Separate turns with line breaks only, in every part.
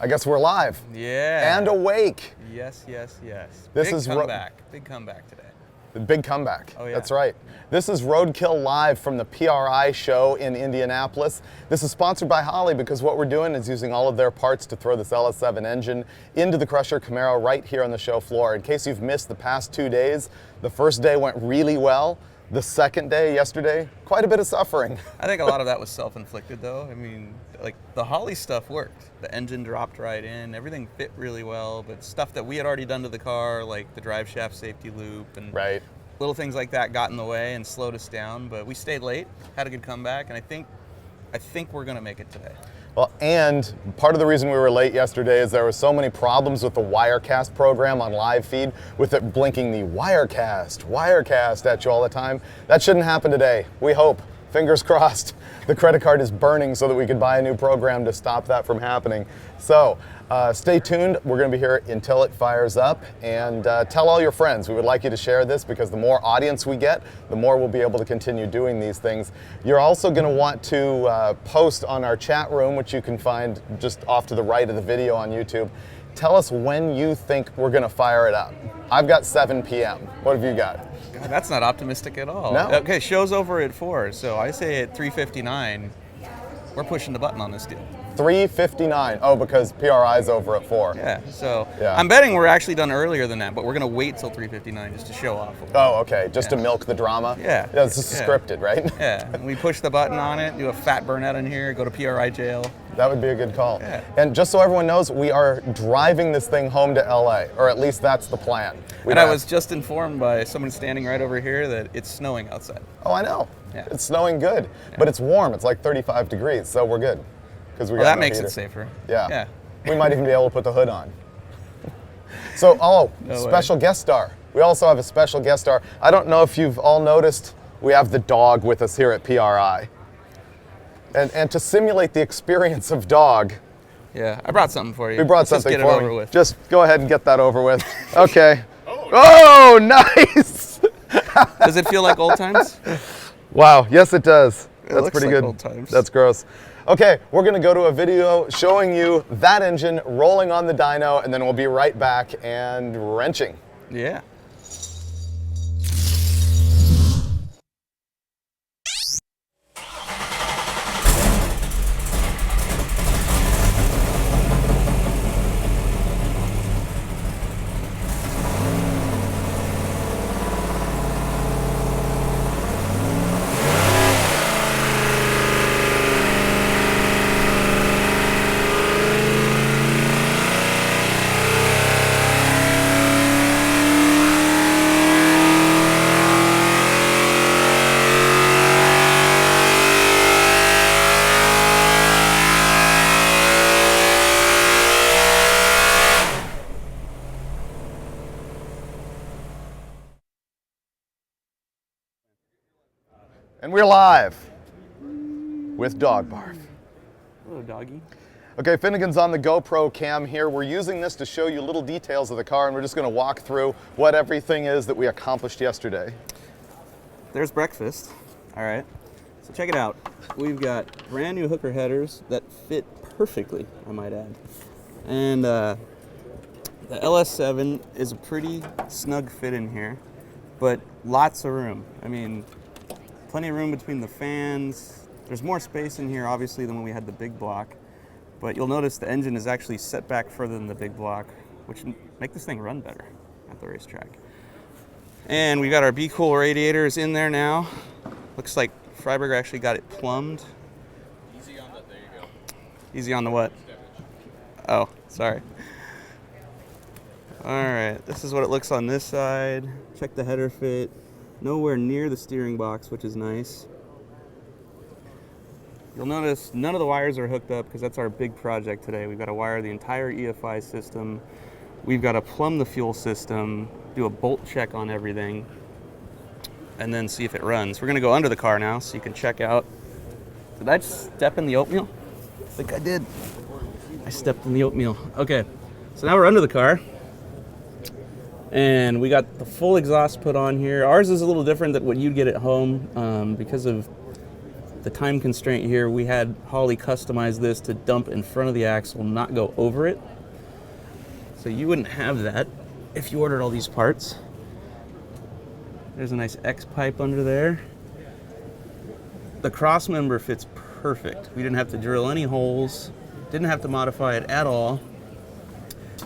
guess we're live.
Yeah.
And awake.
Yes, yes, yes.
This
big
is
comeback. Big comeback today.
The big comeback.
Oh, yeah.
That's right. This is RoadKill live from the PRI show in Indianapolis. This is sponsored by Holley because what we're doing is using all of their parts to throw this LS7 engine into the Crusher Camaro right here on the show floor. In case you've missed the past 2 days, the first day went really well. The second day, yesterday, quite a bit of suffering.
I think a lot of that was self-inflicted though. I mean, like the Holley stuff worked. The engine dropped right in, everything fit really well, but stuff that we had already done to the car, like the drive shaft safety loop and little things like that got in the way and slowed us down, but we stayed late, had a good comeback, and I think we're gonna make it today.
Well, and part of the reason we were late yesterday is there were so many problems with the Wirecast program on live feed, with it blinking the Wirecast at you all the time. That shouldn't happen today, we hope. Fingers crossed. The credit card is burning so that we could buy a new program to stop that from happening. So stay tuned. We're going to be here until it fires up, and tell all your friends. We would like you to share this because the more audience we get, the more we'll be able to continue doing these things. You're also going to want to post on our chat room, which you can find just off to the right of the video on YouTube. Tell us when you think we're going to fire it up. I've got 7 p.m. What have you got?
God, that's not optimistic at all.
No.
Okay, show's over at 4, so I say at 3:59, we're pushing the button on this deal.
3:59. Oh, because PRI's over at 4.
Yeah, so
Yeah.
I'm betting we're actually done earlier than that, but we're gonna wait till 3:59 just to show off.
Oh, okay. Just to milk the drama?
Yeah.
This is scripted, right?
Yeah, and we push the button on it, do a fat burnout in here, go to PRI jail.
That would be a good call.
Yeah.
And just so everyone knows, we are driving this thing home to LA, or at least that's the plan.
I was just informed by someone standing right over here that it's snowing outside.
Oh, I know.
Yeah.
It's snowing good, but it's warm. It's like 35 degrees, so we're good. Well,
that makes it safer.
Yeah. We might even be able to put the hood on. So, special guest star. We also have a special guest star. I don't know if you've all noticed, we have the dog with us here at PRI. And to simulate the experience of dog.
Yeah, I brought something for you.
We brought
Let's
something
just get it
for
over
me.
with.
Just go ahead and get that over with. Okay. Oh, nice!
Does it feel like old times?
Wow, yes it does.
It
That's
looks
pretty
like
good.
old times.
That's gross. Okay, we're gonna go to a video showing you that engine rolling on the dyno, and then we'll be right back and wrenching.
Yeah.
And we're live with Dog Barf.
Hello, doggy.
Okay, Finnegan's on the GoPro cam here. We're using this to show you little details of the car, and we're just gonna walk through what everything is that we accomplished yesterday.
There's breakfast. All right. So check it out. We've got brand new hooker headers that fit perfectly, I might add. And the LS7 is a pretty snug fit in here, but lots of room. I mean, plenty of room between the fans. There's more space in here, obviously, than when we had the big block. But you'll notice the engine is actually set back further than the big block, which make this thing run better at the racetrack. And we got our Be Cool radiators in there now. Looks like Freiburger actually got it plumbed.
Easy on the, there you go.
Easy on the what? Oh, sorry. All right, this is what it looks on this side. Check the header fit. Nowhere near the steering box, which is nice. You'll notice none of the wires are hooked up because that's our big project today. We've got to wire the entire EFI system. We've got to plumb the fuel system, do a bolt check on everything, and then see if it runs. We're gonna go under the car now so you can check out. Did I just step in the oatmeal? I think I did. I stepped in the oatmeal. Okay, so now we're under the car. And we got the full exhaust put on here. Ours is a little different than what you'd get at home because of the time constraint here, we had Holley customize this to dump in front of the axle, not go over it. So you wouldn't have that if you ordered all these parts. There's a nice X pipe under there. The cross member fits perfect. We didn't have to drill any holes, didn't have to modify it at all.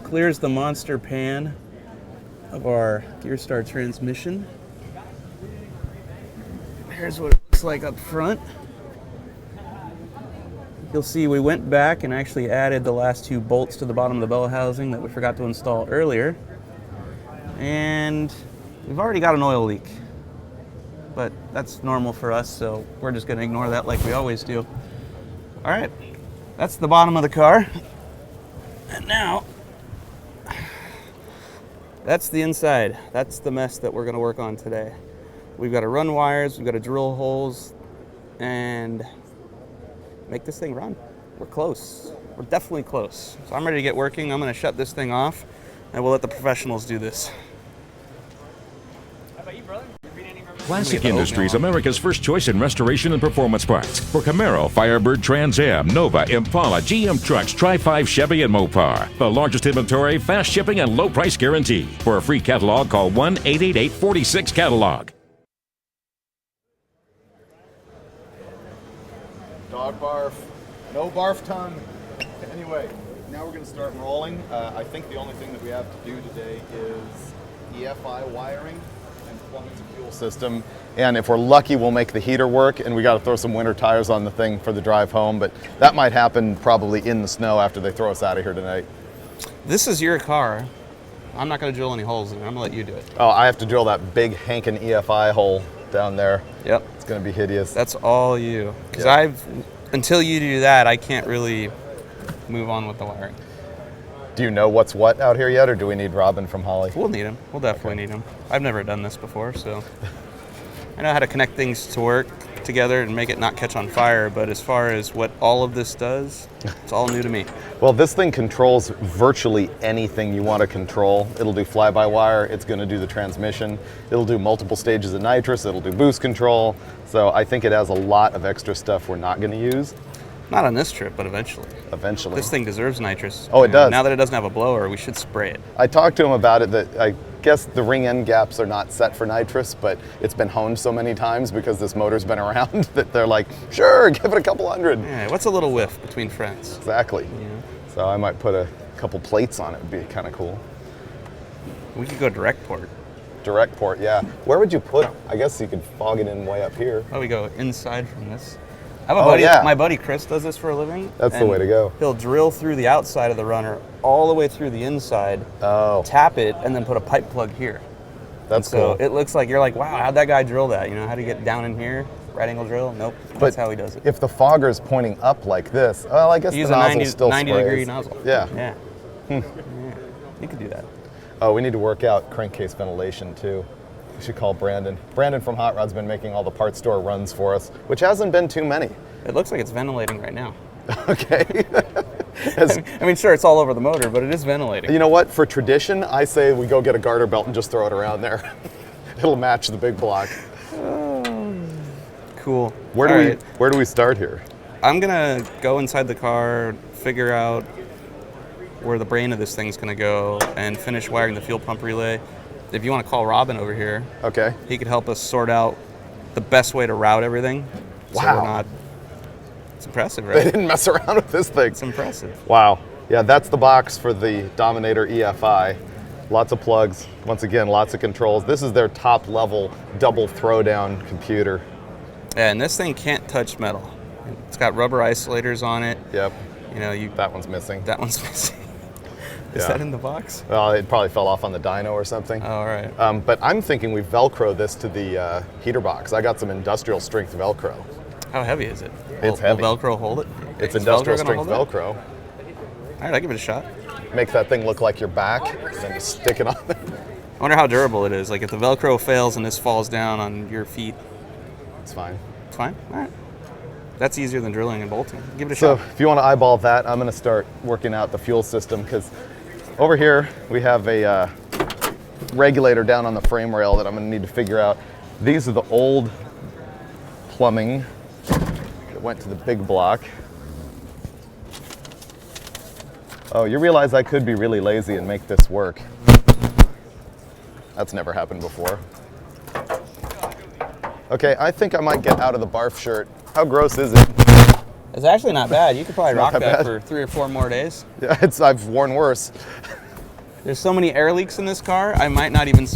Clears the monster pan of our Gearstar transmission. Here's what it looks like up front. You'll see we went back and actually added the last 2 bolts to the bottom of the bell housing that we forgot to install earlier. And we've already got an oil leak, but that's normal for us, so we're just gonna ignore that like we always do. All right, that's the bottom of the car. And now, that's the inside. That's the mess that we're gonna work on today. We've got to run wires, we've got to drill holes, and make this thing run. We're close. We're definitely close. So I'm ready to get working. I'm going to shut this thing off, and we'll let the professionals do this.
Classic Industries, America's first choice in restoration and performance parts for Camaro, Firebird, Trans Am, Nova, Impala, GM trucks, Tri-5, Chevy, and Mopar. The largest inventory, fast shipping, and low price guarantee. For a free catalog, call 1-888-46-CATALOG.
Dog barf. No barf tongue. Anyway, now we're going to start rolling. I think the only thing that we have to do today is EFI wiring and plumbing the fuel system. And if we're lucky, we'll make the heater work, and we got to throw some winter tires on the thing for the drive home, but that might happen probably in the snow after they throw us out of here tonight.
This is your car. I'm not going to drill any holes in it. I'm going to let you do it.
Oh, I have to drill that big Hankin EFI hole down there.
Yep.
It's going to be hideous.
That's all you. Because
Yep.
until you do that, I can't really move on with the wiring.
Do you know what's what out here yet, or do we need Robin from Holley?
We'll need him. We'll definitely need him. I've never done this before, so I know how to connect things to work together and make it not catch on fire, but as far as what all of this does, it's all new to me.
Well, this thing controls virtually anything you want to control. It'll do fly-by-wire, it's going to do the transmission, it'll do multiple stages of nitrous, it'll do boost control, so I think it has a lot of extra stuff we're not going to use.
Not on this trip, but eventually.
Eventually.
This thing deserves nitrous.
Oh, it does.
Now that it doesn't have a blower, we should spray it.
I talked to him about it, that I guess the ring end gaps are not set for nitrous, but it's been honed so many times because this motor's been around that they're like, sure, give it a couple hundred.
Yeah, what's a little whiff between friends?
Exactly.
Yeah.
So I might put a couple plates on it, would be kind of cool.
We could go direct port.
Direct port, yeah. Where would you put, I guess you could fog it in way up here.
Oh, we go inside from this. I have a buddy,
yeah.
My buddy Chris does this for a living.
That's the
and
way to go.
He'll drill through the outside of the runner all the way through the inside, tap it, and then put a pipe plug here.
That's
So
cool.
it looks like, you're like, wow, how'd that guy drill that? You know, how'd he get down in here? Right angle drill? Nope, that's how he does it.
If the fogger's pointing up like this, well, I guess
Use
the
a
nozzle
90,
still
90
sprays.
degree nozzle.
Yeah.
Yeah. Yeah. You could do that.
Oh, we need to work out crankcase ventilation too. We should call Brandon. Brandon from Hot Rod's been making all the parts store runs for us, which hasn't been too many.
It looks like it's ventilating right now.
Okay.
I mean, sure, it's all over the motor, but it is ventilating.
You know what? For tradition, I say we go get a garter belt and just throw it around there. It'll match the big block.
Cool.
Where do we start here?
I'm gonna go inside the car, figure out where the brain of this thing's gonna go, and finish wiring the fuel pump relay. If you want to call Robin over here,
Okay.
he could help us sort out the best way to route everything. So
Wow.
we're not. It's impressive,
They
right?
didn't mess around with this thing.
It's impressive.
Wow. Yeah, that's the box for the Dominator EFI. Lots of plugs. Once again, lots of controls. This is their top level double throwdown computer.
Yeah, and this thing can't touch metal. It's got rubber isolators on it.
Yep.
You know,
That one's missing.
that one's missing. Is
Yeah.
that in the box?
Well, it probably fell off on the dyno or something.
Oh, all right.
But I'm thinking we Velcro this to the heater box. I got some industrial strength Velcro.
How heavy is it?
It's heavy.
Will Velcro hold it?
It's
Is
industrial
Velcro gonna
strength
hold it?
Velcro.
All right, I'll give it a shot.
Make that thing look like your back, and then just stick it on there.
I wonder how durable it is. Like if the Velcro fails and this falls down on your feet,
It's fine.
it's fine. All right. That's easier than drilling and bolting. Give it a
So
shot.
if you want to eyeball that, I'm going to start working out the fuel system, because over here we have a regulator down on the frame rail that I'm going to need to figure out. These are the old plumbing went to the big block. Oh, you realize I could be really lazy and make this work. That's never happened before. Okay, I think I might get out of the barf shirt. How gross is it?
It's actually not bad. You could probably rock
that
that
bad.
for 3 or 4 more days.
Yeah, I've worn worse.
There's so many air leaks in this car, I might not even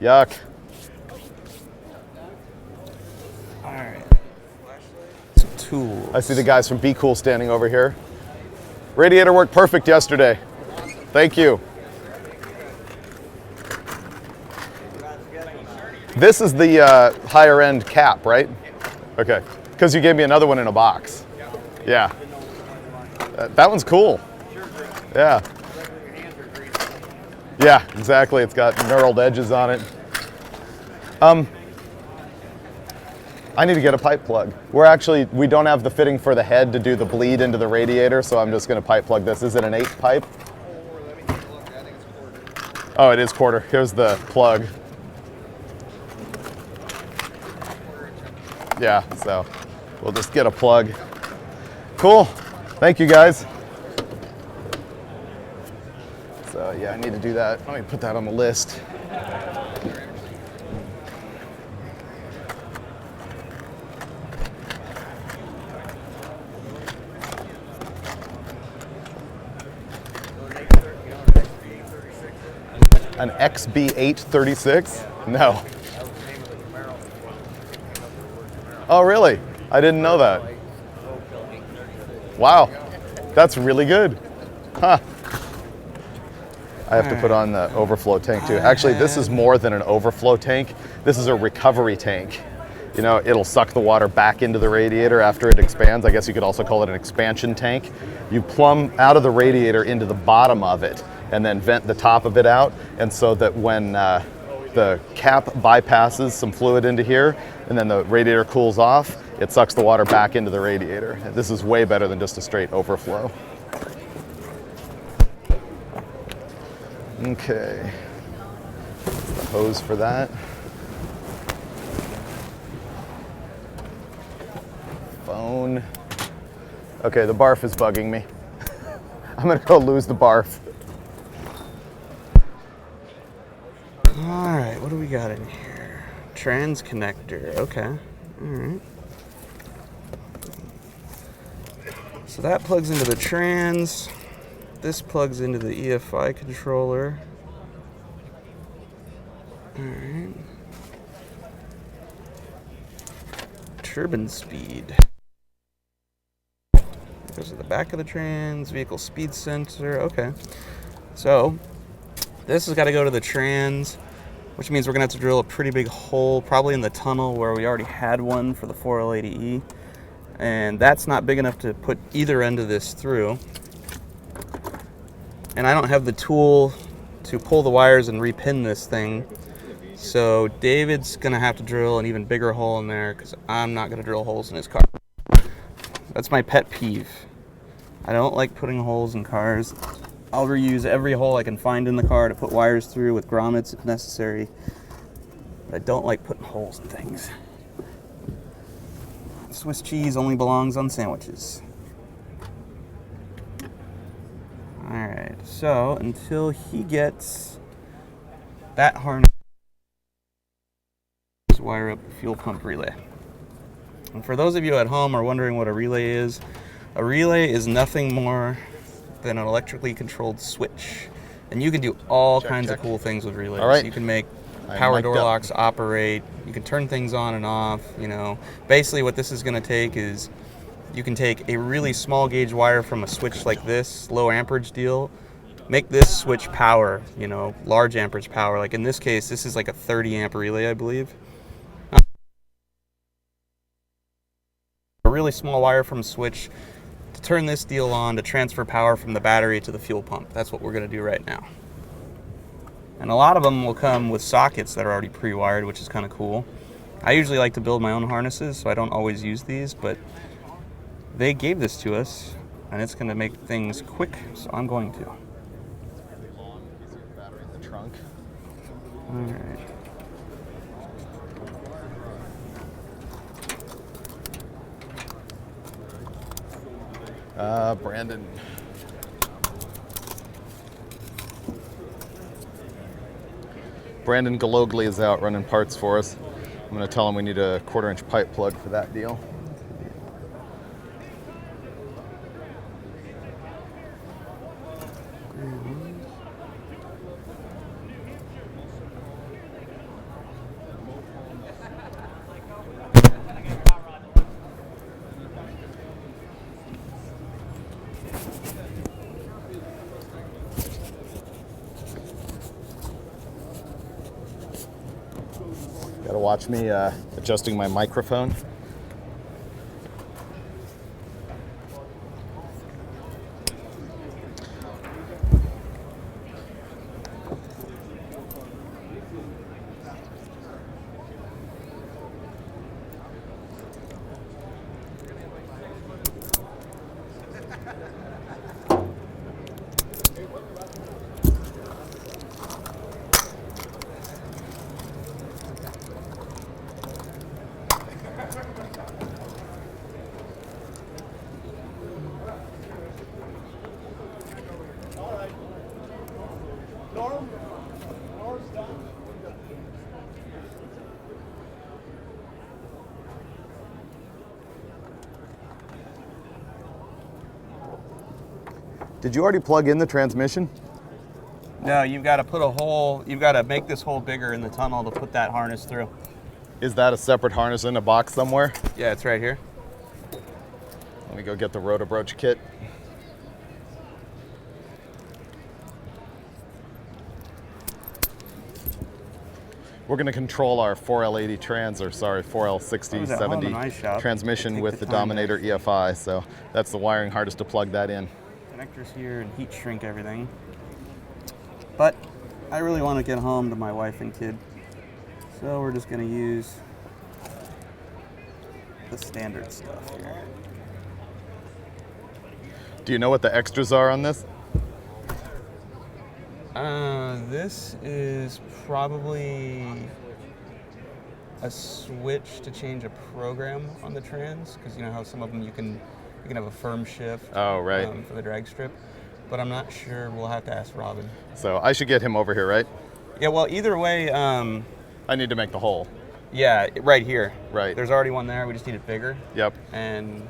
Yuck.
All right. Tools.
I see the guys from Be Cool standing over here. Radiator worked perfect yesterday. Thank you. This is the higher end cap, right? Okay, because you gave me another one in a box. Yeah. That one's cool. Yeah. Yeah, exactly. It's got knurled edges on it. I need to get a pipe plug. We don't have the fitting for the head to do the bleed into the radiator, so I'm just gonna pipe plug this. Is it an 8 pipe? Oh, it is quarter. Here's the plug. Yeah, so we'll just get a plug. Cool. Thank you, guys. So yeah, I need to do that. Let me put that on the list. An XB836? No. Oh, really? I didn't know that. Wow, that's really good. Huh. I have to put on the overflow tank too. Actually, this is more than an overflow tank. This is a recovery tank. You know, it'll suck the water back into the radiator after it expands. I guess you could also call it an expansion tank. You plumb out of the radiator into the bottom of it and then vent the top of it out. And so that when the cap bypasses some fluid into here and then the radiator cools off, it sucks the water back into the radiator. This is way better than just a straight overflow. Okay, that's the hose for that. Phone. Okay, the barf is bugging me. I'm gonna go lose the barf.
All right, what do we got in here? Trans connector, okay. All right. So that plugs into the trans. This plugs into the EFI controller. All right. Turbine speed. Goes to the back of the trans, vehicle speed sensor, okay. So this has got to go to the trans, which means we're gonna have to drill a pretty big hole, probably in the tunnel where we already had one for the 4L80E. And that's not big enough to put either end of this through. And I don't have the tool to pull the wires and repin this thing. So David's gonna have to drill an even bigger hole in there because I'm not gonna drill holes in his car. That's my pet peeve. I don't like putting holes in cars. I'll reuse every hole I can find in the car to put wires through with grommets if necessary. But I don't like putting holes in things. Swiss cheese only belongs on sandwiches. Alright, so until he gets that harness, wire up the fuel pump relay. And for those of you at home are wondering what a relay is nothing more than an electrically controlled switch. And you can do all kinds of cool things with relays.
All right.
You can make power door locks operate, you can turn things on and off, you know. Basically what this is going to take is you can take a really small gauge wire from a switch like this, low amperage deal, make this switch power, you know, large amperage power. Like in this case, this is like a 30 amp relay, I believe. A really small wire from a switch to turn this deal on to transfer power from the battery to the fuel pump. That's what we're going to do right now. And a lot of them will come with sockets that are already pre-wired, which is kind of cool. I usually like to build my own harnesses, so I don't always use these, but they gave this to us, and it's going to make things quick, so I'm going to.
It's really long. Is your battery in the trunk?
All right.
Brandon. Brandon Galogli is out running parts for us. I'm going to tell him we need a 1/4-inch pipe plug for that deal. Gotta watch me adjusting my microphone. Did you already plug in the transmission?
No, you've got to put a hole, you've got to make this hole bigger in the tunnel to put that harness through.
Is that a separate harness in a box somewhere?
Yeah, it's right here.
Let me go get the RoadKill kit. We're going to control our 4L80 trans, or sorry, 4L60, 70 transmission with the Dominator EFI, so that's the wiring harness to plug that in.
Connectors here and heat shrink everything. But I really want to get home to my wife and kid, so we're just going to use the standard stuff here.
Do you know what the extras are on this?
This is probably a switch to change a program on the trans, because you know how some of them you can have a firm shift.
Oh, right.
For the drag strip, but I'm not sure. We'll have to ask Robin.
So I should get him over here, right?
Yeah. Well, either way.
I need to make the hole.
Yeah, right here.
Right.
There's already one there. We just need it bigger.
Yep.
And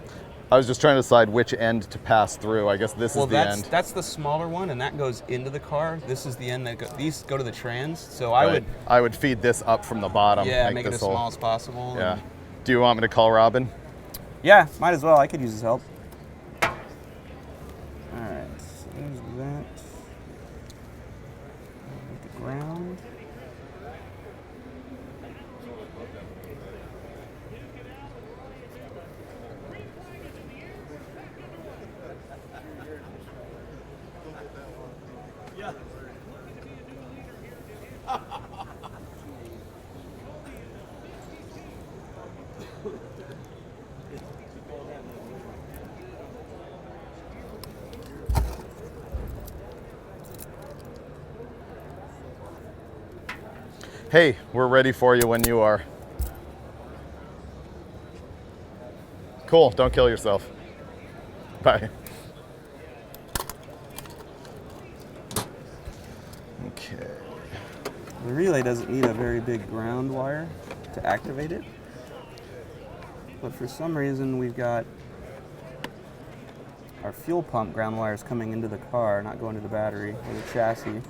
I was just trying to decide which end to pass through. I guess this is the end.
That's the smaller one, and that goes into the car. This is the end that these go to the trans. So
Right. I would feed this up from the bottom.
Yeah, make it
this
as small as possible.
Yeah. Do you want me to call Robin?
Yeah, might as well. I could use his help. All right, so there's that. The ground.
Hey, we're ready for you when you are. Cool, don't kill yourself. Bye. Okay.
The relay doesn't need a very big ground wire to activate it, but for some reason we've got our fuel pump ground wires coming into the car, not going to the battery or the chassis.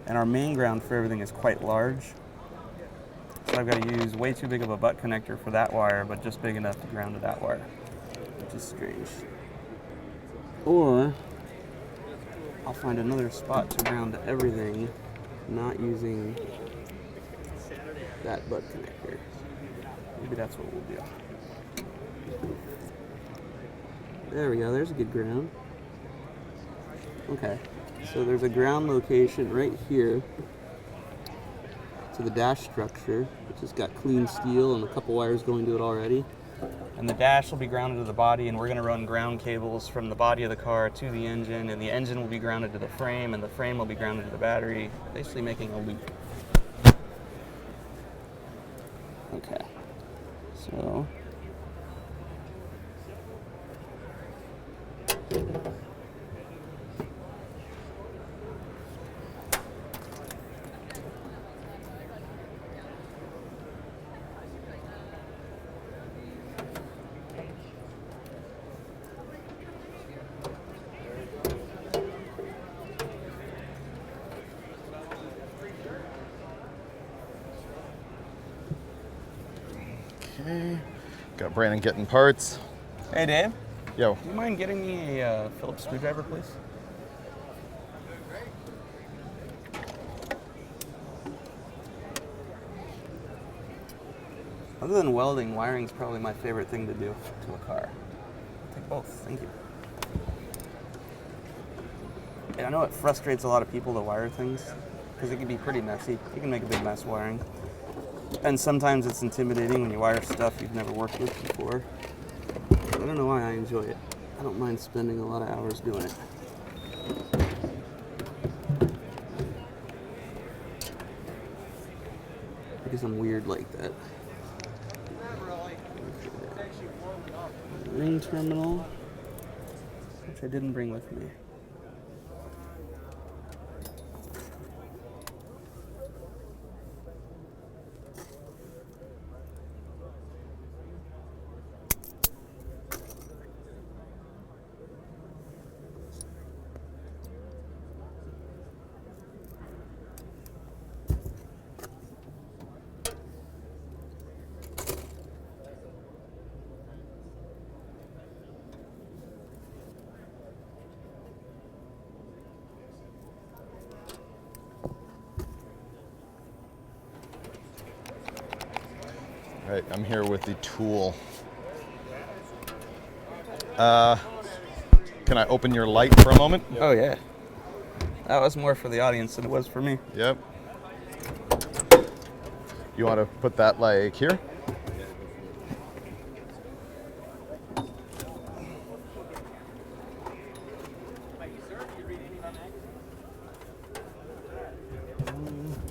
And our main ground for everything is quite large. So I've got to use way too big of a butt connector for that wire, but just big enough to ground to that wire, which is strange. Or I'll find another spot to ground to everything, not using that butt connector. Maybe that's what we'll do. There we go, there's a good ground. Okay. So there's a ground location right here to the dash structure, which has got clean steel and a couple wires going to it already. And the dash will be grounded to the body, and we're going to run ground cables from the body of the car to the engine, and the engine will be grounded to the frame, and the frame will be grounded to the battery, basically making a loop. Okay, so
Okay, got Brandon getting parts.
hey Dave,
Yo,
do you mind getting me a Phillips screwdriver, please? Other than welding, wiring is probably my favorite thing to do to a car. I'll take both, thank you. And I know it frustrates a lot of people to wire things because it can be pretty messy. You can make a big mess wiring. And sometimes it's intimidating when you wire stuff you've never worked with before. But I don't know why I enjoy it. I don't mind spending a lot of hours doing it. Because I'm weird like that. Ring terminal, which I didn't bring with me.
all right, I'm here with the tool. Can I open your light for a moment?
Oh yeah. That was more for the audience than it was for me.
Yep. You want to put that like here?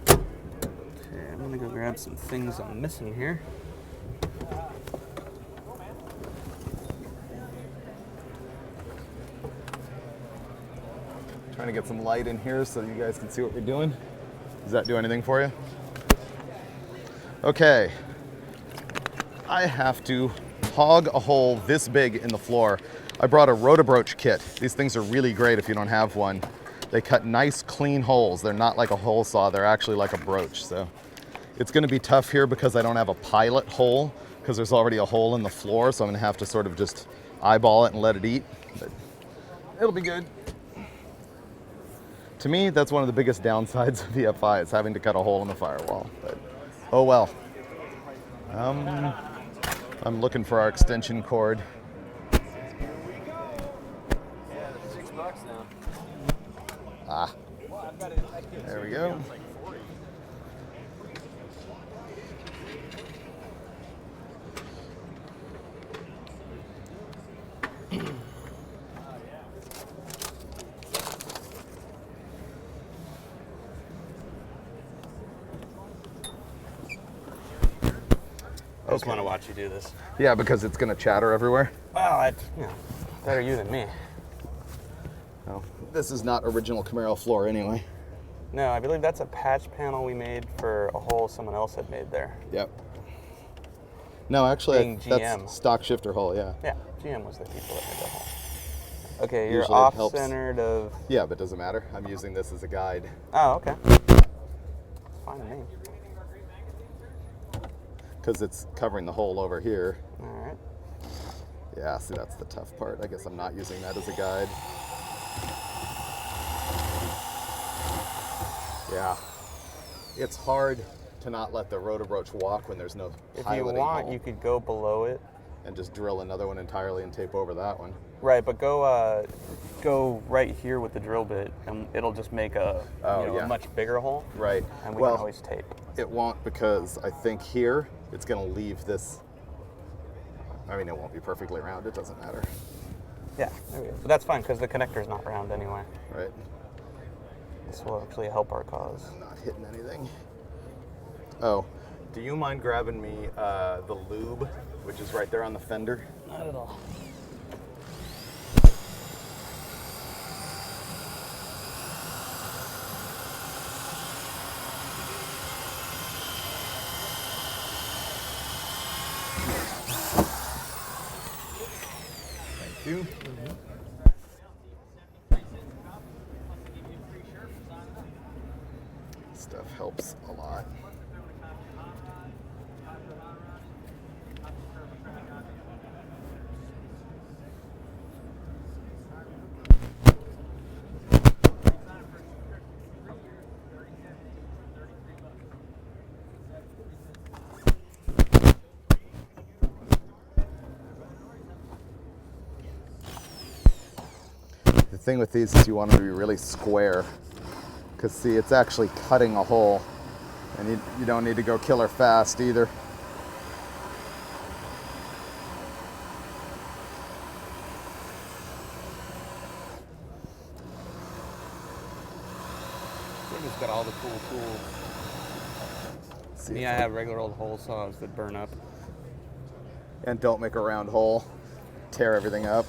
Okay, I'm gonna go grab some things I'm missing here.
Trying to get some light in here so you guys can see what we're doing. Does that do anything for you? Okay. I have to hog a hole this big in the floor. I brought a RoadKill kit. These things are really great if you don't have one. They cut nice, clean holes. They're not like a hole saw, they're actually like a broach. So it's gonna be tough here because I don't have a pilot hole because there's already a hole in the floor, so I'm gonna have to sort of just eyeball it and let it eat. But it'll be good. To me, that's one of the biggest downsides of the FI is having to cut a hole in the firewall. But oh well. I'm looking for our extension cord.
$6 now.
Ah, there we go.
I just want to watch you do this.
Yeah, because it's gonna chatter everywhere.
Well, better you than me.
Oh, this is not original Camaro floor anyway.
No, I believe that's a patch panel we made for a hole someone else had made there.
Yep. No, actually,
Being GM.
that's stock shifter hole, yeah.
Yeah, GM was the people that made that hole. Okay, you're
Usually it helps.
off-centered of...
Yeah, but it doesn't matter. I'm using this as a guide.
Oh, okay. It's fine to me.
Because it's covering the hole over here.
All right.
Yeah, see, that's the tough part. I guess I'm not using that as a guide. Yeah. It's hard to not let the RoadKill walk when there's no
If
piloting
you want,
hole.
you could go below it.
And just drill another one entirely and tape over that one.
Right, but go right here with the drill bit, and it'll just make a
yeah.
a much bigger hole.
Right.
And we
Well,
can always tape.
it won't because I think here it's going to leave this I mean, it won't be perfectly round. It doesn't matter.
Yeah, there we go. But that's fine because the connector's not round anyway.
Right.
This will actually help our cause.
I'm not hitting anything. Oh, do you mind grabbing me the lube, which is right there on the fender?
Not at all.
Thank you. Stuff helps a lot. The thing with these is you want them to be really square, because see, it's actually cutting a hole, and you don't need to go killer fast either.
It's got all the cool tools.
See
Me, I have regular old hole saws that burn up.
and don't make a round hole, tear everything up.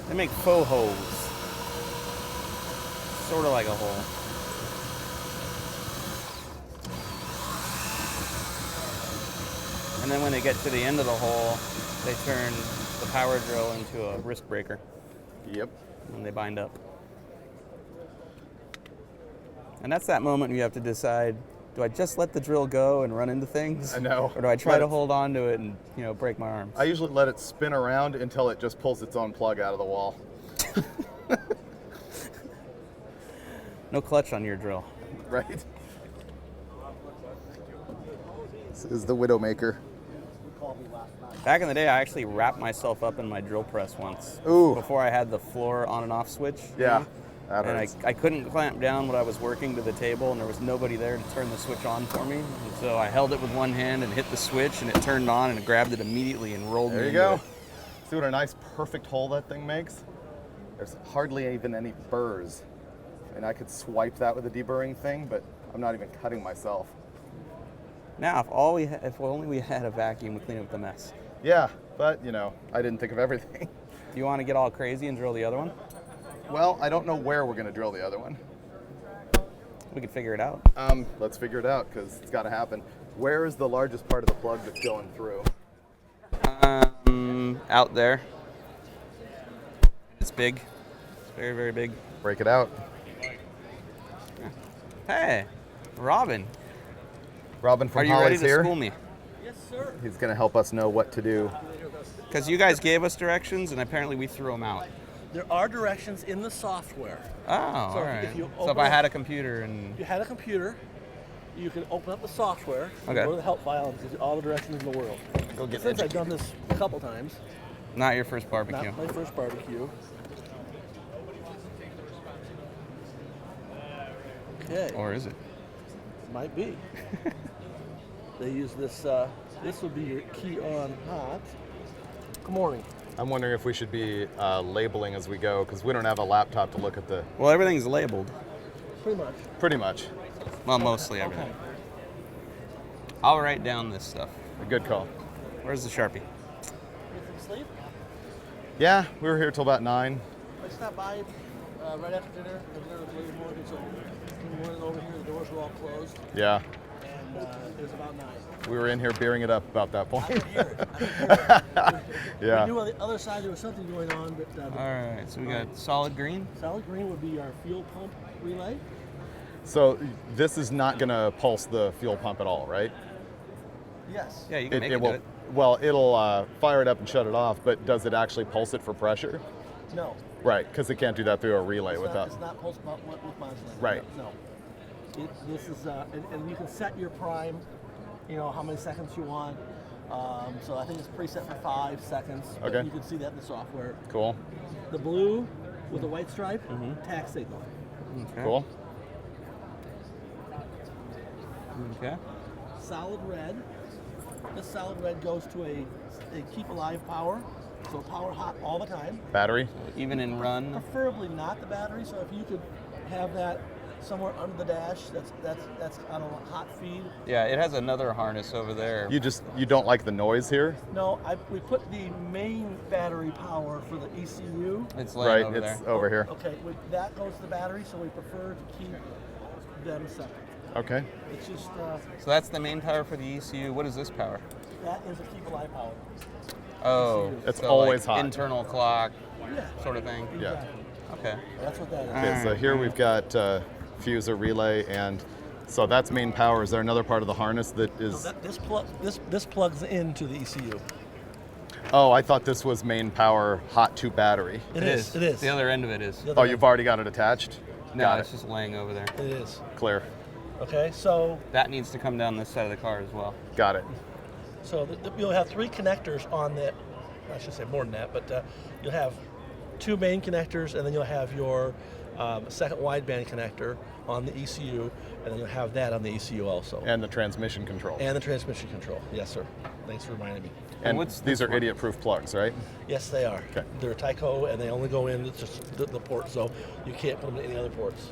They make faux holes. Sort of like a hole. And then when they get to the end of the hole, they turn the power drill into a wrist breaker
Yep.
when they bind up. And that's that moment you have to decide, do I just let the drill go and run into things?
I know.
Or do I try
Let
to
it-
hold on to it and, break my arms?
I usually let it spin around until it just pulls its own plug out of the wall.
No clutch on your drill.
Right? This is the Widowmaker.
Back in the day, I actually wrapped myself up in my drill press once.
Ooh.
Before I had the floor on and off switch.
Yeah, that
And
hurts.
I couldn't clamp down what I was working to the table, and there was nobody there to turn the switch on for me. And so I held it with one hand and hit the switch, and it turned on, and it grabbed it immediately and rolled
There
me
you
into
go.
it.
See what a nice perfect hole that thing makes? There's hardly even any burrs. And I could swipe that with a deburring thing, but I'm not even cutting myself.
Now, if only we had a vacuum to clean up the mess.
Yeah, but I didn't think of everything.
Do you want to get all crazy and drill the other one?
Well, I don't know where we're gonna drill the other one.
We could figure it out.
Let's figure it out, because it's gotta happen. Where is the largest part of the plug that's going through?
Out there. It's big. It's very, very big.
Break it out.
Hey, Robin,
Robin from
are you ready
Holley's
to
here.
school me?
Yes, sir.
He's gonna help us know what to do.
Because you guys gave us directions, and apparently we threw them out.
There are directions in the software.
Oh, all
So
right.
if you
So if
open
I
up-
had a computer and...
If you had a computer, you can open up the software,
Okay.
go to the help file, and gives you all the directions in the world.
Go get
Since I've done this a couple times,
Not your first barbecue.
not my first barbecue. Okay,
Or is it?
might be. They use this. This would be your key on hot. Good morning.
I'm wondering if we should be labeling as we go, because we don't have a laptop to look at the.
Well, everything's labeled.
Pretty much.
Pretty much.
Well, mostly everything. I'll write down this stuff.
A good call.
Where's the Sharpie?
Get some sleep.
Yeah, we were here till about 9.
I stopped by right after dinner. The dinner was late morning, so we went over here. The doors were all closed,
Yeah,
and it was about 9.
we were in here beering it up about that
I
point.
could hear it. I could hear it.
Yeah.
We knew on the other side there was something going on, but
All right, so we got solid green.
solid green would be our fuel pump relay.
So this is not going to pulse the fuel pump at all, right?
Yes.
Yeah, you can make it, do
will.
it.
Well, it'll fire it up and shut it off, but does it actually pulse it for pressure?
No.
Right, because it can't do that through a relay
It's
without.
not pulse pump with modulator.
Right.
No. This is, and you can set your prime, how many seconds you want. So I think it's preset for 5 seconds. But
Okay.
you can see that in the software.
Cool.
The blue with the white stripe, tax signal.
Okay.
Cool.
Okay.
Solid red this solid red goes to a keep alive power, so power hot all the time.
Battery?
Even in run.
Preferably not the battery. So if you could have that somewhere under the dash, that's on a hot feed.
Yeah, it has another harness over there.
You don't like the noise here?
No, we put the main battery power for the ECU.
It's laying over
it's
there.
over here.
Okay, that goes to the battery, so we prefer to keep them separate.
Okay.
It's just
So that's the main power for the ECU. What is this power?
that is a keep alive power.
Oh,
It's
so
always
like
hot.
Internal clock
Yeah.
sort of thing.
Yeah.
Exactly.
Okay.
That's what that is.
Okay, so here we've got fuser relay, and so that's main power. Is there another part of the harness that
So
is?
this plugs into the ECU.
Oh, I thought this was main power hot to battery.
It is. It is.
The other end of it is.
The other
Oh,
end.
you've already got it attached?
No,
Got
it's
it.
just laying over there.
It is.
Clear.
Okay, so
That needs to come down this side of the car as well.
Got it.
you'll have 3 connectors on that. I should say more than that, but you'll have 2 main connectors, and then you'll have your second wideband connector on the ECU, and then you'll have that on the ECU also.
And the transmission control.
And the transmission control. Yes, sir. Thanks for reminding me.
And
what's
these
this
are
one?
idiot-proof plugs, right?
Yes, they are.
Okay.
They're Tyco, and they only go in just the port, so you can't put them in any other ports.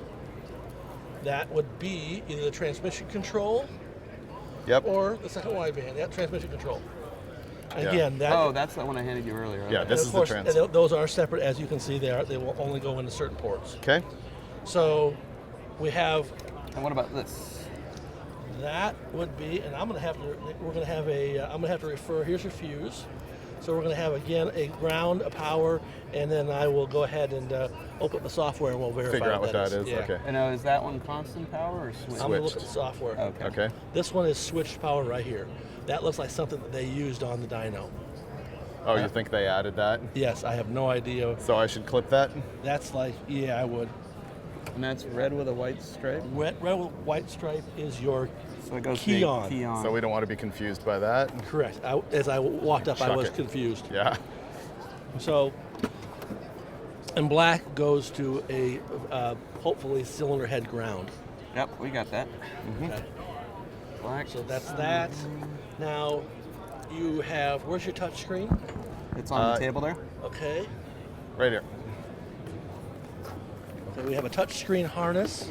That would be either the transmission control
Yep.
or the second wideband. That transmission control. And
Yeah.
again, that.
Oh, that's the one I handed you earlier.
Yeah,
Okay.
this
and
is
of
the
course,
trans.
and those are separate, as you can see. They will only go into certain ports.
Okay.
So we have
And what about this?
that would be, and I'm gonna have to refer. Here's your fuse. So we're gonna have again a ground, a power, and then I will go ahead and open up the software and we'll verify
Figure out what that is.
Yeah.
Okay.
And is that one constant power or switch?
I'm gonna look at
Switched.
the software.
Okay.
Okay.
This one is switched power right here. That looks like something that they used on the dyno.
Oh, you think they added that?
Yes, I have no idea.
So I should clip that?
That's like, yeah, I would.
And that's red with a white stripe?
Red with white stripe is your
So it goes
key
to
on.
key on.
So we don't want to be confused by that.
Correct. As I walked up, I
Chuck
was
it.
confused.
Yeah.
So, and black goes to a hopefully cylinder head ground.
Yep, we got that.
Okay.
Black.
So that's that. Now, you have, where's your touch screen?
It's on the table there.
Okay.
Right here.
So we have a touch screen harness,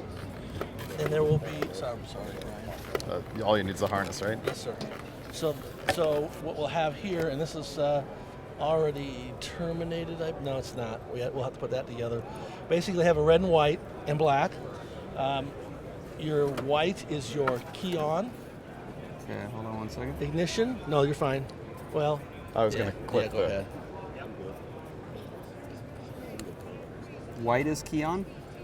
and there will be, sorry, Brian.
All you need is a harness, right?
Yes, sir. So what we'll have here, and this is already terminated. No, it's not. We'll have to put that together. Basically, have a red and white and black. Your white is your key on.
Okay, hold on one second.
Ignition? No, you're fine. Well,
I was going to clip
yeah, go ahead.
White is key on?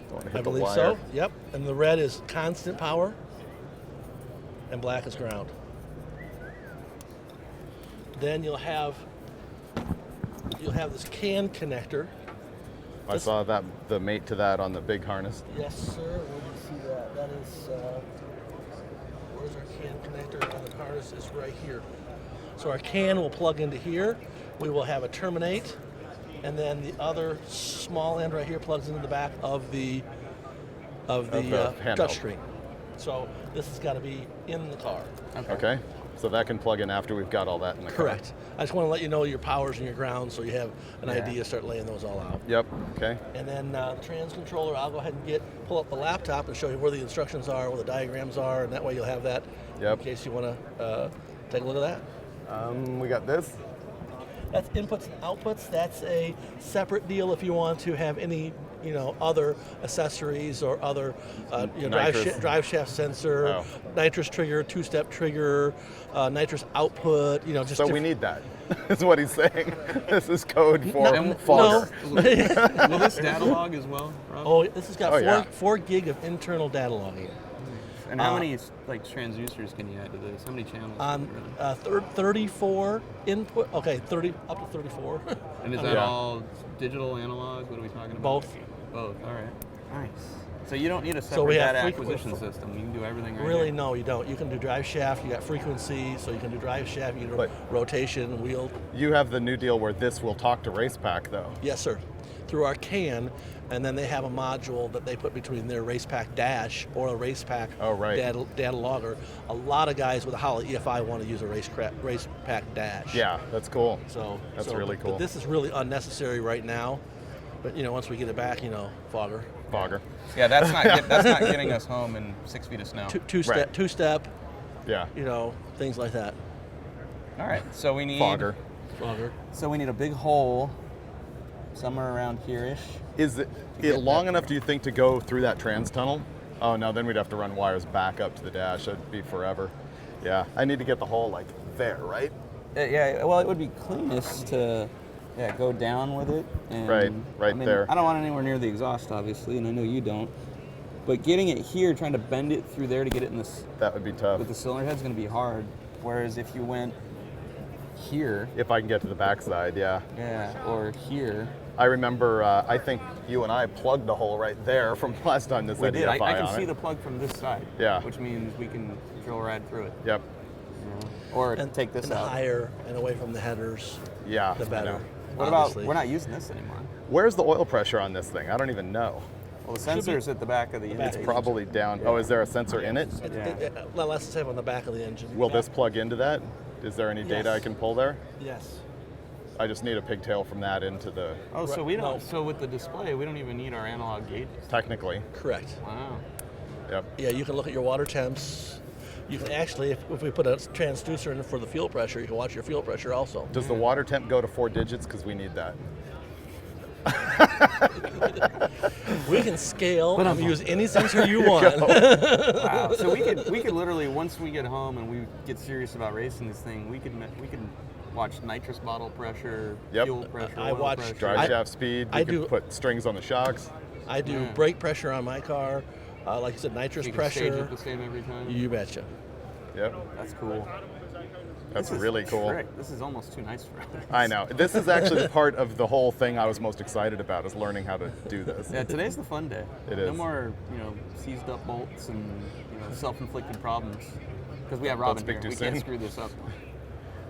Don't want to
I
hit the
believe
wire.
so. Yep. And the red is constant power, and black is ground. Then you'll have this can connector.
I saw that the mate to that on the big harness.
Yes, sir. Where do you see that? That is, where's our can connector? And the harness is right here. So our can will plug into here. We will have a terminate, and then the other small end right here plugs into the back of the
handheld.
touchscreen. So this has got to be in the car.
Okay. So that can plug in after we've got all that in the car.
Correct. I just want to let you know your powers and your grounds, so you have an
Yeah.
idea. Start laying those all out.
Yep. Okay.
And then the trans controller, I'll go ahead and pull up the laptop and show you where the instructions are, where the diagrams are, and that way you'll have that
Yep.
in case you want to take a look at that.
We got this.
That's inputs and outputs. That's a separate deal if you want to have any, other accessories or other,
Nitrous.
drive shaft sensor,
Oh.
nitrous trigger, two-step trigger, nitrous output. Just
So we need that. Is what he's saying. This is code for
No.
fogger.
Will this data log as well, Rob?
Oh, this has got
Oh, yeah.
4 gig of internal data logging.
And how many transducers can you add to this? How many channels?
On 34 input. Okay, 30 up to 34.
And is that
Yeah.
all digital, analog? What are we talking about?
Both.
Both. All right. Nice. So you don't need a
So
separate
we have
data
frequency-
acquisition system. You can do everything right
Really,
here.
no, you don't. You can do drive shaft. You got frequency, so you can do drive shaft. You can do
But-
rotation, wheel.
You have the new deal where this will talk to RacePack, though.
Yes, sir. through our can, and then they have a module that they put between their race pack dash or a race pack data logger. A lot of guys with a Holley EFI want to use a race pack dash.
Yeah, that's cool.
So
that's really cool.
But this is really unnecessary right now. But once we get it back, fogger.
Yeah, that's not getting us home in 6 feet of snow.
Two step.
Yeah.
Things like that.
All right, so we need
fogger.
So we need a big hole somewhere around here-ish.
Is it long enough, do you think, to go through that trans tunnel? Oh no, then we'd have to run wires back up to the dash. That'd be forever. Yeah, I need to get the hole like there, right?
Yeah, well, it would be cleanest to go down with it. And,
right there.
I don't want it anywhere near the exhaust, obviously, and I know you don't. But getting it here, trying to bend it through there to get it in this,
that would be tough.
with the cylinder head's going to be hard. Whereas if you went here,
if I can get to the backside, yeah,
or here.
I remember, I think you and I plugged the hole right there from last time this
We did.
EFI
I can
on
see
it.
the plug from this side.
Yeah.
Which means we can drill right through it.
Yep.
Or take this
and
out.
The higher and away from the headers,
Yeah.
the better.
What about, we're not using this anymore.
Where's the oil pressure on this thing? I don't even know.
Well, the sensor's at the back of the engine.
It's probably down. Oh, is there a sensor in it?
Well, let's say on the back of the engine.
Will this plug into that? Is there any data I can pull there?
Yes.
I just need a pigtail from that into the...
Oh, so we don't. So with the display, we don't even need our analog gauges.
Technically.
Correct.
Wow.
Yep.
Yeah, you can look at your water temps. You can actually, if we put a transducer in for the fuel pressure, you can watch your fuel pressure also.
Does the water temp go to 4 digits? Because we need that.
We can scale and use any sensor you want.
Wow. So we could literally, once we get home and we get serious about racing this thing, we could watch nitrous bottle pressure, fuel pressure, oil pressure.
Drive shaft speed. We could put strings on the shocks.
I do brake pressure on my car. Like you said, nitrous pressure.
Stage it the same every time.
You betcha.
Yep.
That's cool.
That's really cool.
Frick. This is almost too nice for us.
I know. This is actually the part of the whole thing I was most excited about, is learning how to do this.
Yeah, today's the fun day.
It is.
No more, seized up bolts and self-inflicted problems. Because we have Robin here. We can't screw this up.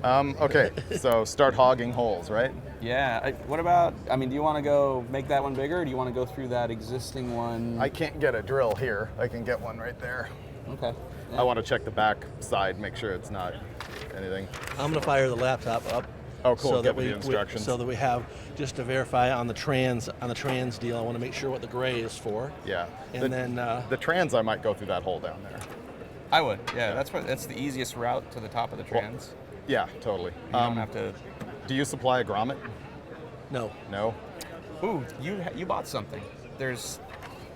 Okay, so start hogging holes, right?
Yeah. What about, do you want to go make that one bigger, or do you want to go through that existing one?
I can't get a drill here. I can get one right there.
Okay. Yeah.
I want to check the back side, make sure it's not anything.
I'm going to fire the laptop up.
Oh, cool.
So
Get
that
me the instructions.
so that we have, just to verify on the trans deal, I want to make sure what the gray is for.
Yeah.
And then
the trans, I might go through that hole down there.
I would. Yeah, that's the easiest route to the top of the trans.
Well, yeah, totally.
You don't have to.
Do you supply a grommet?
No.
No.
Ooh, you bought something. There's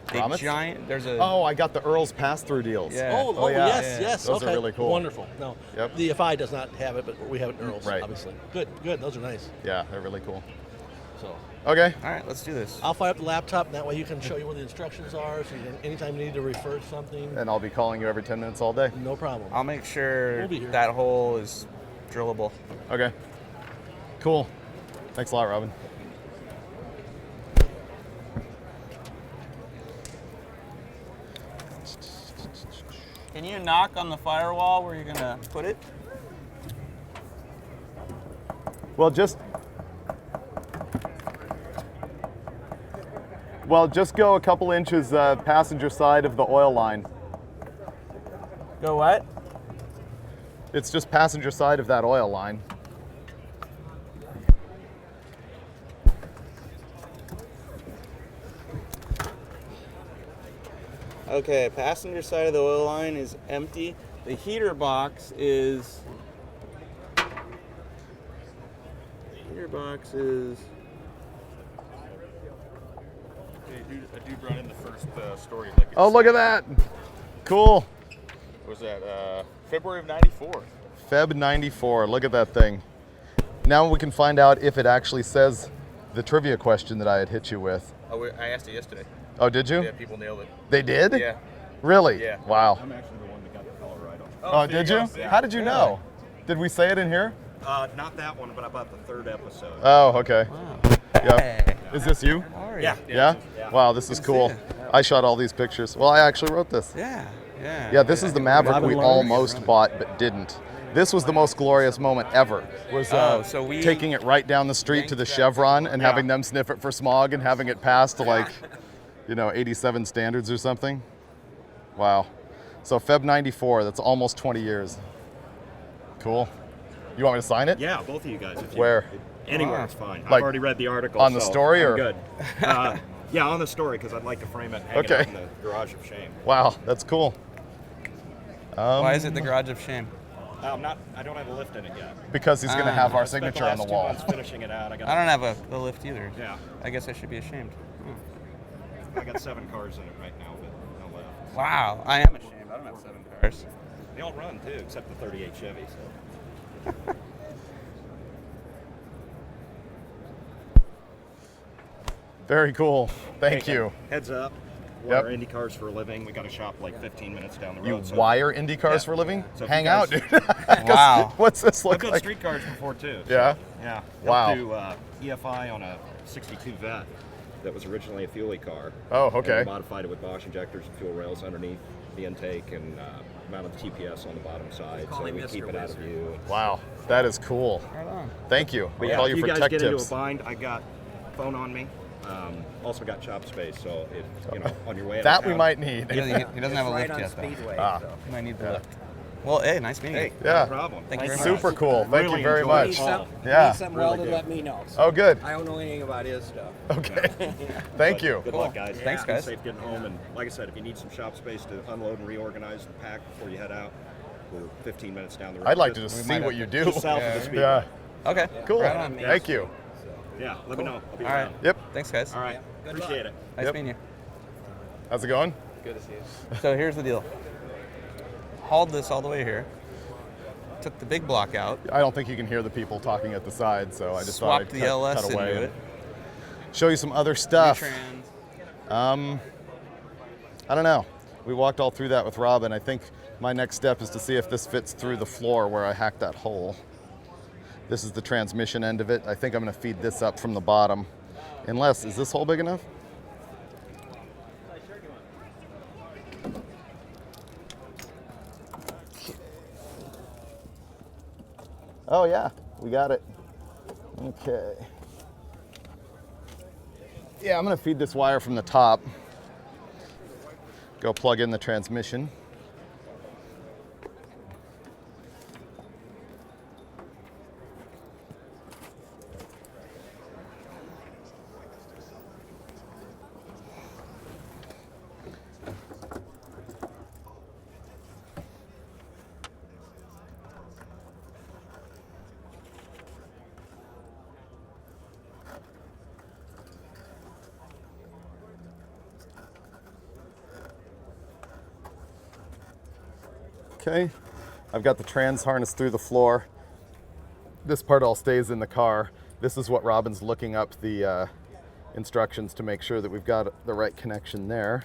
Grommets?
a giant. There's a.
Oh, I got the Earl's pass-through deals.
Yeah.
Oh,
yeah.
yes.
Those
okay.
are really cool.
Wonderful. No.
Yep.
The EFI does not have it, but we have it in Earl's,
Right.
obviously. Good. Those are nice.
Yeah, they're really cool.
So.
Okay.
All right, let's do this.
I'll fire up the laptop, and that way you can show you where the instructions are, so you can, anytime you need to refer to something.
And I'll be calling you every 10 minutes all day.
No problem.
I'll make sure
We'll be here.
that hole is drillable.
Okay. Cool. Thanks a lot, Robin.
Can you knock on the firewall where you're gonna put it?
Well, just go a couple inches passenger side of the oil line.
Go what?
It's just passenger side of that oil line.
Okay, passenger side of the oil line is empty. The heater box is.
A dude brought in the first story.
Oh, look at that. Cool.
Was that February of '94?
Feb 94. Look at that thing. Now we can find out if it actually says the trivia question that I had hit you with.
Oh, I asked it yesterday.
Oh, did you?
Yeah, people nailed it.
They did?
Yeah.
Really?
Yeah.
Wow.
I'm actually the one that got the Colorado.
Oh, did you?
Yeah.
How did you know? Did we say it in here?
Not that one, but about the third episode.
Oh, okay.
Wow.
Yeah. Is this you?
How are you?
Yeah.
Yeah? Wow, this is
Good to
cool.
see you.
I shot all these pictures. Well, I actually wrote this.
Yeah.
Yeah, this is the Maverick
Robin
we
Lawrence.
almost bought but didn't. This was the most glorious moment ever. Was
so we
taking it right down the street to the Chevron and having them sniff it for smog and having it pass to like, 87 standards or something. Wow. So Feb 94, that's almost 20 years. Cool. You want me to sign it?
Yeah, both of you guys.
Where?
Anywhere is fine.
Like,
I've already read the article.
on the
so
story,
I'm
or?
good. Yeah, on the story, because I'd like to frame it and hang it out in the garage of shame.
Wow, that's cool.
Why is it the garage of shame?
I don't have a lift in it yet.
Because he's going to have our
I spent
signature on the
last 2
wall.
months finishing it out.
I don't have a lift either.
Yeah.
I guess I should be ashamed.
I got 7 cars in it right now, but no left.
Wow, I am ashamed. I don't have 7 cars.
They all run too, except the 38 Chevy. So.
Very cool. Thank
Hey,
you.
Heads up.
Yep.
We're Indy cars for a living. We got a shop like 15 minutes down the
You
road. so-
wire Indy cars
Yeah.
for a living?
So if
Hang
you
out,
guys-
dude. 'Cause
Wow.
What's this
I've
look
done
like?
street cars before too. so-
Yeah?
Yeah.
Wow.
Helped do EFI on a 62 Vet that was originally a Fuelie car.
Oh,
And
okay.
we modified it with Bosch injectors and fuel rails underneath the intake and mounted the TPS on the bottom side so we keep it out of view.
Wow, that is cool.
Right on.
Thank you. We
Yeah,
call
if
you
you
for
guys
tech
get into
tips.
a bind, I got phone on me. Also got shop space, so if on your way out
That
of
we
town-
might need.
He doesn't have a
right
lift
on
yet, though.
Speedway.
Ah.
So.
He might need the lift. Well, hey, nice meeting
Hey,
you.
Yeah.
no problem.
Thank you very much.
Super cool. Thank
Really
you very
enjoyed
Need
much.
it.
some,
Yeah.
need something
Really
welded,
do.
let me know.
Oh, good.
I don't know anything about his stuff.
Okay. Thank you.
Good luck, guys.
Thanks,
Be
guys.
safe getting home. And like I said, if you need some shop space to unload and reorganize and pack before you head out, we're 15 minutes down the road.
I'd like to just see what you do.
Just south of the speedway.
Yeah.
Okay.
Cool.
Right on.
Thank you.
Yeah, let me know. I'll be
All right.
around.
Yep.
Thanks, guys.
All right.
Good
Appreciate
luck.
it.
Nice
Yep.
meeting you.
How's it going?
So here's the deal. Hauled this all the way here. Took the big block out.
I don't think you can hear the people talking at the side, so I just thought
Swapped
I'd
the LS
cut away
into
and
it.
show you some other stuff.
Trans.
I don't know. We walked all through that with Robin. I think my next step is to see if this fits through the floor where I hacked that hole. This is the transmission end of it. I think I'm going to feed this up from the bottom. Unless, is this hole big enough? Oh yeah, we got it. Okay. Yeah, I'm gonna feed this wire from the top. Go plug in the transmission. Okay, I've got the trans harness through the floor. This part all stays in the car. This is what Robin's looking up the instructions to make sure that we've got the right connection there.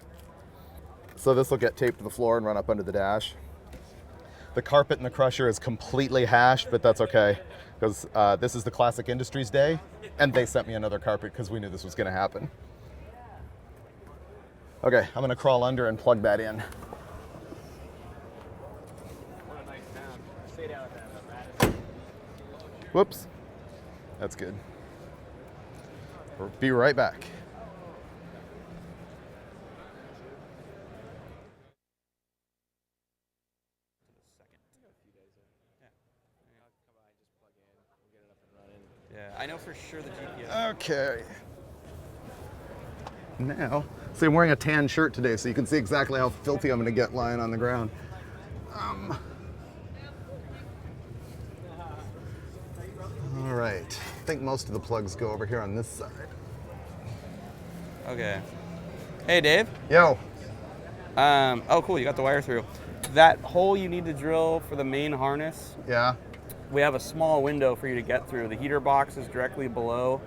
So this will get taped to the floor and run up under the dash. The carpet in the crusher is completely hashed, but that's okay, because this is the Classic Industries day, and they sent me another carpet because we knew this was gonna happen. Okay, I'm gonna crawl under and plug that in. Whoops. That's good. We'll be right back.
Yeah, I know for sure the GPS.
Okay. Now, see, I'm wearing a tan shirt today, so you can see exactly how filthy I'm gonna get lying on the ground. All right. I think most of the plugs go over here on this side.
Okay. Hey, Dave.
Yo.
Oh, cool. You got the wire through. That hole you need to drill for the main harness,
Yeah.
we have a small window for you to get through. The heater box is directly below,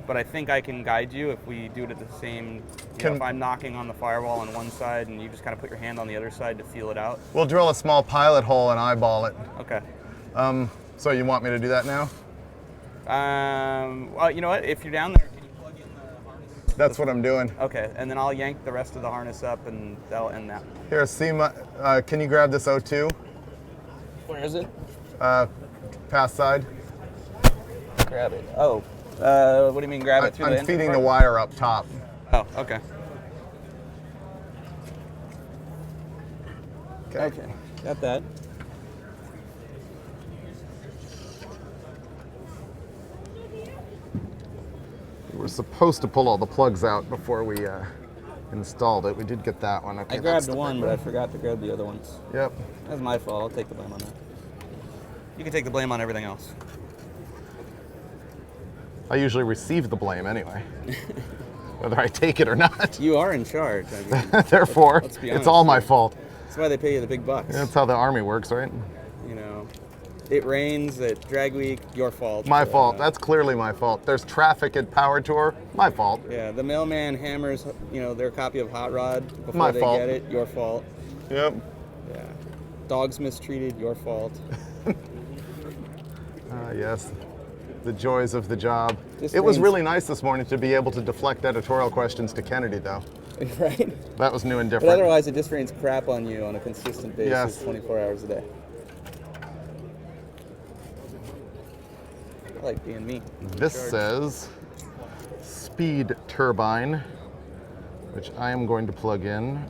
but I think I can guide you if we do it at the same. If I'm knocking on the firewall on one side and you just kind of put your hand on the other side to feel it out.
We'll drill a small pilot hole and eyeball it.
Okay.
So you want me to do that now?
Well, you know what? If you're down there, can you plug in the harness?
That's what I'm doing.
Okay, and then I'll yank the rest of the harness up, and that'll end that.
Here, Seema, can you grab this O2?
Where is it?
Pass side.
Grab it. Oh, what do you mean grab it through the
I'm
end
feeding
part?
the wire up top.
Oh, okay.
Okay.
Okay, got that.
We were supposed to pull all the plugs out before we installed it. We did get that one. Okay,
I grabbed one, but I forgot to grab the other ones.
Yep.
That's my fault. I'll take the blame on that. You can take the blame on everything else.
I usually receive the blame anyway, whether I take it or not.
You are in charge. I mean,
Therefore,
let's be
it's
honest
all my
here.
fault.
That's why they pay you the big bucks.
That's how the army works, right?
You know, it rains at drag week, your fault.
My fault. That's clearly my fault. There's traffic at Power Tour, my fault.
Yeah, the mailman hammers, their copy of Hot Rod before
My
they
fault.
get it, your fault.
Yep.
Yeah. Dogs mistreated, your fault.
Yes, the joys of the job.
This
It was
means-
really nice this morning to be able to deflect editorial questions to Kennedy, though.
Right?
That was new and
But
different.
otherwise, it just rains crap on you on a consistent basis,
Yes.
24 hours a day. I like being me.
This says speed turbine, which I am going to plug in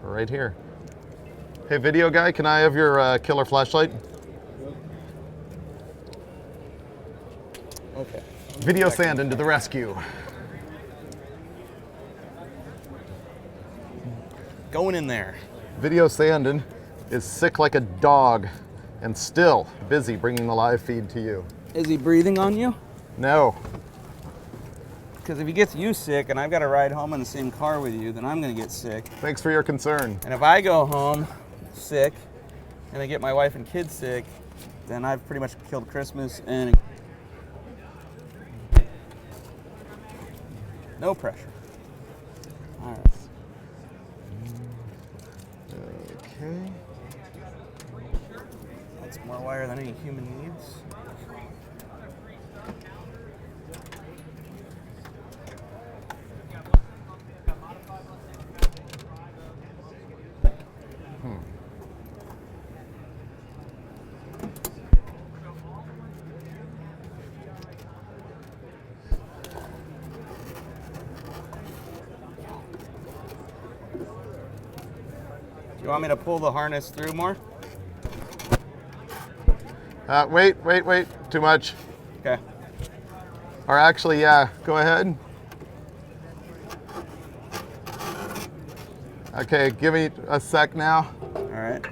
right here. Hey, video guy, can I have your killer flashlight?
Okay.
Video Sandin to the rescue.
Going in there.
Video Sandin is sick like a dog and still busy bringing the live feed to you.
Is he breathing on you?
No.
Because if he gets you sick and I've got to ride home in the same car with you, then I'm going to get sick.
Thanks for your concern.
And if I go home sick and I get my wife and kids sick, then I've pretty much killed Christmas and no pressure. All right.
Okay.
That's more wire than any human needs. You want me to pull the harness through more?
Wait. Too much.
Okay.
Or actually, yeah, go ahead. Okay, give me a sec now.
All right.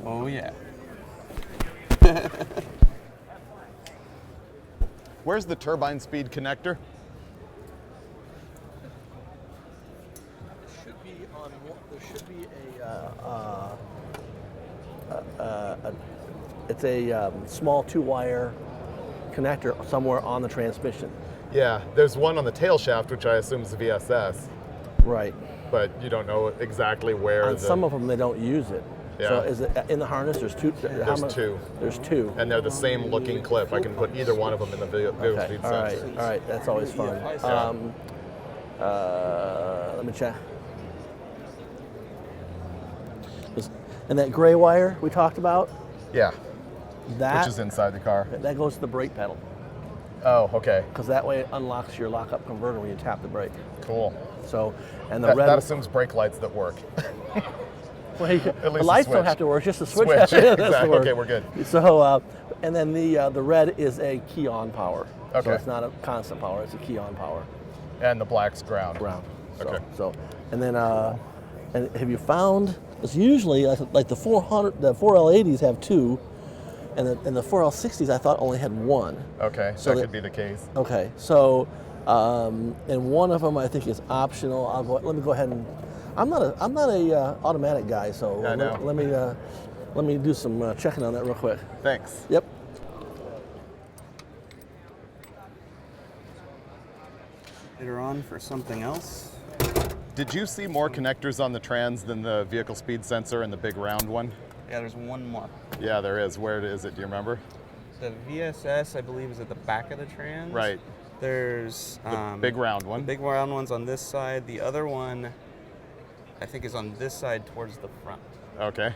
Oh yeah.
Where's the turbine speed connector?
Should be on. There should be it's a small 2-wire connector somewhere on the transmission.
Yeah, there's one on the tail shaft, which I assume is the VSS,
Right.
but you don't know exactly where
On
the...
some of them, they don't use it. So
Yeah.
is it in the harness? There's two.
There's two.
There's two.
And they're the same looking clip. I can put either one of them in the video
Okay.
feed
All right.
sensor.
All right. That's always fun. Let me check. And that gray wire we talked about,
Yeah,
that
which is inside the car.
that goes to the brake pedal.
Oh, okay.
because that way it unlocks your lockup converter when you tap the brake.
Cool.
So, and the
That,
red.
that assumes brake lights that work.
Well,
At
the
least
lights
the
don't
switch.
have to work; just the switch
Switch,
has to
exactly.
work.
Okay, we're good.
So, and then the red is a key on power. So
Okay.
it's not a constant power; it's a key on power.
And the black's ground.
So,
Okay.
So, and then, and have you found? It's usually like the 4L80s have 2, and the 4L60s I thought only had 1.
Okay,
So
that could be the case.
Okay, so and one of them I think is optional. Let me go ahead and I'm not a automatic guy, so
I know.
let me do some checking on that real quick.
Thanks.
Yep.
Later on for something else.
Did you see more connectors on the trans than the vehicle speed sensor and the big round one?
Yeah, there's one more.
Yeah, there is. Where is it? Do you remember?
The VSS, I believe, is at the back of the trans.
Right.
There's
The big round
the
one.
big round one's on this side. The other one, I think, is on this side towards the front.
Okay,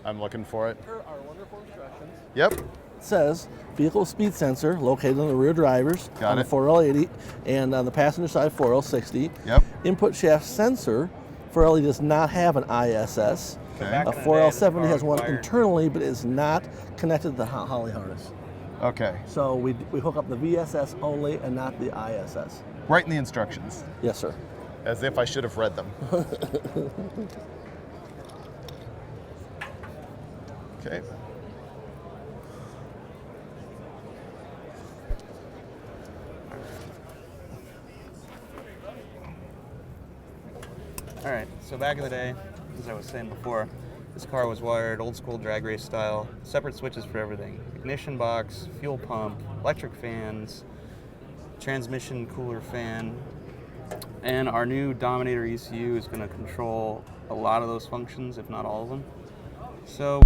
I'm looking for it.
Our wonderful instructions.
Yep.
Says vehicle speed sensor located on the rear drivers
Got
on
it.
the 4L80 and on the passenger side 4L60.
Yep.
Input shaft sensor 4L80 does not have an ISS.
Okay.
Back
A
in the day,
4L70
the
has
car
one
was wired.
internally, but is not connected to the Holley harness.
Okay.
So we hook up the VSS only and not the ISS.
Right in the instructions,
Yes, sir.
as if I should have read them. Okay.
All right, so back in the day, as I was saying before, this car was wired old school drag race style, separate switches for everything. Ignition box, fuel pump, electric fans, transmission cooler fan, and our new Dominator ECU is going to control a lot of those functions, if not all of them. So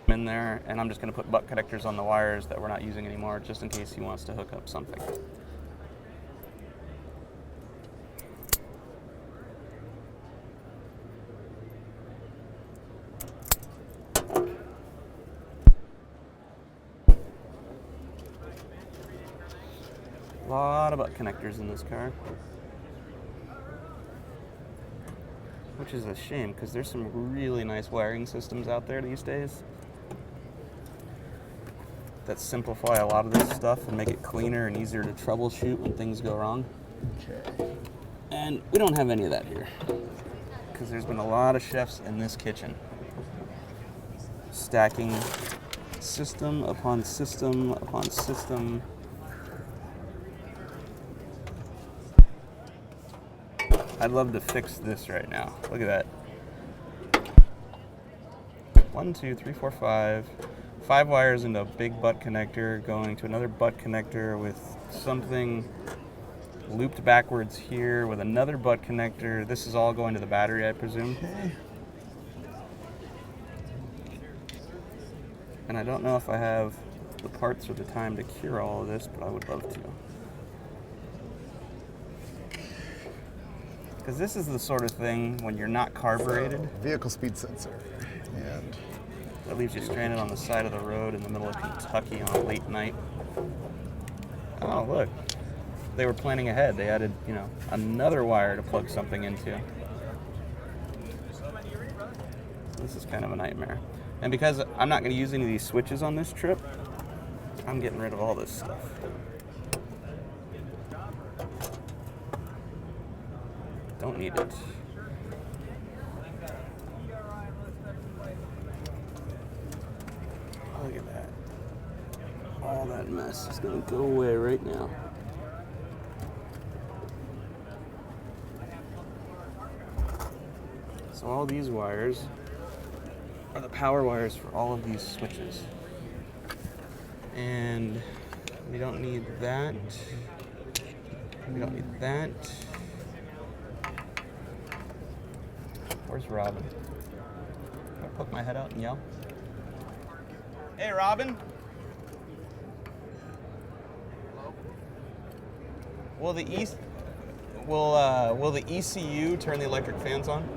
in there, and I'm just going to put butt connectors on the wires that we're not using anymore, just in case he wants to hook up something. A lot of butt connectors in this car, which is a shame because there's some really nice wiring systems out there these days that simplify a lot of this stuff and make it cleaner and easier to troubleshoot when things go wrong.
Okay.
And we don't have any of that here because there's been a lot of chefs in this kitchen stacking system upon system upon system. I'd love to fix this right now. Look at that. 1, 2, 3, 4, 5. 5 wires into a big butt connector going to another butt connector with something looped backwards here with another butt connector. This is all going to the battery, I presume.
Okay.
And I don't know if I have the parts or the time to cure all of this, but I would love to. Because this is the sort of thing when you're not carbureted,
Vehicle speed sensor. And
that leaves you stranded on the side of the road in the middle of Kentucky on a late night. Oh, look. They were planning ahead. They added, another wire to plug something into. This is kind of a nightmare. And because I'm not going to use any of these switches on this trip, I'm getting rid of all this stuff. Don't need it. Look at that. All that mess is going to go away right now. So all these wires are the power wires for all of these switches. And we don't need that. We don't need that. Where's Robin? Can I poke my head out and yell? Hey, Robin. Will the ECU turn the electric fans on?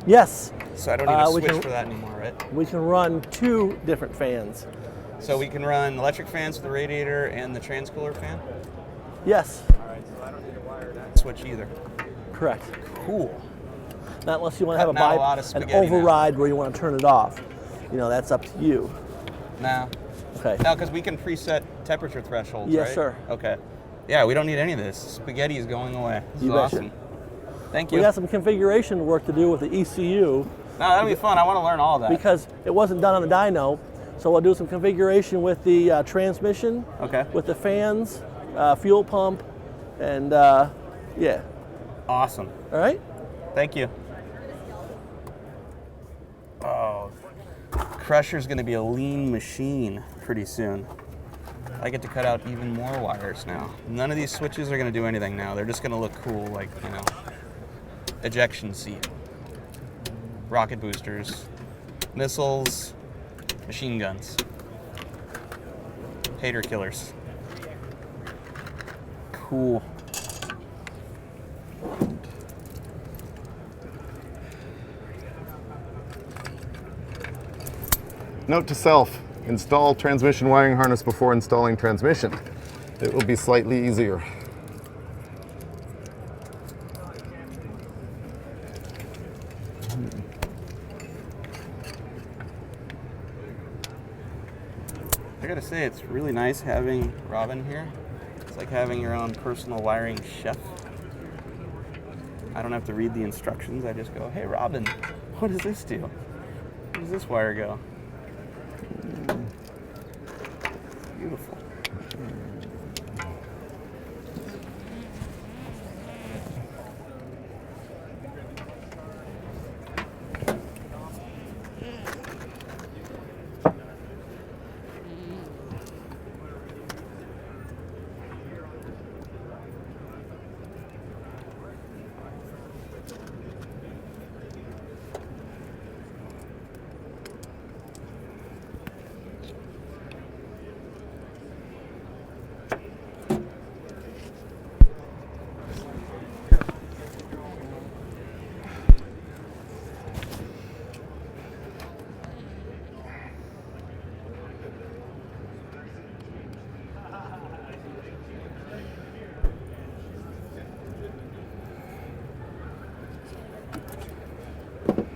Yes. So I don't need a
we
switch
can-
for that anymore, right?
We can run 2 different fans.
So we can run electric fans for the radiator and the transcooler fan?
Yes,
All right, so I don't need to wire that switch either.
correct.
Cool.
Not unless you want to have
Cutting out a lot of
an
spaghetti now.
override where you want to turn it off. You know, that's up to you.
No.
Okay.
No, because we can preset temperature thresholds,
Yes,
right?
sir.
Okay. Yeah, we don't need any of this. Spaghetti is going away. This
You
is
betcha.
awesome. Thank you.
We got some configuration work to do with the ECU
No, that'll be fun. I want to learn all that.
because it wasn't done on the dyno. So we'll do some configuration with the transmission,
Okay.
with the fans, fuel pump, and yeah.
Awesome.
All right?
Thank you. Oh, Crusher's going to be a lean machine pretty soon. I get to cut out even more wires now. None of these switches are going to do anything now. They're just going to look cool, like, you know, ejection seat, rocket boosters, missiles, machine guns, hater killers. Cool.
Note to self, install transmission wiring harness before installing transmission. It will be slightly easier.
I gotta say, it's really nice having Robin here. It's like having your own personal wiring chef. I don't have to read the instructions. I just go, hey, Robin, what does this do? Where does this wire go? Beautiful.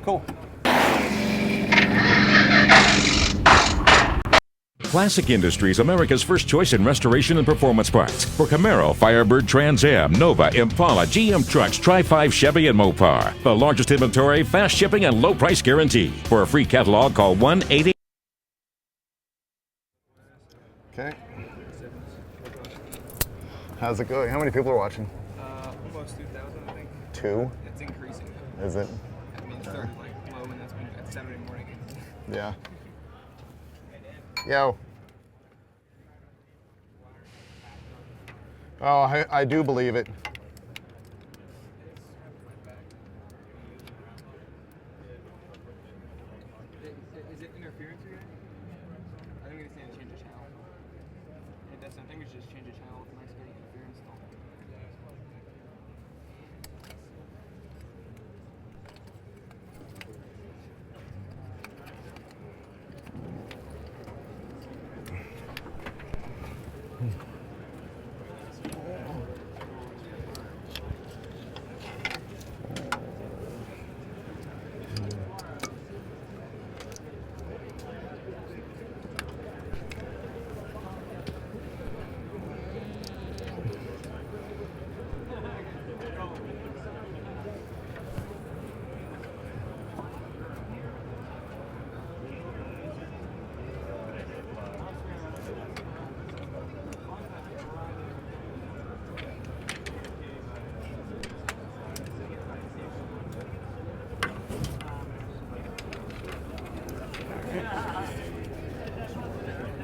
Cool.
Classic Industries, America's first choice in restoration and performance parts for Camaro, Firebird, Trans Am, Nova, Impala, GM trucks, Tri-5 Chevy, and Mopar. The largest inventory, fast shipping, and low price guarantee. For a free catalog, call 1-80.
Okay. How's it going? How many people are watching?
Almost 2,000, I think.
2?
It's increasing.
Is it?
I mean, it started like low, and that's been at Saturday morning.
Yeah. Yo. Oh, I do believe it.
Is it interference again? I think we just need to change the channel. I think we should just change the channel with nice good interference.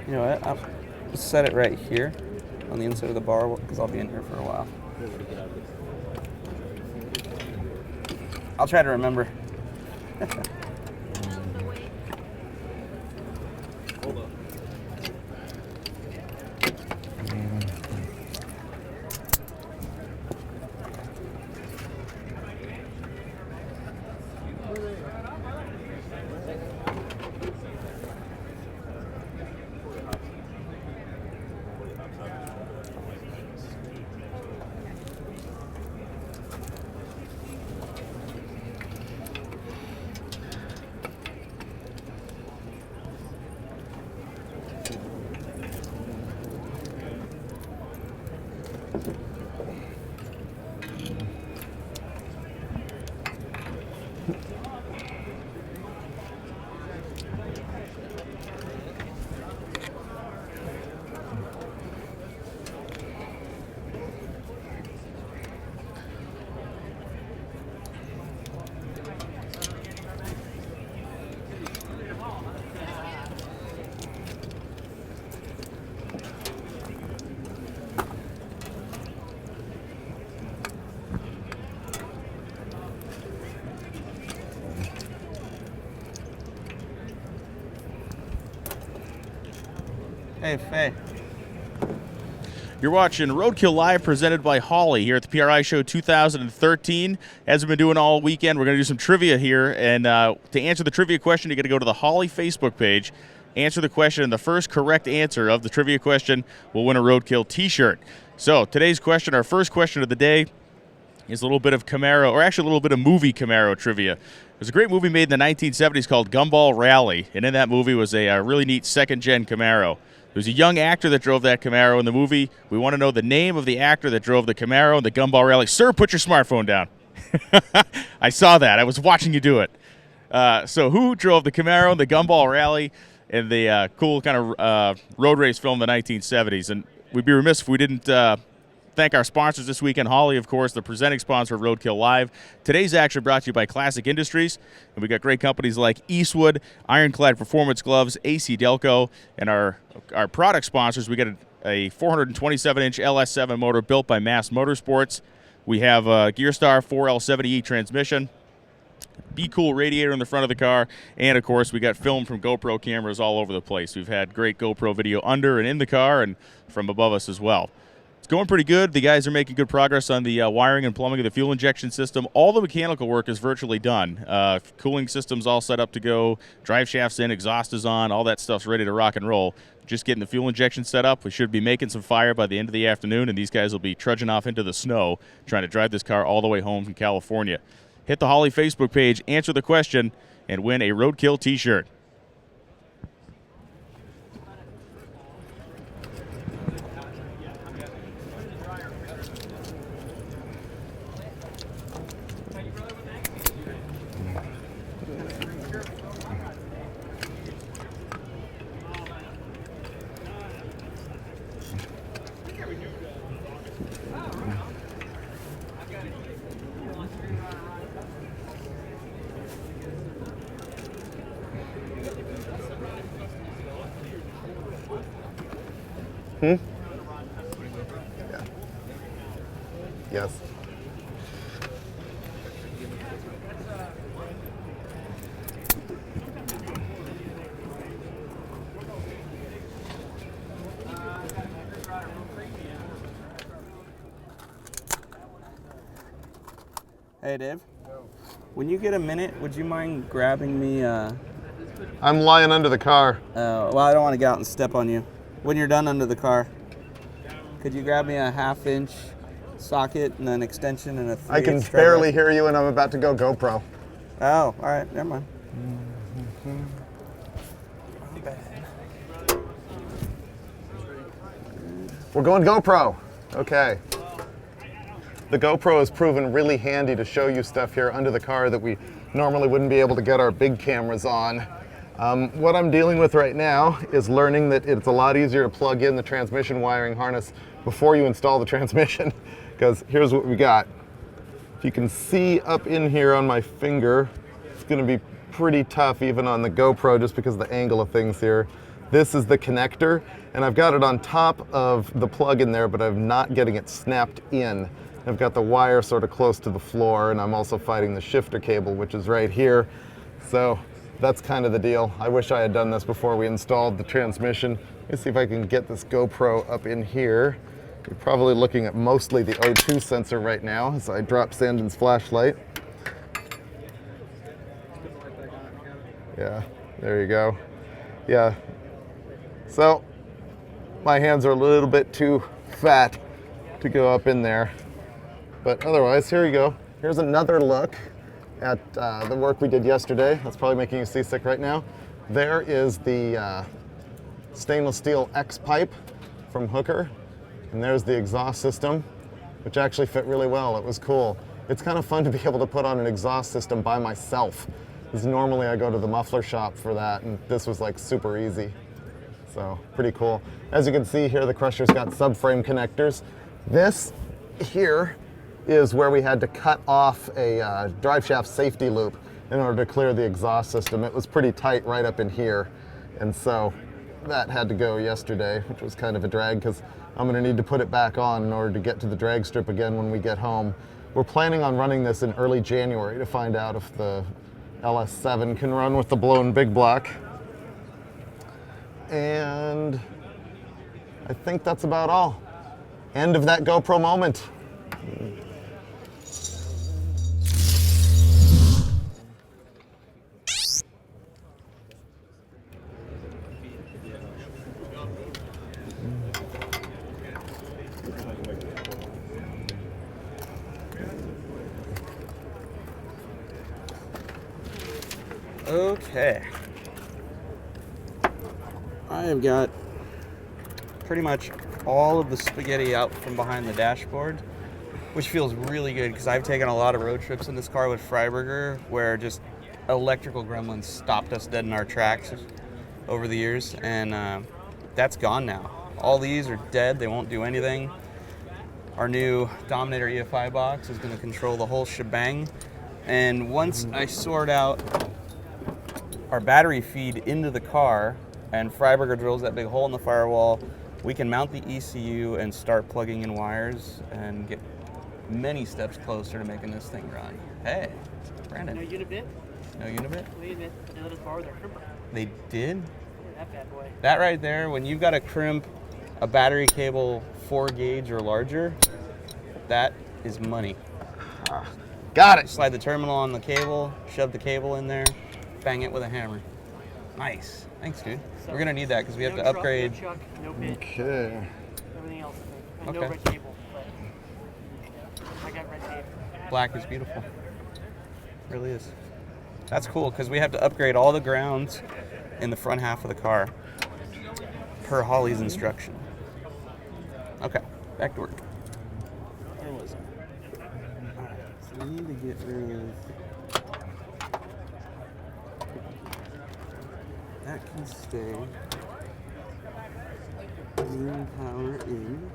You know what? I'll just set it right here on the inside of the bar because I'll be in here for a while. I'll try to remember. Hey, Faye.
You're watching RoadKill Live, presented by Holley here at the PRI Show 2013. As we've been doing all weekend, we're going to do some trivia here. And to answer the trivia question, you got to go to the Holley Facebook page, answer the question, and the first correct answer of the trivia question will win a RoadKill t-shirt. So today's question, our first question of the day, is a little bit of Camaro, or actually a little bit of movie Camaro trivia. There's a great movie made in the 1970s called Gumball Rally, and in that movie was a really neat second-gen Camaro. There's a young actor that drove that Camaro in the movie. We want to know the name of the actor that drove the Camaro in the Gumball Rally. Sir, put your smartphone down. I saw that. I was watching you do it. So who drove the Camaro in the Gumball Rally in the cool kind of road race film in the 1970s? And we'd be remiss if we didn't thank our sponsors this weekend. Holley, of course, the presenting sponsor of RoadKill Live. Today's action brought to you by Classic Industries. And we got great companies like Eastwood, Ironclad Performance Gloves, AC Delco, and our product sponsors. We got a 427-inch LS7 motor built by Mass Motorsports. We have a Gearstar 4L70E transmission, Be Cool radiator in the front of the car, and of course we got film from GoPro cameras all over the place. We've had great GoPro video under and in the car and from above us as well. It's going pretty good. The guys are making good progress on the wiring and plumbing of the fuel injection system. All the mechanical work is virtually done. Cooling system's all set up to go. Drive shaft's in, exhaust is on. All that stuff's ready to rock and roll. Just getting the fuel injection set up. We should be making some fire by the end of the afternoon, and these guys will be trudging off into the snow trying to drive this car all the way home from California. Hit the Holley Facebook page, answer the question, and win a RoadKill t-shirt.
Yeah. Yes.
Hey, Dave. When you get a minute, would you mind grabbing me?
I'm lying under the car.
Well, I don't want to get out and step on you. When you're done under the car, could you grab me a 1/2-inch socket and an extension and a 3/8
I can barely hear you, and I'm about to go GoPro.
Oh, all right, never mind.
We're going GoPro. Okay. The GoPro has proven really handy to show you stuff here under the car that we normally wouldn't be able to get our big cameras on. What I'm dealing with right now is learning that it's a lot easier to plug in the transmission wiring harness before you install the transmission, because here's what we got. If you can see up in here on my finger, it's going to be pretty tough even on the GoPro just because of the angle of things here. This is the connector, and I've got it on top of the plug in there, but I'm not getting it snapped in. I've got the wire sort of close to the floor, and I'm also fighting the shifter cable, which is right here. So that's kind of the deal. I wish I had done this before we installed the transmission. Let me see if I can get this GoPro up in here. You're probably looking at mostly the O2 sensor right now as I drop Sandon's flashlight. Yeah, there you go. Yeah. So my hands are a little bit too fat to go up in there. But otherwise, here you go. Here's another look at the work we did yesterday. That's probably making you seasick right now. There is the stainless steel X pipe from Hooker, and there's the exhaust system, which actually fit really well. It was cool. It's kind of fun to be able to put on an exhaust system by myself, because normally I go to the muffler shop for that, and this was like super easy. So pretty cool. As you can see here, the Crusher's got subframe connectors. This here is where we had to cut off a drive shaft safety loop in order to clear the exhaust system. It was pretty tight right up in here, and so that had to go yesterday, which was kind of a drag because I'm going to need to put it back on in order to get to the drag strip again when we get home. We're planning on running this in early January to find out if the LS7 can run with the blown big block. And I think that's about all. End of that GoPro moment.
Okay. I have got pretty much all of the spaghetti out from behind the dashboard, which feels really good because I've taken a lot of road trips in this car with Freiburger where just electrical gremlins stopped us dead in our tracks over the years, and that's gone now. All these are dead, they won't do anything. Our new Dominator EFI box is going to control the whole shebang, and once I sort out our battery feed into the car and Freiburger drills that big hole in the firewall, we can mount the ECU and start plugging in wires and get many steps closer to making this thing run. Hey, Brandon.
No unibit?
No unibit?
Wait a minute. They let us borrow their crimper.
They did?
That bad boy.
That right there, when you've got to crimp a battery cable 4 gauge or larger, that is money.
Got it.
Slide the terminal on the cable, shove the cable in there, bang it with a hammer. Nice. Thanks, dude.
So,
we're going to need that because we have
no
to
truck,
upgrade.
No chuck, no bit,
Okay.
everything else. And no
Okay.
red cable, but I got red tape.
Black is beautiful. Really is. That's cool because we have to upgrade all the grounds in the front half of the car per Holley's instruction. Okay, back to work. Where was I? Alright, so we need to get rid of that. Can stay. Green power in.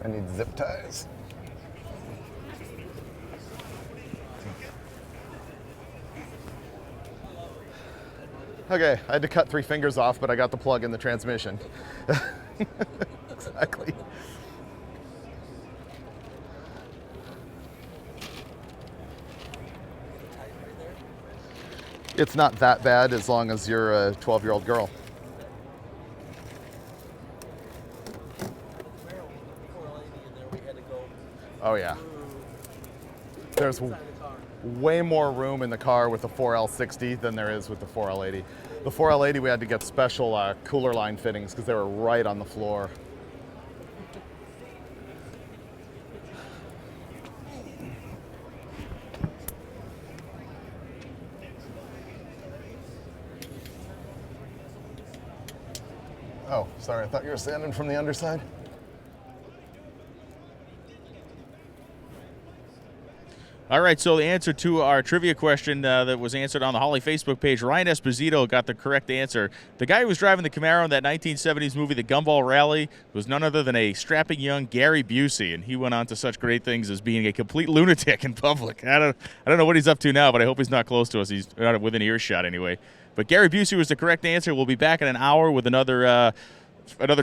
I need zip ties. Okay, I had to cut 3 fingers off, but I got the plug in the transmission. Exactly. It's not that bad as long as you're a 12-year-old girl. Oh yeah. There's way more room in the car with the 4L60 than there is with the 4L80. The 4L80 we had to get special cooler line fittings because they were right on the floor. Oh, sorry, I thought you were sanding from the underside.
All right, so the answer to our trivia question that was answered on the Holley Facebook page, Ryan Esposito got the correct answer. The guy who was driving the Camaro in that 1970s movie, The Gumball Rally, was none other than a strapping young Gary Busey, and he went on to such great things as being a complete lunatic in public. I don't know what he's up to now, but I hope he's not close to us. He's not within earshot anyway. But Gary Busey was the correct answer. We'll be back in an hour with another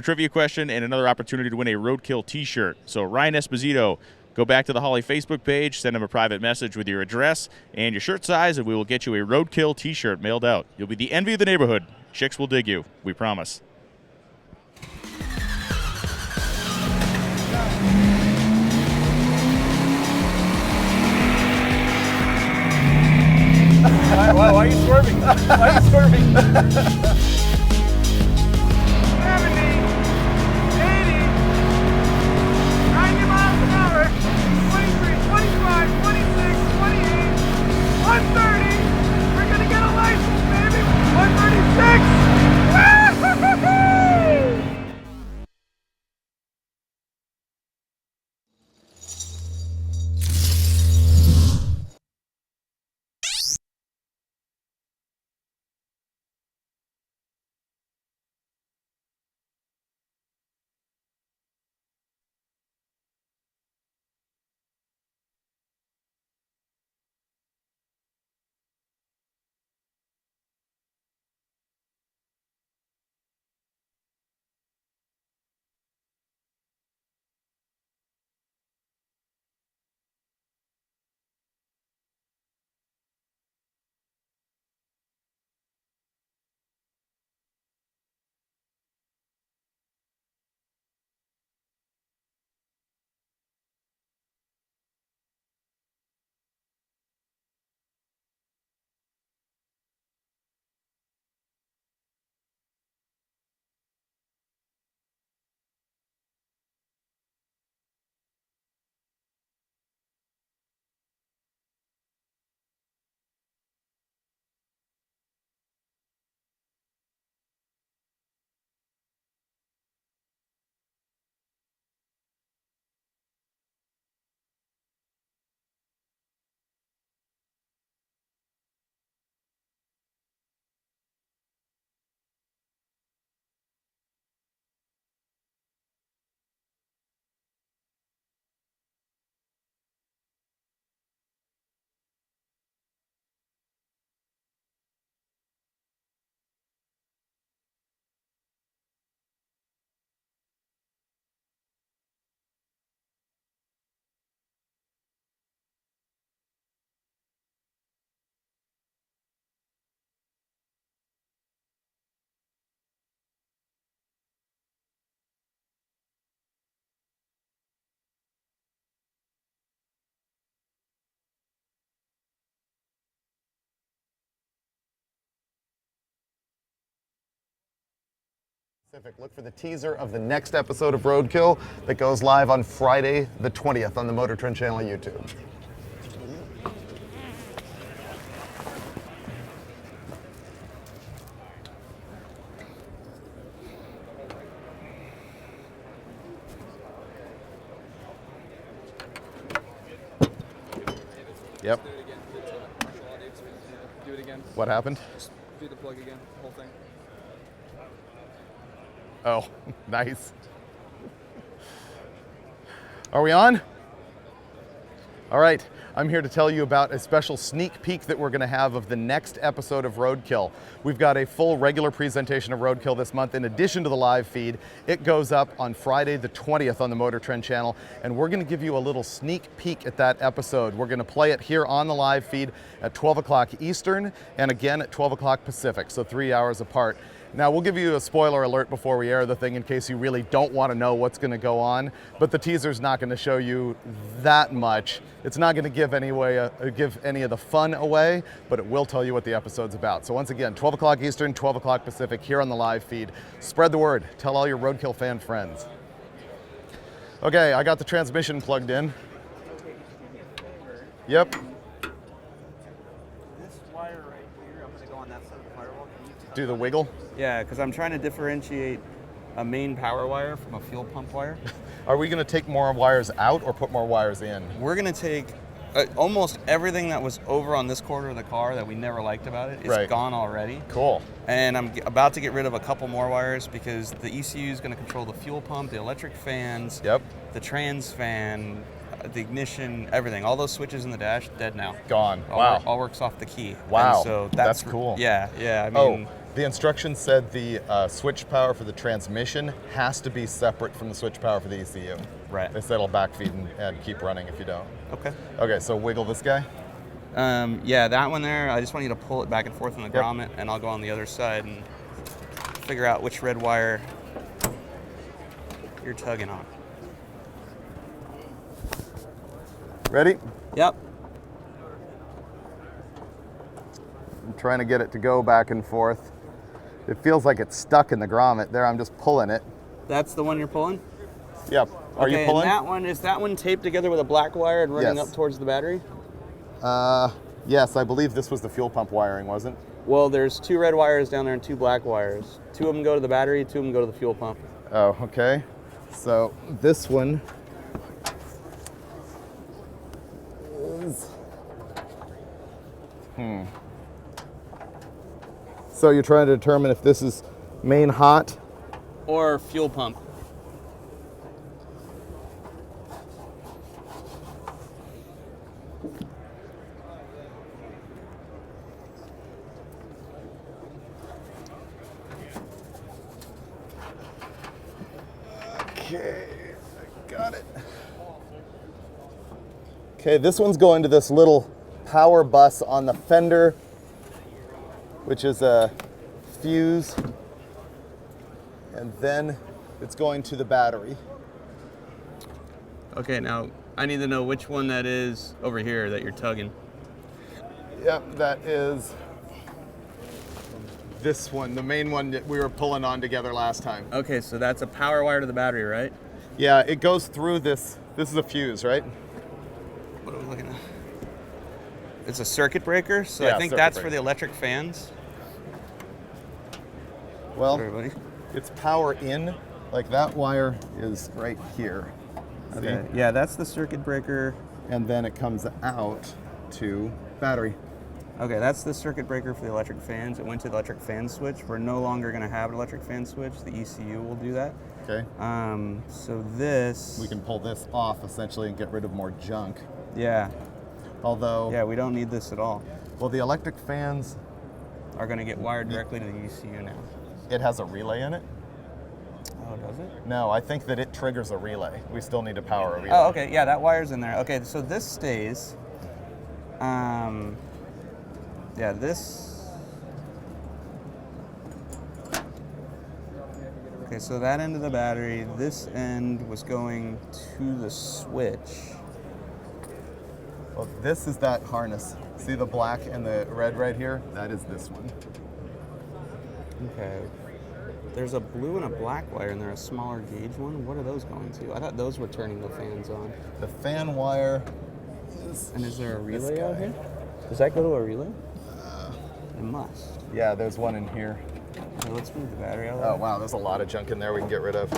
trivia question and another opportunity to win a RoadKill T-shirt. So Ryan Esposito, go back to the Holley Facebook page, send him a private message with your address and your shirt size, and we will get you a RoadKill T-shirt mailed out. You'll be the envy of the neighborhood. Chicks will dig you. We promise.
Why are you swerving? Why are you swerving?
Look for the teaser of the next episode of RoadKill that goes live on Friday the 20th on the Motor Trend channel on YouTube. Yep.
Do it again. Do it again.
What happened?
Just do the plug again, the whole thing.
Oh, nice. Are we on? All right, I'm here to tell you about a special sneak peek that we're gonna have of the next episode of RoadKill. We've got a full regular presentation of RoadKill this month in addition to the live feed. It goes up on Friday the 20th on the Motor Trend channel, and we're gonna give you a little sneak peek at that episode. We're gonna play it here on the live feed at 12 o'clock Eastern and again at 12 o'clock Pacific, so 3 hours apart. Now, we'll give you a spoiler alert before we air the thing in case you really don't want to know what's going to go on, but the teaser's not going to show you that much. It's not going to give any of the fun away, but it will tell you what the episode's about. So once again, 12 o'clock Eastern, 12 o'clock Pacific here on the live feed. Spread the word. Tell all your RoadKill fan friends. Okay, I got the transmission plugged in. Yep.
This wire right here, I'm going to go on that side of the firewall.
Do the wiggle.
Yeah, because I'm trying to differentiate a main power wire from a fuel pump wire.
Are we going to take more wires out or put more wires in?
We're going to take almost everything that was over on this quarter of the car that we never liked about it is gone already.
Cool.
And I'm about to get rid of a couple more wires because the ECU is going to control the fuel pump, the electric fans, the trans fan, the ignition, everything. All those switches in the dash, dead now.
Gone.
All works off the key.
Wow.
And so
that's cool.
Yeah. I mean,
the instructions said the switch power for the transmission has to be separate from the switch power for the ECU.
Right.
They said it'll backfeed and keep running if you don't.
Okay.
Okay, so wiggle this guy.
Yeah, that one there, I just want you to pull it back and forth on the grommet, and I'll go on the other side and figure out which red wire you're tugging on.
Ready?
Yep.
I'm trying to get it to go back and forth. It feels like it's stuck in the grommet. There, I'm just pulling it.
That's the one you're pulling?
Yep. Are you pulling?
And that one, is that one taped together with a black wire and running
Yes.
up towards the battery?
Yes, I believe this was the fuel pump wiring, wasn't it?
Well, there's 2 red wires down there and 2 black wires. 2 of them go to the battery, 2 of them go to the fuel pump.
Oh, okay. So this one is... So you're trying to determine if this is main hot?
Or fuel pump.
Okay, I got it. Okay, this one's going to this little power bus on the fender, which is a fuse, and then it's going to the battery.
Okay, now I need to know which one that is over here that you're tugging.
Yep, that is this one, the main one that we were pulling on together last time.
Okay, so that's a power wire to the battery, right?
Yeah, it goes through this. This is a fuse, right?
What are we looking at? It's a circuit breaker, so
Yeah,
I think
circuit
that's
breaker.
for the electric fans.
Well,
Everybody.
it's power in. Like that wire is right here. See?
Okay. Yeah, that's the circuit breaker.
And then it comes out to battery.
Okay, that's the circuit breaker for the electric fans. It went to the electric fan switch. We're no longer going to have an electric fan switch. The ECU will do that.
Okay.
So this...
We can pull this off essentially and get rid of more junk.
Yeah.
Although,
Yeah, we don't need this at all.
well, the electric fans,
Are going to get wired directly to the ECU now.
it has a relay in it.
Oh, does it?
No, I think that it triggers a relay. We still need to power a relay.
Oh, okay. Yeah, that wire's in there. Okay, so this stays. Yeah, this. Okay, so that end of the battery, this end was going to the switch.
Well, this is that harness. See the black and the red right here? That is this one.
Okay. There's a blue and a black wire, and they're a smaller gauge one. What are those going to? I thought those were turning the fans on.
The fan wire.
And is there a relay out here? Does that go to a relay? It must.
Yeah, there's one in here.
Okay, let's move the battery out of
Oh wow, there's a lot of junk in there we can get rid of.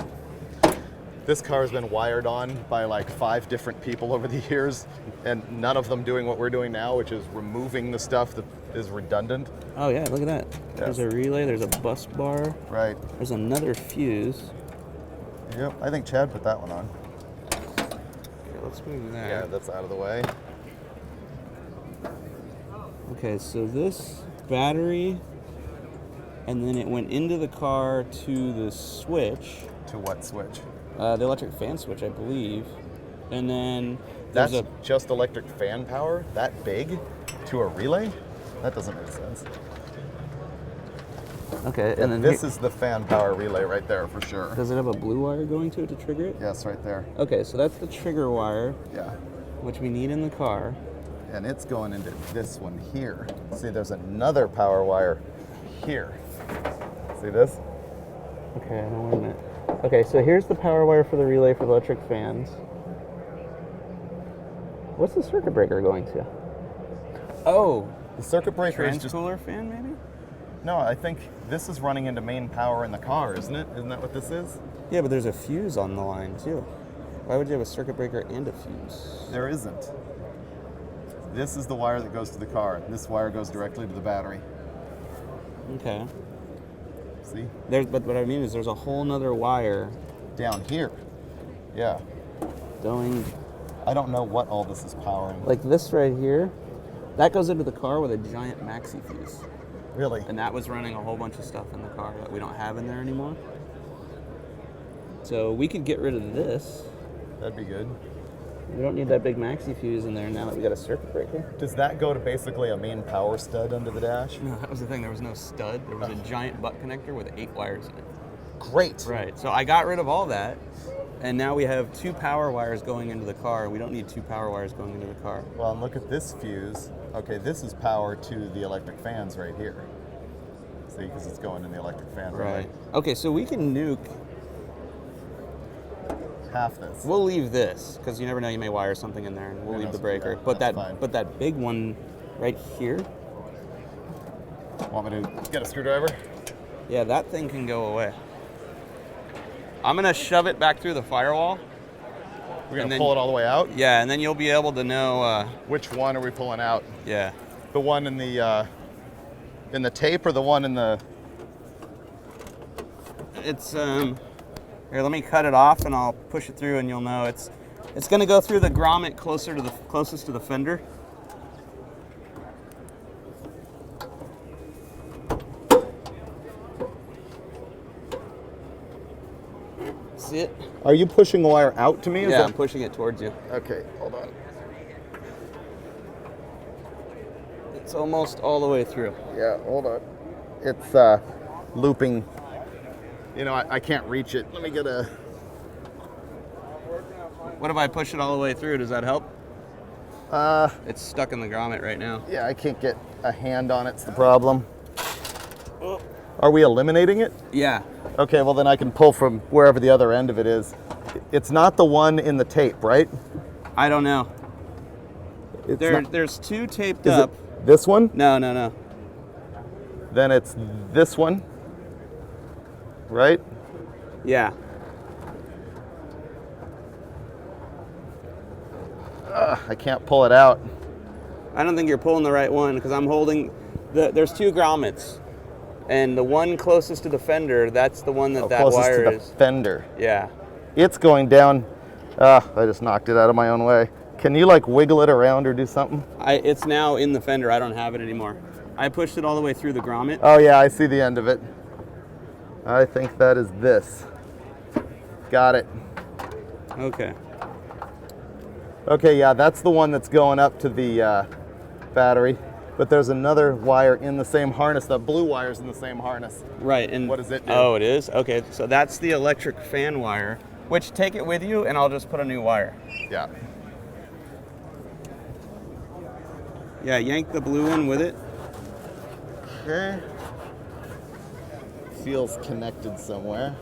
This car has been wired on by like 5 different people over the years, and none of them doing what we're doing now, which is removing the stuff that is redundant.
Oh yeah, look at that. There's a relay, there's a bus bar.
Right.
There's another fuse.
Yep, I think Chad put that one on.
Okay, let's move that.
Yeah, that's out of the way.
Okay, so this battery, and then it went into the car to the switch.
To what switch?
The electric fan switch, I believe. And then
That's
there's
just electric fan power? That big? To a relay? That doesn't make sense.
okay, and then
This is the fan power relay right there for sure.
does it have a blue wire going to it to trigger it?
Yes, right there.
Okay, so that's the trigger wire,
Yeah.
which we need in the car.
And it's going into this one here. See, there's another power wire here. See this?
Okay, wait a minute. Okay, so here's the power wire for the relay for the electric fans. What's the circuit breaker going to? Oh,
The circuit breaker is just...
transcooler fan maybe?
No, I think this is running into main power in the car, isn't it? Isn't that what this is?
Yeah, but there's a fuse on the line too. Why would you have a circuit breaker and a fuse?
There isn't. This is the wire that goes to the car. This wire goes directly to the battery.
Okay.
See?
But what I mean is there's a whole nother wire
Down here. Yeah.
going
I don't know what all this is powering.
like this right here. That goes into the car with a giant maxi fuse.
Really?
And that was running a whole bunch of stuff in the car that we don't have in there anymore. So we could get rid of this.
That'd be good.
We don't need that big maxi fuse in there now that we got a circuit breaker.
Does that go to basically a main power stud under the dash?
No, that was the thing. There was no stud. There was a giant butt connector with 8 wires in it.
Great.
Right. So I got rid of all that, and now we have 2 power wires going into the car. We don't need 2 power wires going into the car.
Well, and look at this fuse. Okay, this is power to the electric fans right here. See, because it's going in the electric fan relay.
Okay, so we can nuke.
Half this.
We'll leave this because you never know. You may wire something in there, and we'll
Who
leave the
knows?
breaker.
Yeah,
but
that's fine.
that big one right here.
Want me to get a screwdriver?
Yeah, that thing can go away. I'm gonna shove it back through the firewall.
We're gonna
then-
pull it all the way out?
Yeah, and then you'll be able to know.
Which one are we pulling out?
Yeah.
The one in the tape or the one in the...
It's here. Let me cut it off, and I'll push it through, and you'll know it's gonna go through the grommet closest to the fender. See it?
Are you pushing the wire out to me? Is
Yeah,
that-
I'm pushing it towards you.
Okay, hold on.
It's almost all the way through.
Yeah, hold on. It's looping. You know, I can't reach it. Let me get a...
What if I push it all the way through? Does that help? It's stuck in the grommet right now.
Yeah, I can't get a hand on it's the problem. Are we eliminating it?
Yeah.
Okay, well then I can pull from wherever the other end of it is. It's not the one in the tape, right?
I don't know.
It's not-
There's 2 taped
is
up.
it this one?
No.
Then it's this one, right?
Yeah.
I can't pull it out.
I don't think you're pulling the right one because I'm holding. There's 2 grommets, and the one closest to the fender, that's the one that
Closest
wire
to the
is.
fender.
Yeah.
It's going down. I just knocked it out of my own way. Can you like wiggle it around or do something?
It's now in the fender. I don't have it anymore. I pushed it all the way through the grommet.
Oh yeah, I see the end of it. I think that is this. Got it.
Okay.
Okay, yeah, that's the one that's going up to the battery. But there's another wire in the same harness. The blue wire's in the same harness.
Right. And
What does it do?
Oh, it is? Okay. So that's the electric fan wire, which take it with you, and I'll just put a new wire.
Yeah.
Yeah, yank the blue one with it.
Okay. feels connected somewhere.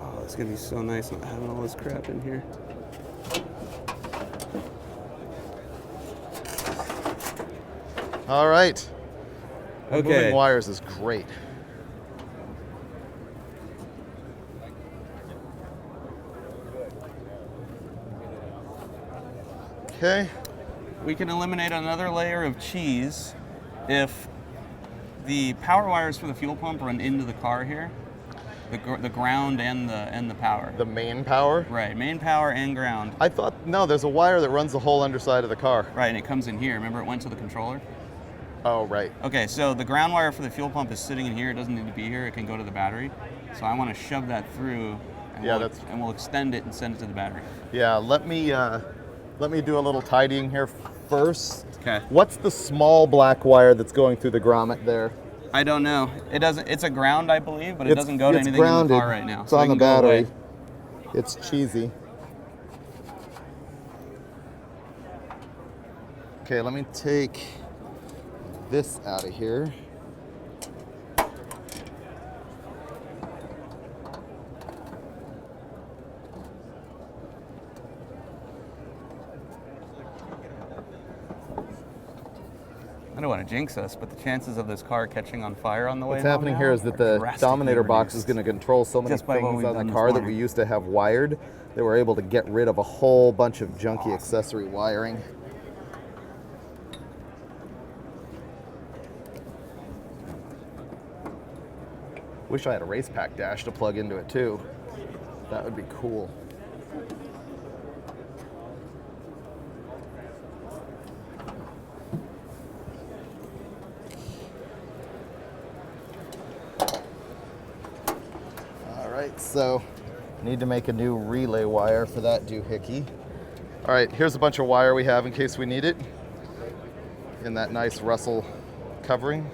Oh, it's gonna be so nice not having all this crap in here.
All right.
Okay.
Moving wires is great. Okay.
We can eliminate another layer of cheese if the power wires for the fuel pump run into the car here. The ground and the power.
The main power?
Right, main power and ground.
I thought, no, there's a wire that runs the whole underside of the car.
Right, and it comes in here. Remember it went to the controller?
Oh, right.
Okay, so the ground wire for the fuel pump is sitting in here. It doesn't need to be here. It can go to the battery. So I want to shove that through, and, we'll extend it and send it to the battery.
Yeah, let me do a little tidying here first.
Okay.
What's the small black wire that's going through the grommet there?
I don't know. It doesn't. It's a ground, I believe, but it doesn't go to anything
grounded.
in the car right now.
It's
so
on
it
the
can go
battery.
away.
It's cheesy. Okay, let me take this out of here.
I don't want to jinx us, but the chances of this car catching on fire on the way
What's
home
happening
now
here is that
are
the
drastically
Dominator box is
reduced.
going to control so many
Just by what
things
we've
on
done
the
this
car that we
morning.
used to have wired, that we're able to get rid of a whole bunch of junky accessory wiring. Wish I had a race pack dash to plug into it too. That would be cool. All right, so need to make a new relay wire for that doohickey. All right, here's a bunch of wire we have in case we need it in that nice Russell covering.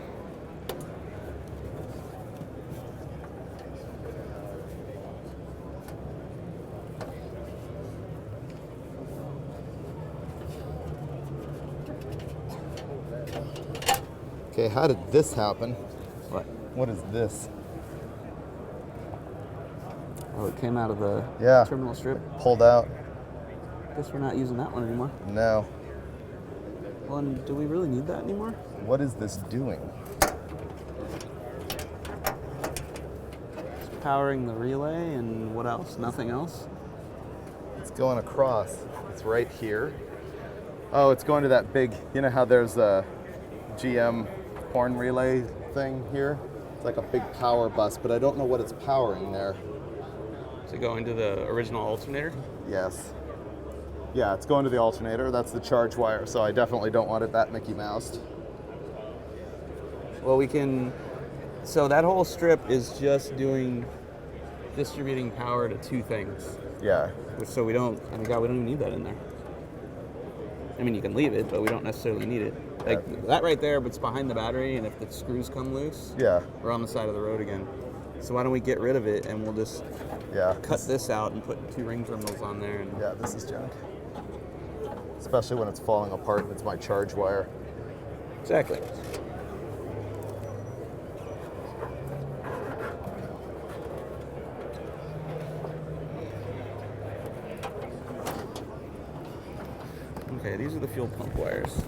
Okay, how did this happen?
What?
What is this?
Oh, it came out of the
Yeah.
terminal strip.
Pulled out?
Guess we're not using that one anymore.
No.
Well, and do we really need that anymore?
What is this doing?
It's powering the relay and what else? Nothing else?
It's going across. It's right here. Oh, it's going to that big, you know how there's a GM horn relay thing here? It's like a big power bus, but I don't know what it's powering there.
To go into the original alternator?
Yes. Yeah, it's going to the alternator. That's the charge wire, so I definitely don't want it that Mickey Moused.
Well, we can. So that whole strip is just distributing power to two things.
Yeah.
So we don't. Oh my God, we don't even need that in there. I mean, you can leave it, but we don't necessarily need it. Like that right there, but it's behind the battery, and if the screws come loose,
Yeah.
we're on the side of the road again. So why don't we get rid of it and we'll just cut this out and put two ring terminals on there. And
Yeah, this is junk. Especially when it's falling apart and it's my charge wire.
Exactly. Okay, these are the fuel pump wires.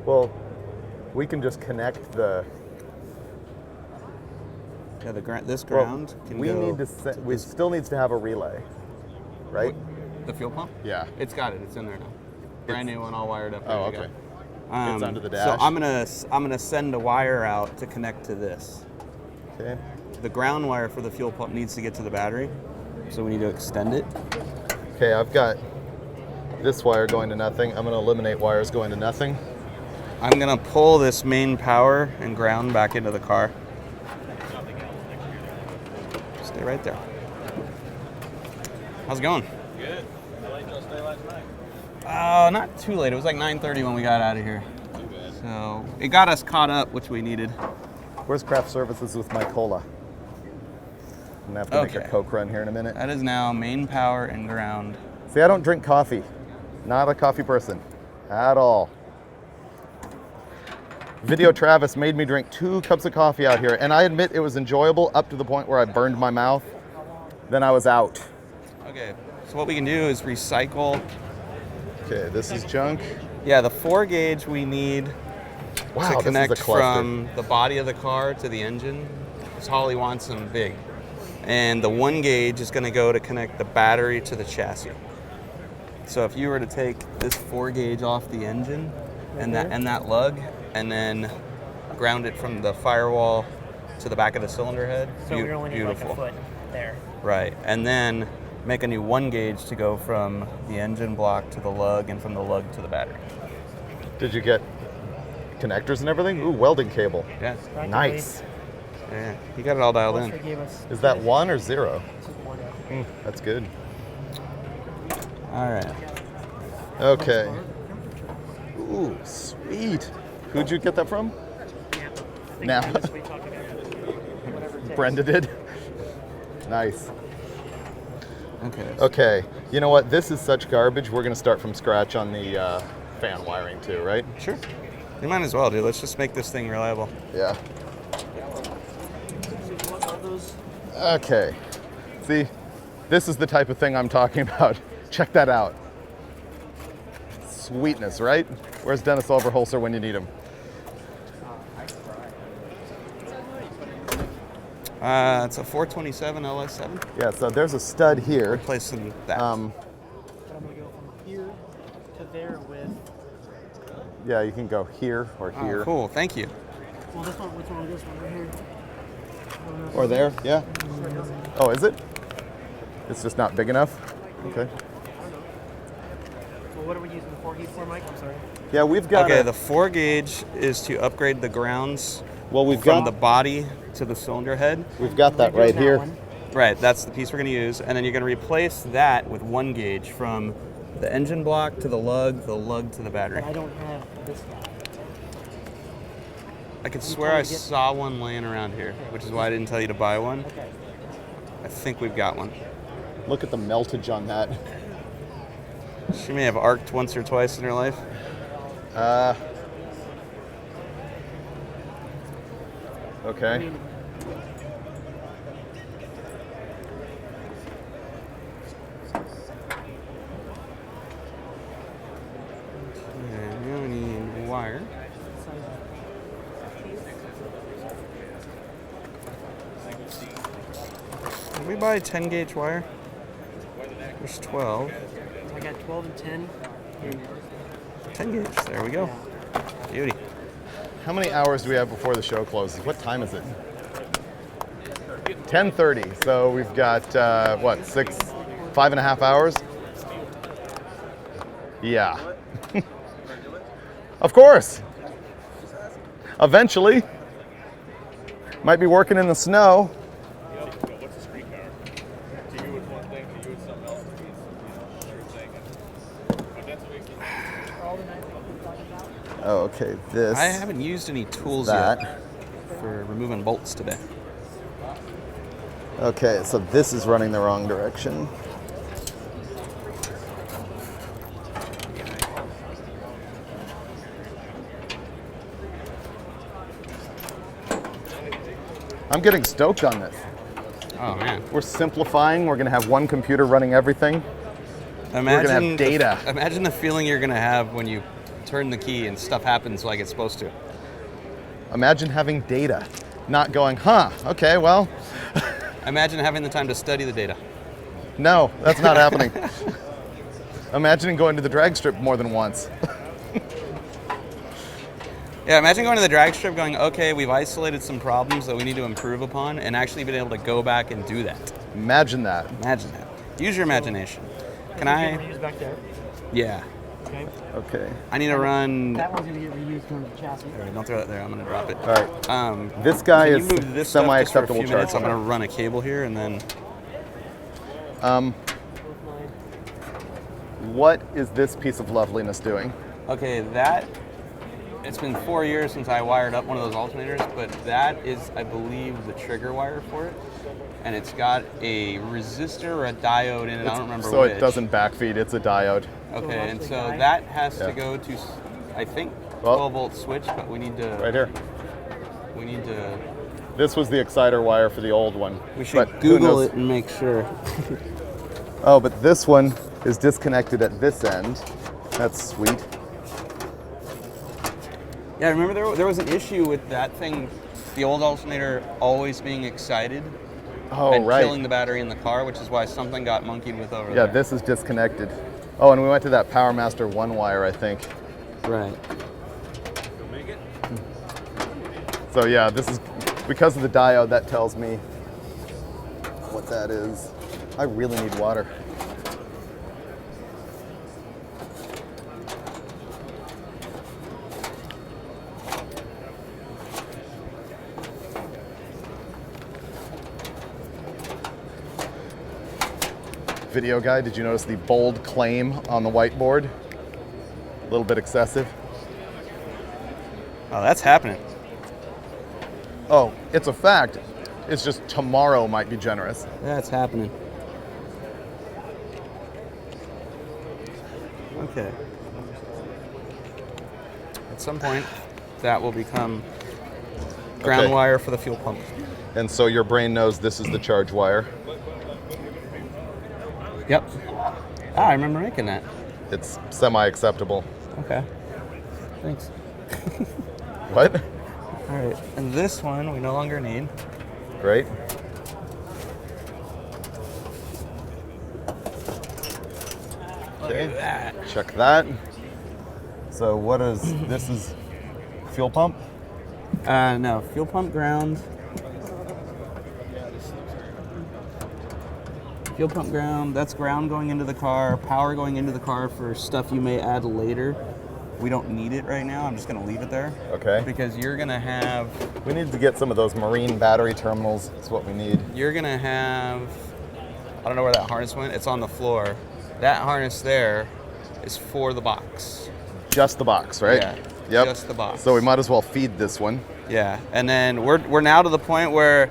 Well, we can just connect the.
Yeah, this ground can
we
go.
need to. We still needs to have a relay, right?
The fuel pump?
Yeah.
It's got it. It's in there now. Brand new one, all wired up.
Oh,
ready to
okay.
go.
It's under the
So
dash.
I'm gonna send a wire out to connect to this.
Okay.
The ground wire for the fuel pump needs to get to the battery, so we need to extend it.
Okay, I've got this wire going to nothing. I'm going to eliminate wires going to nothing.
I'm gonna pull this main power and ground back into the car. Stay right there. How's it going?
Good. How late y'all stay last night?
Not too late. It was like 9:30 when we got out of here. So it got us caught up, which we needed.
Where's craft services with my cola? I'm going to have to make a
Okay.
Coke run here in a minute.
That is now main power and ground.
See, I don't drink coffee. Not a coffee person at all. Video Travis made me drink 2 cups of coffee out here, and I admit it was enjoyable up to the point where I burned my mouth. Then I was out.
Okay, so what we can do is recycle.
Okay, this is junk.
Yeah, the 4 gauge we need
Wow,
to
this
connect
is a cluster.
from the body of the car to the engine, because Holley wants them big. And the 1 gauge is going to go to connect the battery to the chassis. So if you were to take this 4 gauge off the engine and that lug, and then ground it from the firewall to the back of the cylinder head,
So we only need
beautiful.
like a foot there.
Right, and then make a new 1 gauge to go from the engine block to the lug and from the lug to the battery.
Did you get connectors and everything? Ooh, welding cable.
Yeah,
Nice.
yeah, you got it all dialed in.
They gave us
Is that 1 or 0?
this is one out.
That's good.
All right.
Okay. Ooh, sweet. Who'd you get that from?
Napa.
Napa.
We talked about whatever it takes.
Brenda did. Nice.
Okay.
Okay. You know what? This is such garbage. We're gonna start from scratch on the fan wiring too, right?
Sure. You might as well, dude. Let's just make this thing reliable.
Yeah.
So you want all those?
Okay. See, this is the type of thing I'm talking about. Check that out. Sweetness, right? Where's Dennis Overholser when you need him?
It's a 427 LS7.
Yeah, so there's a stud here.
Replacing that.
But I'm gonna go from here to there with.
Yeah, you can go here or here.
Oh, cool. Thank you.
Well, this one. What's wrong with this one right here?
Or there, yeah. Oh, is it? It's just not big enough? Okay.
Well, what are we using the 4 gauge for, Mike? I'm sorry.
Yeah, we've got
Okay, the 4 gauge is to upgrade the grounds
well, we've
from
got
the body to the cylinder head.
we've got that
We're doing
right here.
one.
Right, that's the piece we're going to use. And then you're going to replace that with 1 gauge from the engine block to the lug to the battery.
But I don't have this guy.
I could swear I saw one laying around here, which is why I didn't tell you to buy one.
Okay.
I think we've got one.
Look at the meltage on that.
She may have arced once or twice in her life.
Okay.
And now we need wire. Did we buy 10 gauge wire? There's 12.
So I got 12 and 10.
10 gauge, there we go. Beauty.
How many hours do we have before the show closes? What time is it? 10:30. So we've got what, 5.5 hours? Yeah. Of course. Eventually. Might be working in the snow.
What's a street car? To you with one thing, to you with something else.
Oh, okay, this.
I haven't used any tools
that.
yet for removing bolts today.
Okay, so this is running the wrong direction. I'm getting stoked on this.
Oh man.
We're simplifying. We're going to have one computer running everything.
Imagine
gonna have data.
Imagine the feeling you're gonna have when you turn the key and stuff happens like it's supposed to.
Imagine having data, not going, huh, okay, well,
Imagine having the time to study the data.
no, that's not happening. Imagining going to the drag strip more than once.
Yeah, imagine going to the drag strip going, okay, we've isolated some problems that we need to improve upon, and actually being able to go back and do that.
Imagine that.
Imagine that. Use your imagination. Can
Get
I?
reused back there.
Yeah.
Okay.
Okay.
I need to run.
That one's gonna get reused from the chassis.
All right, don't throw that there. I'm gonna drop it.
All right. This
Can
guy
you
is
move this stuff just for a
semi-acceptable
few
charge.
minutes? I'm gonna run a cable here and then.
What is this piece of loveliness doing?
Okay, that. It's been 4 years since I wired up one of those alternators, but that is, I believe, the trigger wire for it. and it's got a resistor or a diode in it. I don't remember
So
which.
it doesn't backfeed, it's a diode.
Okay, and so that has to go to, I think, 12-volt switch, but we need to...
Right here.
We need to...
This was the exciter wire for the old one.
We should Google it and make sure.
Oh, but this one is disconnected at this end. That's sweet.
Yeah, remember there was an issue with that thing, the old alternator always being excited and killing the battery in the car, which is why something got monkeyed with over there.
Yeah, this is disconnected. Oh, and we went to that Power Master 1 wire, I think.
Right.
Make it?
So yeah, this is, because of the diode, that tells me what that is. I really need water. Video guy, did you notice the bold claim on the whiteboard? A little bit excessive.
Oh, that's happening.
Oh, it's a fact. It's just tomorrow might be generous.
That's happening. Okay. At some point, that will become ground wire for the fuel pump.
And so your brain knows this is the charge wire.
Yep. Ah, I remember making that.
It's semi-acceptable.
Okay. Thanks.
What?
All right. And this one we no longer need.
Great.
Look at that.
Check that. So what is, this is fuel pump?
No, fuel pump ground. Fuel pump ground, that's ground going into the car, power going into the car for stuff you may add later. We don't need it right now, I'm just gonna leave it there.
Okay.
Because you're gonna have...
We need to get some of those marine battery terminals, that's what we need.
You're gonna have, I don't know where that harness went, it's on the floor. That harness there is for the box.
Just the box, right?
Yeah,
yep.
just the box.
So we might as well feed this one.
Yeah, and then we're now to the point where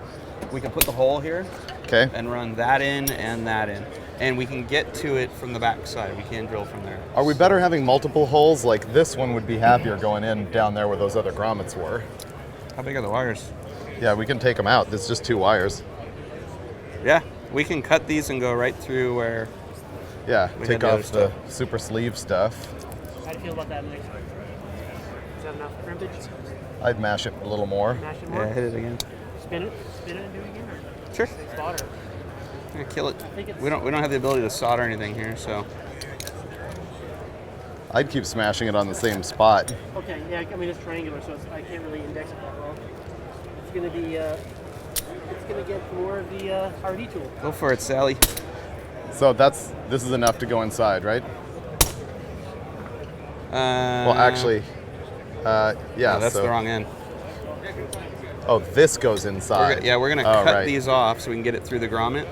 we can put the hole here.
Okay.
And run that in and that in. And we can get to it from the back side. We can drill from there.
Are we better having multiple holes? Like this one would be happier going in down there where those other grommets were.
How big are the wires?
Yeah, we can take them out. It's just 2 wires.
Yeah, we can cut these and go right through where...
Yeah,
we
take
had the
off the super sleeve stuff.
How do you feel about that mix? Is that enough crimpage?
I'd mash it a little more.
Mash it more?
Yeah, hit it again.
Spin it and do it again? Or
Sure.
solder?
Yeah, kill it. We don't have the ability to solder anything here, so...
I'd keep smashing it on the same spot.
Okay, yeah, I mean it's triangular, so I can't really index it that well. It's gonna be, it's gonna get more of the RD tool.
Go for it, Sally.
So this is enough to go inside, right? Well, actually, yeah.
No, that's the wrong end.
Oh, this goes inside.
We're gonna cut these off so we can get it through the grommet,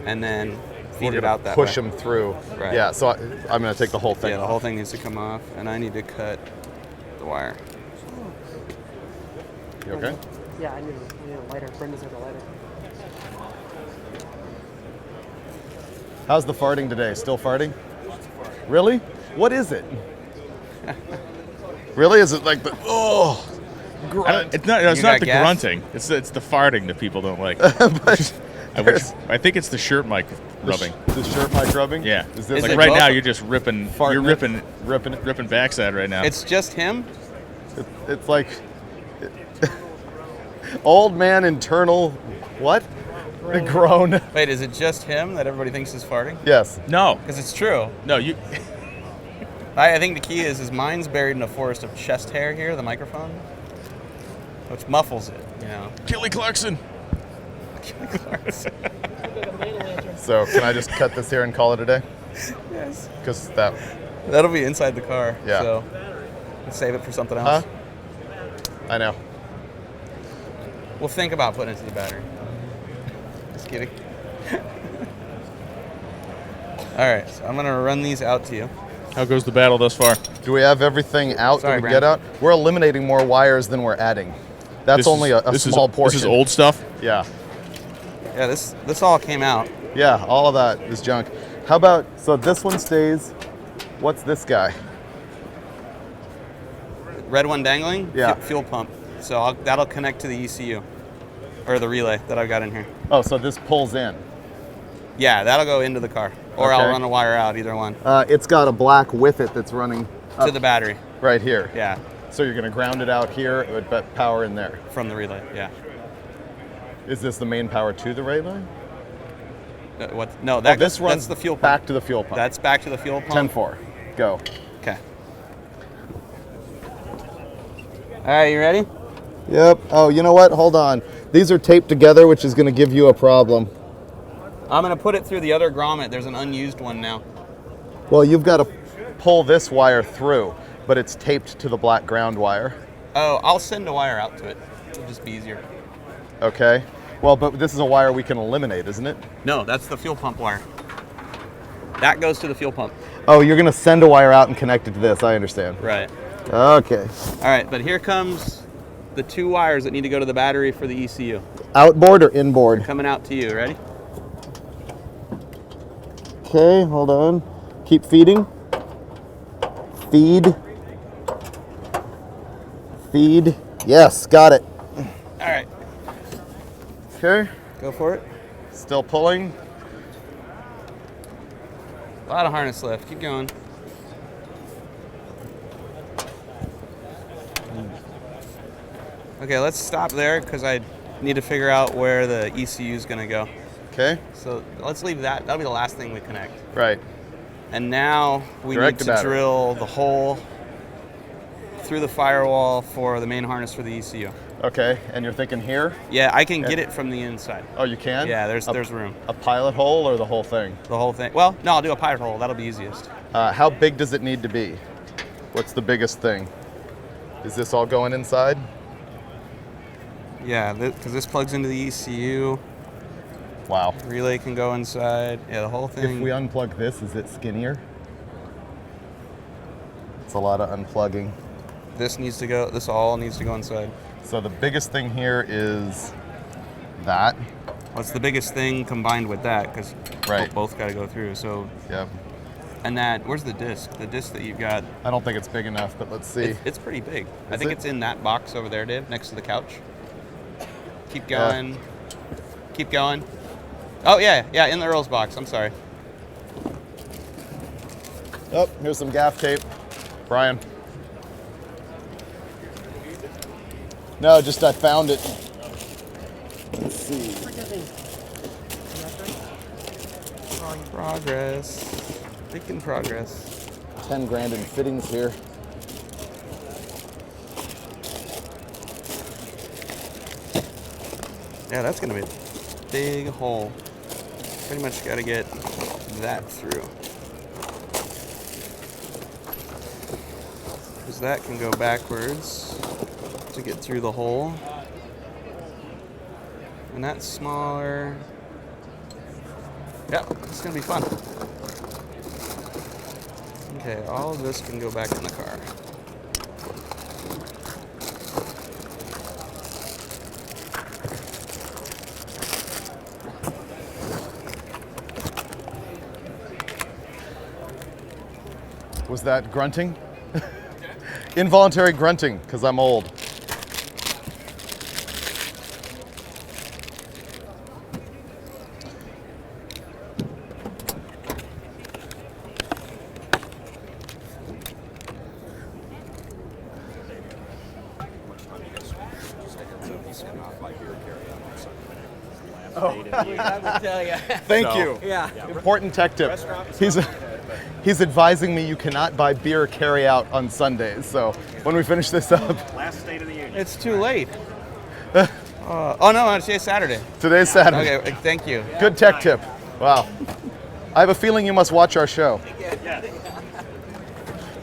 and then feed it out that way.
Push them through.
Right.
Yeah. So I'm gonna take the whole thing.
Yeah, the
off.
whole thing needs to come off, and I need to cut the wire.
You okay?
Yeah, I need a lighter. Brenda's has a lighter.
How's the farting today? Still farting? Really? What is it? Really? Is it like the grunt?
It's not. It's
You
not
got
the
gas?
grunting. It's the farting that people don't like. I think it's the shirt mic rubbing.
The shirt mic rubbing?
Yeah.
Is this
Is
Like
it
right
both?
now, you're just ripping.
Farting
You're
it?
ripping backside right now.
It's just him?
It's like old man internal what? The groan.
Wait, is it just him that everybody thinks is farting?
Yes.
no,
Because it's true.
no. You.
I think the key is mine's buried in a forest of chest hair here, the microphone, which muffles it, you know.
Kelly Clarkson.
So can I just cut this here and call it a day?
Yes.
Because
That'll be inside the car.
Yeah.
So let's save it for something else.
I know.
We'll think about putting it to the battery. Just kidding. All right, so I'm gonna run these out to you.
How goes the battle thus far?
Do we have everything out
Sorry,
that we get out? We're eliminating more wires than we're adding. That's only a small portion.
This is old stuff.
Yeah.
Yeah, this all came out.
Yeah, all of that is junk. How about, so this one stays. What's this guy?
Red one dangling?
Yeah.
Fuel pump. So that'll connect to the ECU, or the relay that I've got in here.
Oh, so this pulls in.
Yeah, that'll go into the car. Or
Okay.
I'll run a wire out, either one.
It's got a black with it that's running
To the battery.
right here.
Yeah,
So you're gonna ground it out here, it would put power in there.
from the relay, yeah.
Is this the main power to the relay?
What? No,
This runs
that's the fuel pump.
back to the fuel pump.
That's back to the fuel pump.
10-4, go.
Okay. All right, you ready?
Yep, oh, you know what, hold on. These are taped together, which is gonna give you a problem.
I'm gonna put it through the other grommet. There's an unused one now.
Well, you've gotta pull this wire through, but it's taped to the black ground wire.
Oh, I'll send a wire out to it. It'll just be easier.
Okay, well, but this is a wire we can eliminate, isn't it?
No, that's the fuel pump wire. That goes to the fuel pump.
Oh, you're gonna send a wire out and connect it to this, I understand.
Right.
Okay.
All right, but here comes the 2 wires that need to go to the battery for the ECU.
Outboard or inboard?
Coming out to you, ready?
Okay, hold on. Keep feeding. Feed. Feed. Yes, got it.
All right,
Okay,
go for it.
still pulling.
A lot of harness left, keep going. Okay, let's stop there because I need to figure out where the ECU is gonna go.
Okay,
So let's leave that. That'll be the last thing we connect.
right.
And now we
Direct
need
to
to
battery.
drill the hole through the firewall for the main harness for the ECU.
Okay, and you're thinking here?
Yeah, I can get it from the inside.
Oh, you can?
Yeah, there's
a,
room.
A pilot hole or the whole thing?
The whole thing. Well, no, I'll do a pilot hole. That'll be easiest.
How big does it need to be? What's the biggest thing? Is this all going inside?
Yeah, because this plugs into the ECU.
Wow.
Relay can go inside. Yeah, the whole thing.
If we unplug this, is it skinnier? It's a lot of unplugging.
This needs to go. This all needs to go inside.
So the biggest thing here is that.
What's the biggest thing combined with that? Because
Right.
both got to go through. So,
Yep.
and that. Where's the disc? The disc that you've got.
I don't think it's big enough, but let's see.
It's pretty big. I
Is
think
it?
it's in that box over there, Dave, next to the couch. Keep
Yeah.
going. Keep going. Oh yeah, yeah, in the Earl's box. I'm sorry.
Oh, here's some gaff tape. Brian. No, just I found it. Let's see.
Progress. Making progress.
10 grand in fittings here.
Yeah, that's gonna be a big hole. Pretty much got to get that through. Because that can go backwards to get through the hole. And that's smaller. Yep, it's gonna be fun. Okay, all of this can go back in the car.
Was that grunting? Involuntary grunting, because I'm old.
I would tell you.
Thank you.
Yeah.
Important tech tip. He's advising me you cannot buy beer carry out on Sundays. So when we finish this up,
Last State of the Union.
It's too late. Oh no, today's Saturday.
today's Saturday.
Okay, thank you.
Good tech tip. Wow. I have a feeling you must watch our show.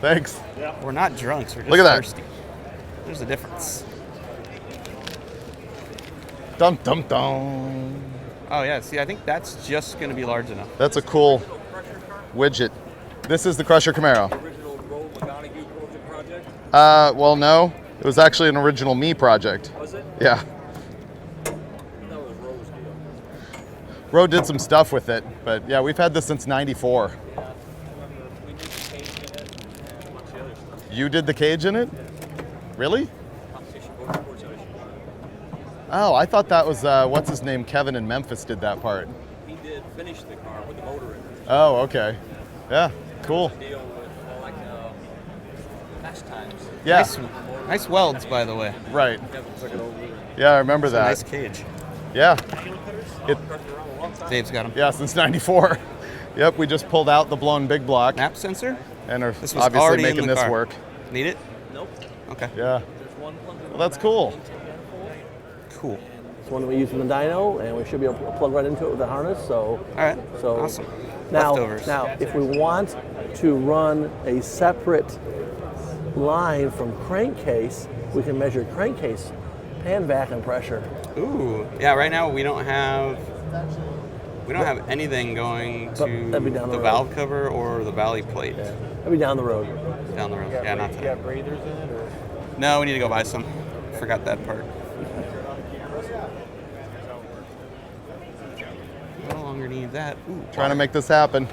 Thanks.
We're not drunks, we're just
Look at that.
thirsty. There's a difference.
Dum dum dum.
Oh yeah, see, I think that's just gonna be large enough.
That's a cool widget. This is the Crusher Camaro.
Original Roll McGonaghy project.
Well, no. It was actually an original me project.
Was it?
Yeah.
That was Rose deal.
Rode did some stuff with it, but yeah, we've had this since '94.
We did the cage in it and a bunch of other stuff.
You did the cage in it? Really?
Competition motorsports ocean.
Oh, I thought that was what's his name? Kevin in Memphis did that part.
He did finish the car with the motor in it.
Oh, okay. Yeah, cool.
Deal with like fast times.
Yeah,
Nice welds, by the way.
right.
Yeah, took it over.
Yeah, I remember
It's a
that.
nice cage.
Yeah,
Dave's got them.
yeah, since '94. Yep, we just pulled out the blown big block
Map sensor?
and are
This was
obviously
already in
making
the
this
car.
work.
Need it?
Nope.
Okay.
Yeah,
There's one plug
well, that's cool.
Cool.
It's one that we use in the dyno, and we should be able to plug right into it with the harness. So,
All right.
so
Awesome.
Now,
Leftovers.
now, if we want to run a separate line from crankcase, we can measure crankcase pan vacuum pressure.
Ooh. Yeah, right now we don't have anything going to
that'd be down
the
the road.
valve cover or the valley plate.
Yeah, that'll be down the road.
Down the road. Yeah, not
You
today.
got breathers in it, or?
No, we need to go buy some. Forgot that part. No longer need that. Ooh,
Trying to make this happen.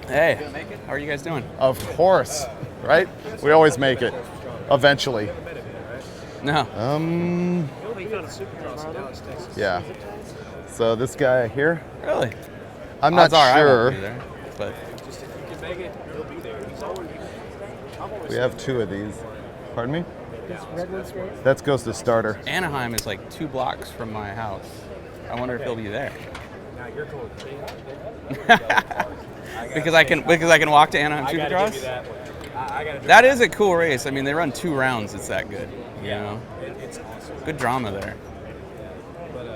Hey, how are you guys doing?
Of course, right? We always make it, eventually.
No.
Yeah. So this guy here,
Really?
I'm not
Odds are I won't
sure.
be there, but
Just if you can make it, he'll be there. He's always.
We have two of these. Pardon me?
This red one stays?
That goes to starter.
Anaheim is like 2 blocks from my house. I wonder if he'll be there.
Now you're going.
because I can walk to Anaheim
I gotta give you
Supercross.
that one. I gotta.
That is a cool race. I mean, they run 2 rounds. It's that good. You know,
It's awesome.
good drama there.
But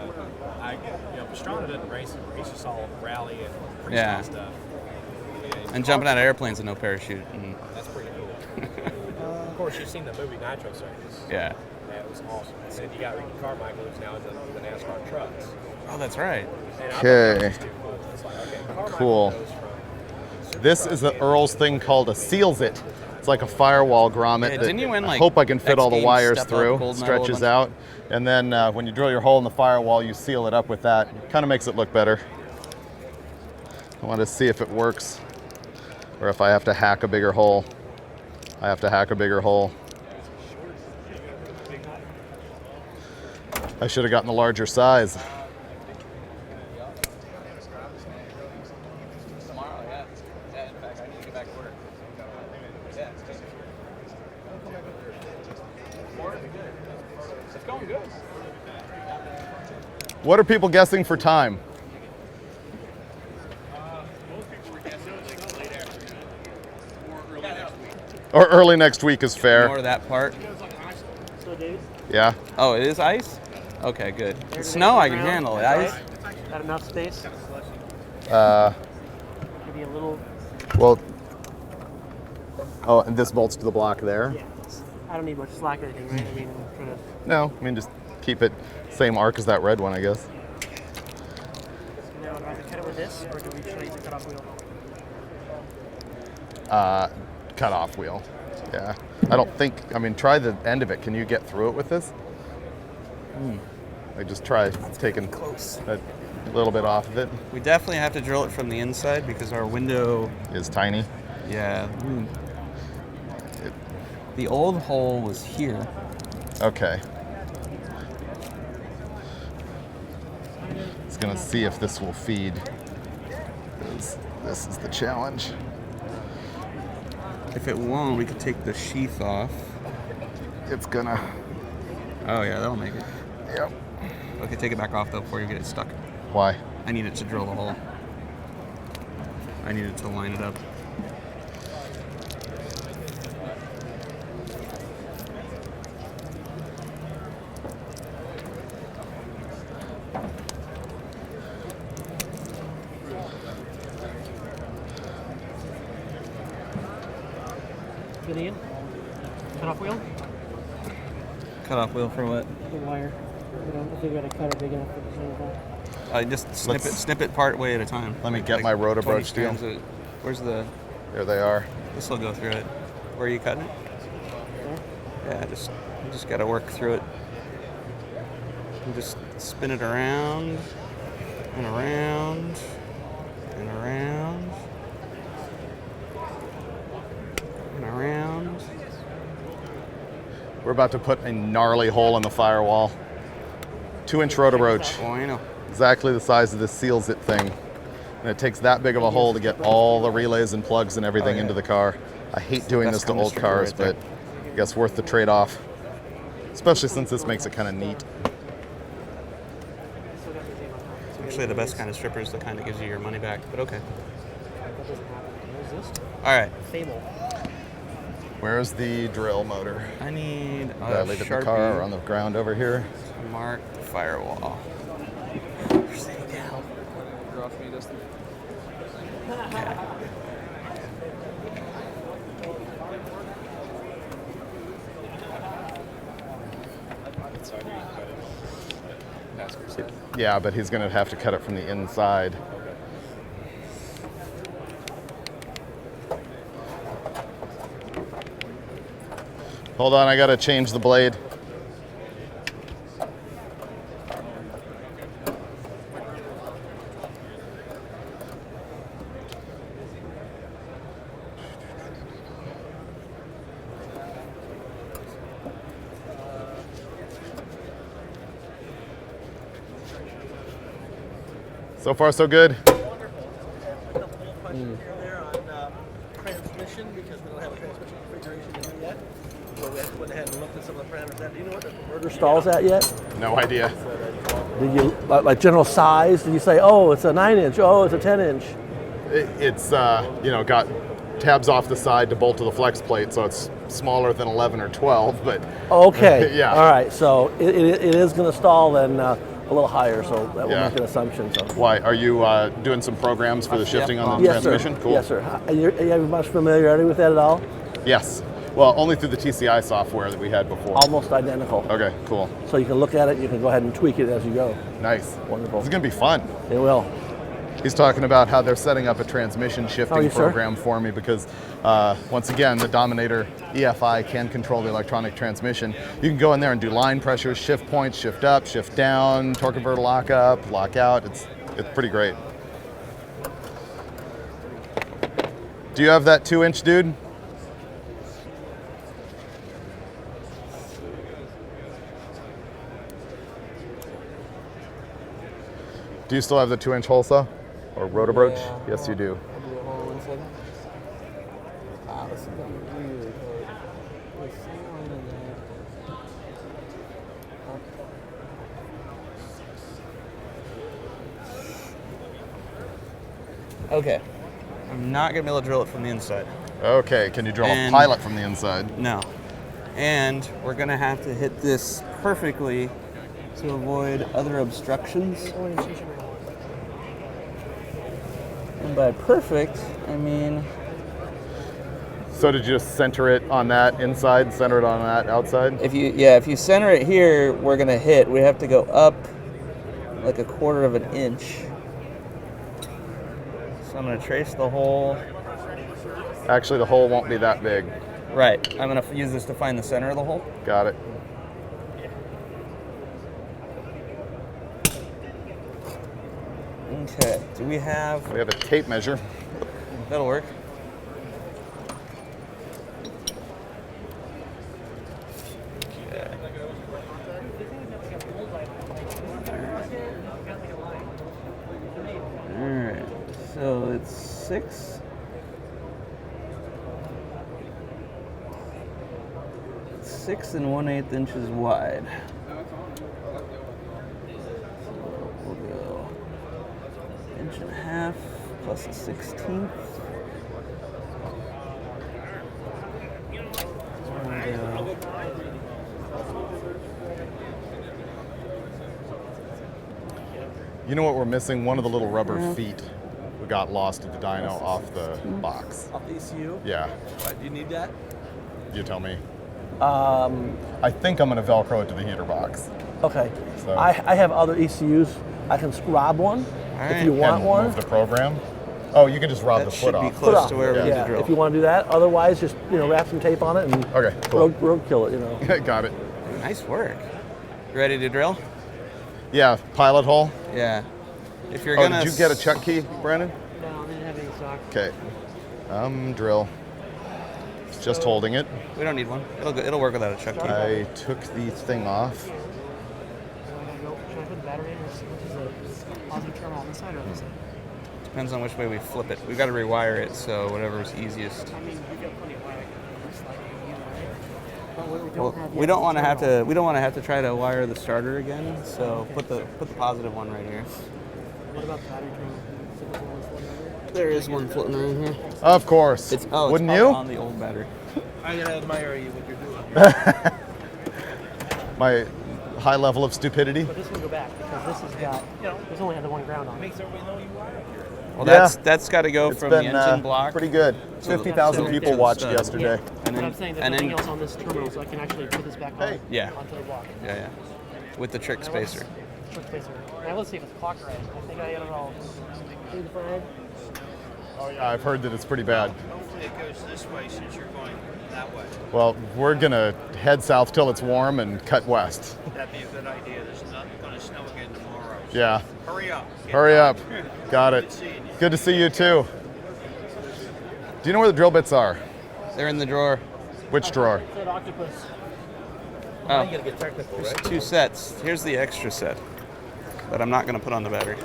Pastrana doesn't race. He's just all rally and freestyle
Yeah.
stuff.
And jumping out of airplanes with no parachute. And,
That's pretty cool. Of course, you've seen the movie Nitro Circus.
yeah.
Yeah, it was awesome. And then you got Ricky Carmichael, who's now in the NASCAR trucks.
Oh, that's right.
And I thought
Okay.
that was too cool. It's like, okay, Carmichael
Cool.
goes from
This is the Earl's thing called a seals it. It's like a firewall grommet.
Yeah,
that
didn't you win,
I
like,
hope I can fit
X
all the
Games
wires
Step Up
through.
gold medal a
Stretches
bunch?
out, and then when you drill your hole in the firewall, you seal it up with that. Kind of makes it look better. I want to see if it works, or if I have to hack a bigger hole. I have to hack a bigger hole. I should have gotten the larger size.
Tomorrow, yeah. Yeah, in fact, I need to get back to work. Yeah, it's going good.
What are people guessing for time?
most people were guessing like late afternoon or early next week.
Or early next week is fair.
More of that part.
So, dude,
Yeah.
Oh, it is ice? Okay, good.
there's
Snow,
an
I can
extra
handle it.
round,
Ice?
right? Got enough space? Maybe a little.
Well. Oh, and this bolts to the block there.
Yeah. I don't need much slack or anything, right? I mean, I'm trying to.
No, I mean just keep it same arc as that red one, I guess.
Now, do I have to cut it with this, or do we should I use the cutoff wheel?
Cut off wheel. Yeah. I don't think. I mean, try the end of it. Can you get through it with this? Like just try taking
Close.
a little bit off of it.
We definitely have to drill it from the inside because our window,
Is tiny.
yeah. The old hole was here.
Okay. It's gonna see if this will feed. 'Cause this is the challenge.
If it won't, we could take the sheath off.
It's gonna.
Oh yeah, that'll make it.
Yep.
Okay, take it back off though before you get it stuck.
Why?
I need it to drill the hole. I need it to line it up.
Get in. Cutoff wheel?
Cut off wheel for what?
The wire. You know, if we got a cutter big enough for the single.
Just
Let's-
snip it part way at a time.
Let me get my rotor
20
brush deal.
strands of- Where's the?
There they are.
This will go through it. Where are you cutting it?
There.
Yeah, just just got to work through it. And just spin it around and around and around and around.
We're about to put a gnarly hole in the firewall. 2-inch rotor-broach.
Bueno.
Exactly the size of this seals it thing. And it takes that big of a hole to get all the relays and plugs and everything into the car. I hate doing this to old cars, but I guess worth the trade-off. Especially since this makes it kind of neat.
Actually, the best kind of stripper is the kind that gives you your money back, but okay. All right.
Fable.
Where's the drill motor?
I need
Did I leave it in the car or on the ground over here?
Mark Firewall.
You're off me, Dustin.
Okay.
Yeah, but he's going to have to cut it from the inside. Hold on, I got to change the blade. So far, so good.
There on transmission, because we don't have a transmission configuration in here yet. So we went ahead and looked at some of the parameters. Do you know what the converter stalls at yet?
No idea.
Did you, like general size, did you say, oh, it's a 9-inch, oh, it's a 10-inch?
It's got tabs off the side to bolt to the flex plate, so it's smaller than 11 or 12, but...
Okay,
yeah.
All right, so it is going to stall then a little higher, so that will make an assumption. So.
Why? Are you doing some programs for the shifting on the
Yes,
transmission?
Sir.
Cool.
Yes, sir. You have much familiarity with that at all?
Yes. Well, only through the TCI software that we had before.
Almost identical.
Okay, cool.
So you can look at it, you can go ahead and tweak it as you go.
Nice.
Wonderful.
This is going to be fun.
It will.
He's talking about how they're setting up a transmission shifting program for me because, once again, the Dominator EFI can control the electronic transmission. You can go in there and do line pressures, shift points, shift up, shift down, torque converter lock up, lock out. It's pretty great. Do you have that 2-inch, dude? Do you still have the 2-inch hole saw or rotor broach?
Yeah.
Yes, you do.
Okay. I'm not going to be able to drill it from the inside.
Okay, can you drill a pilot from the inside?
No. And we're going to have to hit this perfectly to avoid other obstructions. And by perfect, I mean...
So did you just center it on that inside, center it on that outside?
If you center it here, we're going to hit. We have to go up like 1/4 of an inch. So I'm going to trace the hole.
Actually, the hole won't be that big.
Right. I'm going to use this to find the center of the hole.
Got it.
Okay. Do we have...
We have a tape measure.
That'll work. Okay. All right. So it's 6. It's 6 1/8 inches wide. We'll go 1.5 plus a 1/16.
You know what we're missing? One of the little rubber feet. We got lost at the dyno off the box.
Off the ECU?
Yeah.
Right, do you need that?
You tell me. I think I'm going to Velcro it to the heater box.
Okay.
So.
I have other ECUs. I can rob one if you want
And
one.
move the program. Oh, you can just rob the foot
That should be
off.
close to where we need
Yeah,
to drill.
if you want to do that. Otherwise, just wrap some tape on it and
Okay, cool.
roadkill it.
Got it.
Nice work. You ready to drill?
Yeah, pilot hole.
Yeah. If you're
Oh,
gonna.
did you get a chuck key, Brandon?
No, they didn't have any stock.
Okay. Drill. Just holding it.
We don't need one. It'll work without a chuck key.
I took the thing off.
Should I put the battery in, or is the positive terminal on this side or on this side?
Depends on which way we flip it. We've got to rewire it, so whatever's easiest.
I mean, we've got plenty of wire. Just like you, right? But what we don't
Well,
have
we
yet
don't
is
want to have
terminal.
to. We don't want to have to try to wire the starter again. So put the positive one right here.
What about the battery terminal? So there's one floating over?
There is one floating around here.
Of course. Wouldn't
it's
you?
on the old battery.
I gotta admire you what you're doing.
My high level of stupidity.
But this one go back because this has got, there's only had the one ground on it.
Makes everybody know you are here.
Well,
Yeah.
that's got to go
It's
from the
been
engine block.
pretty good.
to the-
50,000
to
people
the
watched
stud.
yesterday.
And
But I'm saying there's nothing else on this terminal, so I can actually put this back on
Yeah.
onto the block.
Yeah. With the trick spacer.
Trick spacer. Now let's see if it's clocked right. I think I had it all 3 to 5.
Oh yeah, I've heard that it's pretty bad.
Hopefully it goes this way since you're going that way.
Well, we're gonna head south till it's warm and cut west.
That'd be a good idea. There's not going to snow again tomorrow. So
Yeah.
hurry up. Get
Hurry
done.
up. Got it.
Good seeing you.
Good to see you too. Do you know where the drill bits are?
They're in the drawer.
Which drawer?
It's an octopus.
Oh,
You gotta get technical,
there's
right?
2 sets. Here's the extra set that I'm not going to put on the battery.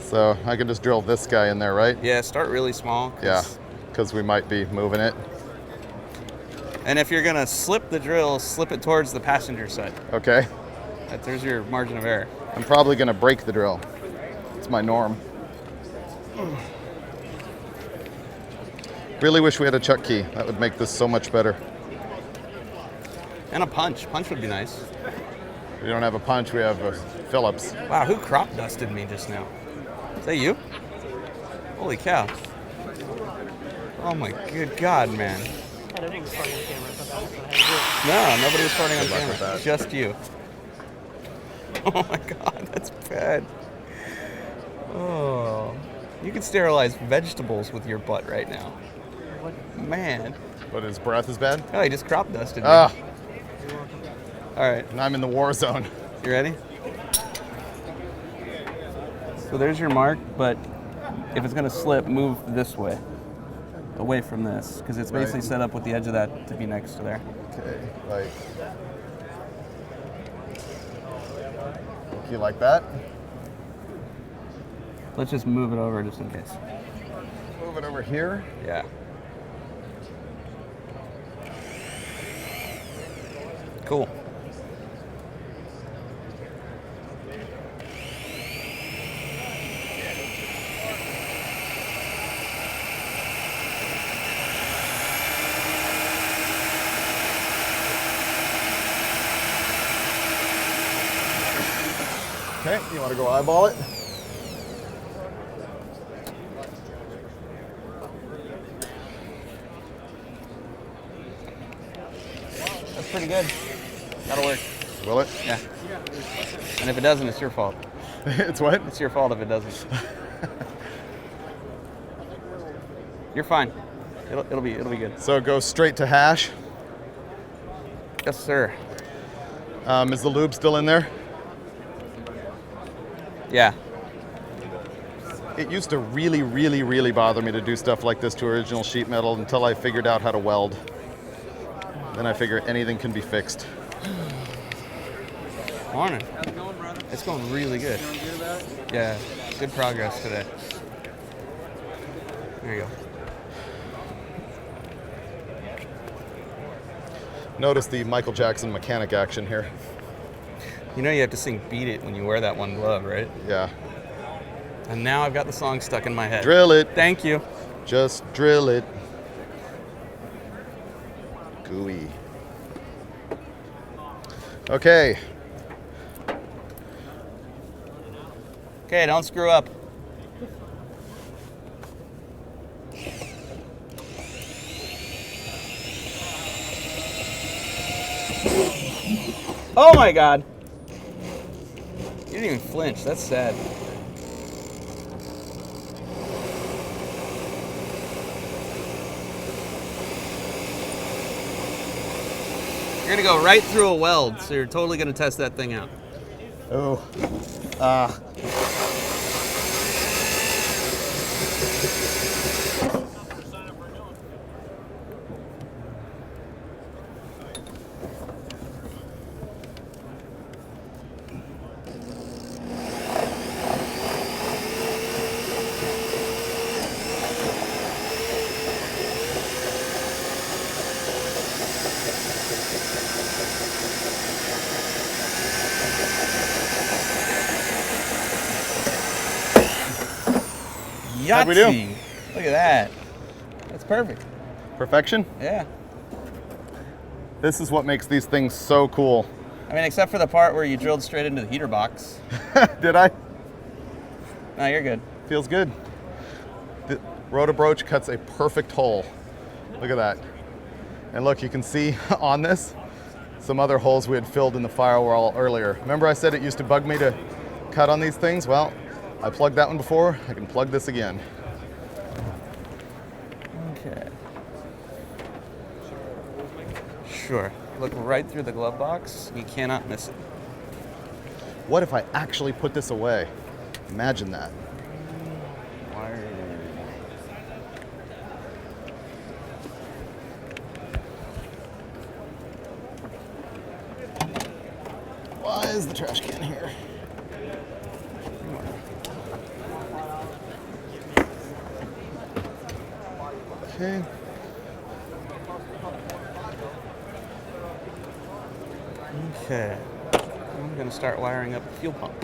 So I can just drill this guy in there, right?
Yeah, start really small.
Yeah, because we might be moving it.
And if you're going to slip the drill, slip it towards the passenger side.
Okay.
There's your margin of error.
I'm probably gonna break the drill. It's my norm. Really wish we had a chuck key. That would make this so much better.
And a punch. Punch would be nice.
We don't have a punch, we have a Phillips.
Wow, who crop dusted me just now? Is that you? Holy cow. Oh my good God, man.
I don't think it's starting on camera, so that's what I had to do.
No, nobody was starting on
Good luck with
camera.
that.
Just you. Oh my God, that's bad. Oh. You could sterilize vegetables with your butt right now. Man.
But his breath is bad?
Oh, he just crop dusted me.
Ah,
All right,
and I'm in the war zone.
you ready? So there's your mark, but if it's gonna slip, move this way. Away from this, because it's basically
Right.
set up with the edge of that to be next to there.
Okay, like. You like that?
Let's just move it over just in case.
Move it over here.
Yeah. Cool.
Okay, you want to go eyeball it?
That's pretty good. That'll work.
Will it?
Yeah. And if it doesn't, it's your fault.
It's what?
It's your fault if it doesn't. You're fine. It'll be good.
So go straight to hash.
Yes, sir.
Is the lube still in there?
Yeah.
It used to really, really, really bother me to do stuff like this to original sheet metal until I figured out how to weld. Then I figure anything can be fixed.
Morning.
How's it going, brother?
It's going really good.
Feeling good about it?
Yeah. Good progress today. There you go.
Notice the Michael Jackson mechanic action here.
You know you have to sing Beat It when you wear that one glove, right?
Yeah.
And now I've got the song stuck in my head.
Drill it.
Thank you.
Just drill it. Gooey. Okay.
Okay, don't screw up. Oh my God. You didn't even flinch. That's sad. You're gonna go right through a weld, so you're totally gonna test that thing out.
Oh. How'd we do?
Yahtzee! Look at that. That's perfect.
Perfection?
Yeah.
This is what makes these things so cool.
I mean, except for the part where you drilled straight into the heater box.
Did I?
No, you're good.
Feels good. The Rotabroach cuts a perfect hole. Look at that. And look, you can see on this some other holes we had filled in the firewall earlier. Remember I said it used to bug me to cut on these things? Well, I plugged that one before, I can plug this again.
Okay. Sure. Look right through the glove box. You cannot miss it.
What if I actually put this away? Imagine that. Why is the trash can here? Okay.
Okay. I'm gonna start wiring up the fuel pump.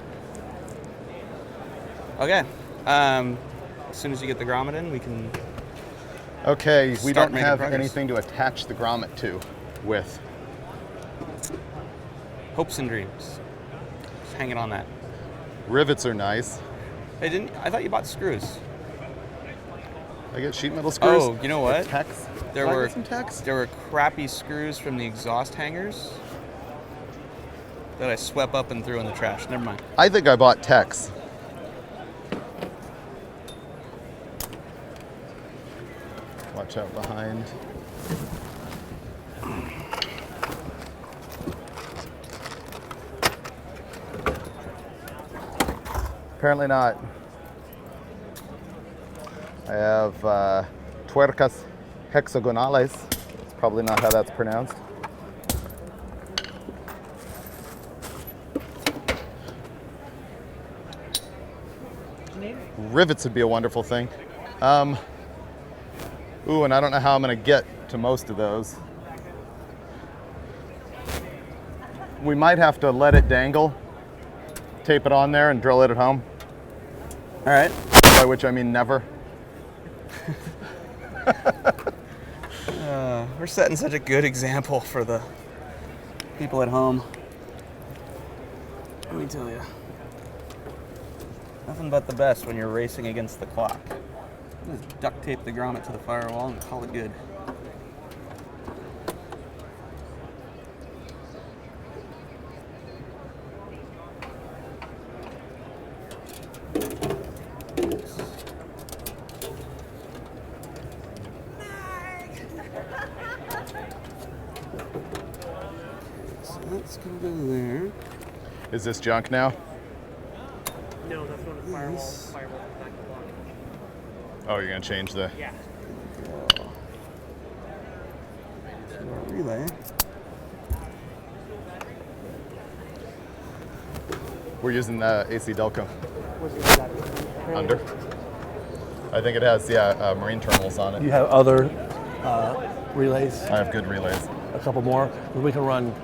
Okay. As soon as you get the grommet in, we can.
Okay, we
Start
don't
making
have
progress.
anything to attach the grommet to with.
Hopes and dreams. Just hanging on that.
Rivets are nice.
Hey, didn't I thought you bought screws?
I get sheet metal screws.
Oh, you know what?
Tex.
There
Did I
were
get some Tex?
there were crappy screws from the exhaust hangers that I swept up and threw in the trash. Never mind.
I think I bought Tex. Watch out behind. Apparently not. I have tuercas hexagonales. That's probably not how that's pronounced. Rivets would be a wonderful thing. Ooh, and I don't know how I'm gonna get to most of those. We might have to let it dangle, tape it on there, and drill it at home.
All right.
By which I mean never.
We're setting such a good example for the people at home. Let me tell you. Nothing but the best when you're racing against the clock. Just duct tape the grommet to the firewall and call it good. So that's gonna go there.
Is this junk now?
No, that's not a firewall. Firewall back the block.
Oh, you're gonna change the.
Yeah.
To our relay.
We're using the AC Delco
What's it?
under. I think it has, marine terminals on
You
it.
have other relays,
I have good relays.
a couple more. We can run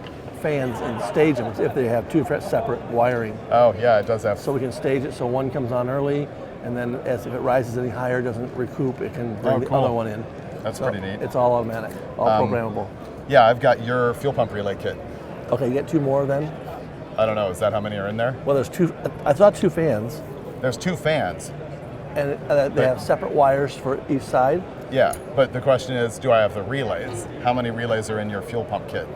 fans and stage them if they have two separate wiring.
Oh, yeah, it does have.
So we can stage it so one comes on early, and then as if it rises any higher, doesn't recoup, it can bring
Oh,
the
cool.
other one in.
That's
So
pretty neat.
It's all automatic, all programmable.
Yeah, I've got your fuel pump relay kit.
Okay, you get two more then?
I don't know, is that how many are in there?
Well, there's two, I thought two fans,
There's two fans.
and they have separate wires for each side.
Yeah, but the question is, do I have the relays? How many relays are in your fuel pump kit?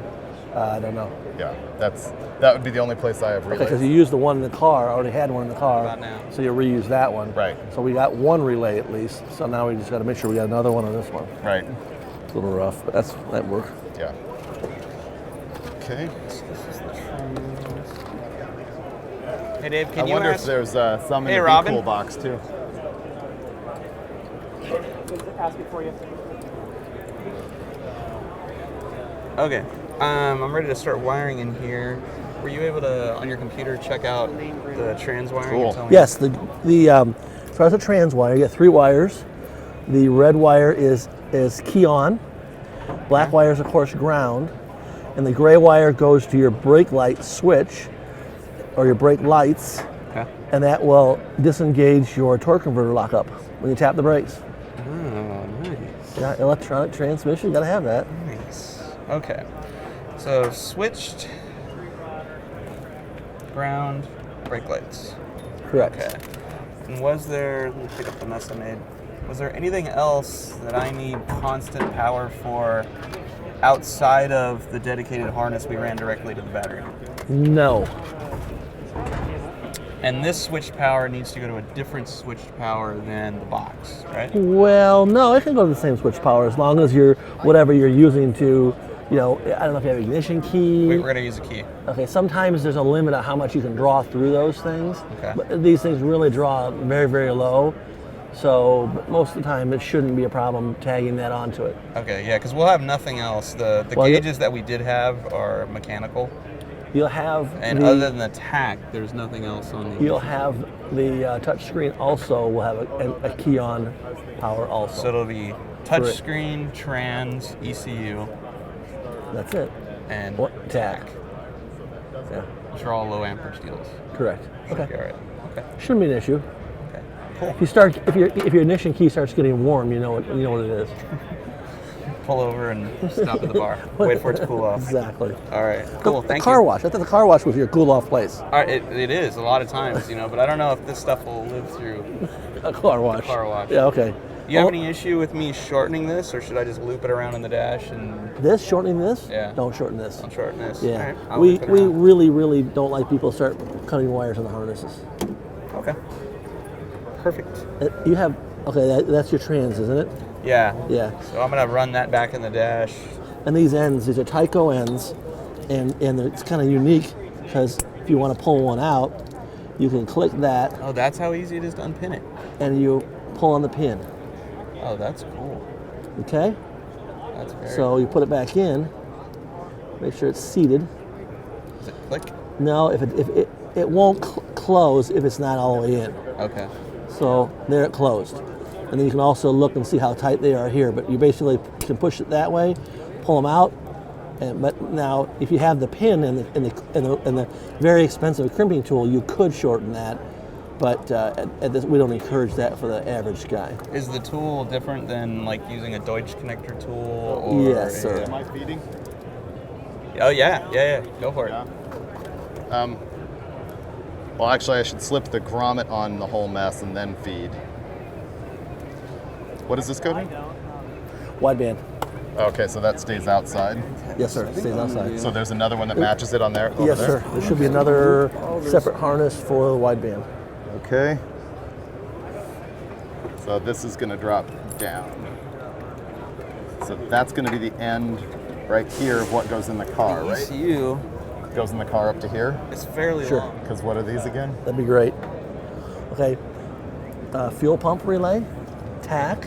I don't know.
Yeah, that would be the only place I have relays.
Okay, because you used the one in the car, I already had one in the car.
About now.
So you reuse that one.
Right.
So we got one relay at least. So now we just got to make sure we got another one on this one.
Right,
It's a little rough, but that worked.
yeah. Okay.
Hey Dave,
I
can you
wonder
ask?
if there's some in
Hey,
the
Robin.
Be Cool box too.
Ask it for you.
Okay. I'm ready to start wiring in here. Were you able to, on your computer, check out the trans wiring?
Cool.
And tell me-
Yes, so as a trans wire, you get 3 wires. The red wire is key on. Black wire is, of course, ground. And the gray wire goes to your brake light switch or your brake lights.
Okay.
And that will disengage your torque converter lockup when you tap the brakes.
Oh, nice.
Yeah, electronic transmission, you gotta have that.
Nice. Okay. So switched, ground, brake lights.
Correct.
Okay. And was there, let me pick up the mess I made. Was there anything else that I need constant power for outside of the dedicated harness we ran directly to the battery?
No.
And this switched power needs to go to a different switched power than the box, right?
Well, no, it can go to the same switch power as long as whatever you're using to, I don't know if you have an ignition key.
We're going to use a key.
Okay, sometimes there's a limit on how much you can draw through those things.
Okay.
But these things really draw very, very low. So most of the time it shouldn't be a problem tagging that onto it.
Okay, yeah, because we'll have nothing else. The
Well,
gauges that we did have are mechanical.
You'll have
And other than the tack, there's nothing else on the...
You'll have the touch screen also will have a key on power also.
So it'll be touch
Correct.
screen, trans, ECU,
That's it.
and
Or tack. Yeah,
which are all low amperage deals.
correct.
Should
Okay.
be all right. Okay.
Shouldn't be an issue.
Okay. Cool.
If your ignition key starts getting warm, you know what it is.
Pull over and stop at the bar. Wait for it to cool off.
Exactly.
All right. Cool.
The
Thank
car
you.
wash. I thought the car wash was your cool off place.
All right, it is a lot of times, but I don't know if this stuff will live through
A car wash.
car wash.
Yeah. Okay.
You have any issue with me shortening this, or should I just loop it around in the dash and
Shortening this?
Yeah.
Don't shorten this.
I'll shorten this?
Yeah.
All right, I'll
we
loop it
we
around.
really, really don't like people start cutting wires on the harnesses.
Okay. Perfect.
You have, okay, that's your trans, isn't it?
Yeah.
Yeah.
So I'm gonna run that back in the dash.
And these are Tyco ends, and it's kind of unique because if you want to pull one out, you can click that
Oh, that's how easy it is to unpin it.
and you pull on the pin.
Oh, that's cool.
Okay?
That's very
So you put it back in, make sure it's seated.
Does it click?
No, if it won't close if it's not all the way in.
Okay.
So there it closed. And then you can also look and see how tight they are here. But you basically can push it that way, pull them out. But now, if you have the pin and the very expensive crimping tool, you could shorten that. But at this, we don't encourage that for the average guy.
Is the tool different than like using a Deutsch connector tool? Or
Yes, sir.
Am I feeding?
Oh yeah. Go for it.
Yeah. Well, actually, I should slip the grommet on the whole mess and then feed. What is this coding?
Wideband.
Okay, so that stays outside.
Yes, sir. It stays outside.
So there's another one that matches it on there? over
Yes,
there?
sir. There should be another separate harness for the wideband.
Okay. So this is going to drop down. So that's going to be the end right here of what goes in the car,
The
right?
ECU
Goes in the car up to here?
is fairly
Sure.
long.
Because what are these again?
That'd be great. Okay. Fuel pump relay, tack,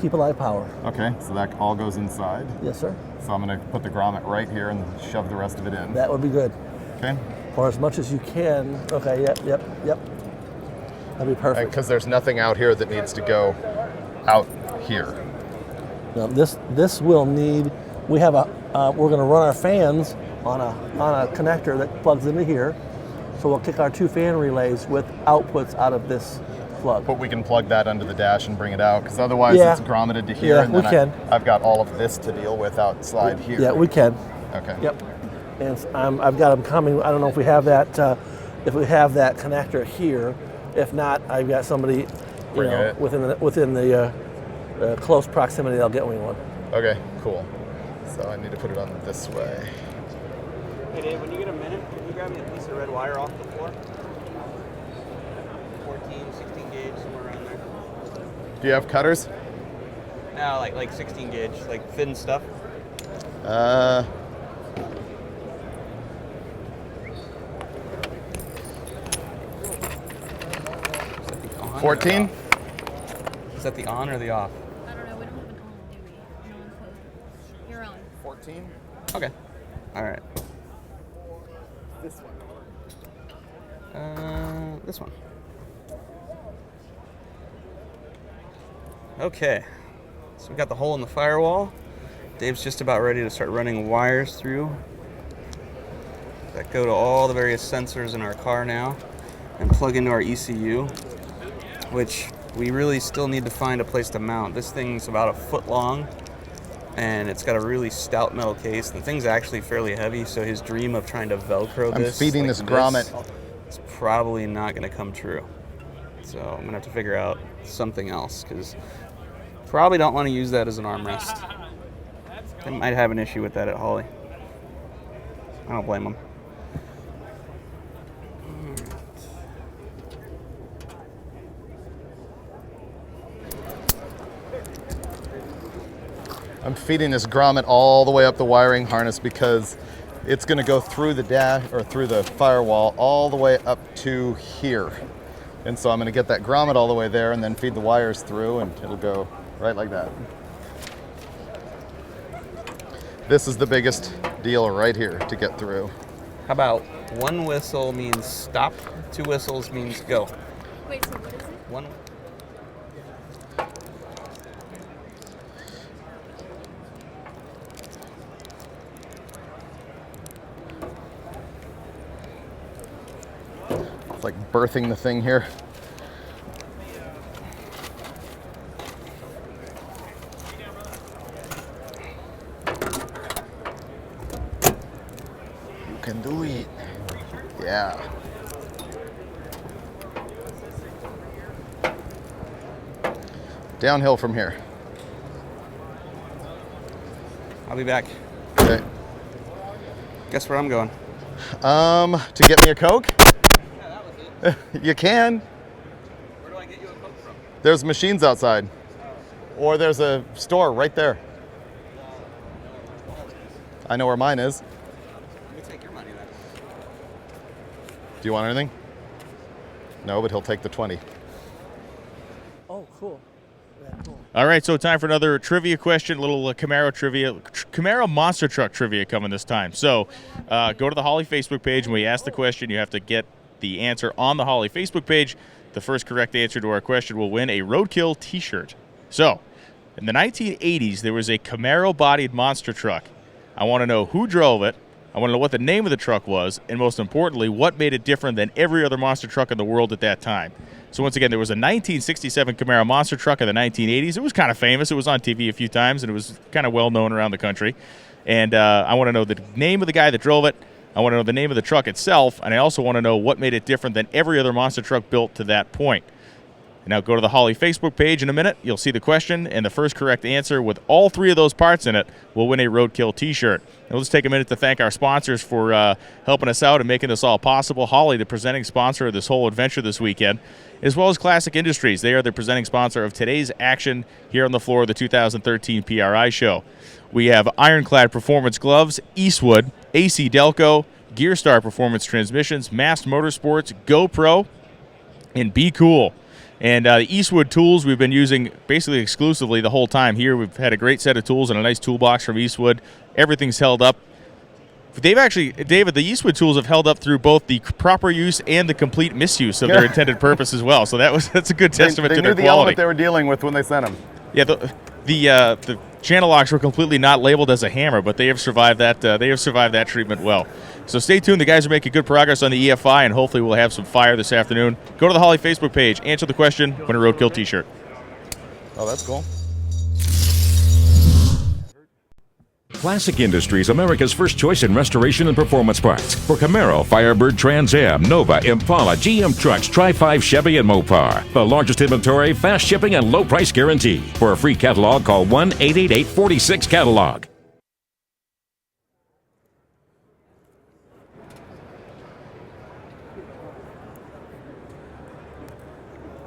keep alive power.
Okay, so that all goes inside.
Yes, sir.
So I'm going to put the grommet right here and shove the rest of it in.
That would be good.
Okay?
Or as much as you can. Okay, yep. That'd be perfect.
Because there's nothing out here that needs to go out here.
Now this will need. We have we're going to run our fans on a connector that plugs into here. So we'll kick our 2 fan relays with outputs out of this plug.
But we can plug that under the dash and bring it out, because otherwise
Yeah.
it's grommeted to here,
Yeah,
and
we
then
can.
I've got all of this to deal with outside here.
Yeah, we can.
Okay.
Yep. And I've got them coming. I don't know if we have that connector here. If not, I've got somebody,
Bring it.
within the close proximity. They'll get me one.
Okay, cool. So I need to put it on this way.
Hey Dave, when you get a minute, can you grab me a piece of red wire off the floor? 14, 16 gauge, somewhere around there.
Do you have cutters?
No, like 16 gauge, like thin stuff. on
14?
or the off? Is that the on or the off?
I don't know. We don't have an on, do we? No code. You're on.
14?
Okay. All right.
This one.
This one. Okay. So we got the hole in the firewall. Dave's just about ready to start running wires through that go to all the various sensors in our car now and plug into our ECU, which we really still need to find a place to mount. This thing's about 1 foot long and it's got a really stout metal case. The thing's actually fairly heavy, so his dream of trying to Velcro
I'm
this
feeding
like
this grommet.
is probably not going to come true. So I'm going to have to figure out something else because probably don't want to use that as an armrest. They might have an issue with that at Holley. I don't blame them.
I'm feeding this grommet all the way up the wiring harness because it's going to go through the dash or through the firewall all the way up to here. And so I'm going to get that grommet all the way there and then feed the wires through and it'll go right like that. This is the biggest deal right here to get through.
How about 1 whistle means stop, 2 whistles means go?
Wait, so what is it?
1.
It's like birthing the thing here. You can do it. Yeah. Downhill from here.
I'll be back.
Okay.
Guess where I'm going?
To get me a Coke?
Yeah, that was it.
You can.
Where do I get you a Coke from?
There's machines outside. Or there's a store right there. I know where mine is.
Let me take your money then.
Do you want anything? No, but he'll take the 20.
Oh, cool. Yeah, cool.
All right, so time for another trivia question, little Camaro trivia, Camaro monster truck trivia coming this time. So go to the Holley Facebook page, and we ask the question. You have to get the answer on the Holley Facebook page. The first correct answer to our question will win a RoadKill t-shirt. So in the 1980s, there was a Camaro-bodied monster truck. I want to know who drove it. I want to know what the name of the truck was, and most importantly, what made it different than every other monster truck in the world at that time. So once again, there was a 1967 Camaro monster truck in the 1980s. It was kind of famous. It was on TV a few times, and it was kind of well-known around the country. And I want to know the name of the guy that drove it. I want to know the name of the truck itself, and I also want to know what made it different than every other monster truck built to that point. Now go to the Holley Facebook page in a minute. You'll see the question, and the first correct answer with all 3 of those parts in it will win a RoadKill t-shirt. Now let's take a minute to thank our sponsors for helping us out and making this all possible. Holley, the presenting sponsor of this whole adventure this weekend, as well as Classic Industries. They are the presenting sponsor of today's action here on the floor of the 2013 PRI show. We have Ironclad Performance Gloves, Eastwood, AC Delco, Gearstar Performance Transmissions, Mast Motorsports, GoPro, and Be Cool. And the Eastwood tools we've been using basically exclusively the whole time here. We've had a great set of tools and a nice toolbox from Eastwood. Everything's held up. David, the Eastwood tools have held up through both the proper use and the complete misuse of their intended purpose as well. So that's a good testament to their quality.
They knew the element they were dealing with when they sent them.
Yeah, the channel locks were completely not labeled as a hammer, but they have survived that. They have survived that treatment well. So stay tuned. The guys are making good progress on the EFI, and hopefully we'll have some fire this afternoon. Go to the Holley Facebook page, answer the question, win a RoadKill t-shirt.
Oh, that's cool.
Classic Industries, America's first choice in restoration and performance parts for Camaro, Firebird, Trans Am, Nova, Impala, GM trucks, Tri-5 Chevy, and Mopar. The largest inventory, fast shipping, and low price guarantee. For a free catalog, call 1-888-46-CATALOG.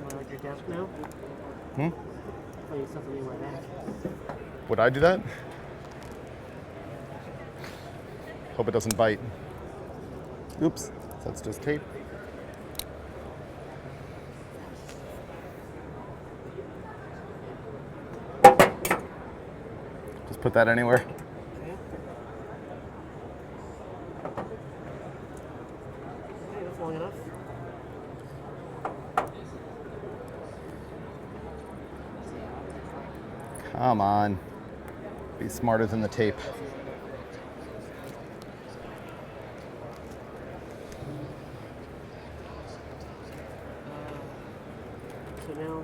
At your desk now? Playing something in my back.
Would I do that? Hope it doesn't bite. Oops, that's just tape. put that anywhere.
Okay. Okay, that's long enough.
Come on. Be smarter than the tape.
So now,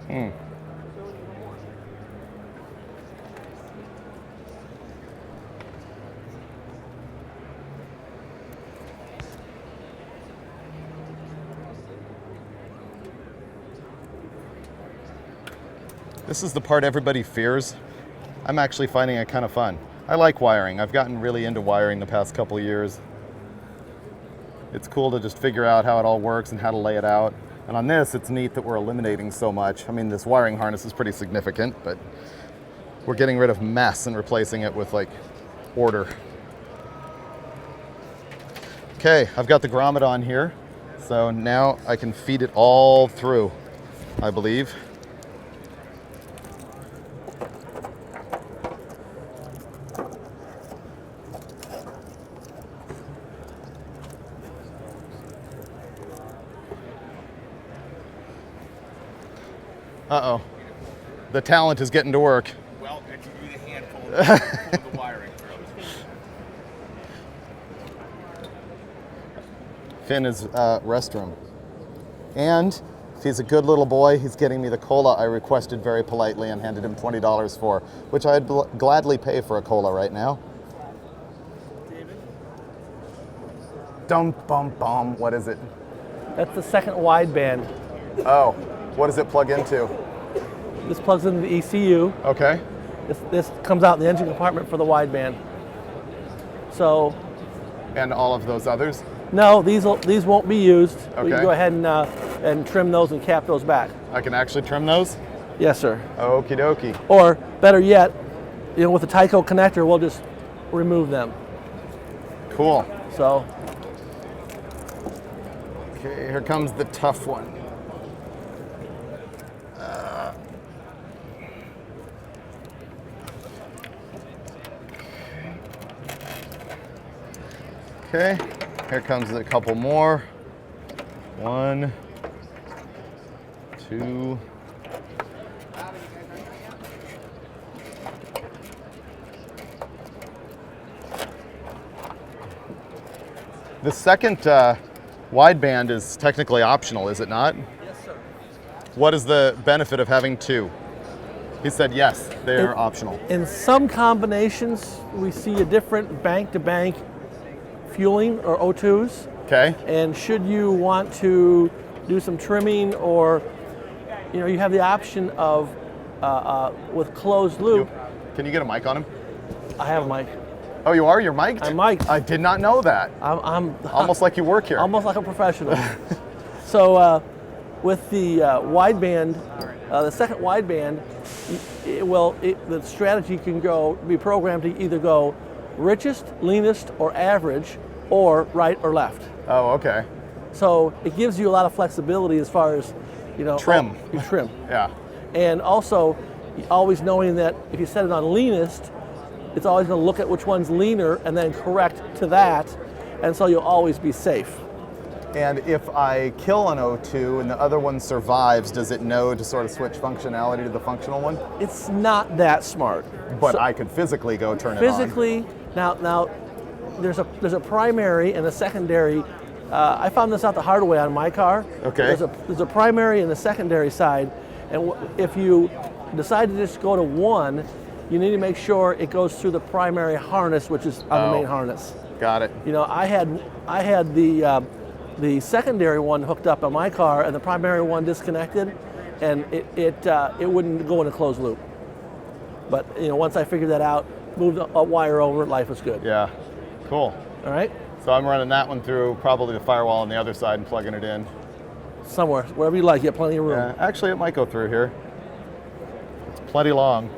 Hmm. This is the part everybody fears. I'm actually finding it kind of fun. I like wiring. I've gotten really into wiring the past couple of years. It's cool to just figure out how it all works and how to lay it out. And on this, it's neat that we're eliminating so much. I mean, this wiring harness is pretty significant, but we're getting rid of mess and replacing it with like order. Okay, I've got the grommet on here. So now I can feed it all through, I believe. Uh-oh. The talent is getting to work.
Well, I can give you the handful of the wiring.
Finn is restroom. And if he's a good little boy, he's getting me the cola I requested very politely and handed him $20 for, which I'd gladly pay for a cola right now. Dum bum bum. What is it?
That's the second wideband.
Oh, what does it plug into?
This plugs into the ECU.
Okay.
This comes out in the engine compartment for the wideband. So.
And all of those others?
No, these won't be used.
Okay.
We can go ahead and trim those and cap those back.
I can actually trim those?
Yes, sir.
Okie dokie.
Or better yet, with the Tyco connector, we'll just remove them.
Cool.
So.
Okay, here comes the tough one. Okay, here comes a couple more. 1, 2. The second wideband is technically optional, is it not?
Yes, sir.
What is the benefit of having two? He said yes, they're optional.
In some combinations, we see a different bank-to-bank fueling or O2s.
Okay.
And should you want to do some trimming, or you have the option of with closed loop.
Can you get a mic on him?
I have a mic.
Oh, you are? You're mic'd?
I'm mic'd.
I did not know that.
I'm
almost like you work here.
Almost like a professional. So with the wideband, the second wideband, the strategy can be programmed to either go richest, leanest, or average, or right or left.
Oh, okay.
So it gives you a lot of flexibility as far as,
trim.
You trim.
Yeah.
And also, always knowing that if you set it on leanest, it's always going to look at which one's leaner and then correct to that, and so you'll always be safe.
And if I kill an O2 and the other one survives, does it know to sort of switch functionality to the functional one?
It's not that smart.
But I could physically go turn it on.
Physically, now there's a primary and a secondary. I found this out the hard way on my car.
Okay.
There's a primary and a secondary side, and if you decide to just go to one, you need to make sure it goes through the primary harness, which is on the main harness.
Got it.
I had the secondary one hooked up on my car and the primary one disconnected, and it wouldn't go in a closed loop. But once I figured that out, moved a wire over, life was good.
Yeah, cool.
All right.
So I'm running that one through probably the firewall on the other side and plugging it in.
Somewhere, wherever you like, you have plenty of room.
Yeah, actually it might go through here. It's plenty long.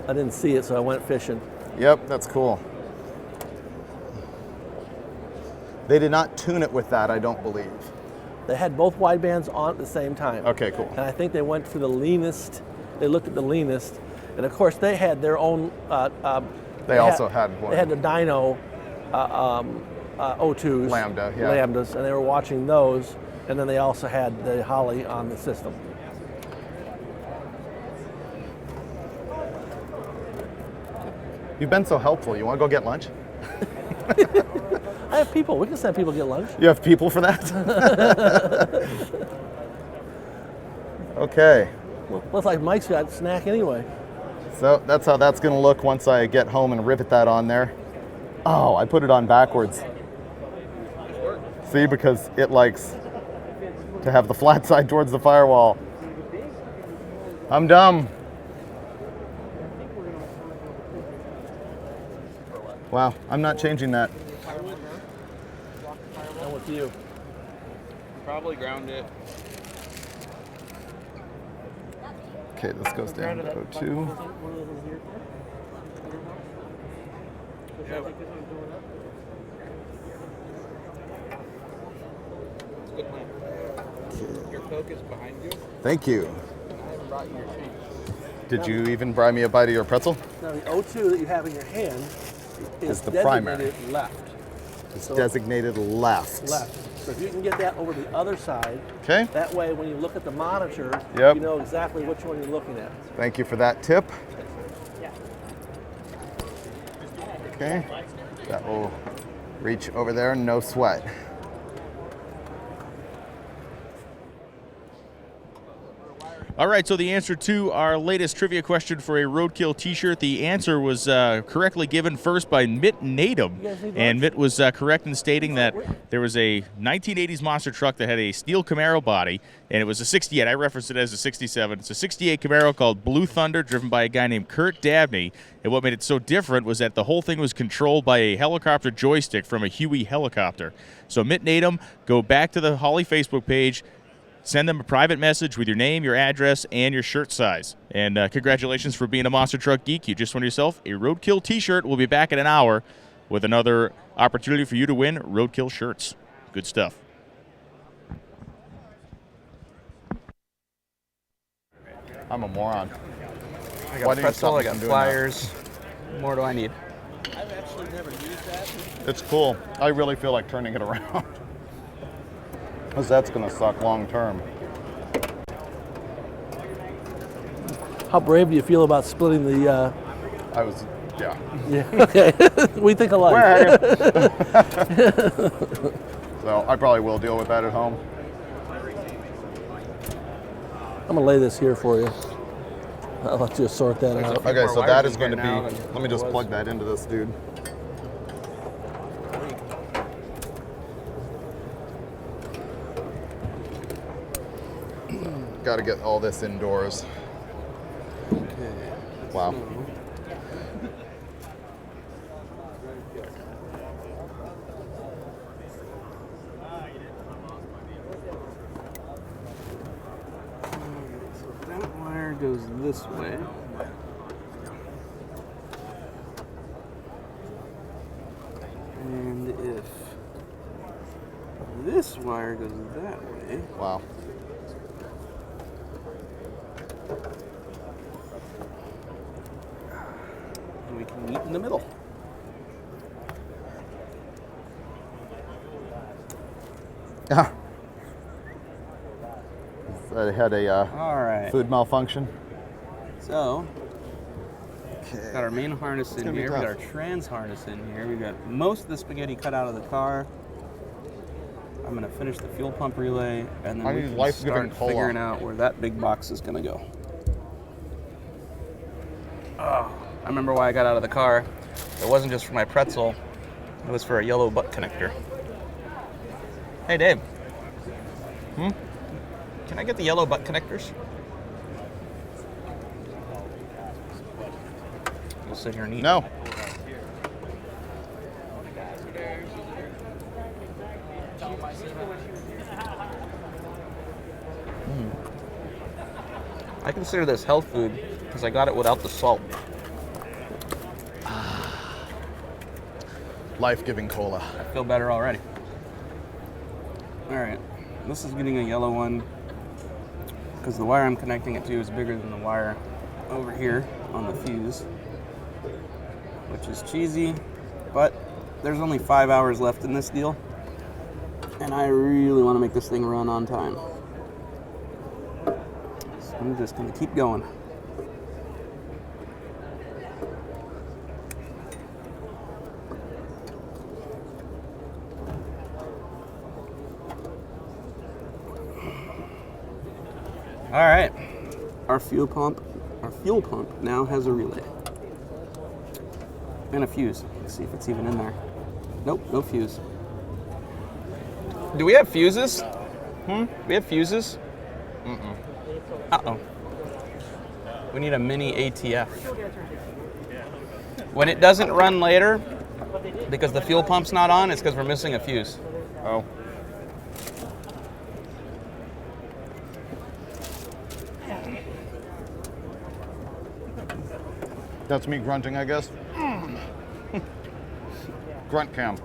I didn't see it, so I went fishing.
Yep, that's cool. They did not tune it with that, I don't believe.
They had both widebands on at the same time.
Okay, cool.
And I think they went for the leanest. They looked at the leanest, and of course they had their own.
They also had one.
They had the Dyno O2s,
Lambda, yeah.
Lambdas, and they were watching those. And then they also had the Holley on the system.
You've been so helpful. You want to go get lunch?
I have people. We can send people to get lunch.
You have people for that? Okay.
Well, looks like Mike's got a snack anyway.
So that's how that's going to look once I get home and rivet that on there. Oh, I put it on backwards. See, because it likes to have the flat side towards the firewall. I'm dumb. Wow, I'm not changing that.
I'm with you.
Probably ground it.
Okay, this goes down to O2.
Good plan. Your Coke is behind you.
Thank you.
I haven't brought you your change.
Did you even buy me a bite of your pretzel?
Now the O2 that you have in your hand is
the primary.
designated left.
It's
So-
designated left.
Left. So if you can get that over the other side,
Okay.
that way when you look at the monitor,
Yep.
you know exactly which one you're looking at.
Thank you for that tip. Okay. That will reach over there, no sweat.
All right, so the answer to our latest trivia question for a Roadkill t-shirt, the answer was correctly given first by Mitt Nadum. And Mitt was correct in stating that there was a 1980s monster truck that had a steel Camaro body, and it was a 68. I referenced it as a 67. It's a 68 Camaro called Blue Thunder, driven by a guy named Kurt Dabney. And what made it so different was that the whole thing was controlled by a helicopter joystick from a Huey helicopter. So Mitt Nadum, go back to the Holley Facebook page, send them a private message with your name, your address, and your shirt size. And congratulations for being a Monster Truck Geek. You just won yourself a Roadkill t-shirt. We'll be back in an hour with another opportunity for you to win Roadkill shirts. Good stuff.
I'm a moron.
I got pretzel, I got pliers. What more do I need?
I've actually never used that.
It's cool. I really feel like turning it around. Because that's going to suck long term.
How brave do you feel about splitting the...
Yeah.
Yeah, okay. We think alike.
So I probably will deal with that at home.
I'm going to lay this here for you. I'll let you sort that out.
Okay, so that is going to be... Let me just plug that into this dude. Got to get all this indoors.
Okay.
Wow.
So that wire goes this way. And if this wire goes that way,
Wow.
we can meet in the middle.
Yeah. So I had a
All right.
food malfunction.
So, got our main harness in
gonna be
here. We got our
tough.
trans harness in here. We got most of the spaghetti cut out of the car. I'm gonna finish the fuel pump relay, and then
I
we
need
can
life-giving
start
cola.
figuring out where that big box is gonna go. Oh, I remember why I got out of the car. It wasn't just for my pretzel. It was for a yellow butt connector. Hey, Dave. Can I get the yellow butt connectors? We'll sit here and eat.
No.
I consider this health food because I got it without the salt.
Life-giving cola.
I feel better already. All right, this is getting a yellow one because the wire I'm connecting it to is bigger than the wire over here on the fuse, which is cheesy, but there's only 5 hours left in this deal, and I really want to make this thing run on time. So I'm just going to keep going. All right, our fuel pump now has a relay and a fuse. Let's see if it's even in there. Nope, no fuse. Do we have fuses? We have fuses? Uh-oh. We need a mini ATF. When it doesn't run later, because the fuel pump's not on, it's because we're missing a fuse.
Oh. That's me grunting, I guess. Grunt cam.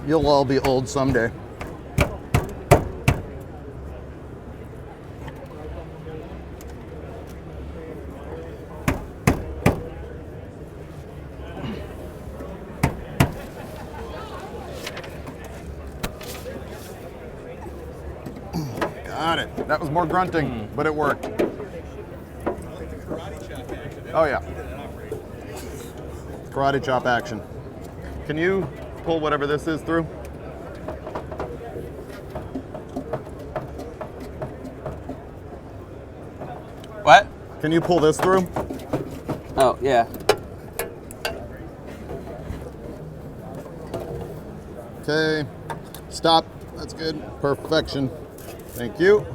You'll all be old someday. Got it. That was more grunting, but it worked. Oh yeah. Karate chop action. Can you pull whatever this is through?
What?
Can you pull this through?
Oh, yeah.
Okay. Stop. That's good. Perfection. Thank you.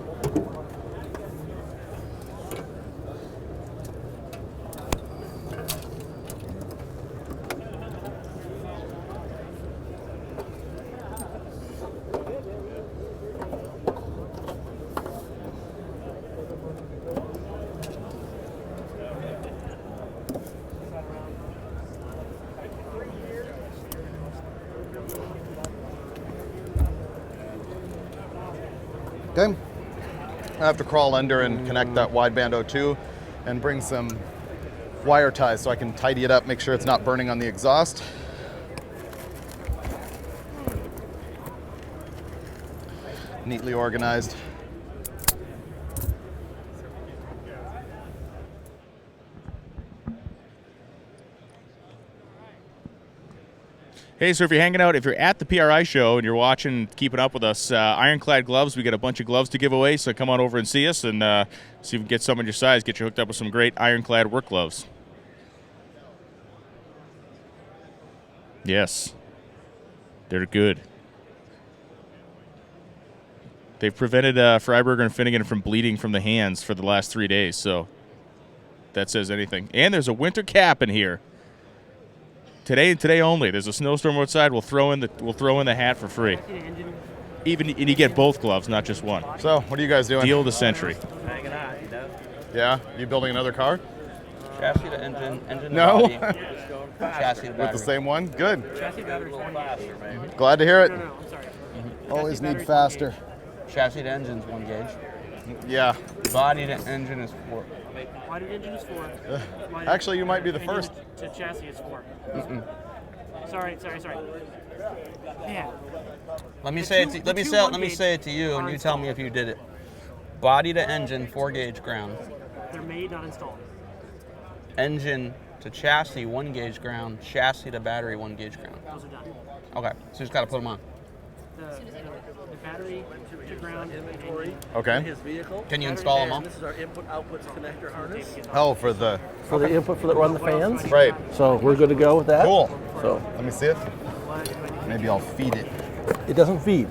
Okay. I have to crawl under and connect that wideband O2 and bring some wire ties so I can tidy it up, make sure it's not burning on the exhaust. Neatly organized.
Hey, so if you're hanging out, if you're at the PRI show and you're watching, keeping up with us, Ironclad gloves, we got a bunch of gloves to give away, so come on over and see us and see if we can get some in your size, get you hooked up with some great Ironclad work gloves. Yes. They're good. They've prevented Freiburger and Finnegan from bleeding from the hands for the last 3 days, so that says anything. And there's a winter cap in here. Today and today only. There's a snowstorm outside. We'll throw in the hat for free. And you get both gloves, not just one.
So, what are you guys doing?
Deal of the century.
Hanging out, you know?
Yeah? You building another car?
Chassis to engine to
No.
body, chassis to battery.
With the same one? Good.
Chassis battery's faster, maybe.
Glad to hear it.
No, I'm sorry.
Always
Chassis
need
battery's
faster.
Chassis to engine's 1 gauge.
Yeah.
Body to engine is 4.
Body to engine is 4. Body
Actually, you might be the
engine
first.
To chassis is 4. Sorry. Yeah.
Let me say it to you, and you tell me if you did it. Body to engine, 4 gauge ground.
They're made, not installed.
Engine to chassis, 1 gauge ground. Chassis to battery, 1 gauge ground.
Those are done.
Okay, so you just gotta put them on.
The battery to ground inventory.
Okay.
His vehicle.
Can you install them all?
This is our input-output connector harness
Oh, for the...
for the input for that run the fans.
Right.
So we're good to go with that.
Cool.
So
Let me see it. Maybe I'll feed it.
it doesn't feed.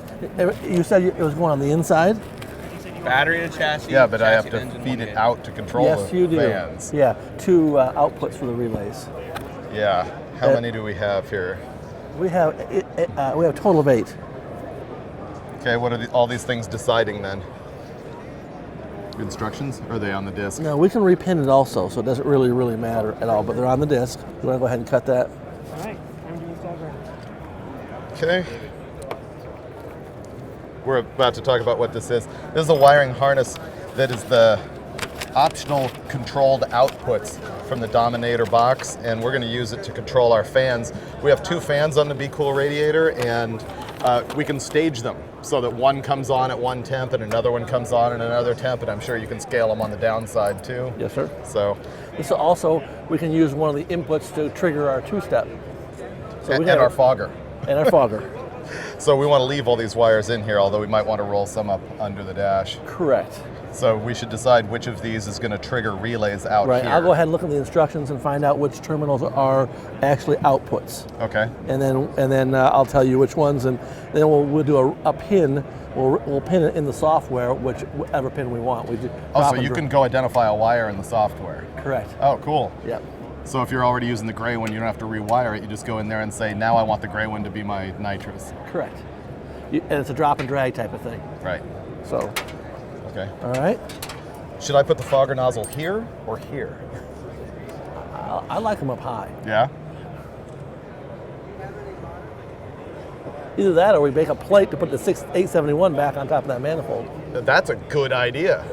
You said it was going on the inside.
Battery to chassis.
Yeah, but I have
chassis
to
engine,
feed
1
it
gauge.
out to control
Yes,
the
you do.
fans.
Yeah, 2 outputs for the relays.
Yeah. How many do we have here?
We have a total of 8.
Okay, what are all these things deciding then? instructions? Or are they on the disc?
No, we can repin it also, so it doesn't really matter at all, but they're on the disc. You want to go ahead and cut that?
All right, time to use diagram.
Okay. We're about to talk about what this is. This is a wiring harness that is the optional controlled outputs from the Dominator box, and we're going to use it to control our fans. We have 2 fans on the Be Cool radiator, and we can stage them so that one comes on at one temp and another one comes on at another temp, and I'm sure you can scale them on the downside too.
Yes, sir.
So,
This also, we can use one of the inputs to trigger our 2-step. So
and our fogger.
And our fogger.
So we want to leave all these wires in here, although we might want to roll some up under the dash.
Correct.
So we should decide which of these is going to trigger relays out
Right,
here.
I'll go ahead and look at the instructions and find out which terminals are actually outputs.
Okay.
And then I'll tell you which ones, and then we'll do a pin. We'll pin it in the software, whichever pin we want.
So you can go identify a wire in the software.
Correct.
Oh, cool.
Yep.
So if you're already using the gray one, you don't have to rewire it. You just go in there and say, now I want the gray one to be my nitrous.
Correct. And it's a drop and drag type of thing.
Right.
So.
Okay.
All right.
Should I put the fogger nozzle here or here?
I like them up high.
Yeah?
Either that or we make a plate to put the 871 back on top of that manifold.
That's a good idea.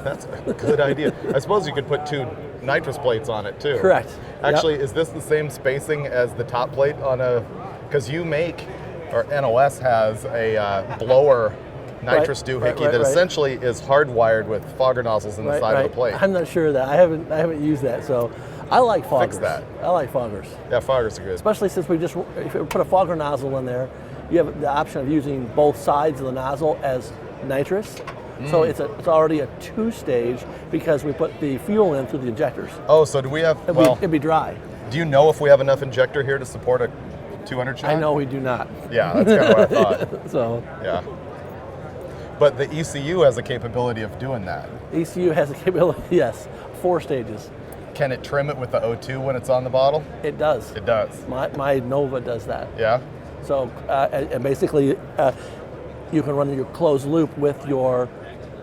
That's a good idea. I suppose you could put 2 nitrous plates on it too.
Correct.
Actually, Is this the same spacing as the top plate on a, because you make, or NOS has a blower nitrous doohickey that essentially is hardwired with fogger nozzles in the side of the plate.
I'm not sure of that. I haven't used that, so I like foggers.
Fix that.
I like foggers.
Yeah, foggers are good.
Especially since if we put a fogger nozzle in there, you have the option of using both sides of the nozzle as nitrous. So it's already a 2-stage because we put the fuel in through the injectors.
Oh, so do we have,
It'd be dry.
Do you know if we have enough injector here to support a 200 shot?
I know we do not.
Yeah, that's kind of what I thought.
So.
Yeah. But the ECU has a capability of doing that.
ECU has a capability, yes, 4 stages.
Can it trim it with the O2 when it's on the bottle?
It does.
It does.
My Nova does that.
Yeah?
So and basically, you can run your closed loop with your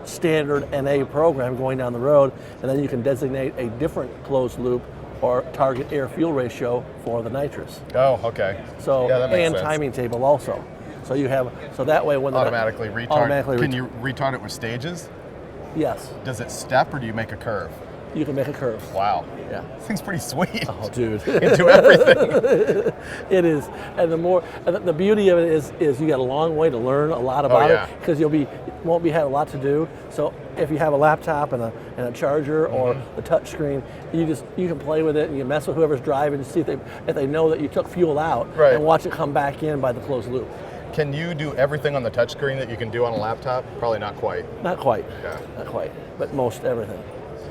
standard NA program going down the road, and then you can designate a different closed loop or target air fuel ratio for the nitrous.
Oh, okay.
So
yeah, that makes
and
sense.
timing table also. So you have that way when
automatically retard. Can you retard it with stages?
Yes.
Does it step or do you make a curve?
You can make a curve.
Wow.
Yeah.
This thing's pretty sweet.
Oh, dude.
Into everything.
It is, and the beauty of it is you got a long way to learn a lot about it because won't have a lot to do. So if you have a laptop and a charger or the touch screen, you can play with it and you mess with whoever's driving to see if they know that you took fuel out and watch it come back in by the closed loop.
Can you do everything on the touchscreen that you can do on a laptop? Probably not quite.
Not quite.
Yeah.
Not quite, but most everything.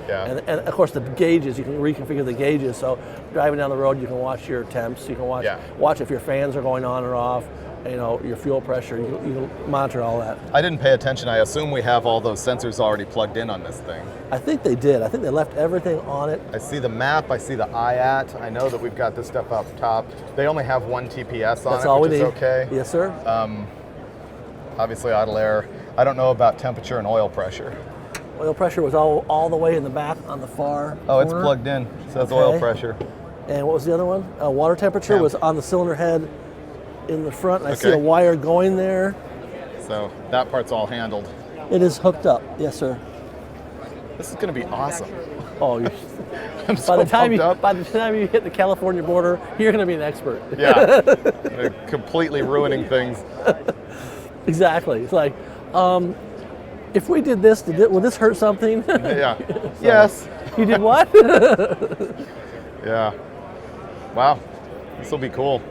Yeah.
And of course the gauges, you can reconfigure the gauges. So driving down the road, you can watch your temps. You can watch if your fans are going on or off. Your fuel pressure. You can monitor all that.
I didn't pay attention. I assume we have all those sensors already plugged in on this thing.
I think they did. I think they left everything on it.
I see the map. I see the IAT. I know that we've got this stuff up top. They only have 1 TPS on
That's
it,
all
which
we
is
need.
okay.
Yes, sir.
Obviously idle air. I don't know about temperature and oil pressure.
Oil pressure was all the way in the back on the far
Oh, it's
corner.
plugged in. It says oil pressure.
And what was the other one? Water temperature was on the cylinder head in the front. And I see
Okay.
a wire going there.
So that part's all handled.
It is hooked up. Yes, sir.
This is going to be awesome.
Oh, you're,
I'm so
by the time you hit the California border, you're going to be an expert.
Yeah. Completely ruining things.
Exactly. It's like, if we did this, will this hurt something?
Yeah. Yes.
You did what?
Yeah. Wow. This will be cool.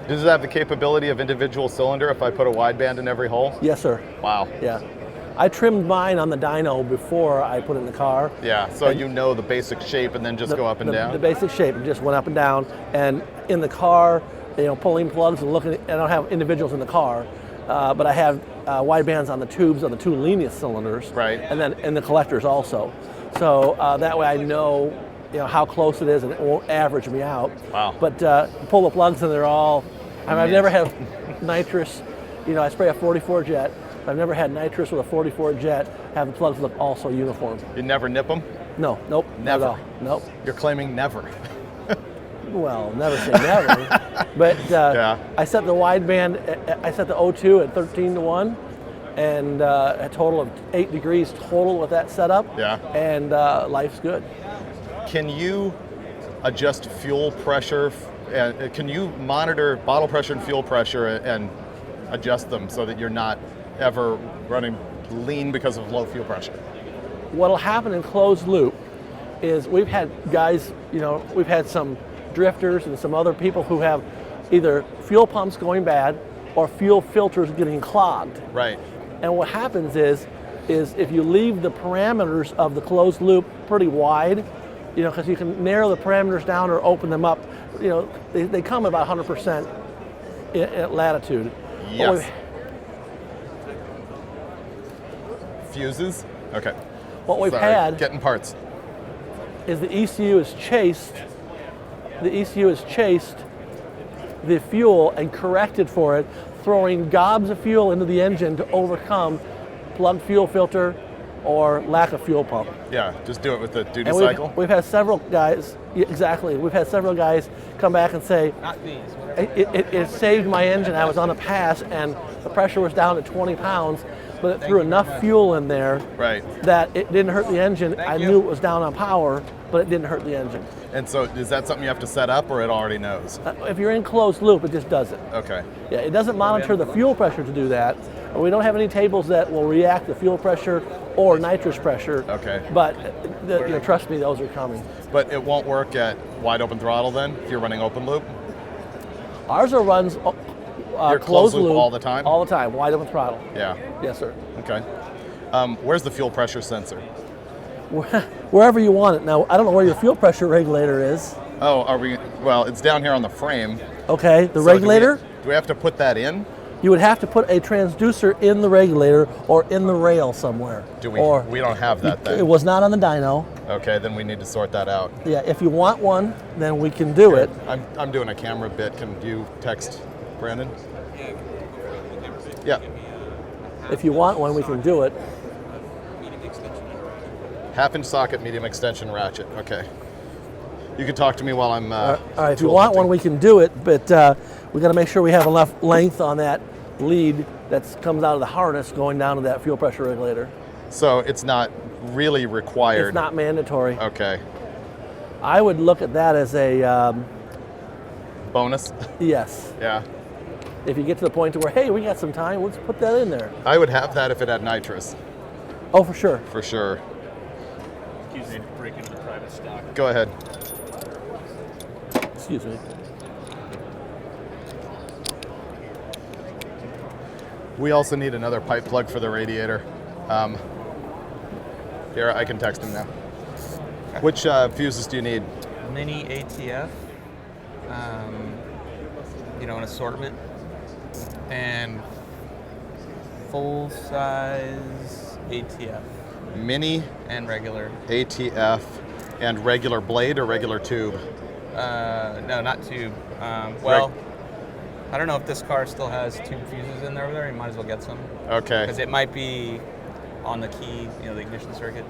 Does it have the capability of individual cylinder if I put a wideband in every hole?
Yes, sir.
Wow.
Yeah. I trimmed mine on the dyno before I put it in the car.
Yeah, so you know the basic shape and then just go up and down?
The basic shape, it just went up and down. And in the car, pulling plugs and looking, I don't have individuals in the car, but I have wide bands on the tubes on the 2 leanest cylinders.
Right.
And then in the collectors also. So that way I know how close it is and it won't average me out.
Wow.
But pull the plugs and they're all, I've never had nitrous, I spray a 44 jet I've never had nitrous with a 44 jet have the plugs look also uniform.
You never nip them?
No, nope,
Never.
not at all. Nope.
You're claiming never.
Well, never say never. But
Yeah.
I set the wideband, I set the O2 at 13:1, and a total of 8 degrees total with that setup.
Yeah.
And life's good.
Can you adjust fuel pressure? And can you monitor bottle pressure and fuel pressure and adjust them so that you're not ever running lean because of low fuel pressure?
What'll happen in closed loop is we've had guys, we've had some drifters and some other people who have either fuel pumps going bad or fuel filters getting clogged.
Right.
And what happens is if you leave the parameters of the closed loop pretty wide, because you can narrow the parameters down or open them up, they come about 100% at latitude.
Yes. Fuses? Okay.
What we've
Sorry,
had
getting parts.
is the ECU has chased the fuel and corrected for it, throwing gobs of fuel into the engine to overcome plugged fuel filter or lack of fuel pump.
Yeah, just do it with the duty
And
cycle.
we've had several guys, exactly, we've had several guys come back and say,
Not these.
it saved my engine. I was on a pass and the pressure was down to 20 pounds, but it threw enough fuel in there
Right.
that it didn't hurt the engine. I knew it was down on power, but it didn't hurt the engine.
And so is that something you have to set up or it already knows?
If you're in closed loop, it just does it.
Okay.
Yeah, it doesn't monitor the fuel pressure to do that. And we don't have any tables that will react to fuel pressure or nitrous pressure.
Okay.
But trust me, those are coming.
But it won't work at wide open throttle then if you're running open loop?
Ours runs
You're closed loop all the time?
All the time, wide open throttle.
Yeah.
Yes, sir.
Okay. Where's the fuel pressure sensor?
Wherever you want it. Now, I don't know where your fuel pressure regulator is.
Oh, well, it's down here on the frame.
Okay, the
So
regulator?
Do we have to put that in?
You would have to put a transducer in the regulator or in the rail somewhere.
Do we?
Or
We don't have that then.
it was not on the dyno.
Okay, then we need to sort that out.
Yeah, if you want one, then we can do it.
I'm doing a camera bit. Can you text Brandon? Yeah.
If you want one, we can do it.
Half-inch socket, medium extension ratchet. Okay. You can talk to me while I'm.
All right, if you
tool
want
hunting.
one, we can do it, but we got to make sure we have enough length on that lead that comes out of the harness going down to that fuel pressure regulator.
So it's not really required.
It's not mandatory.
Okay.
I would look at that as a
Bonus.
yes.
Yeah.
If you get to the point to where, hey, we got some time, let's put that in there.
I would have that if it had nitrous,
Oh, for sure.
for sure.
Excuse me, break into the private stock.
Go ahead.
Excuse me.
We also need another pipe plug for the radiator. Here, I can text him now. Which fuses do you need?
Mini ATF, an assortment, and full size ATF
Mini
and regular.
ATF and regular blade or regular tube?
No, not tube. Well, I don't know if this car still has tube fuses in there over there. You might as well get some.
Okay.
Because it might be on the key, the ignition circuit.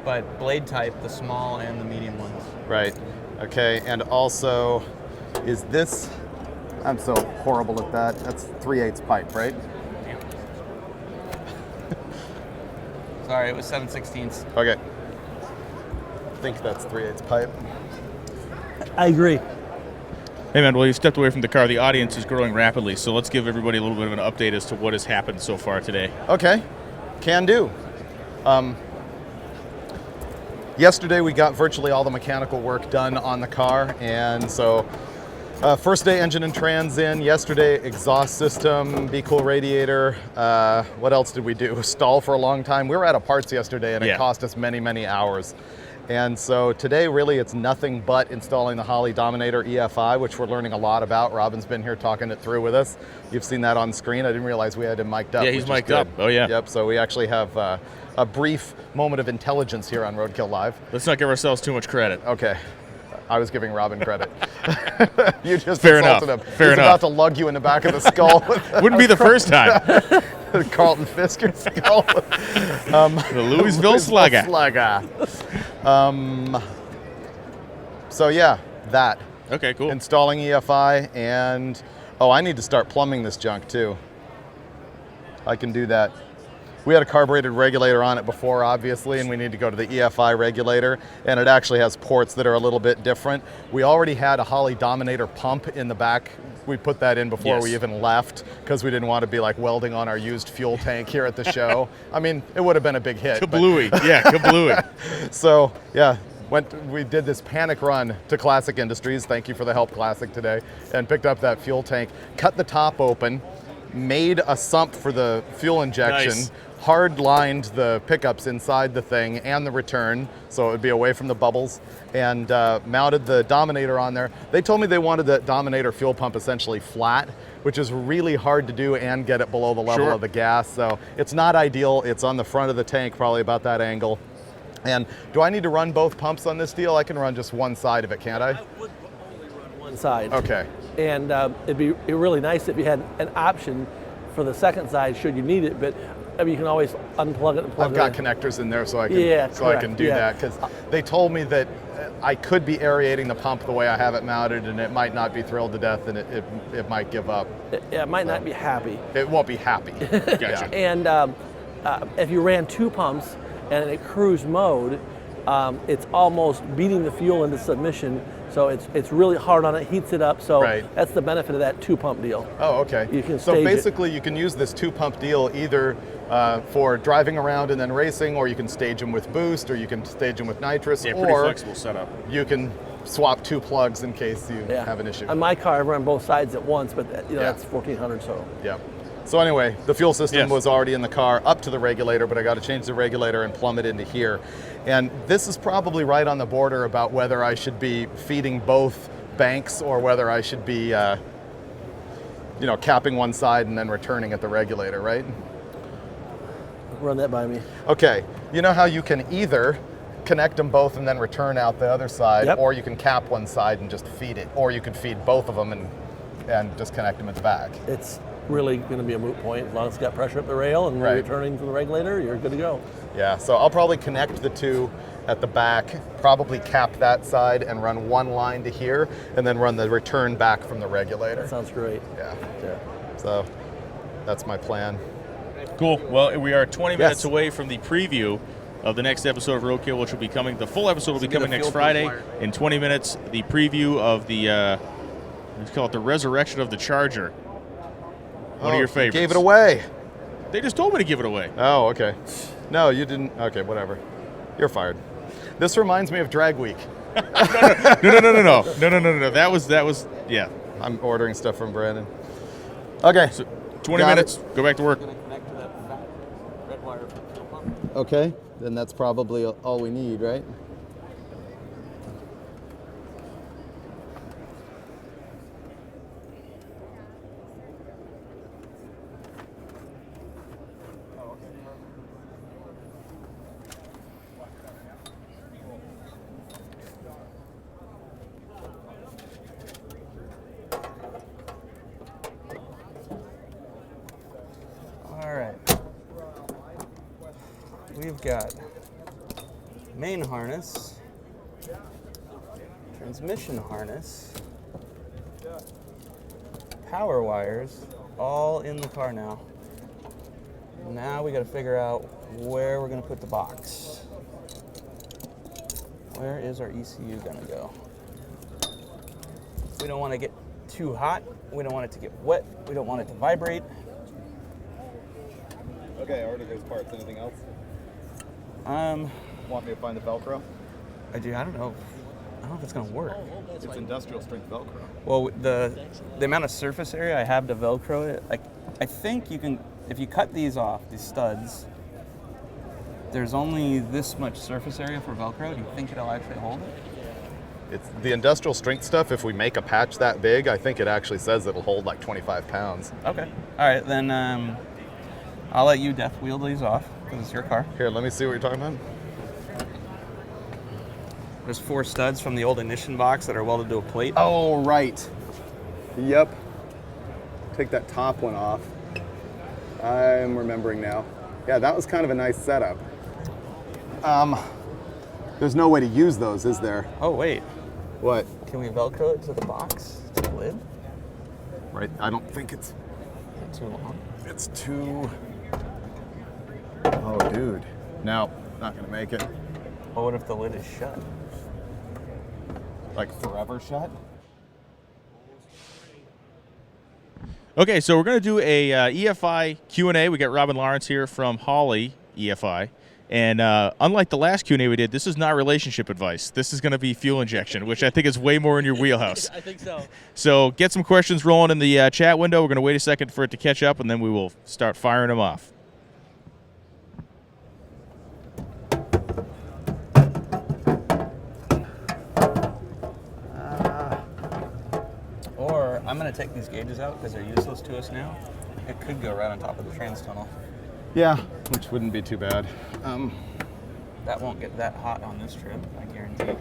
But blade type, the small and the medium ones.
Right. Okay. And also, is this? I'm so horrible at that. That's 3/8 pipe, right?
Yeah. Sorry, it was 7/16.
Okay. I think that's 3/8 pipe.
I agree.
Hey man, well you stepped away from the car. The audience is growing rapidly, so let's give everybody a little bit of an update as to what has happened so far today.
Okay. Can do. Yesterday we got virtually all the mechanical work done on the car, and so first day engine and trans in, yesterday exhaust system, be cool radiator. What else did we do? Stall for a long time. We were out of parts yesterday and it cost us many, many hours. And so today really it's nothing but installing the Holley Dominator EFI, which we're learning a lot about. Robin's been here talking it through with us. You've seen that on screen. I didn't realize we had him mic'd up.
Yeah, he's
which is
mic'd up.
good.
Oh yeah.
Yep, so we actually have a brief moment of intelligence here on RoadKill Live.
Let's not give ourselves too much credit.
Okay. I was giving Robin credit. You just
Fair
insulted
enough.
him.
Fair
He's
enough.
about to lug you in the back of the skull.
Wouldn't be the first time.
Carlton Fisker skull.
The Louisville Slugger.
So yeah, that.
Okay, cool.
Installing EFI and, oh, I need to start plumbing this junk too. I can do that. We had a carbureted regulator on it before, obviously, and we need to go to the EFI regulator, and it actually has ports that are a little bit different. We already had a Holley Dominator pump in the back. We put that in before we even left because we didn't want to be like welding on our used fuel tank here at the show. I mean, it would have been a big hit.
Kablooey, yeah, kablooey.
So, yeah. We did this panic run to Classic Industries, thank you for the help, Classic, today, and picked up that fuel tank, cut the top open, made a sump for the fuel injection,
Nice.
hard lined the pickups inside the thing and the return, so it would be away from the bubbles, and mounted the Dominator on there. They told me they wanted the Dominator fuel pump essentially flat, which is really hard to do and get it below the level
Sure.
of the gas, so it's not ideal. It's on the front of the tank, probably about that angle. And do I need to run both pumps on this deal? I can run just one side of it, can't I?
I would only run one side.
Okay.
And it'd be really nice if you had an option for the second side should you need it, but I mean, you can always unplug it and plug
I've
it
got
in.
connectors in there so I can,
Yeah,
so I can
correct,
do
yeah.
that because they told me that I could be aerating the pump the way I have it mounted and it might not be thrilled to death and it might give up.
It might not be happy.
It won't be happy.
Gotcha.
And if you ran two pumps and in cruise mode, it's almost beating the fuel into submission, so it's really hard on it, heats it up, so
Right.
that's the benefit of that two pump deal.
Oh, okay.
You can
so
stage it.
basically you can use this two pump deal either for driving around and then racing, or you can stage them with boost, or you can stage them with nitrous,
Yeah, pretty
or
flexible setup.
you can swap two plugs in case you
Yeah.
have an issue.
On my car, I run both sides at once, but
Yeah.
that's 1400, so.
Yeah. So anyway, the fuel system
Yes.
was already in the car up to the regulator, but I got to change the regulator and plumb it into here. And this is probably right on the border about whether I should be feeding both banks or whether I should be, capping one side and then returning at the regulator, right?
Run that by me.
Okay. You know how you can either connect them both and then return out the other side,
Yep.
or you can cap one side and just feed it, or you can feed both of them and just connect them at the back.
It's really going to be a moot point. As long as it's got pressure up the rail and
Right.
you're returning to the regulator, you're good to go.
Yeah, so I'll probably connect the two at the back, probably cap that side and run one line to here, and then run the return back from the regulator.
That sounds great.
Yeah,
Yeah.
so that's my plan.
Cool. Well, we are 20 minutes
Yes.
away from the preview of the next episode of RoadKill, which will be coming. The full episode will be
This will be
coming
the
next
fuel
Friday.
pump wire.
In 20 minutes, the preview of the, let's call it the resurrection of the Charger. One of your favorites.
Gave it away.
They just told me to give it away.
Oh, okay. No, you didn't. Okay, whatever. You're fired. This reminds me of Drag Week.
No. That was, yeah.
I'm ordering stuff from Brandon. Okay.
So 20
Got
minutes, go back to work.
Gonna connect to that fat red wire for the fuel pump.
Okay, then that's probably all we need, right?
All right. We've got main harness, transmission harness, power wires, all in the car now. Now we got to figure out where we're going to put the box. Where is our ECU going to go? We don't want to get too hot. We don't want it to get wet. We don't want it to vibrate.
Okay, I ordered those parts. Anything else? Want me to find the Velcro?
I don't know if it's gonna work.
It's industrial strength Velcro.
Well, the amount of surface area I have to Velcro it, I think you can, if you cut these off, these studs, there's only this much surface area for Velcro. Do you think it'll actually hold it?
It's the industrial strength stuff. If we make a patch that big, I think it actually says it'll hold like 25 pounds.
Okay. All right, then I'll let you death wheel these off because it's your car.
Here, let me see what you're talking about.
There's 4 studs from the old ignition box that are welded to a plate.
Oh, right. Yep. Take that top one off. I'm remembering now. Yeah, that was kind of a nice setup. There's no way to use those, is there?
Oh, wait.
What?
Can we Velcro it to the box, to the lid?
Right, I don't think it's
Too long.
It's too... Oh, dude. No, not gonna make it.
Well, what if the lid is shut?
Like forever shut?
Okay, so we're going to do a EFI Q&A. We got Robin Lawrence here from Holley EFI. And unlike the last Q&A we did, this is not relationship advice. This is going to be fuel injection, which I think is way more in your wheelhouse.
I think so.
So get some questions rolling in the chat window. We're going to wait a second for it to catch up, and then we will start firing them off.
Or I'm going to take these gauges out because they're useless to us now. It could go right on top of the trans tunnel.
Yeah, which wouldn't be too bad.
That won't get that hot on this trip, I guarantee.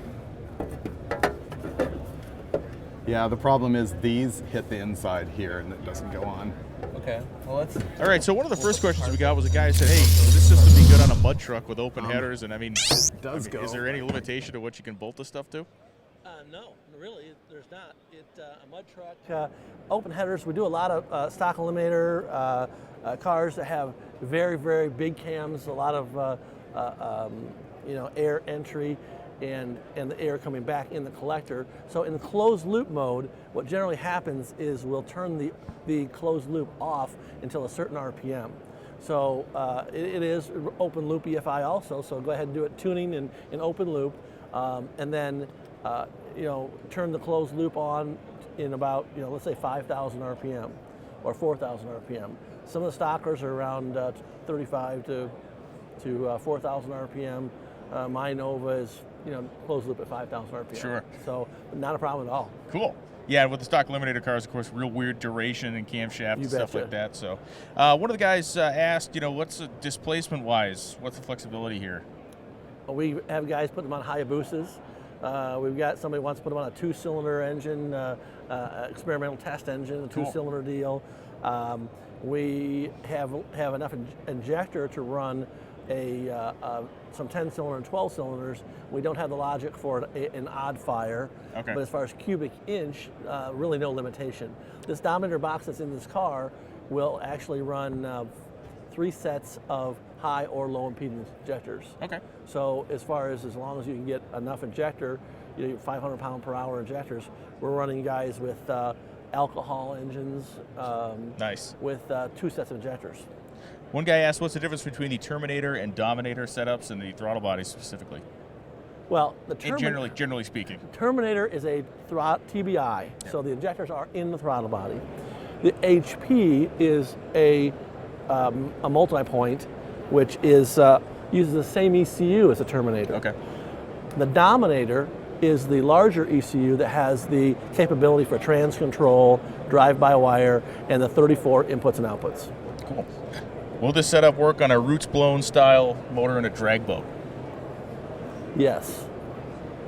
Yeah, the problem is these hit the inside here and it doesn't go on.
Okay, well let's...
All right, so one of the first questions we got was a guy who said, hey, would this system be good on a mud truck with open headers? And I mean,
go.
Is there any limitation to what you can bolt this stuff to?
No, really, there's not. A mud truck, open headers. We do a lot of stock eliminator cars that have very, very big cams. A lot of air entry and the air coming back in the collector. So in the closed loop mode, what generally happens is we'll turn the closed loop off until a certain RPM. So it is open loop EFI also. So go ahead and do it tuning in open loop, and then. Turn the closed loop on in about, let's say 5,000 RPM or 4,000 RPM. Some of the stockers are around 35 to 4,000 RPM. My Nova is, closed loop at 5,000 RPM.
Sure.
So not a problem at all.
Cool. Yeah, with the stock eliminator cars, of course, real weird duration and camshaft and stuff like that. So one of the guys asked, what's the displacement-wise? What's the flexibility here?
Well, we have guys put them on Hayabusas. We've got somebody wants to put them on a 2-cylinder engine, experimental test engine, a 2-cylinder deal. We have enough injector to run some 10-cylinder and 12 cylinders. We don't have the logic for an odd fire,
okay.
But as far as cubic inch, really no limitation. This Dominator box that's in this car will actually run 3 sets of high or low impedance injectors.
Okay.
So as long as you can get enough injector, 500 pound per hour injectors, we're running guys with alcohol engines.
Nice.
With 2 sets of injectors.
One guy asked, what's the difference between the Terminator and Dominator setups and the throttle bodies specifically?
Well,
generally speaking.
Terminator is a TBI, so the injectors are in the throttle body. The HP is a multi-point, which is uses the same ECU as a Terminator.
Okay.
The Dominator is the larger ECU that has the capability for trans control, drive-by-wire, and the 34 inputs and outputs.
Cool. Will this setup work on a roots-blown style motor in a drag boat?
Yes.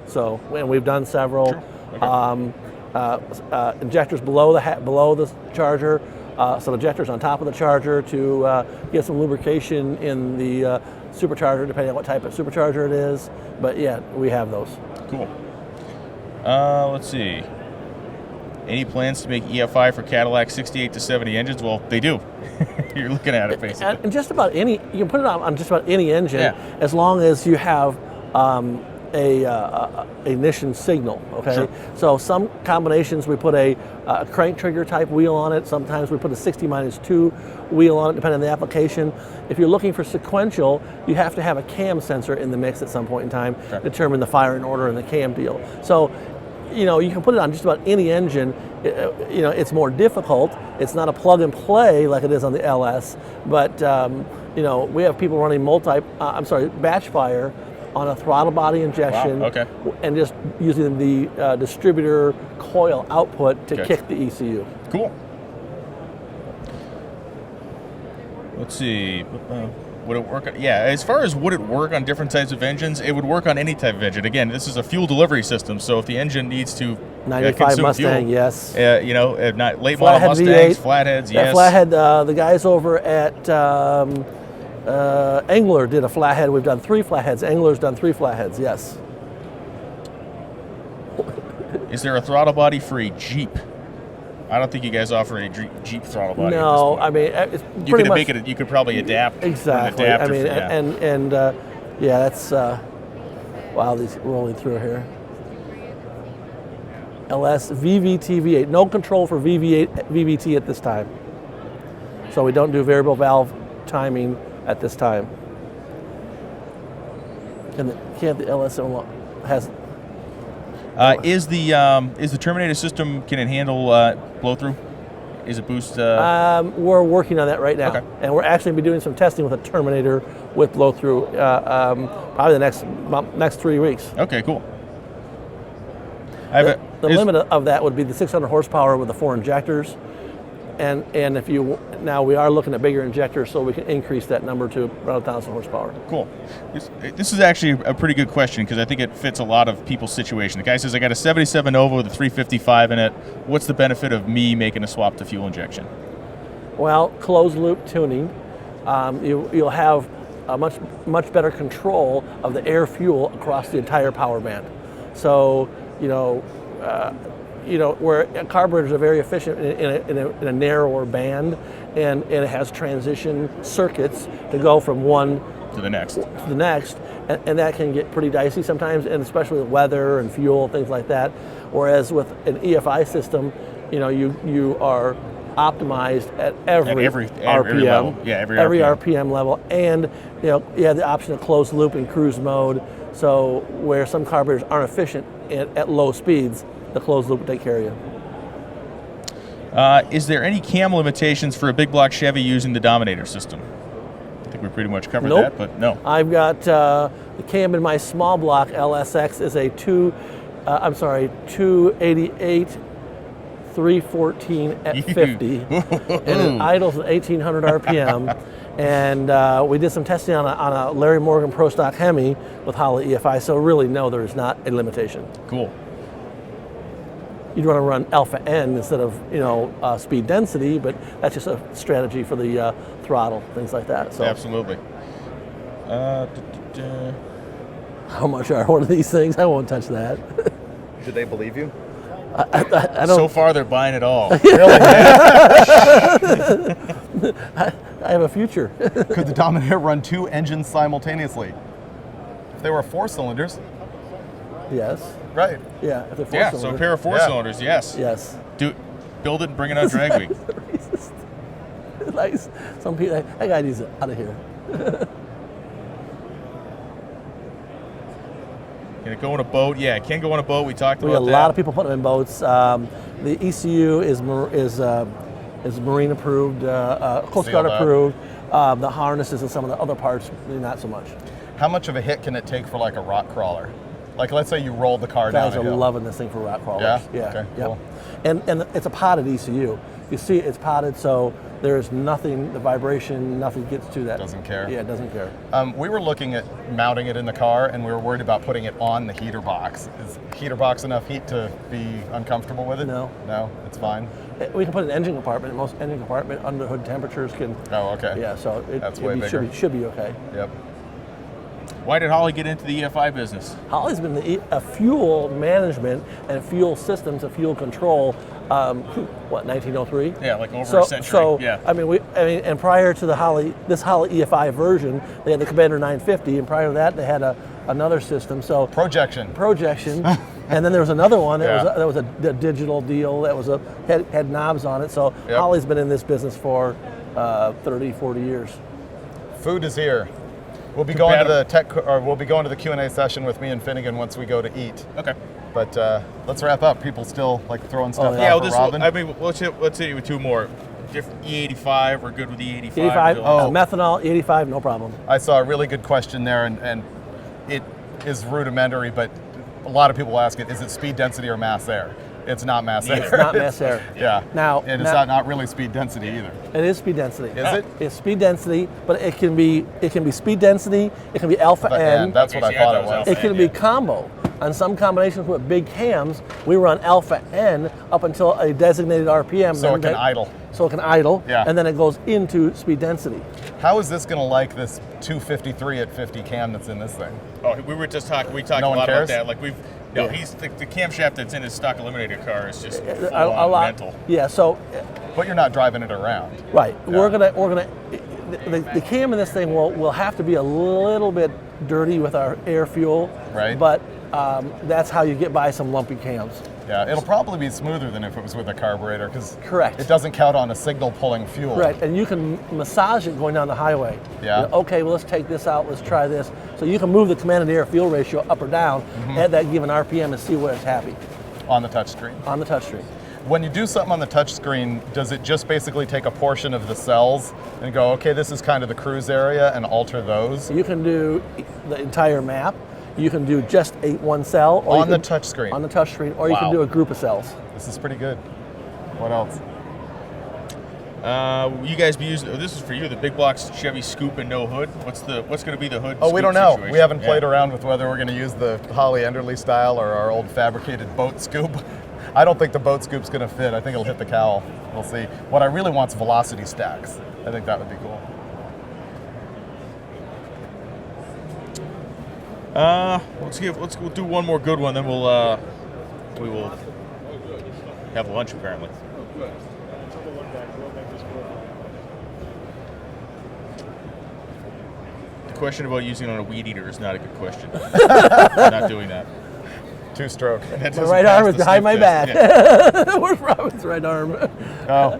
So, and we've done several.
Sure. Okay.
Injectors below the charger, some injectors on top of the charger to get some lubrication in the supercharger, depending on what type of supercharger it is. But yeah, we have those.
Cool. Let's see. Any plans to make EFI for Cadillac 68 to 70 engines? Well, they do. You're looking at it, basically.
And just about any, you can put it on just about any engine, as long as you have a ignition signal, okay?
Sure.
So some combinations we put a crank trigger type wheel on it. Sometimes we put a 60-2 wheel on it, depending on the application. If you're looking for sequential, you have to have a cam sensor in the mix at some point in time, determine the firing order and the cam deal. So, you can put it on just about any engine. It's more difficult. It's not a plug and play like it is on the LS, but we have people running batch fire on a throttle body injection, and just using the distributor coil output to kick the ECU.
Cool. Let's see. Would it work? Yeah, as far as would it work on different types of engines, it would work on any type of engine. Again, this is a fuel delivery system, so if the engine needs to
95
consume
Mustang,
fuel,
yes.
you know, not late model
Flathead
Mustangs,
V8.
flatheads,
That
yes.
flathead, the guys over at Angler did a flathead. We've done 3 flatheads. Angler's done 3 flatheads, yes.
Is there a throttle body free Jeep? I don't think you guys offer a Jeep throttle body.
No,
at this point.
I mean, it's
You
pretty
could
much
make it. You could probably adapt.
exactly.
An
I
adapter
mean,
for, yeah.
and yeah, that's wow. These rolling through here. LS VVT V8. No control for VVT at this time. So we don't do variable valve timing at this time. Can't the LS has?
Is the Terminator system, can it handle blow through? Is it boost?
We're working on that right now,
Okay.
and we're actually be doing some testing with a Terminator with blow through probably the next 3 weeks.
Okay, cool.
The limit of that would be the 600 horsepower with the 4 injectors, and if you now we are looking at bigger injectors so we can increase that number to around 1,000 horsepower.
Cool. This is actually a pretty good question because I think it fits a lot of people's situation. The guy says, I got a 77 Nova with a 355 in it. What's the benefit of me making a swap to fuel injection?
Well, closed loop tuning, you'll have a much better control of the air fuel across the entire power band. So where carburetors are very efficient in a narrower band, and it has transition circuits to go from one
to the next,
and that can get pretty dicey sometimes, and especially with weather and fuel, things like that. Whereas with an EFI system, you are optimized at every RPM,
level. Yeah, every
RPM level, and you have the option of closed loop and cruise mode. So where some carburetors aren't efficient at low speeds, the closed loop will take care of you.
Is there any cam limitations for a big block Chevy using the Dominator system? I think we pretty much covered that, but no.
I've got the cam in my small block LSX is a 288 314 at 50, and it idles at 1,800 RPM. And we did some testing on a Larry Morgan Pro Stock Hemi with Holley EFI, so really no, there is not a limitation.
Cool.
You'd want to run alpha N instead of speed density, but that's just a strategy for the throttle, things like that. So
absolutely.
How much are one of these things? I won't touch that.
Did they believe you?
I don't.
So far, they're buying it all.
Really?
I have a future.
Could the Dominator run 2 engines simultaneously? If they were 4 cylinders.
Yes.
Right.
Yeah. If they're 4
yeah.
cylinders.
So a pair of 4 cylinders. Yes.
Yes.
Build it and bring it on drag week.
Nice. Some people. That guy needs it out of here.
Can it go in a boat? Yeah, it can go in a boat. We talked about that.
A lot of people put them in boats. The ECU is marine approved, Coast Guard approved. The harnesses and some of the other parts, not so much.
How much of a hit can it take for like a rock crawler? Like let's say you rolled the car down.
Guys are loving this thing for rock crawlers.
Yeah. Okay. Cool.
And it's a potted ECU. You see, it's potted, so there is nothing. The vibration, nothing gets to that.
Doesn't care.
Yeah, it doesn't care.
We were looking at mounting it in the car, and we were worried about putting it on the heater box. Is heater box enough heat to be uncomfortable with it?
No.
No, it's fine.
We can put an engine compartment. Most engine compartment under hood temperatures can.
Oh, okay.
Yeah, so
That's way bigger.
Should be okay.
Yep.
Why did Holley get into the EFI business?
Holley's been a fuel management and fuel systems and fuel control. 1903?
Yeah, like over a century.
So
yeah.
And prior to this Holley EFI version, they had the Commander 950, and prior to that, they had another system. So
projection,
and then there was another one that was a digital deal that was had knobs on it. So Holley's been in this business for 30, 40 years.
Food is here. We'll be going to the we'll be going to the Q&A session with me and Finnegan once we go to eat.
Okay.
But let's wrap up. People still like throwing stuff out for Robin.
Let's hit you with 2 more. E85, we're good with the E85.
85, methanol, 85, no problem.
I saw a really good question there, and it is rudimentary, but a lot of people ask it, is it speed density or mass air? It's not mass air.
It's not mass air.
Yeah.
Now,
and it's not really speed density either.
It is speed density.
Is it?
It's speed density, but it can be speed density. It can be alpha N.
That's what I thought it was.
It can be combo. On some combinations with big cams, we run alpha N up until a designated RPM.
So it can idle.
So it can idle.
Yeah.
And then it goes into speed density.
How is this going to like this 253 at 50 cam that's in this thing?
Oh, we were just talking. We talked
No
a
one
lot
cares?
about that. Like he's the camshaft that's in his stock eliminator car is just
A
full-on
lot.
mental.
Yeah. So.
But you're not driving it around.
Right.
Yeah.
We're gonna. The cam in this thing will have to be a little bit dirty with our air fuel.
Right.
But that's how you get by some lumpy cams.
Yeah, it'll probably be smoother than if it was with a carburetor because
Correct.
it doesn't count on a signal pulling fuel.
Right, and you can massage it going down the highway.
Yeah.
You know, okay, well, let's take this out, let's try this. So you can move the command and air fuel ratio up or down at that given RPM and see where it's happy.
On the touchscreen.
On the touchscreen.
When you do something on the touchscreen, does it just basically take a portion of the cells and go, okay, this is kind of the cruise area, and alter those?
You can do the entire map. You can do just one cell. Or
On the touchscreen?
On the touchscreen, or you can
Wow.
do a group of cells.
This is pretty good. What else?
You guys be using? This is for you. The big blocks Chevy Scoop and no hood. What's going to be the hood?
Oh, we
scoop
don't know.
situation?
We haven't played
Yeah.
around with whether we're going to use the Holley Enderley style or our old fabricated boat scoop. I don't think the boat scoop's going to fit. I think it'll hit the cowl. We'll see. What I really want is velocity stacks. I think that would be cool.
Let's do one more good one, then we will have lunch apparently. The question about using it on a weed eater is not a good question. I'm not doing that.
Two-stroke.
My right arm is behind my back.
Yeah.
Where's Robin's right arm?
Oh.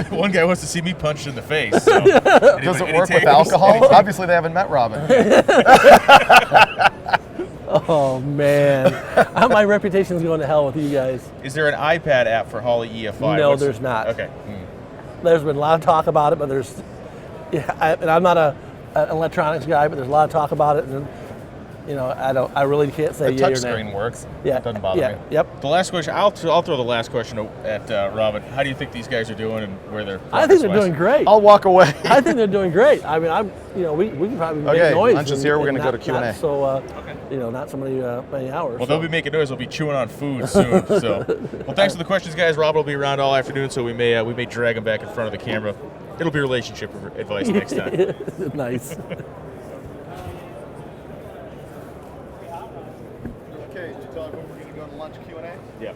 One guy wants to see me punched in the face. So.
Does it work with alcohol? Obviously, they haven't met Robin.
Oh, man. My reputation's going to hell with you guys.
Is there an iPad app for Holley EFI?
No, there's not.
Okay.
There's been a lot of talk about it, but there's, and I'm not an electronics guy, but there's a lot of talk about it, and I really can't say
The
yay
touch
or nay.
screen works.
Yeah,
Doesn't bother me.
Yep.
The last question, I'll throw the last question at Robin. How do you think these guys are doing and where they're?
I think they're doing great.
I'll walk away.
I think they're doing great. I mean, we can probably make noise.
Lunch is here. We're going to go to Q&A.
Not so, not so many hours.
Well, they'll be making noise. They'll be chewing on food soon. So, well, thanks for the questions, guys. Robin will be around all afternoon, so we may drag him back in front of the camera. It'll be relationship advice next time.
Nice.
Okay, did you tell everyone we're going to go to lunch Q&A?
Yeah.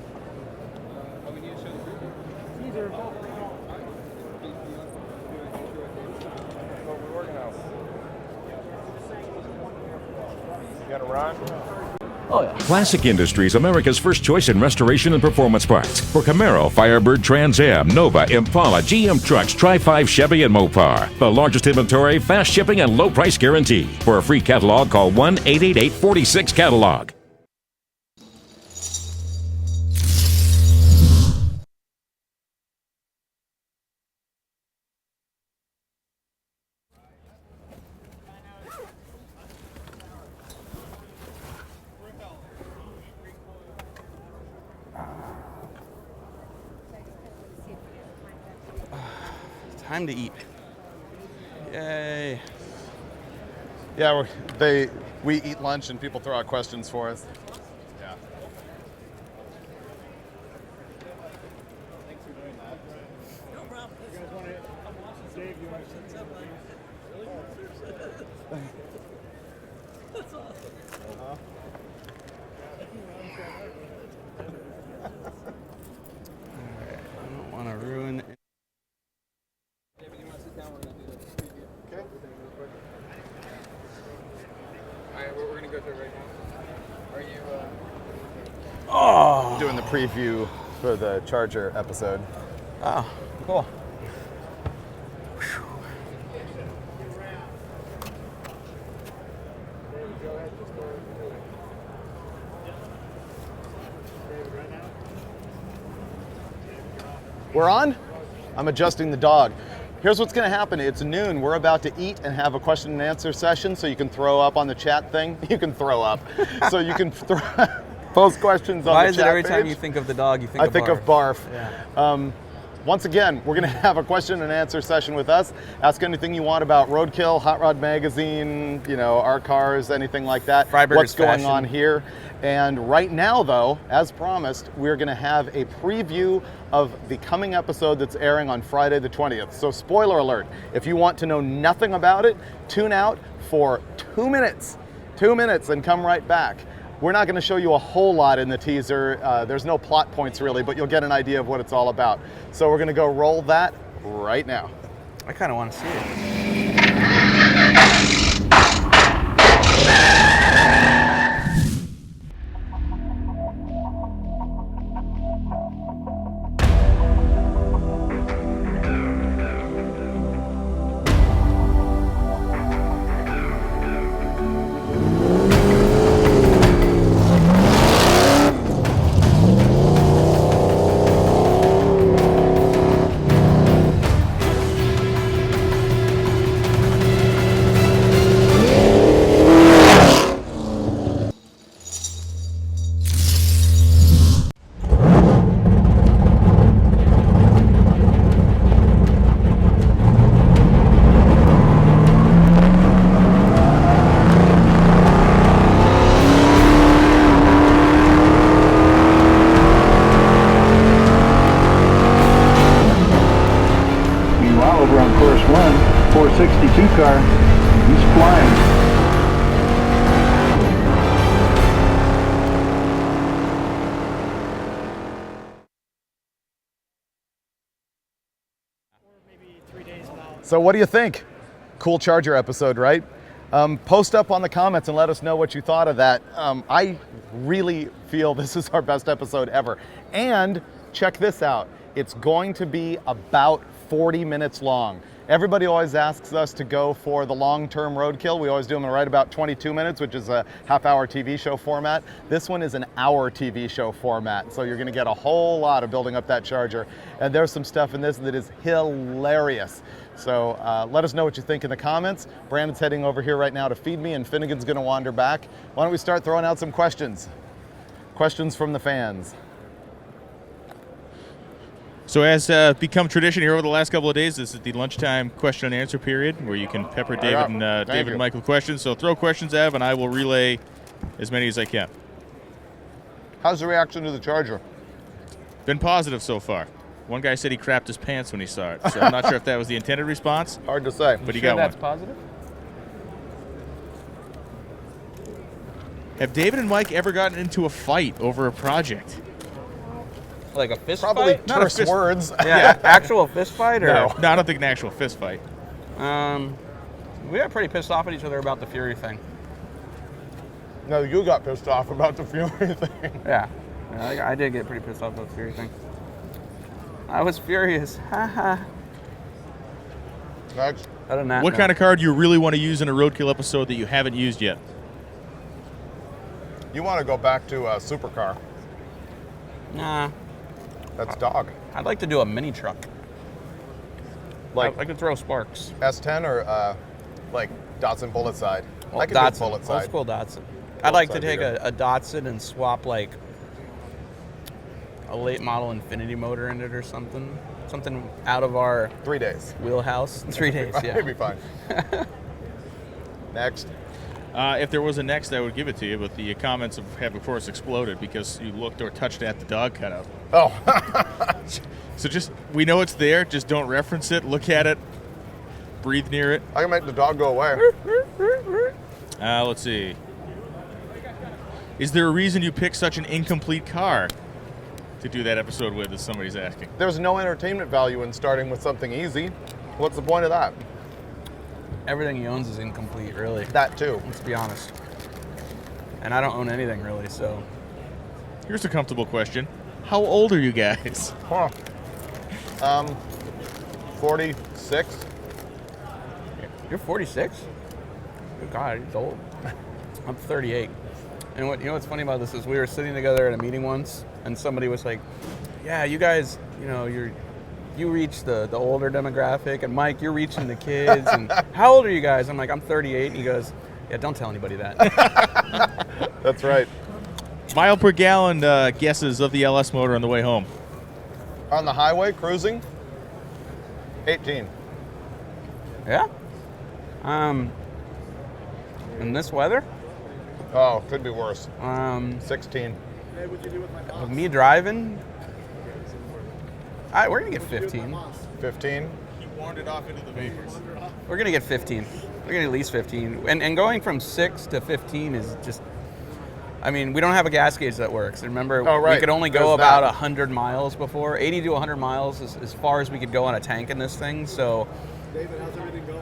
You got to run?
Oh, yeah.
Classic Industries, America's first choice in restoration and performance parts. For Camaro, Firebird, Trans Am, Nova, Impala, GM trucks, Tri-5 Chevy, and Mopar. The largest inventory, fast shipping, and low price guarantee. For a free catalog, call 1-888-46-CATALOG.
Time to eat. Yay.
Yeah, we eat lunch and people throw out questions for us. Yeah.
Thanks for doing that. No problem. You guys want to Dave, you want to set something? That's awesome.
I don't want to ruin it.
Okay. Alright, we're gonna go through it right now. Are you
Doing the preview for the Charger episode.
Oh, cool.
We're on? I'm adjusting the dog. Here's what's going to happen. It's noon. We're about to eat and have a question and answer session, so you can throw up on the chat thing. You can throw up. So you can throw post questions on
Why
the
is it
chat
every time
page.
you think of the dog, you think
I
of
think
barf?
of barf.
Yeah.
Once again, we're going to have a question and answer session with us. Ask anything you want about RoadKill, Hot Rod Magazine, our cars, anything like that.
Freiburger's
What's going
fashion.
on here. And right now, though, as promised, we're going to have a preview of the coming episode that's airing on Friday the 20th. So spoiler alert, if you want to know nothing about it, tune out for 2 minutes. 2 minutes and come right back. We're not going to show you a whole lot in the teaser. There's no plot points really, but you'll get an idea of what it's all about. So we're going to go roll that right now.
I kind of want to see it.
Meanwhile, over on course 1, 462 car, he's flying.
So what do you think? Cool Charger episode, right? Post up on the comments and let us know what you thought of that. I really feel this is our best episode ever. And check this out. It's going to be about 40 minutes long. Everybody always asks us to go for the long-term roadkill. We always do them in right about 22 minutes, which is a half-hour TV show format. This one is an hour TV show format, so you're gonna get a whole lot of building up that Charger. And there's some stuff in this that is hilarious. So let us know what you think in the comments. Brandon's heading over here right now to feed me, and Finnegan's gonna wander back. Why don't we start throwing out some questions? Questions from the fans.
So as become tradition here over the last couple of days, this is the lunchtime question and answer period where you can pepper David and Michael questions. So throw questions at, and I will relay as many as I can.
How's the reaction to the Charger?
Been positive so far. One guy said he crapped his pants when he saw it, so I'm not sure if that was the intended response.
Hard to say.
But he
Sure
got
that's
one.
positive?
Have David and Mike ever gotten into a fight over a project?
Like a fist
Probably
fight?
Not a
terse
fist-
words.
Yeah, actual fist fight? Or?
No.
No, I don't think an actual fist fight.
We got pretty pissed off at each other about the Fury thing.
No, you got pissed off about the Fury thing.
Yeah. I did get pretty pissed off about the Fury thing. I was furious. Haha.
Next.
Other than that,
What
no.
kind of car do you really want to use in a roadkill episode that you haven't used yet?
You want to go back to a supercar.
Nah.
That's dog.
I'd like to do a mini truck.
Like
I could throw sparks.
S10 or like Datsun Bullet Side.
Well,
I could
Datsun.
do Bullet
Old
Side.
school Datsun. I'd like to
Side
take
bigger.
a Datsun and swap like a late model Infinity motor in it or something. Something out of our
3 days.
wheelhouse. 3 days, yeah.
Maybe fine. Next.
If there was a next, I would give it to you, but the comments have, of course, exploded because you looked or touched at the dog cutout.
Oh.
So just, we know it's there, just don't reference it, look at it, breathe near it.
I can make the dog go away.
Let's see. Is there a reason you picked such an incomplete car to do that episode with, as somebody's asking?
There's no entertainment value in starting with something easy. What's the point of that?
Everything he owns is incomplete, really.
That too.
Let's be honest. And I don't own anything, really, so.
Here's a comfortable question. How old are you guys?
Huh. 46.
You're 46? Good God, he's old. I'm 38. And you know what's funny about this is we were sitting together at a meeting once, and somebody was like, "Yeah, you guys, you reach the older demographic, and Mike, you're reaching the kids. And how old are you guys?" I'm like, "I'm 38." And he goes, "Yeah, don't tell anybody that."
That's right.
Mile per gallon guesses of the LS motor on the way home.
On the highway, cruising, 18.
Yeah. In this weather,
Oh, could be worse. 16.
with me driving, we're gonna get 15.
15.
He warned it off into the vapors.
We're gonna get 15. We're gonna at least 15. And going from 6 to 15 is just. I mean, we don't have a gas gauge that works. Remember,
Oh, right.
we could only go
There's
about
that.
100 miles before. 80 to 100 miles is as far as we could go on a tank in this thing. So,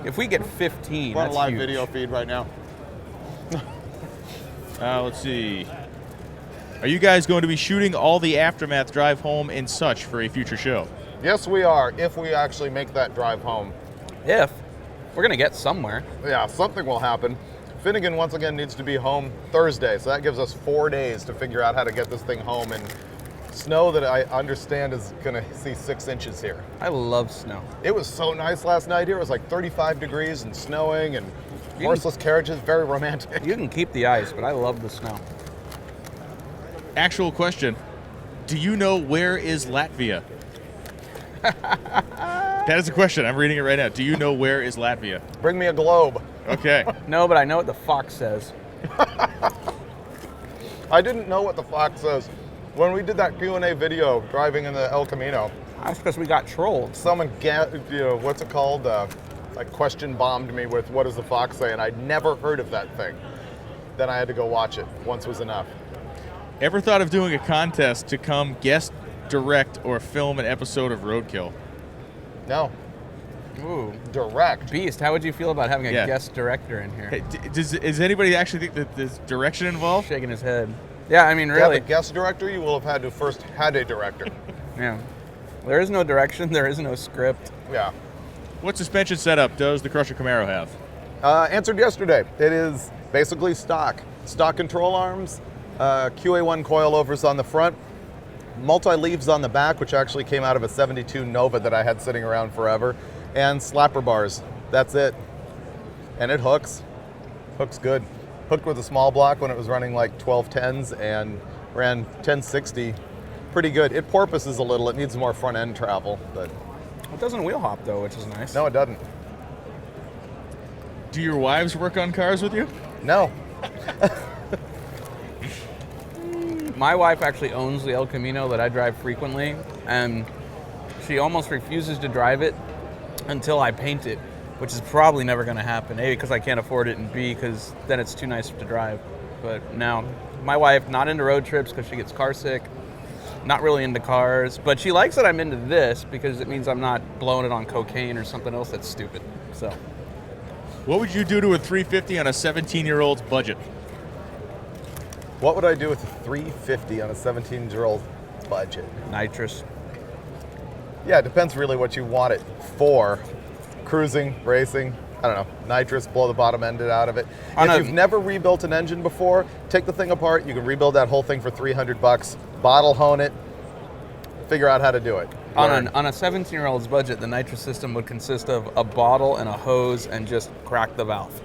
if we get 15,
We're on a
that's
live
huge.
video feed right now.
Let's see. Are you guys going to be shooting all the aftermath drive home and such for a future show?
Yes, we are, if we actually make that drive home.
If we're gonna get somewhere.
Yeah, something will happen. Finnegan, once again, needs to be home Thursday, so that gives us 4 days to figure out how to get this thing home. And snow that I understand is going to see 6 inches here.
I love snow.
It was so nice last night here. It was like 35 degrees and snowing and horseless carriages, very romantic.
You can keep the ice, but I love the snow.
Actual question. Do you know where is Latvia? That is a question. I'm reading it right now. Do you know where is Latvia?
Bring me a globe.
Okay.
No, but I know what the fox says.
I didn't know what the fox says. When we did that Q&A video driving in the El Camino,
that's because we got trolled.
Someone, what's it called? Like question bombed me with what does the fox say, and I'd never heard of that thing. Then I had to go watch it. Once was enough.
Ever thought of doing a contest to come guest, direct, or film an episode of RoadKill?
No.
Ooh.
Direct.
Beast, how would you feel about having a
Yeah.
guest director in here?
Hey, does anybody actually think that there's direction involved?
Shaking his head. Yeah, I mean,
To have
really.
a guest director, you will have had to first had a director.
Yeah. There is no direction. There is no script.
Yeah.
What suspension setup does the Crusher Camaro have?
Answered yesterday. It is basically stock. Stock control arms, QA1 coilovers on the front, multi-leaves on the back, which actually came out of a 72 Nova that I had sitting around forever, and slapper bars. That's it. And it hooks. Hooks good. Hooked with a small block when it was running like 1210s and ran 1060. Pretty good. It porpoises a little. It needs more front end travel, but
It doesn't wheel hop though, which is nice.
no, it doesn't.
Do your wives work on cars with you?
No.
My wife actually owns the El Camino that I drive frequently, and she almost refuses to drive it until I paint it, which is probably never going to happen. A, because I can't afford it, and B, because then it's too nice to drive. But now, my wife, not into road trips because she gets car sick, not really into cars, but she likes that I'm into this because it means I'm not blowing it on cocaine or something else that's stupid. So,
What would you do to a 350 on a 17-year-old's budget?
What would I do with a 350 on a 17-year-old budget?
nitrous.
Yeah, it depends really what you want it for. Cruising, racing, I don't know, nitrous, blow the bottom end out of it. If you've never rebuilt an engine before, take the thing apart. You can rebuild that whole thing for $300. Bottle hone it, figure out how to do it.
On a 17-year-old's budget, the nitrous system would consist of a bottle and a hose and just crack the valve.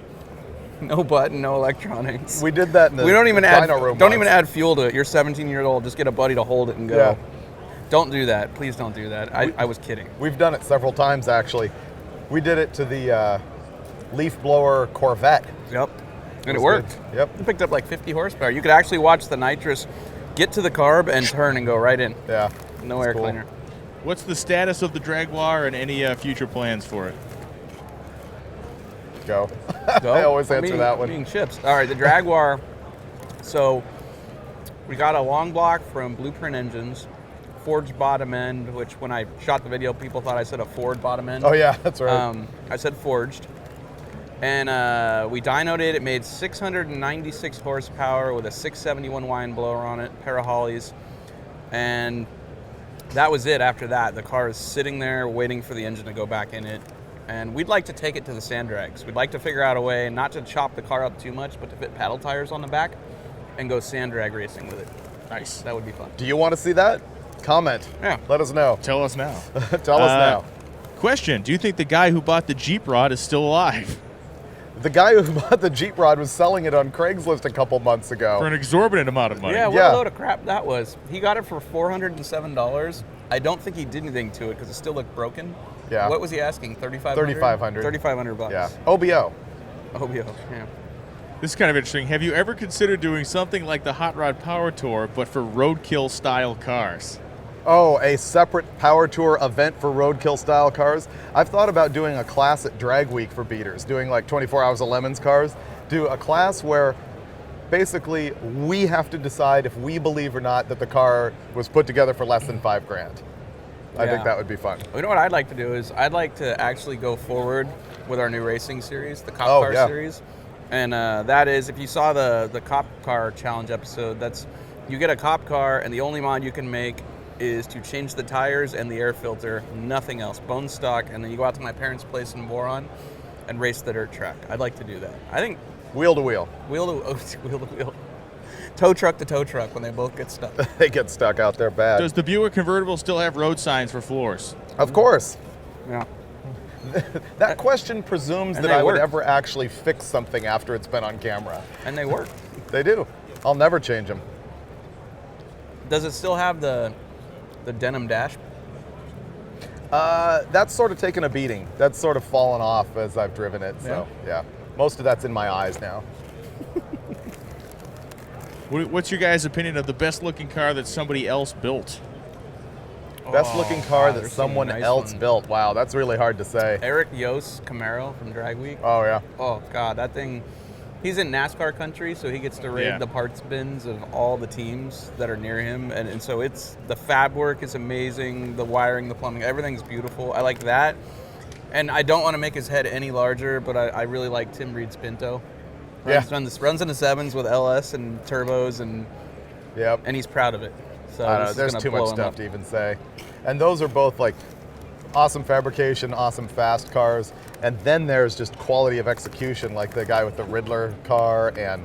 No button, no electronics.
We did that in the
We don't even add
dyno room
don't
once.
even add fuel to it. You're 17 years old. Just get a buddy to hold it and go.
Yeah.
Don't do that. Please don't do that. I was kidding.
We've done it several times, actually. We did it to the leaf blower Corvette.
Yep. And it
was
worked.
good. Yep.
It picked up like 50 horsepower. You could actually watch the nitrous get to the carb and turn and go right in.
Yeah.
No
It's
air
cool.
cleaner.
What's the status of the Jaguar and any future plans for it?
Go.
Go.
I always answer
Being-
that one.
Being chips. All right, the Jaguar. So we got a long block from Blueprint Engines, forged bottom end, which when I shot the video, people thought I said a Ford bottom end.
Oh yeah, that's right.
I said forged. And we dynoed it. It made 696 horsepower with a 671 wine blower on it, pair of Holleys. And that was it after that. The car is sitting there waiting for the engine to go back in it. And we'd like to take it to the sand drags. We'd like to figure out a way not to chop the car up too much, but to fit paddle tires on the back and go sand drag racing with it.
Nice.
That would be fun.
Do you want to see that? Comment.
Yeah.
Let us know.
Tell us now.
Tell us now.
Question: do you think the guy who bought the Jeep rod is still alive?
The guy who bought the Jeep rod was selling it on Craigslist a couple months ago.
For an exorbitant amount of money.
Yeah, what a load of crap that was. He got it for $407. I don't think he did anything to it because it still looked broken.
Yeah.
What was he asking? $3,500? $3,500.
Yeah. OBO.
OBO, yeah.
This is kind of interesting. Have you ever considered doing something like the Hot Rod Power Tour, but for roadkill style cars?
Oh, a separate Power Tour event for roadkill style cars? I've thought about doing a class at Drag Week for beaters, doing like 24 Hours of Lemons cars. Do a class where basically we have to decide if we believe or not that the car was put together for less than $5,000. I think that would be fun.
You know what I'd like to do is I'd like to actually go forward with our new racing series, the Cop Car series. And that is, if you saw the Cop Car Challenge episode, that's you get a cop car and the only mod you can make is to change the tires and the air filter, nothing else, bone stock, and then you go out to my parents' place in Boron and race the dirt track. I'd like to do that. I think
wheel to wheel.
Wheel to wheel. Tow truck to tow truck when they both get stuck.
They get stuck out there bad.
Does the Buick convertible still have road signs for floors?
Of course.
Yeah.
That question presumes that I would ever actually fix something after it's been on camera.
And they work.
They do. I'll never change them.
Does it still have the denim dash?
That's sort of taken a beating. That's sort of fallen off as I've driven it. So yeah, most of that's in my eyes now.
What's your guys' opinion of the best looking car that somebody else built?
Best looking car that someone else built. Wow, that's really hard to say.
Eric Yost Camaro from Drag Week.
Oh yeah.
Oh God, that thing. He's in NASCAR country, so he gets to raid the parts bins of all the teams that are near him, and so it's the fab work is amazing, the wiring, the plumbing, everything's beautiful. I like that, and I don't want to make his head any larger, but I really like Tim Reed's Pinto. Runs in the sevens with LS and turbos, and and he's proud of it. So
I don't know, there's too much stuff to even say. And those are both like awesome fabrication, awesome fast cars. And then there's just quality of execution, like the guy with the Riddler car and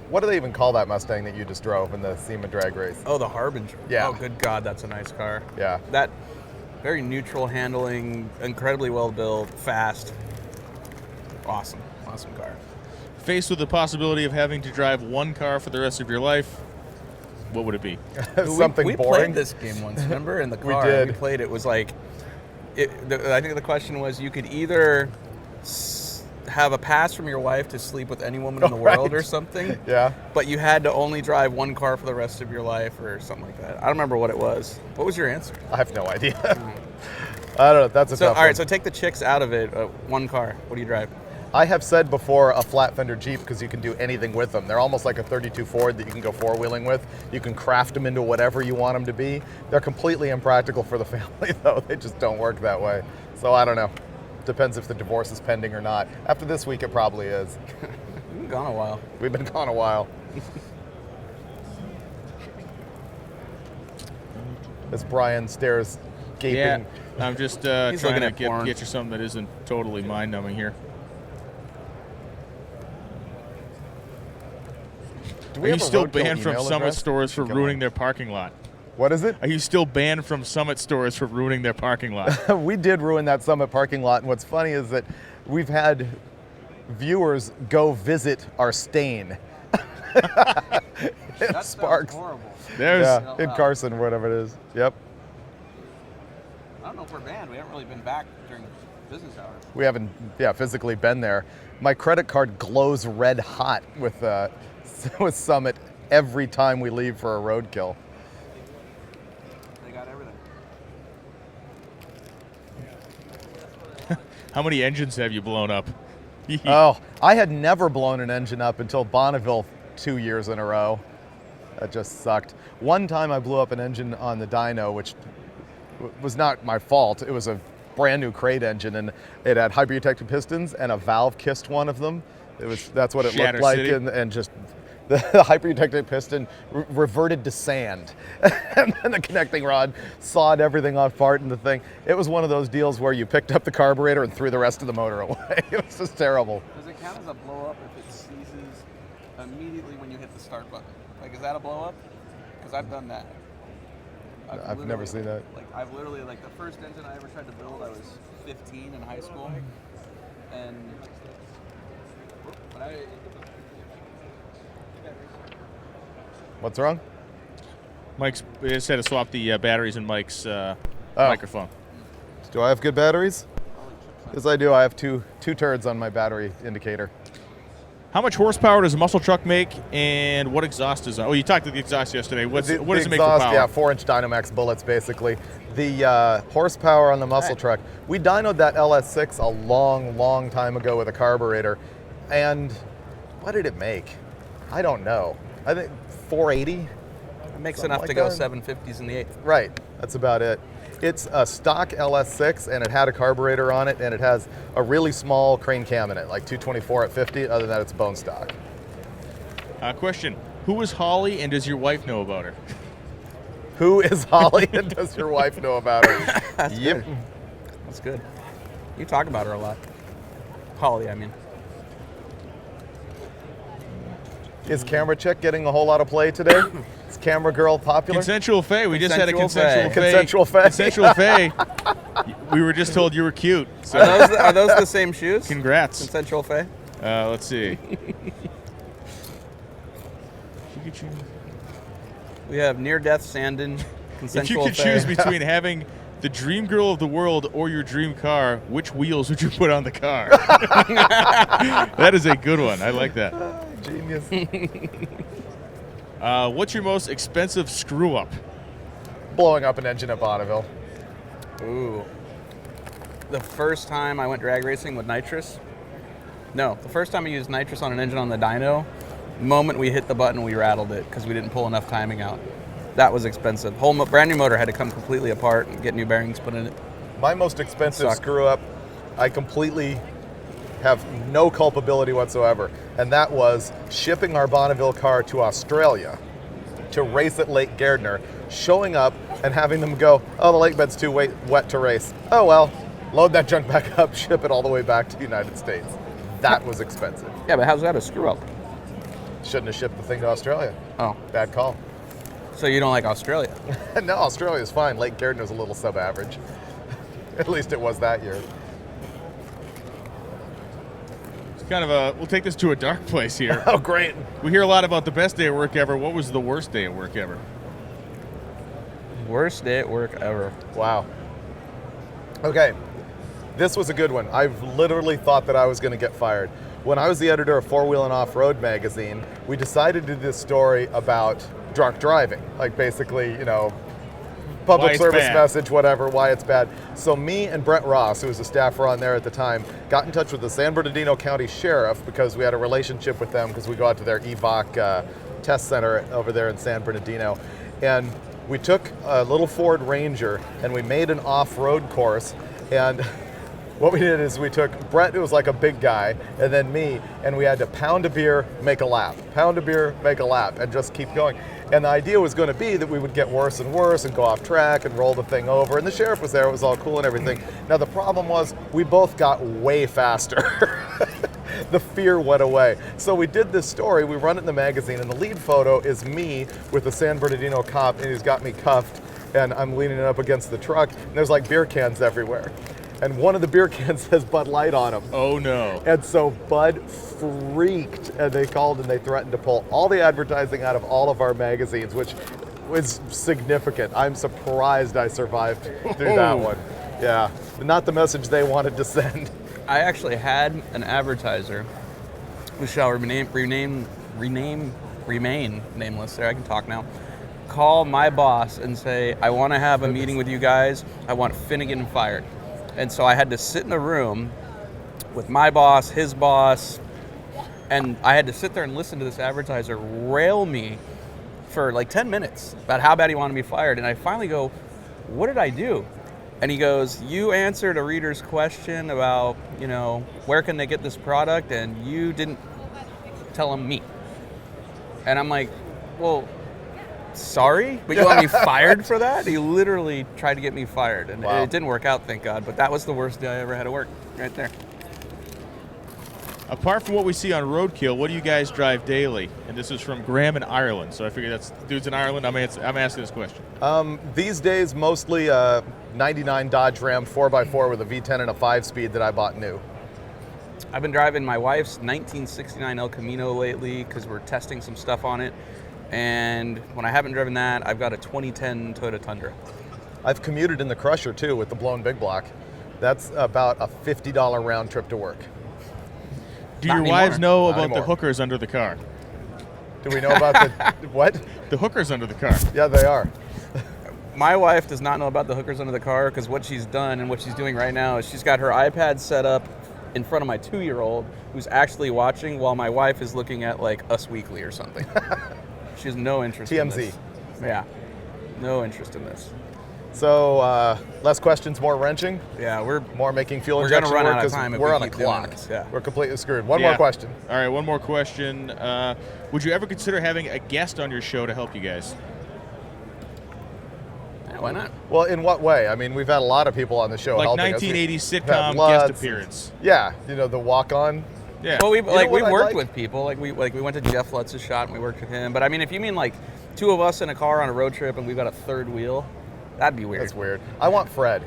what do they even call that Mustang that you just drove in the SEMA drag race?
Oh, the Harbinger.
Yeah.
Oh, good God, that's a nice car.
Yeah.
That very neutral handling, incredibly well built, fast. Awesome car.
Faced with the possibility of having to drive one car for the rest of your life, what would it be?
Something
we
boring.
We played this game once, remember? In the car.
We did.
We played it. Was like, I think the question was you could either have a pass from your wife to sleep with any woman in the world or something.
Yeah.
But you had to only drive one car for the rest of your life or something like that. I don't remember what it was. What was your answer?
I have no idea. I don't know. That's a tough one.
All right, so take the chicks out of it. One car. What do you drive?
I have said before a flat fender Jeep because you can do anything with them. They're almost like a 32 Ford that you can go four-wheeling with. You can craft them into whatever you want them to be. They're completely impractical for the family, though. They just don't work that way. So I don't know. Depends if the divorce is pending or not. After this week, it probably is.
We've been gone a while.
We've been gone a while. As Brian stares gaping.
Yeah, I'm just trying to get you something that isn't totally mind-numbing here. Are you still banned from Summit stores for ruining their parking lot?
What is it?
Are you still banned from Summit stores for ruining their parking lot?
We did ruin that Summit parking lot, and what's funny is that we've had viewers go visit our stain. It Sparks.
Horrible.
In Carson, whatever it is. Yep.
I don't know if we're banned. We haven't really been back during business hours.
We haven't, physically been there. My credit card glows red hot with Summit every time we leave for a roadkill.
They got everything.
How many engines have you blown up?
Oh, I had never blown an engine up until Bonneville 2 years in a row. That just sucked. One time I blew up an engine on the Dyno, which was not my fault. It was a brand new crate engine, and it had hyper-protected pistons, and a valve kissed one of them. That's what it
Shatter
looked like,
City.
and just the hyper-protected piston reverted to sand, and then the connecting rod sawed everything apart in the thing. It was one of those deals where you picked up the carburetor and threw the rest of the motor away. It was just terrible.
Does it count as a blow up if it seizes immediately when you hit the start button? Like, is that a blow up? Because I've done that.
I've never seen that.
Like, I've literally, like, the first engine I ever tried to build, I was 15 in high school, And
What's wrong?
Mike's just had to swap the batteries in Mike's microphone.
Do I have good batteries? Yes, I do. I have two turds on my battery indicator.
How much horsepower does a muscle truck make, and what exhaust is on? Oh, you talked to the exhaust yesterday. What does it make for power?
Yeah, 4-inch Dynamax bullets, basically. The horsepower on the muscle truck, we dynoed that LS6 a long time ago with a carburetor, and what did it make? I don't know. I think 480?
It makes
Something
enough
like
to go
that.
750s in the 8th.
Right, that's about it. It's a stock LS6, and it had a carburetor on it, and it has a really small crane cam in it, like 224 at 50. Other than that, it's bone stock.
Question: who is Holley, and does your wife know about her?
Who is Holley, and does your wife know about her?
That's
Yep.
good. That's good. You talk about her a lot. Holley, I mean.
Is Camera Chick getting a whole lot of play today? Is Camera Girl popular?
Consensual Faye. We just had a
Consensual
consensual Faye.
Consensual Faye.
Consensual Faye. We were just told you were cute. So.
Are those the same shoes?
Congrats.
Consensual Faye?
Let's see.
We have near-death Sandin, consensual
If you could
Faye.
choose between having the dream girl of the world or your dream car, which wheels would you put on the car? That is a good one. I like that.
Genius.
What's your most expensive screw-up?
Blowing up an engine at Bonneville.
Ooh. The first time I went drag racing with nitrous. No, the first time I used nitrous on an engine on the dyno, the moment we hit the button, we rattled it because we didn't pull enough timing out. That was expensive. Brand new motor had to come completely apart and get new bearings put in it.
My most expensive
Sucked.
screw up, I completely have no culpability whatsoever, and that was shipping our Bonneville car to Australia to race at Lake Gardner, showing up and having them go, oh, the lake bed's too wet to race. Oh well, load that junk back up, ship it all the way back to the United States. That was expensive.
Yeah, but how's that a screw up?
Shouldn't have shipped the thing to Australia.
Oh.
Bad call.
So you don't like Australia?
No, Australia's fine. Lake Gardner's a little sub-average. At least it was that year.
It's kind of we'll take this to a dark place here.
Oh, great.
We hear a lot about the best day at work ever. What was the worst day at work ever?
Worst day at work ever.
Wow. Okay, this was a good one. I've literally thought that I was going to get fired. When I was the editor of 4 Wheel and Off-Road magazine, we decided to do this story about drunk driving. Like basically, you know, public service message, whatever, why it's bad. So me and Brent Ross, who was a staffer on there at the time, got in touch with the San Bernardino County Sheriff because we had a relationship with them because we go out to their EVOC test center over there in San Bernardino. And we took a little Ford Ranger and we made an off-road course. And what we did is we took Brett, who was like a big guy, and then me, and we had to pound a beer, make a lap. Pound a beer, make a lap, and just keep going. And the idea was going to be that we would get worse and worse and go off track and roll the thing over. And the sheriff was there, it was all cool and everything. Now the problem was we both got way faster. The fear went away. So we did this story, we run it in the magazine, and the lead photo is me with a San Bernardino cop, and he's got me cuffed, and I'm leaning up against the truck, and there's like beer cans everywhere. And one of the beer cans says Bud Light on them.
Oh no.
And so Bud freaked, and they called and they threatened to pull all the advertising out of all of our magazines, which was significant. I'm surprised I survived through that one. Yeah, not the message they wanted to send.
I actually had an advertiser who shall remain nameless. There, I can talk now. Call my boss and say, I want to have a meeting with you guys. I want Finnegan fired. And so I had to sit in a room with my boss, his boss, and I had to sit there and listen to this advertiser rail me for like 10 minutes about how bad he wanted me fired. And I finally go, what did I do? And he goes, you answered a reader's question about, you know, where can they get this product, and you didn't tell him me. And I'm like, well, sorry, but you want me fired for that? He literally tried to get me fired, and
Wow.
it didn't work out, thank God. But that was the worst day I ever had to work, right there.
Apart from what we see on Roadkill, what do you guys drive daily? And this is from Graham in Ireland. So I figure that's dude's in Ireland. I'm asking this question.
These days, mostly 99 Dodge Ram 4x4 with a V10 and a 5-speed that I bought new.
I've been driving my wife's 1969 El Camino lately because we're testing some stuff on it. And when I haven't driven that, I've got a 2010 Toyota Tundra.
I've commuted in the Crusher too with the blown big block. That's about a $50 round trip to work.
Do
Not
your
anymore.
wives know
Not
about
anymore.
the hookers under the car?
Do we know about the what?
The hookers under the car.
Yeah, they are.
My wife does not know about the hookers under the car because what she's done and what she's doing right now is she's got her iPad set up in front of my 2-year-old who's actually watching while my wife is looking at like Us Weekly or something. She has no interest in
TMZ.
this. Yeah, no interest in this.
So less questions, more wrenching.
Yeah, we're
More making fuel
We're gonna
injection
run
work
out of
'cause
time if
we're
we
on a
keep doing
clock.
this, yeah.
We're completely screwed. One
Yeah.
more question.
All right, one more question. Would you ever consider having a guest on your show to help you guys?
yeah, why not?
Well, in what way? I mean, we've had a lot of people on the show
Like
helping us.
1980s
We've had
sitcom
lots
guest
of-
appearance.
Yeah, you know, the walk-on.
Yeah.
Well,
know
we've
what I
worked
like?
with people. Like we went to Jeff Lutz's shop and we worked with him. But I mean, if you mean like 2 of us in a car on a road trip and we've got a 3rd wheel, that'd be weird.
That's weird. I want Fred.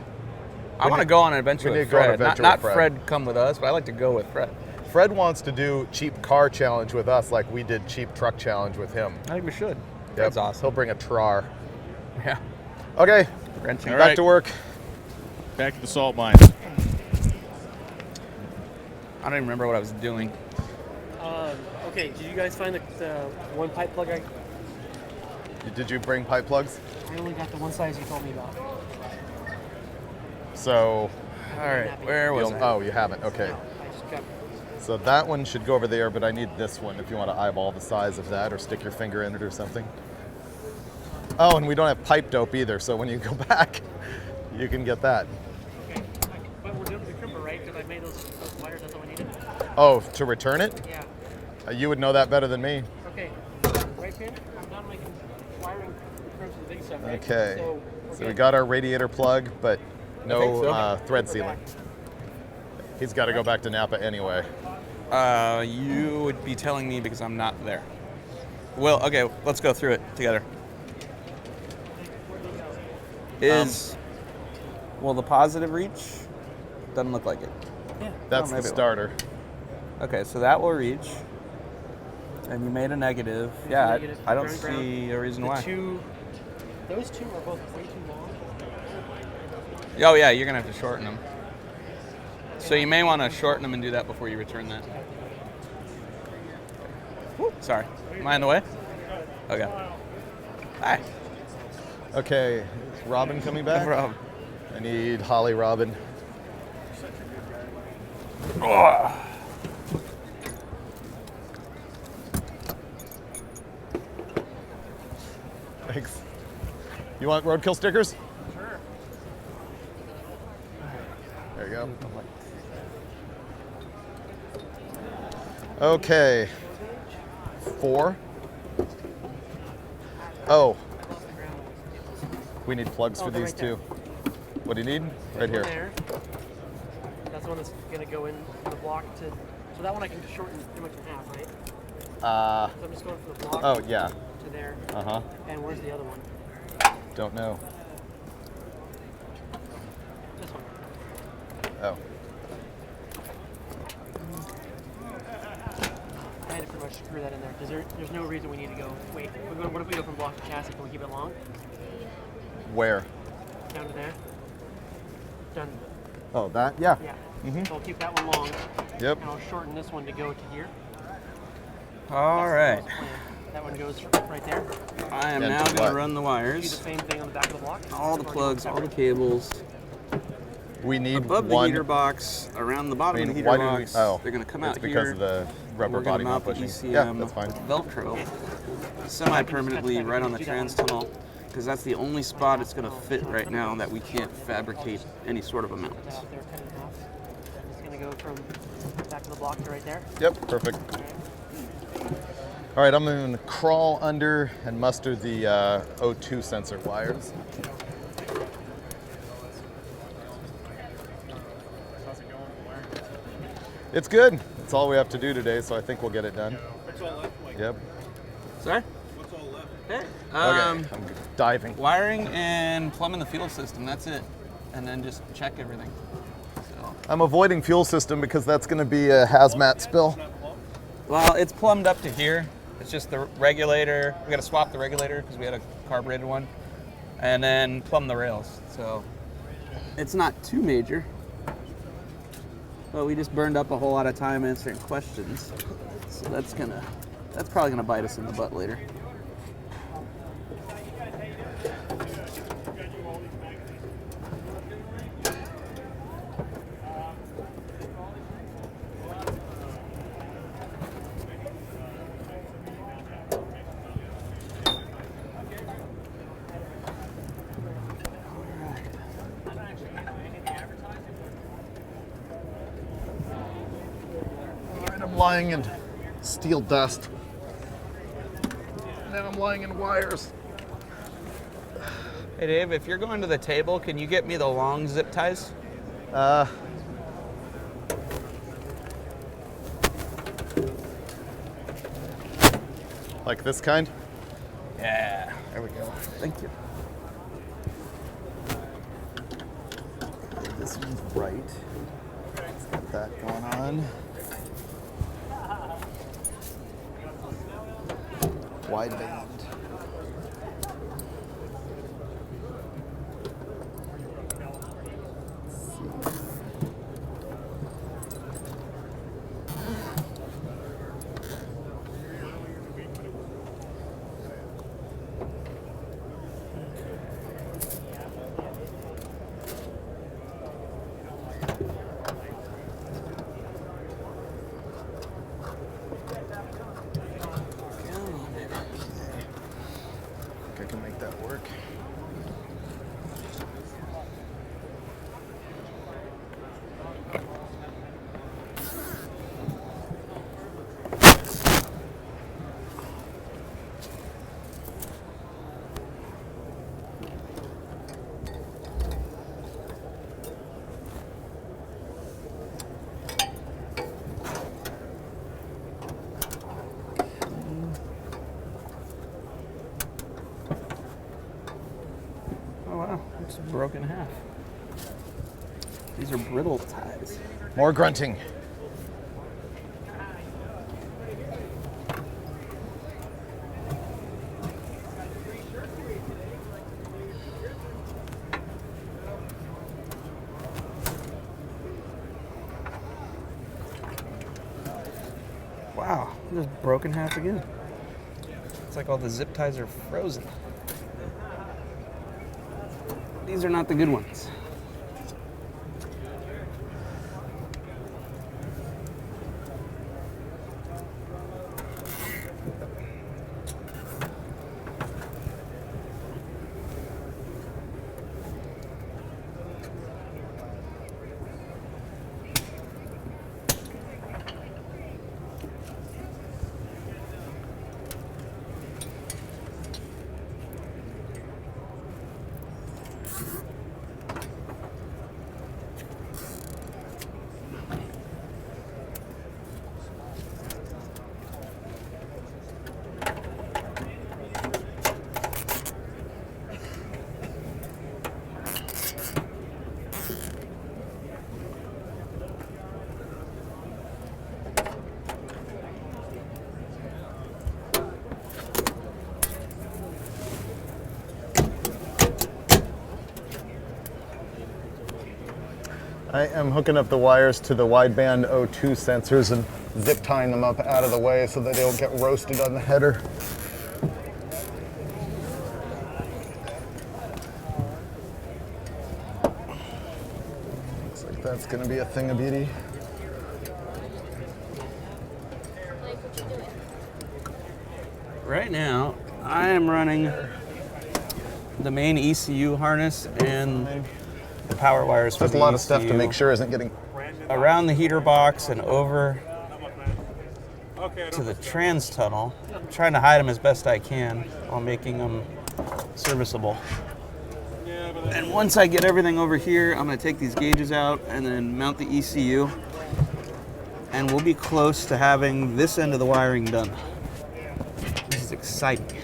I want to go on an adventure
we need
with
to go on an
Fred.
adventure
Not
with
Fred come with us, but I like to go with Fred.
Fred wants to do cheap car challenge with us like we did cheap truck challenge with him.
I think we should.
Yep.
Fred's awesome.
He'll bring a Trar.
Yeah.
Okay,
Wrenching.
All
back
right.
to work.
Back to the salt mines.
I don't even remember what I was doing.
Okay, did you guys find the one pipe plug? I
Did you bring pipe plugs?
only got the one size you told me about.
So,
All right, where was I?
oh, you haven't. Okay.
No, I just got
So that one should go over there, but I need this one if you want to eyeball the size of that or stick your finger in it or something. Oh, and we don't have pipe dope either, so when you go back, you can get that.
okay. But we're doing the crimper, right? Because I made those wires. That's all we needed.
Oh, to return it?
Yeah.
You would know that better than me.
Okay. Right pin. I'm done making wiring crimps and big stuff. Right?
Okay.
So,
So we got our radiator plug, but no
think so.
thread sealing. He's got to go back to Napa anyway.
You would be telling me because I'm not there. Well, okay, let's go through it together. Will the positive reach? Doesn't look like it.
Yeah.
That's
maybe
the
it will.
starter.
Okay, so that will reach. And you made a negative. Yeah,
Negative,
I don't
ground, ground.
see a reason
The
why.
Those two are both way too long.
Oh yeah, you're gonna have to shorten them. So you may want to shorten them and do that before you return that. Whoop, sorry, am I in the way? Okay. Hi.
Okay, is Robin coming back?
No problem.
I need Holley Robin. Thanks. You want RoadKill stickers?
Sure.
There you go. Okay. 4. Oh. We need plugs for
Oh, they're
these
right there.
too. What do you need? Right here.
There. That's the one that's going to go in the block to. So that one I can just shorten pretty much in half, right? So I'm just going for the block.
Oh, yeah.
To there.
Uh-huh.
And where's the other one?
Don't know.
This one.
Oh.
I had to pretty much screw that in there because there's no reason we need to go. Wait, what if we go from block to chassis? Can we keep it long?
Where?
Down to there. Done.
Oh, that? Yeah.
Yeah.
Mhm.
So I'll keep that one long.
Yep.
And I'll shorten this one to go to here.
All right.
That one goes right there.
I am
And
now
to
going
what?
to run the
Do
wires.
the same thing on the back of the block.
All the plugs, all the cables.
We need
Above the
one.
heater box, around the bottom of the heater
why do we?
box.
Oh,
They're going to come
it's
out
because
here.
of the rubber
We're
body
gonna
not
mount the
pushing.
ECM
Yeah, that's fine.
Velcro semi-permanently right on the trans tunnel because that's the only spot it's going to fit right now that we can't fabricate any sort of a mount.
Cut out there, cut it in half. I'm just gonna go from back of the block to right there.
Yep, perfect. All right, I'm going to crawl under and muster the O2 sensor wires.
How's it going? Where?
It's good. That's all we have to do today, so I think we'll get it done.
What's all left? Like,
Yep.
Sorry?
what's all left?
Hey.
Okay, I'm diving.
Wiring and plumbing the fuel system, that's it. And then just check everything. So
I'm avoiding fuel system because that's going to be a hazmat spill.
Well, it's plumbed up to here. It's just the regulator. We got to swap the regulator because we had a carbureted one, and then plumb the rails. So it's not too major, but we just burned up a whole lot of time answering questions. So that's probably gonna bite us in the butt later.
I'm lying in steel dust. Now I'm lying in wires.
Hey Dave, if you're going to the table, can you get me the long zip ties?
Like this kind?
Yeah.
There we go.
Thank you.
This one's right. Let's get that going on. Wide band. I can make that work.
Oh wow, it's broken in half. These are brittle ties.
More grunting.
Wow, just broken half again. It's like all the zip ties are frozen. These are not the good ones.
I am hooking up the wires to the wideband O2 sensors and zip tying them up out of the way so that they don't get roasted on the header. Looks like that's going to be a thing of beauty.
Right now, I am running the main ECU harness and the power wires for
There's a lot of stuff to make sure isn't getting
around the heater box and over to the trans tunnel. I'm trying to hide them as best I can while making them serviceable. And once I get everything over here, I'm going to take these gauges out and then mount the ECU. And we'll be close to having this end of the wiring done. This is exciting.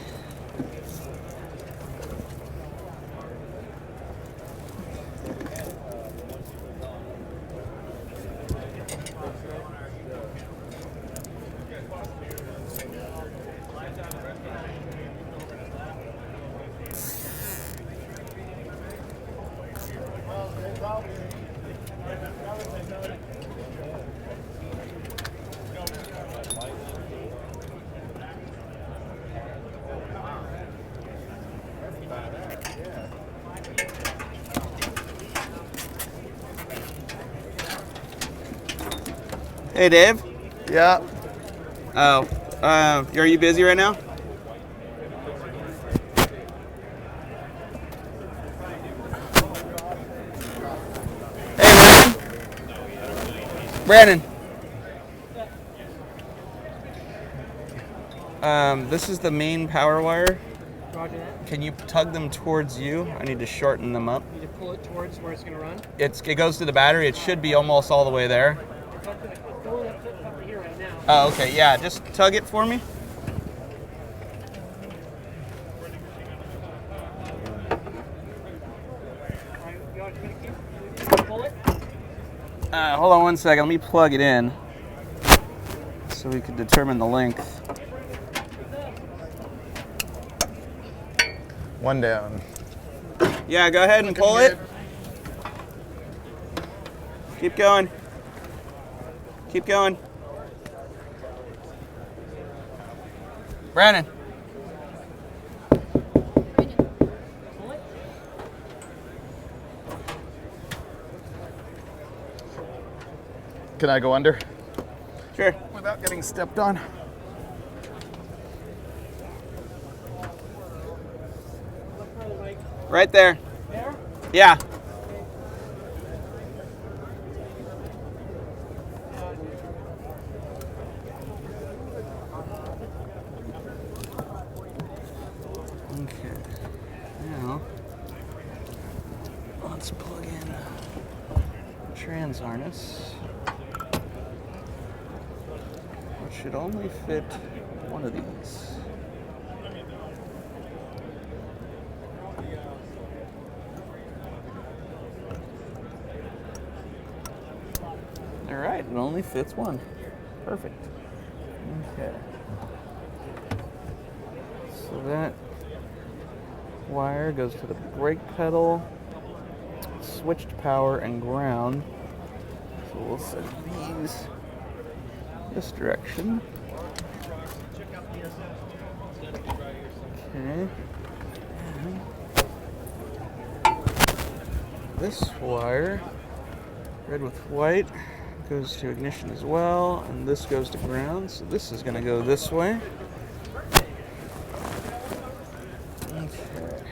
Hey, Dave.
Yeah.
Oh, are you busy right now? Hey, Brandon. This is the main power wire.
Roger that.
Can you tug them towards you? I need to shorten them up.
You need to pull it towards where it's going to run.
It goes to the battery. It should be almost all the way there.
It's going up here right now.
Oh, okay. Yeah, just tug it for me.
Pull it.
Hold on one second. Let me plug it in so we can determine the length.
One down.
Yeah, go ahead and pull it. Keep going. Keep going. Brandon.
Can I go under?
Sure.
Without getting stepped on.
Right there.
There?
Yeah. Okay. Now, let's plug in trans harness, which should only fit one of these. All right, it only fits one. Perfect. Okay. So that wire goes to the brake pedal, switched power and ground. So we'll send these this direction. Okay. And this wire, red with white, goes to ignition as well, and this goes to ground. So this is going to go this way. Okay.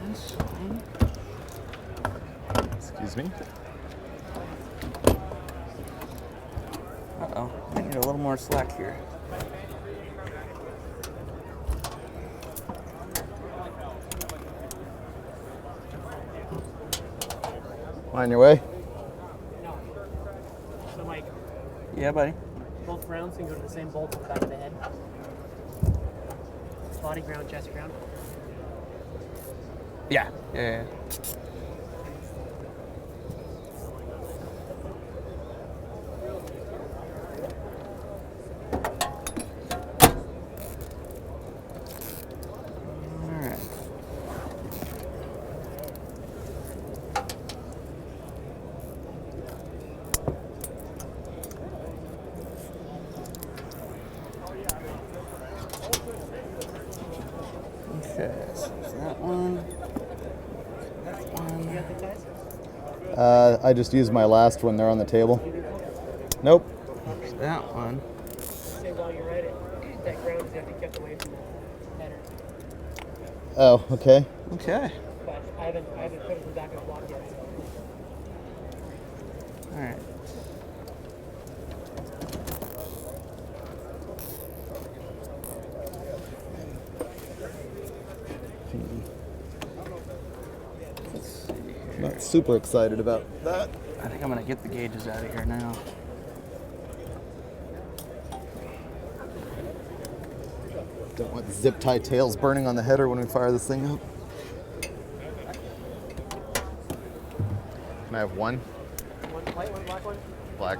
This one.
Excuse me.
Uh-oh, I need a little more slack here.
On your way.
No. So, Mike,
Yeah, buddy.
both grounds can go to the same bolt at the back of the head. Body ground, chest ground.
Yeah. Yeah. All right. Okay, so there's that one. That one.
You got the guys?
I just used my last one. They're on the table. Nope.
There's that one.
Say while you're at it, that ground is going to be kept away from the header.
Oh, okay.
Okay.
But I haven't put it in the back of the block yet. So.
All right. Let's see here.
Not super excited about that.
I think I'm gonna get the gauges out of here now.
Don't want zip tie tails burning on the header when we fire this thing up. Can I have one?
One white, one black one?
Black.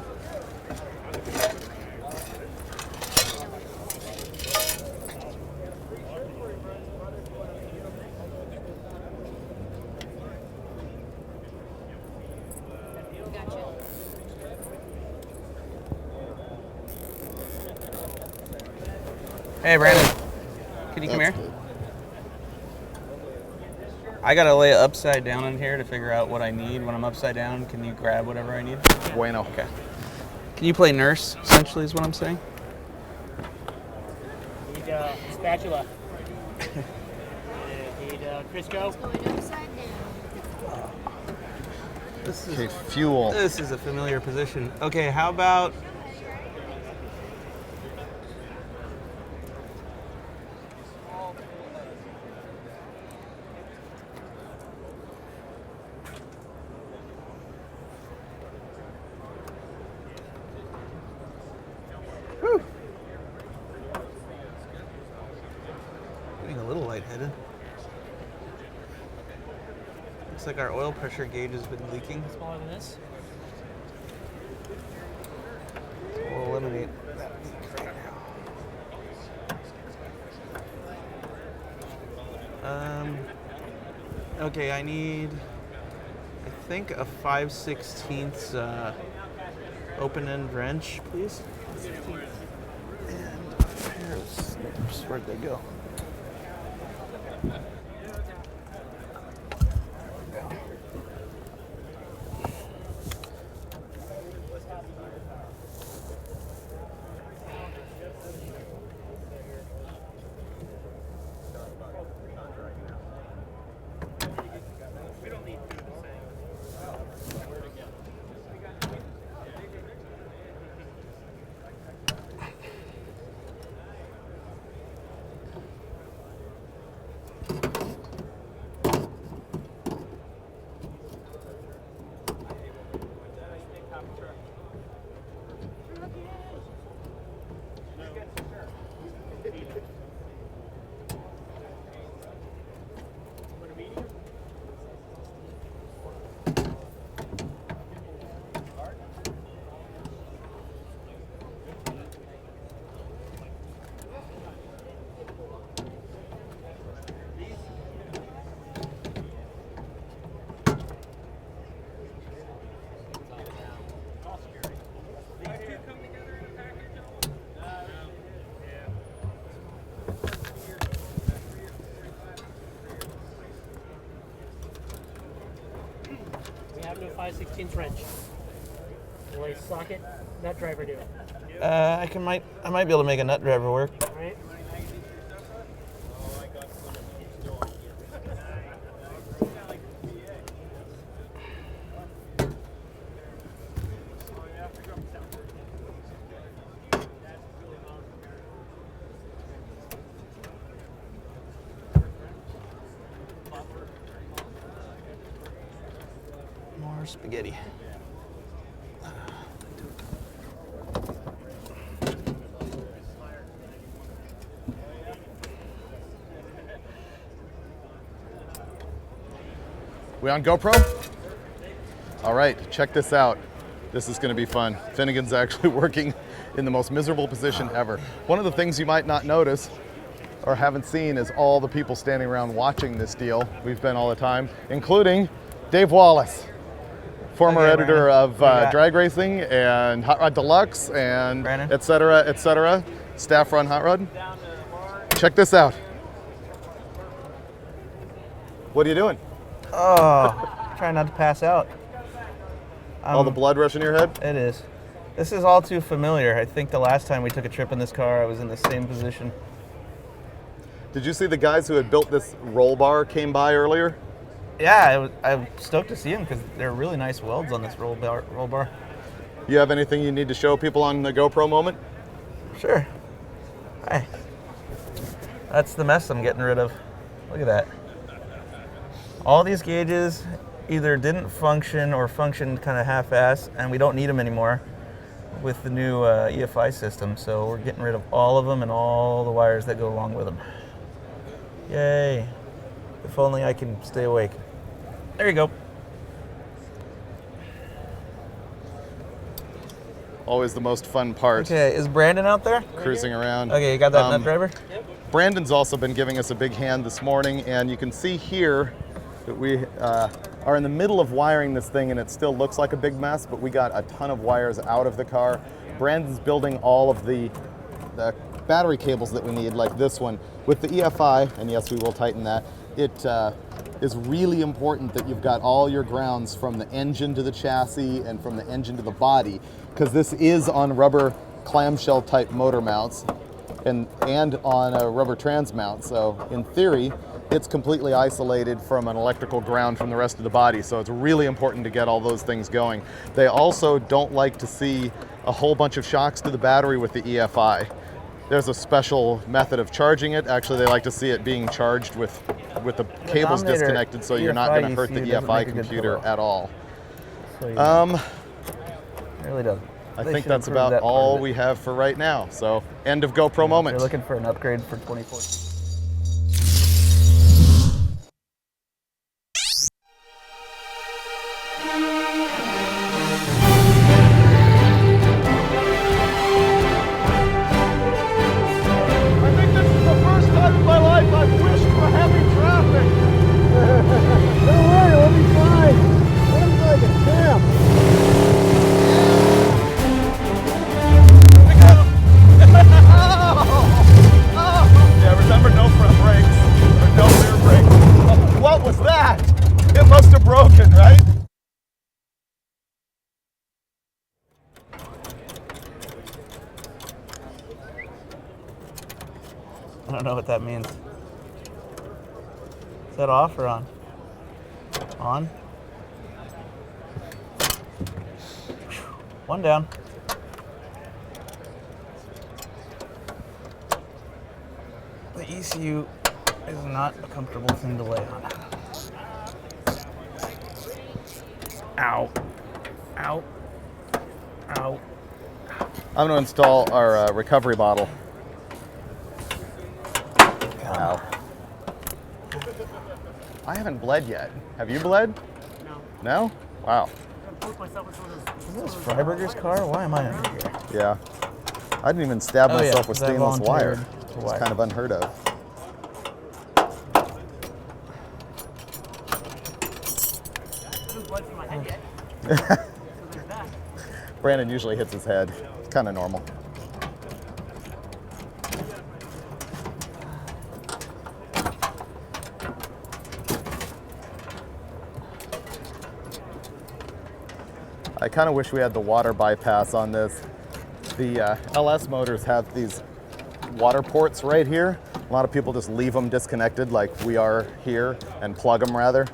Hey, Brandon. Can you come
That's
here?
good.
I gotta lay it upside down in here to figure out what I need. When I'm upside down, can you grab whatever I need?
Bueno.
Okay. Can you play nurse, essentially, is what I'm saying?
Need a spatula. Need Crisco.
This
Okay, fuel.
This is a familiar position. Okay, how about... Whew. Getting a little lightheaded. Looks like our oil pressure gauge has been leaking.
Smaller than this.
We'll eliminate that leak right now. Okay, I need, I think, a 5/16 open end wrench, please. And a pair of snips. Where'd they go?
No 5/16 wrench. Will a socket nut driver do it?
I might be able to make a nut driver work.
All right.
More spaghetti.
We on GoPro? All right, check this out. This is gonna be fun. Finnegan's actually working in the most miserable position ever. One of the things you might not notice or haven't seen is all the people standing around watching this deal. We've been all the time, including Dave Wallace, former editor of Drag Racing and Hot Rod Deluxe and et cetera, staff run Hot Rod. Check this out. What are you doing?
Oh, trying not to pass out.
All the blood rushing your head?
It is. This is all too familiar. I think the last time we took a trip in this car, I was in the same position.
Did you see the guys who had built this roll bar came by earlier?
Yeah, I'm stoked to see them because they're really nice welds on this roll bar.
You have anything you need to show people on the GoPro moment?
Sure. Hi. That's the mess I'm getting rid of. Look at that. All these gauges either didn't function or functioned kind of half-assed, and we don't need them anymore with the new EFI system. So we're getting rid of all of them and all the wires that go along with them. Yay. If only I can stay awake. There you go.
Always the most fun part.
Okay, is Brandon out there?
Cruising around.
Okay, you got that nut driver?
Brandon's also been giving us a big hand this morning, and you can see here that we are in the middle of wiring this thing, and it still looks like a big mess, but we got a ton of wires out of the car. Brandon's building all of the battery cables that we need, like this one. With the EFI, and yes, we will tighten that, it is really important that you've got all your grounds from the engine to the chassis and from the engine to the body, because this is on rubber clamshell type motor mounts and on a rubber trans mount. So in theory, it's completely isolated from an electrical ground from the rest of the body. So it's really important to get all those things going. They also don't like to see a whole bunch of shocks to the battery with the EFI. There's a special method of charging it. Actually, they like to see it being charged with the cables disconnected, so you're not going to hurt the EFI computer at all.
So, it really doesn't.
I think that's about all we have for right now. So end of GoPro moment.
You're looking for an upgrade for 2014. I don't know what that means. Is that off or on? On? One down. The ECU is not a comfortable thing to lay on. Ow. Ow. Ow.
I'm going to install our recovery bottle. Ow. I haven't bled yet. Have you bled?
No.
No? Wow.
Is this Freiburger's car? Why am I under here?
Yeah. I didn't even stab myself with stainless wire. It's kind of unheard of. Brandon usually hits his head. It's kind of normal. I kind of wish we had the water bypass on this. The LS motors have these water ports right here. A lot of people just leave them disconnected like we are here, and plug them rather.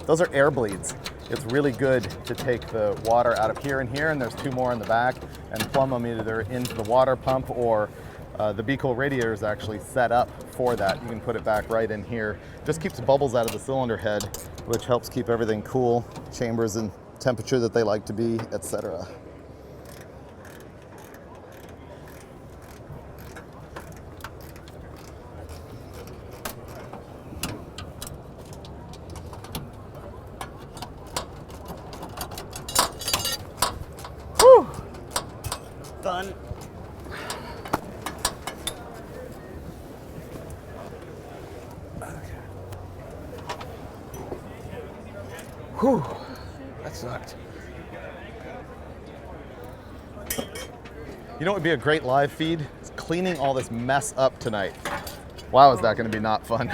Those are air bleeds. It's really good to take the water out of here, and there's two more in the back, and plumb them either into the water pump or the Be Cool radiator is actually set up for that. You can put it back right in here. Just keeps bubbles out of the cylinder head, which helps keep everything cool, chambers in temperature that they like to be, etc.
Whew. Done. Whew. That sucked.
You know what would be a great live feed? It's cleaning all this mess up tonight. Wow, is that going to be not fun?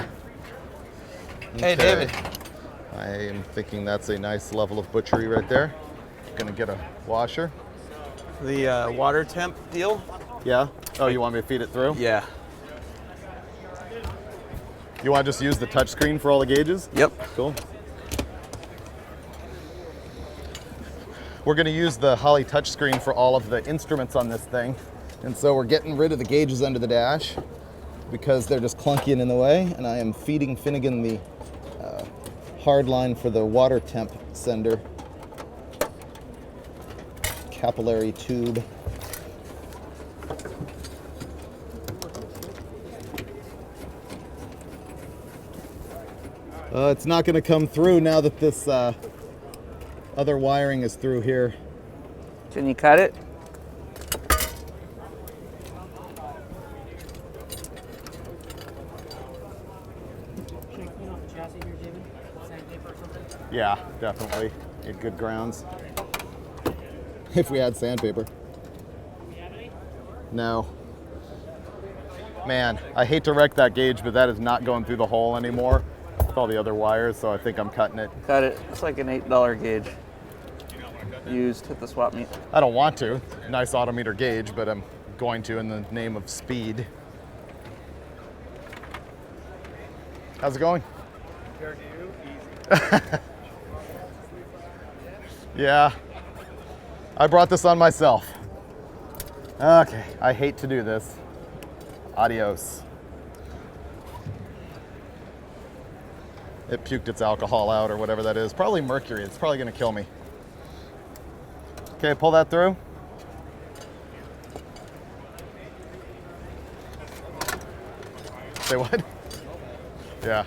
Hey, David.
I am thinking that's a nice level of butchery right there. Going to get a washer.
The water temp deal?
Yeah? Oh, you want me to feed it through?
Yeah.
You want to just use the touch screen for all the gauges?
Yep.
Cool. We're going to use the Holley touchscreen for all of the instruments on this thing. And so we're getting rid of the gauges under the dash because they're just clunky and in the way. And I am feeding Finnegan the hard line for the water temp sender. Capillary tube. It's not going to come through now that this other wiring is through here.
Can you cut it?
Should I clean off the chassis here, David? Sandpaper or something?
Yeah, definitely. Get good grounds. If we had sandpaper.
Do we have any?
No. Man, I hate to wreck that gauge, but that is not going through the hole anymore. with all the other wires, so I think I'm cutting it.
Cut it. It's like an $8 gauge. Used at the swap meet.
I don't want to. Nice autometer gauge, but I'm going to in the name of speed. How's it going?
Compared to you, easy.
Yeah, I brought this on myself. Okay, I hate to do this. Adios. It puked its alcohol out or whatever that is. Probably mercury. It's probably gonna kill me. Okay, pull that through. Say what? Yeah.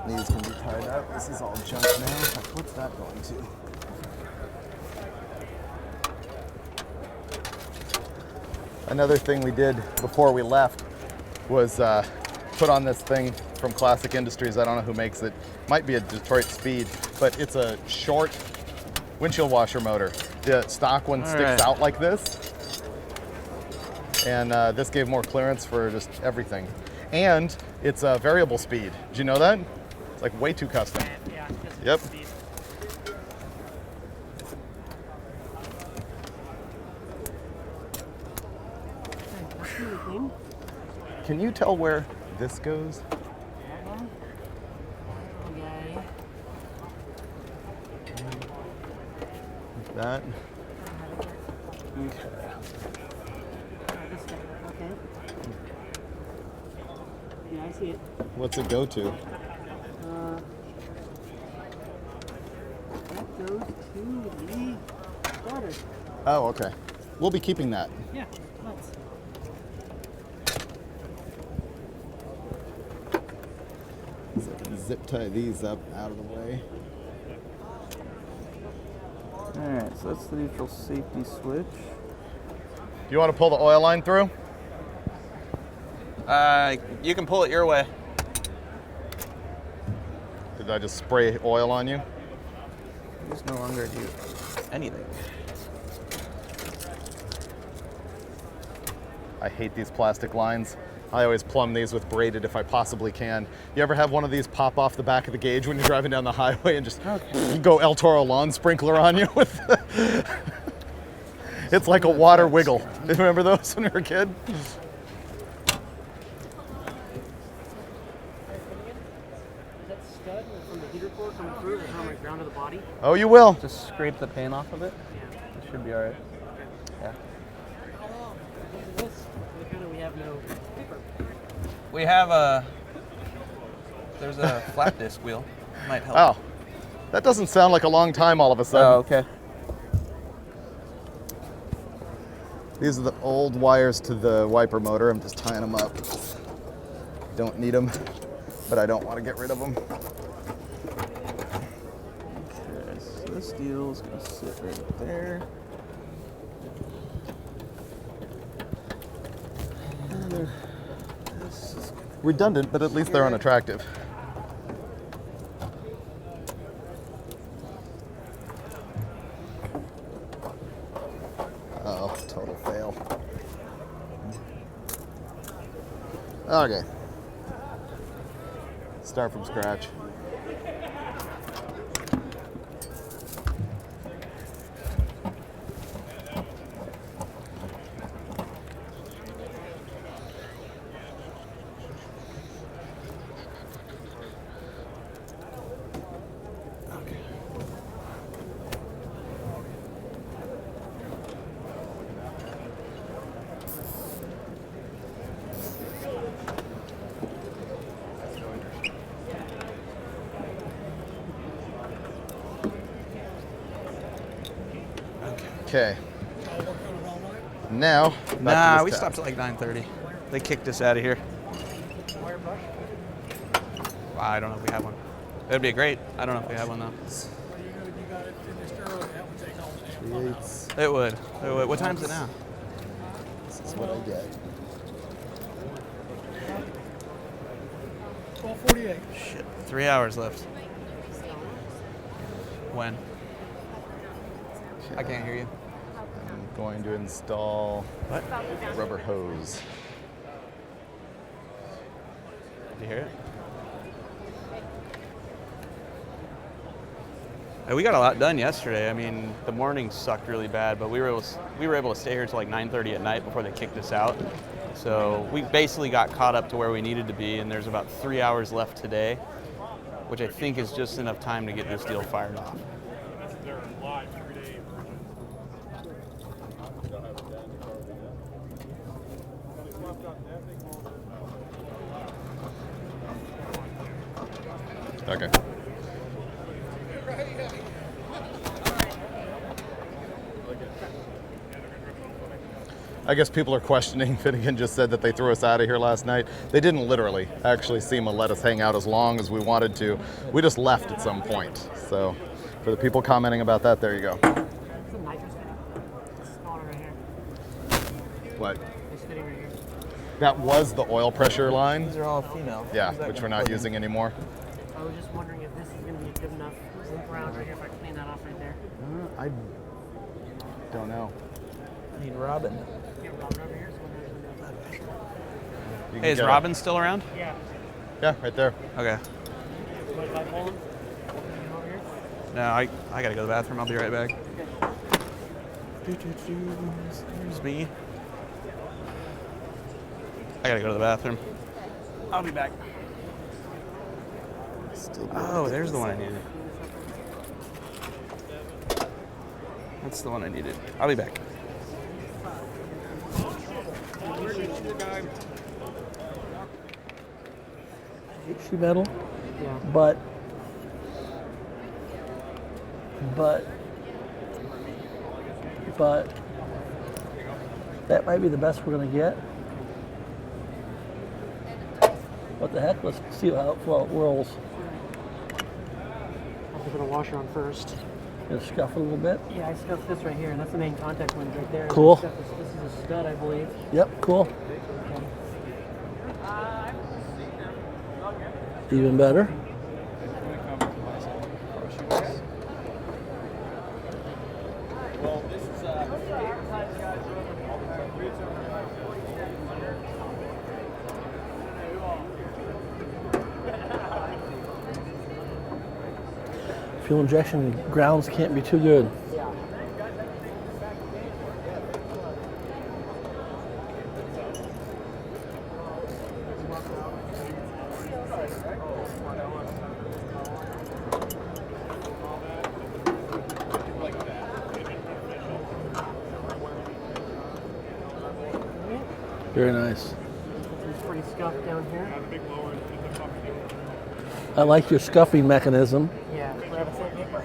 These can be tied up. This is all junk now. What's that going to? Another thing we did before we left was put on this thing from Classic Industries. I don't know who makes it. Might be a Detroit Speed, but it's a short windshield washer motor. The stock one sticks out like this. And this gave more clearance for just everything. And it's a variable speed. Did you know that? It's like way too custom.
Yeah,
yep.
Speed.
Can you tell where this goes?
Okay.
That.
Okay. Yeah, I see it.
What's it go to?
That goes to the starter.
Oh, okay. We'll be keeping that.
Yeah, let's.
So I can zip tie these up out of the way.
Alright, so that's the neutral safety switch.
Do you want to pull the oil line through?
You can pull it your way.
Did I just spray oil on you?
Just no longer do anything.
I hate these plastic lines. I always plumb these with braided if I possibly can. You ever have one of these pop off the back of the gauge when you're driving down the highway and just go El Toro lawn sprinkler on you with it's like a water wiggle. Remember those when you were a kid?
Is that stud from the heater core coming through or from like ground to the body?
Oh, you will.
Just scrape the paint off of it.
Yeah.
It should be alright. Yeah.
We have no paper.
We have there's a flat disc wheel. Might help.
Oh, that doesn't sound like a long time all of a sudden.
Oh, okay.
These are the old wires to the wiper motor. I'm just tying them up. Don't need them, but I don't want to get rid of them.
Okay, so this deal is gonna sit right there. This is
Redundant, but at least they're unattractive. Oh, total fail. Okay. Start from scratch. Okay. Now,
nah, we stopped at like 9:30. They kicked us out of here. Wow, I don't know if we have one. That'd be great. I don't know if we have one though. It would. It would. What time is it now?
This is what I get.
12:48.
Shit. 3 hours left. When? I can't hear you.
I'm going to install rubber hose.
Did you hear it? We got a lot done yesterday. I mean, the morning sucked really bad, but we were able to stay here till like 9:30 at night before they kicked us out. So we basically got caught up to where we needed to be, and there's about 3 hours left today, which I think is just enough time to get this deal fired off.
Okay. I guess people are questioning. Finnegan just said that they threw us out of here last night. They didn't literally actually seem to let us hang out as long as we wanted to. We just left at some point. So for the people commenting about that, there you go.
It's a nitrous fitting. It's smaller right here.
What?
It's fitting right here.
That was the oil pressure line?
These are all female.
Yeah, which we're not using anymore.
I was just wondering if this is going to be good enough loop around right here if I clean that off right there.
I don't know.
I need Robin.
Get Robin over here.
Hey, is Robin still around?
Yeah.
Yeah, right there.
Okay.
What if I pull him? Over here?
No, I gotta go to the bathroom. I'll be right back. Here's me. I gotta go to the bathroom. I'll be back. Oh, there's the one I needed. That's the one I needed. I'll be back.
Sheet metal,
Yeah.
but that might be the best we're gonna get. What the heck? Let's see how it rolls.
I'll put a washer on first.
Just scuff it a little bit.
Yeah, I scuffed this right here, and that's the main contact lens right there.
Cool.
This is a stud, I believe.
Yep, cool. Even better. Fuel injection grounds can't be too good. Very nice.
It's pretty scuffed down here.
I like your scuffing mechanism.
Yeah, rabbit sandpaper.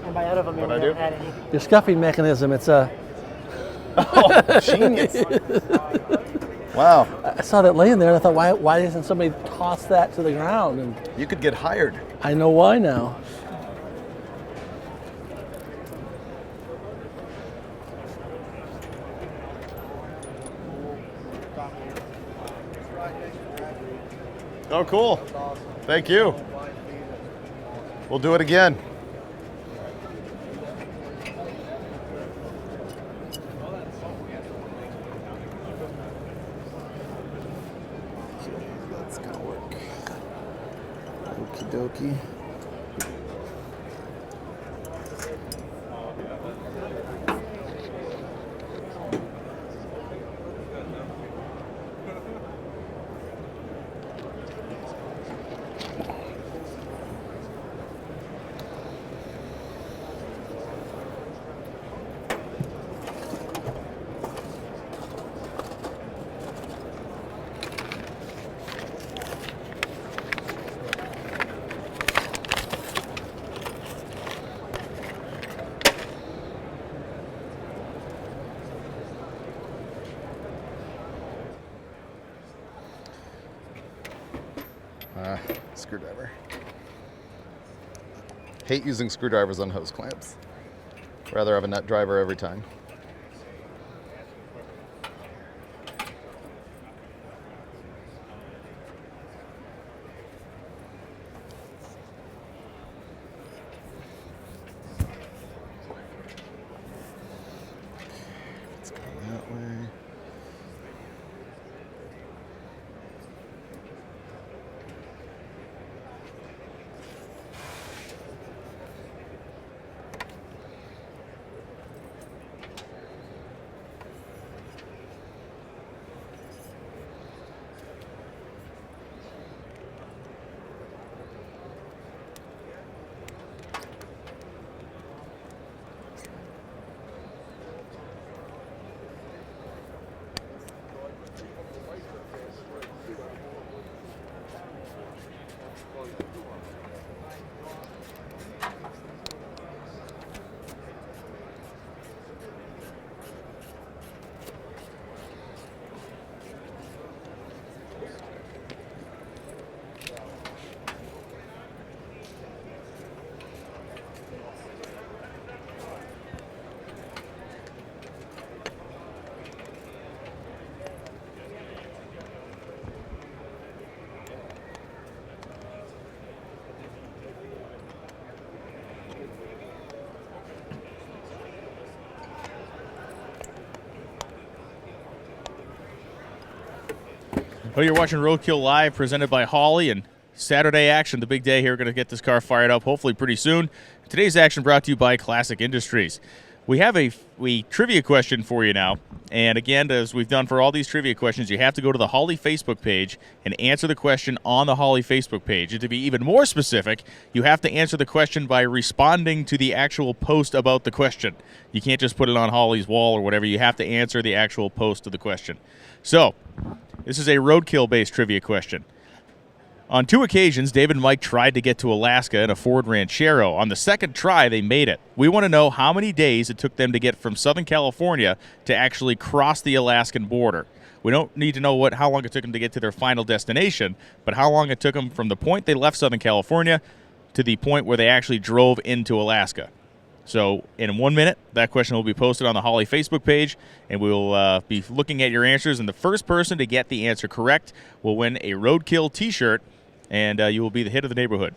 And by out of them, we
What'd I
haven't
do?
had any.
Your scuffing mechanism, it's a...
Oh, genius. Wow.
I saw that laying there and I thought, why doesn't somebody toss that to the ground? And
You could get hired.
I know why now.
Oh, cool. Thank you. We'll do it again. That's gonna work. Okie dokie. Screwdriver. Hate using screwdrivers on hose clamps. Rather have a nut driver every time.
Well, you're watching Roadkill Live, presented by Holley, and Saturday action, the big day here. We're going to get this car fired up hopefully pretty soon. Today's action brought to you by Classic Industries. We have a trivia question for you now. And again, as we've done for all these trivia questions, you have to go to the Holley Facebook page and answer the question on the Holley Facebook page. And to be even more specific, you have to answer the question by responding to the actual post about the question. You can't just put it on Holley's wall or whatever. You have to answer the actual post of the question. So, this is a roadkill-based trivia question. On 2 occasions, David and Mike tried to get to Alaska in a Ford Ranchero. On the second try, they made it. We want to know how many days it took them to get from Southern California to actually cross the Alaskan border. We don't need to know how long it took them to get to their final destination, but how long it took them from the point they left Southern California to the point where they actually drove into Alaska. So in 1 minute, that question will be posted on the Holley Facebook page, and we'll be looking at your answers. And the first person to get the answer correct will win a Roadkill T-shirt, and you will be the hit of the neighborhood.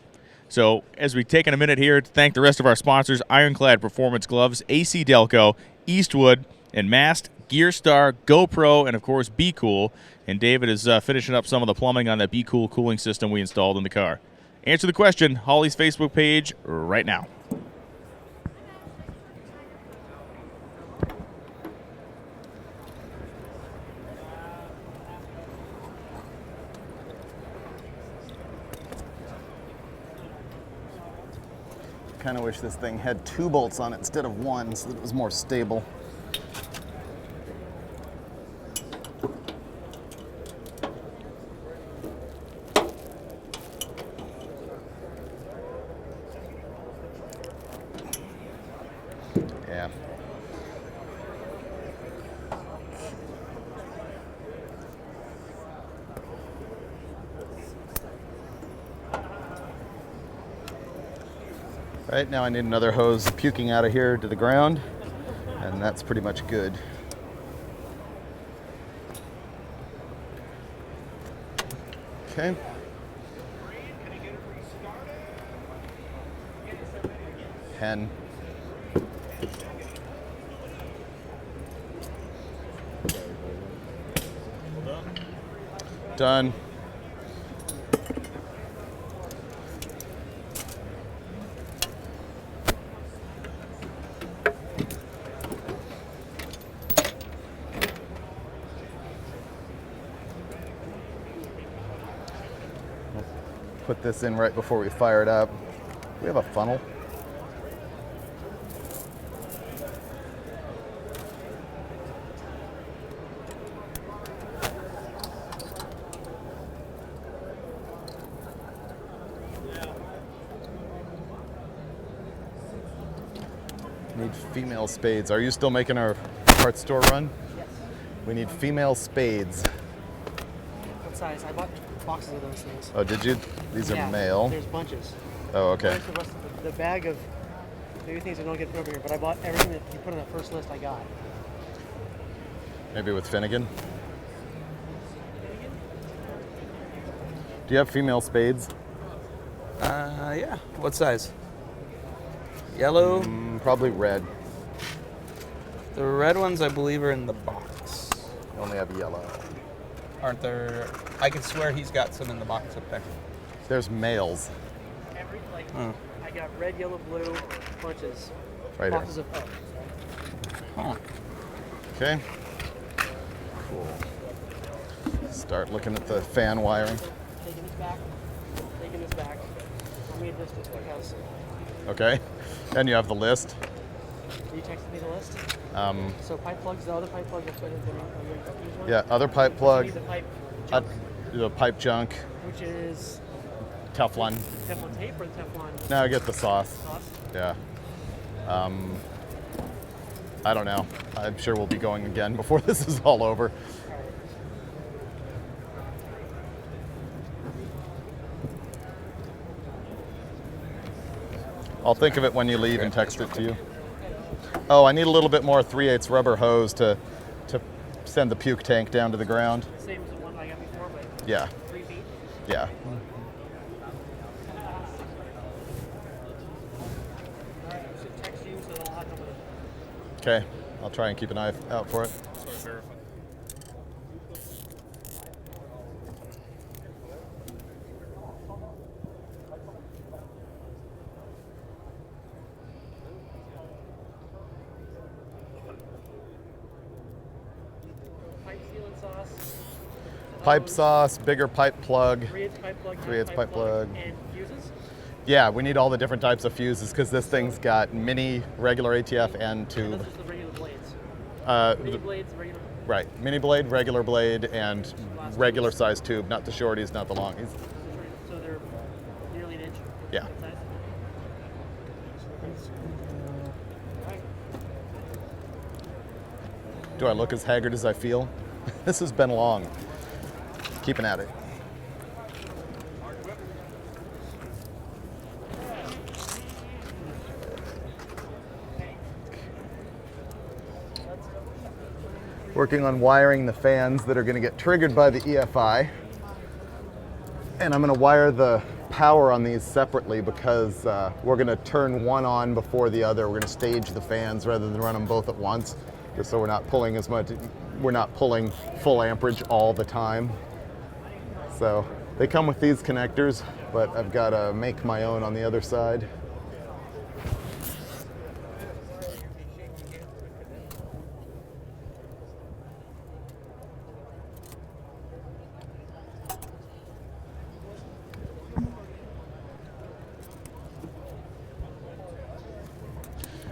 So as we've taken a minute here to thank the rest of our sponsors, Ironclad Performance Gloves, AC Delco, Eastwood, and Mast, Gearstar, GoPro, and of course Be Cool. And David is finishing up some of the plumbing on that Be Cool cooling system we installed in the car. Answer the question, Holley's Facebook page right now.
Kind of wish this thing had 2 bolts on it instead of 1 so that it was more stable. Yeah. Right now I need another hose puking out of here to the ground, and that's pretty much good. Okay. Pen. Done. Put this in right before we fire it up. We have a funnel. Need female spades. Are you still making our parts store run?
Yes.
We need female spades.
What size? I bought boxes of those things.
Oh, did you? These are male.
There's bunches.
Oh, okay.
The bag of maybe things that don't get put over here, but I bought everything that you put on that first list I got.
Maybe with Finnegan. Do you have female spades?
Yeah. What size? Yellow?
Probably red.
The red ones, I believe, are in the box.
You only have yellow.
Aren't there? I could swear he's got some in the box up there.
There's males.
I got red, yellow, blue, bunches.
Right
boxes
here.
of
Okay. Cool. Start looking at the fan wiring.
Taking this back. Taking this back. I made this just because.
Okay. And you have the list.
You texted me the list? So pipe plugs, the other pipe plug that's better than these ones?
Yeah, other pipe plug.
You need the pipe junk,
The pipe junk.
which is
Teflon.
Teflon tape or Teflon?
No, I get the sauce.
Sauce?
Yeah. I don't know. I'm sure we'll be going again before this is all over. I'll think of it when you leave and text it to you. Oh, I need a little bit more 3/8 rubber hose to send the puke tank down to the ground.
Same as the one I got before, but
Yeah.
3 feet.
Yeah.
Should text you so they'll have number.
Okay. I'll try and keep an eye out for it.
sauce.
Pipe sauce, bigger pipe plug.
3/8 pipe plug.
3/8 pipe plug.
And fuses.
Yeah, we need all the different types of fuses because this thing's got mini, regular ATF, and
And
tube.
those are just the regular blades. Mini
The-
blades, regular.
Right, mini blade, regular blade, and regular size tube, not the shorties, not the longies.
So they're nearly an inch.
Yeah.
Size.
Do I look as haggard as I feel? This has been long. Keeping at it. Working on wiring the fans that are going to get triggered by the EFI. And I'm going to wire the power on these separately because we're going to turn one on before the other. We're going to stage the fans rather than run them both at once, just so we're not pulling as much, we're not pulling full amperage all the time. So they come with these connectors, but I've got to make my own on the other side.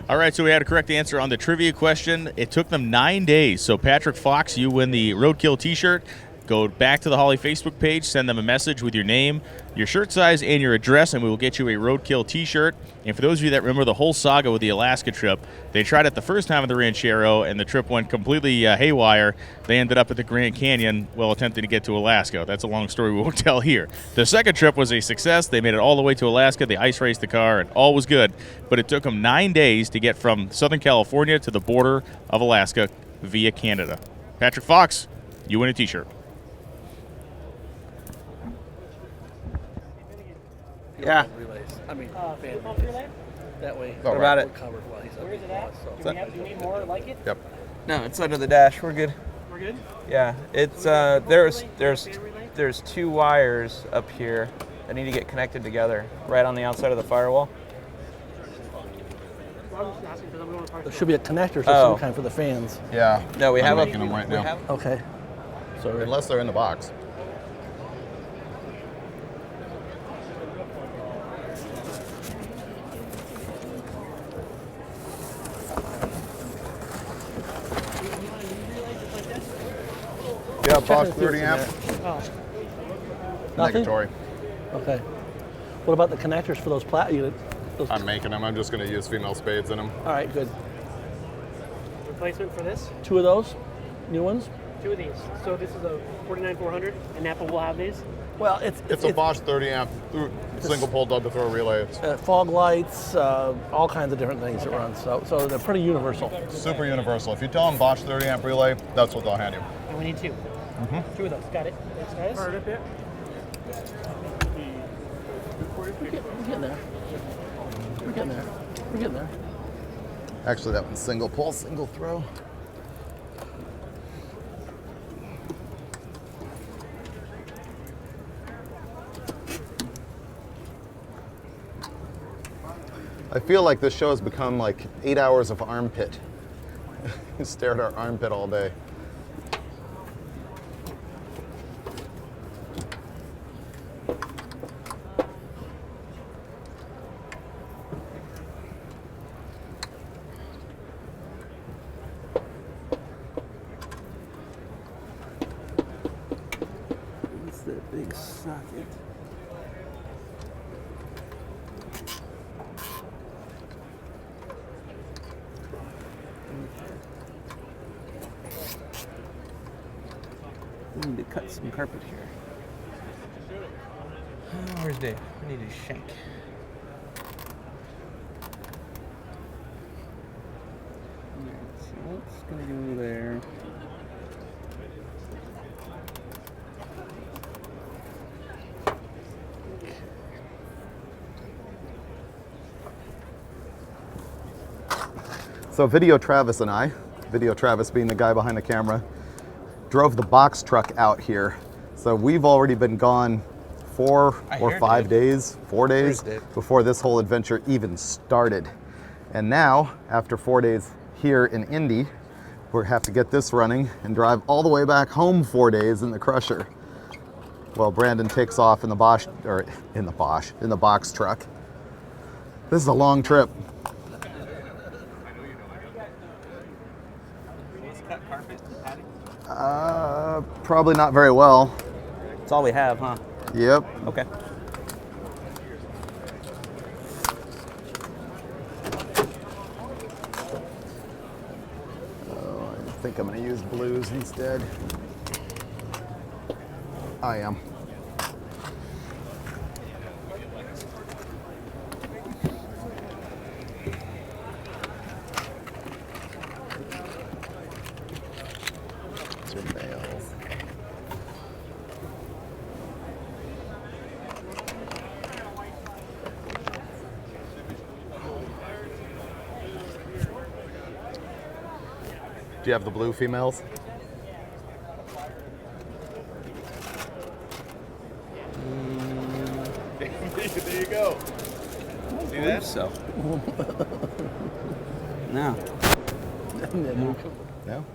All right, so we had a correct answer on the trivia question. It took them 9 days. So Patrick Fox, you win the RoadKill t-shirt. Go back to the Holley Facebook page, send them a message with your name, your shirt size, and your address, and we will get you a RoadKill t-shirt. And for those of you that remember the whole saga with the Alaska trip, they tried it the first time at the Ranchero, and the trip went completely haywire. They ended up at the Grand Canyon while attempting to get to Alaska. That's a long story we won't tell here. The second trip was a success. They made it all the way to Alaska. They ice raced the car, and all was good. But it took them 9 days to get from Southern California to the border of Alaska via Canada. Patrick Fox, you win a t-shirt.
Yeah. Relays. I mean, fan
pump relay?
that way.
What
about
it?
We're covered while he's up.
Where is it at?
So.
Do you need more like it?
Yep.
No, it's under the dash. We're good.
We're good?
Yeah, it's there's two wires up here that need to get connected together right on the outside of the firewall.
Well, I'm just asking because we want to park
There should be a connector of
Oh.
some kind for the fans.
Yeah.
No, we have
I'm making them right now.
Okay. So
Unless they're in the box. Yeah, box 30 amp.
Oh.
Nothing?
Negatory.
Okay. What about the connectors for those those?
I'm making them. I'm just going to use female spades in them.
All right, good.
Replacement for this?
2 of those, new ones.
2 of these. So this is a 49400, and Napa will have these.
Well,
It's a Bosch 30 amp single pole double throw relay. It's
fog lights, all kinds of different things it runs. So they're pretty universal.
super universal. If you tell them Bosch 30 amp relay, that's what they'll hand you.
And we need 2.
Mm-hmm.
2 of those. Got it. Thanks, guys.
We're getting there. We're getting there. We're getting there.
Actually, that one's single pole, single throw. I feel like this show has become like 8 hours of armpit. Stare at our armpit all day.
What's that big socket?
We need to cut some carpet here. Where's Dave? I need a shank. Alright, so what's gonna go there?
So Video Travis and I, Video Travis being the guy behind the camera, drove the box truck out here. So we've already been gone 4 or 5 days, 4 days before this whole adventure even started. And now, after 4 days here in Indy, we'll have to get this running and drive all the way back home 4 days in the Crusher. Well, Brandon takes off in the box truck. This is a long trip. Probably not very well.
That's all we have, huh?
Yep.
Okay.
I think I'm going to use blues instead. I am. Do you have the blue females? There you go. See that?
So. No.
No?
No.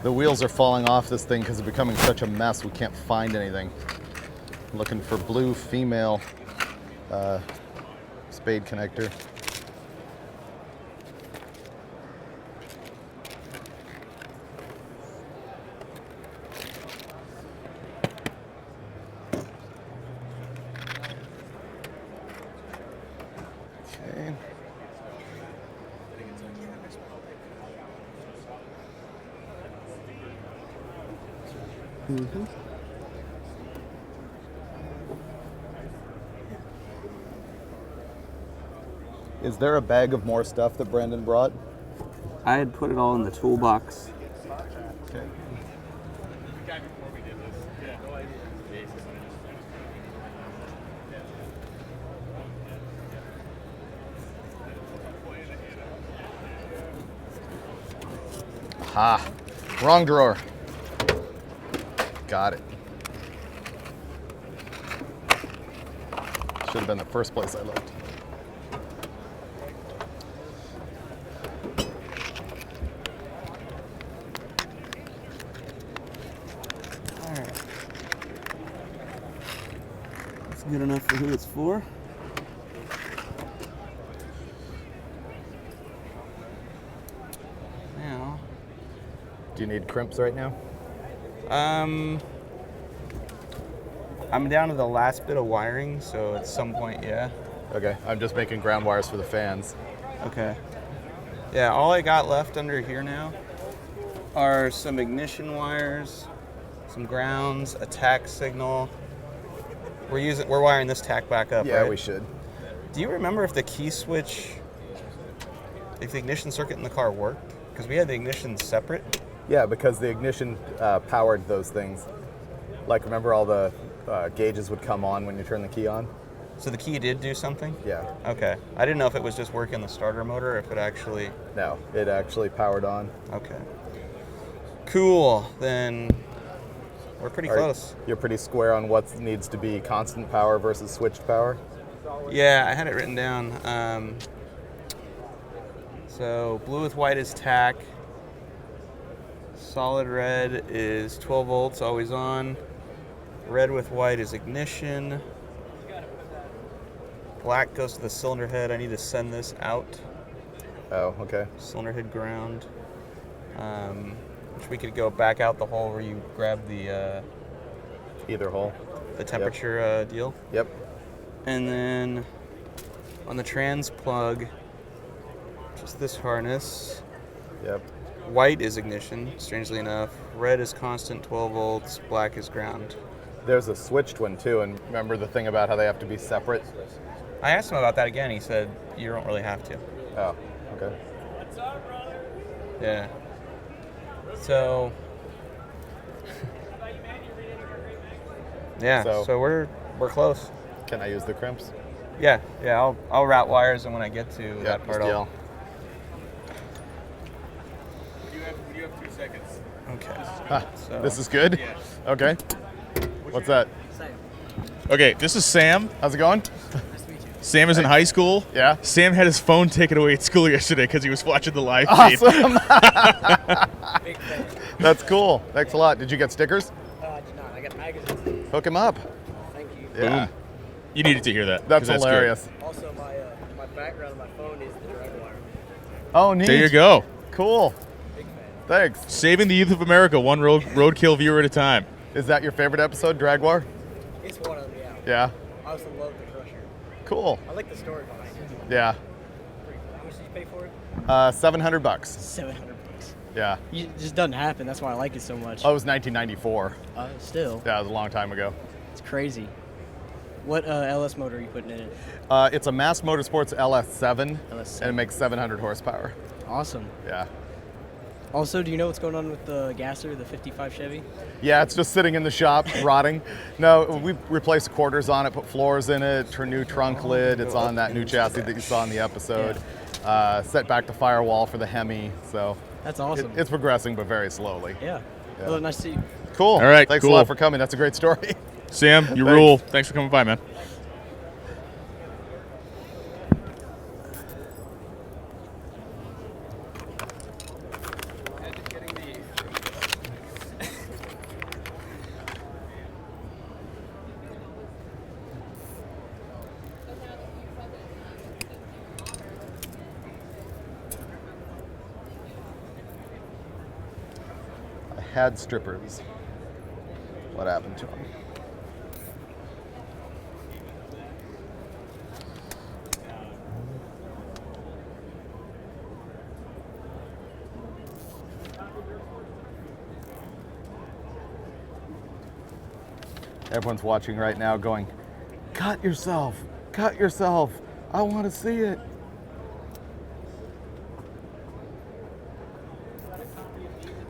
The wheels are falling off this thing because it's becoming such a mess we can't find anything. I'm looking for blue female spade connector. Okay. Mm-hmm. Is there a bag of more stuff that Brandon brought?
I had put it all in the toolbox.
Okay. Ha! Wrong drawer. Got it. Should have been the first place I looked.
All right. That's good enough for who it's for. Now.
Do you need crimps right now?
I'm down to the last bit of wiring, so at some point, yeah.
Okay, I'm just making ground wires for the fans.
Okay. Yeah, all I got left under here now are some ignition wires, some grounds, a tack signal. We're wiring this tack back up,
Yeah,
right?
we should.
Do you remember if the key switch, if the ignition circuit in the car worked? Because we had the ignition separate.
Yeah, because the ignition powered those things. Like, remember all the gauges would come on when you turn the key on?
So the key did do something?
Yeah.
Okay. I didn't know if it was just working the starter motor or if it actually...
No, it actually powered on.
Okay. Cool. Then we're pretty close.
You're pretty square on what needs to be constant power versus switched power?
Yeah, I had it written down. So blue with white is tack. Solid red is 12 volts, always on. Red with white is ignition. Black goes to the cylinder head. I need to send this out.
Oh, okay.
Cylinder head ground. Which we could go back out the hole where you grab the...
Either hole.
The temperature deal.
Yep.
And then on the trans plug, just this harness.
Yep.
White is ignition, strangely enough. Red is constant 12 volts. Black is ground.
There's a switched one too, and remember the thing about how they have to be separate?
I asked him about that again. He said, you don't really have to.
Oh, okay.
Yeah. So, yeah, so we're close.
Can I use the crimps?
Yeah, I'll route wires, and when I get to that part,
just
I'll.
yell.
We do have 2 seconds.
Okay. So,
This is good?
Yeah.
Okay. What's that?
Okay, this is Sam.
How's it going?
Sam is in high school.
Yeah.
Sam had his phone taken away at school yesterday because he was watching the live feed.
Awesome. That's cool. Thanks a lot. Did you get stickers?
I did not. I got magazines.
Hook him up.
Thank you.
Yeah.
Boom. You needed to hear that.
That's
'cause
hilarious.
Also, my background on my phone is the drag wire.
Oh, neat.
There you go.
Cool. Thanks.
Saving the youth of America, one roadkill viewer at a time.
Is that your favorite episode, Dragwar?
It's one of them, yeah.
Yeah.
I also love the Crusher.
Cool.
I like the story behind it.
Yeah.
How much did you pay for it?
$700.
$700.
Yeah.
It just doesn't happen. That's why I like it so much.
Oh, it was 1994.
Still.
Yeah, it was a long time ago.
It's crazy. What LS motor are you putting in it?
It's a Mass Motorsports LS7,
LS7.
and it makes 700 horsepower.
Awesome.
Yeah.
Also, do you know what's going on with the gasser, the 55 Chevy?
Yeah, it's just sitting in the shop, rotting. No, we replaced quarters on it, put floors in it, new trunk lid. It's on that new chassis that you saw in the episode. Set back the Firewall for the Hemi. So
That's awesome.
It's progressing, but very slowly.
Yeah.
Yeah.
Well, nice to see you.
Cool.
All right,
Thanks
cool.
a lot for coming. That's a great story.
Sam, you
Thanks.
rule. Thanks for coming by, man.
I had strippers. What happened to them? Everyone's watching right now going, cut yourself, I want to see it.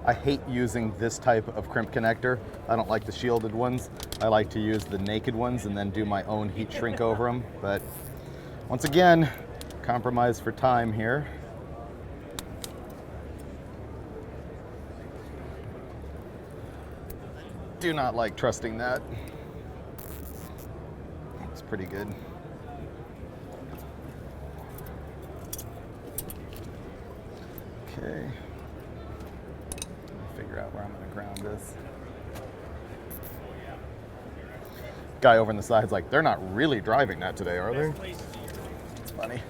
I hate using this type of crimp connector. I don't like the shielded ones. I like to use the naked ones and then do my own heat shrink over them. But once again, compromise for time here. Do not like trusting that. It's pretty good. Okay. Figure out where I'm gonna ground this. Guy over on the side's like, they're not really driving that today, are they? It's funny.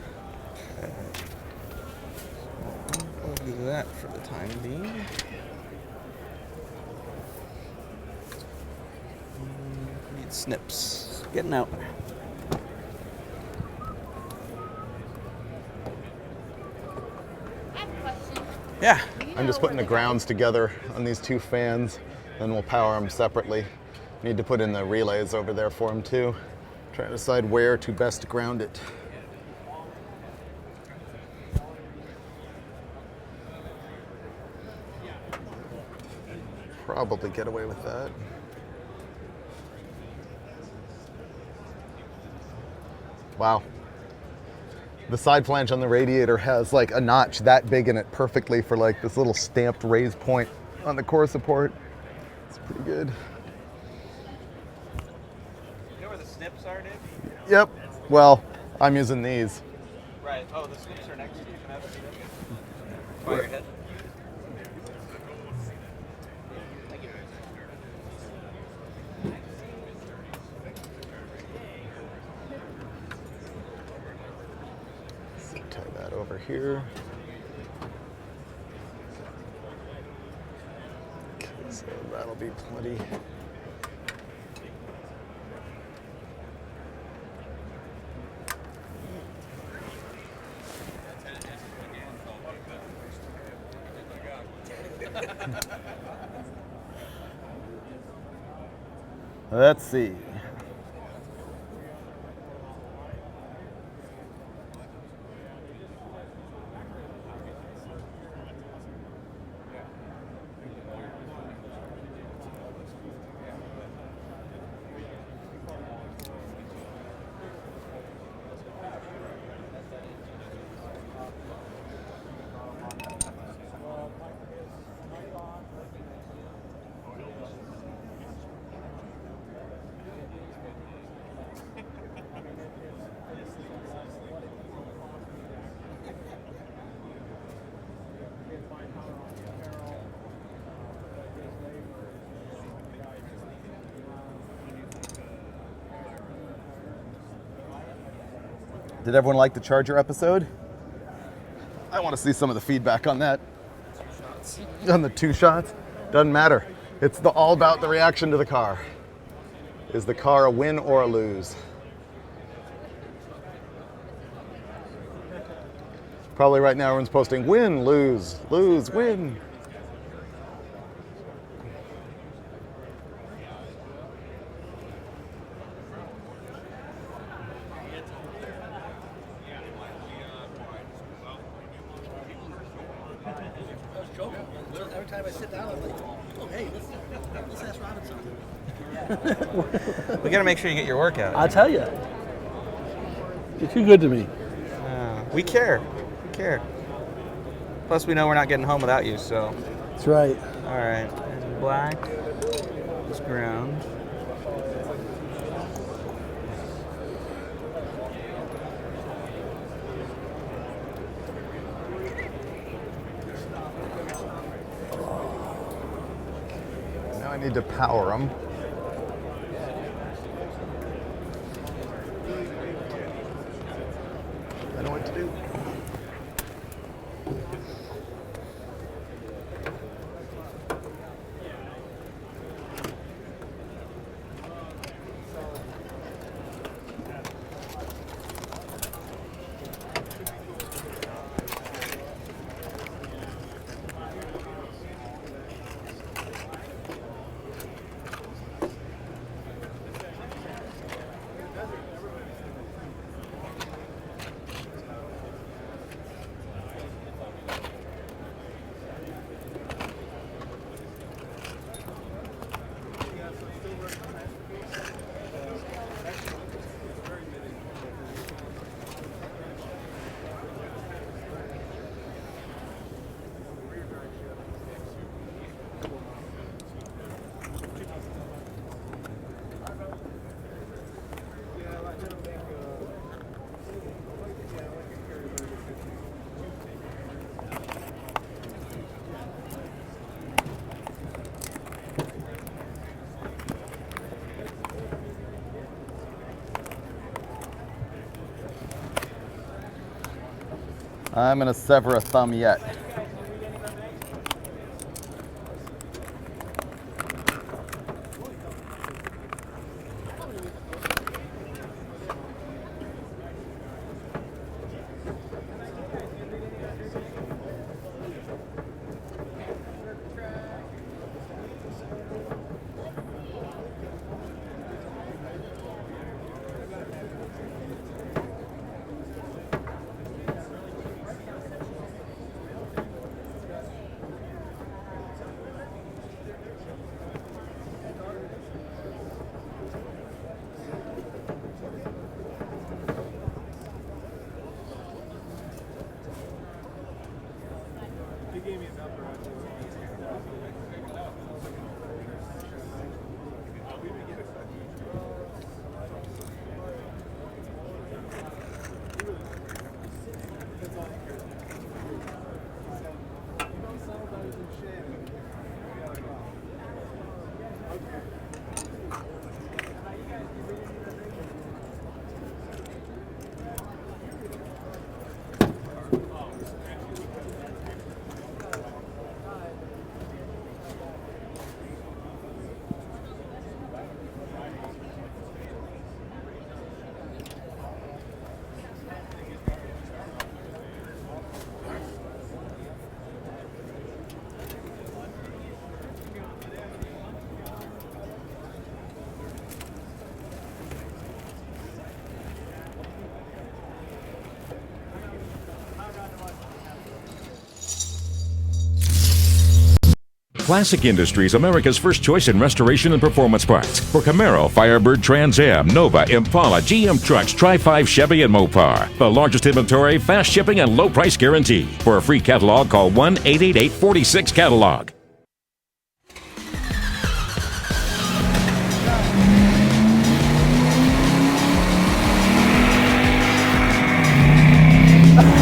We'll do that for the time being. Need snips. Getting out. Yeah.
I'm just putting the grounds together on these two fans, then we'll power them separately. Need to put in the relays over there for them too. Try to decide where to best ground it. Probably get away with that. Wow. The side flange on the radiator has like a notch that big in it perfectly for like this little stamped raised point on the core support. It's pretty good.
You know where the snips are, dude?
Yep. Well, I'm using these.
Right. Oh, the snips are next to you. Can I have a seat? By your head. Thank you.
Tie that over here. Okay, so that'll be plenty. Let's see. Did everyone like the Charger episode? I want to see some of the feedback on that. On the 2 shots? Doesn't matter. It's all about the reaction to the car. Is the car a win or a lose? Probably right now everyone's posting win, lose, lose, win.
Every time I sit down, I'm like, oh, hey, let's ask Robin something.
We got to make sure you get your workout.
I'll tell you. You're too good to me.
We care. We care. Plus, we know we're not getting home without you, so.
That's right.
All right. And black. This ground.
Now I need to power them. I know what to do. I'm gonna sever a thumb yet.
Classic Industries, America's first choice in restoration and performance parts for Camaro, Firebird, Trans Am, Nova, Impala, GM trucks, Tri-5 Chevy, and Mopar. The largest inventory, fast shipping, and low price guarantee. For a free catalog, call 1-888-46-CATALOG.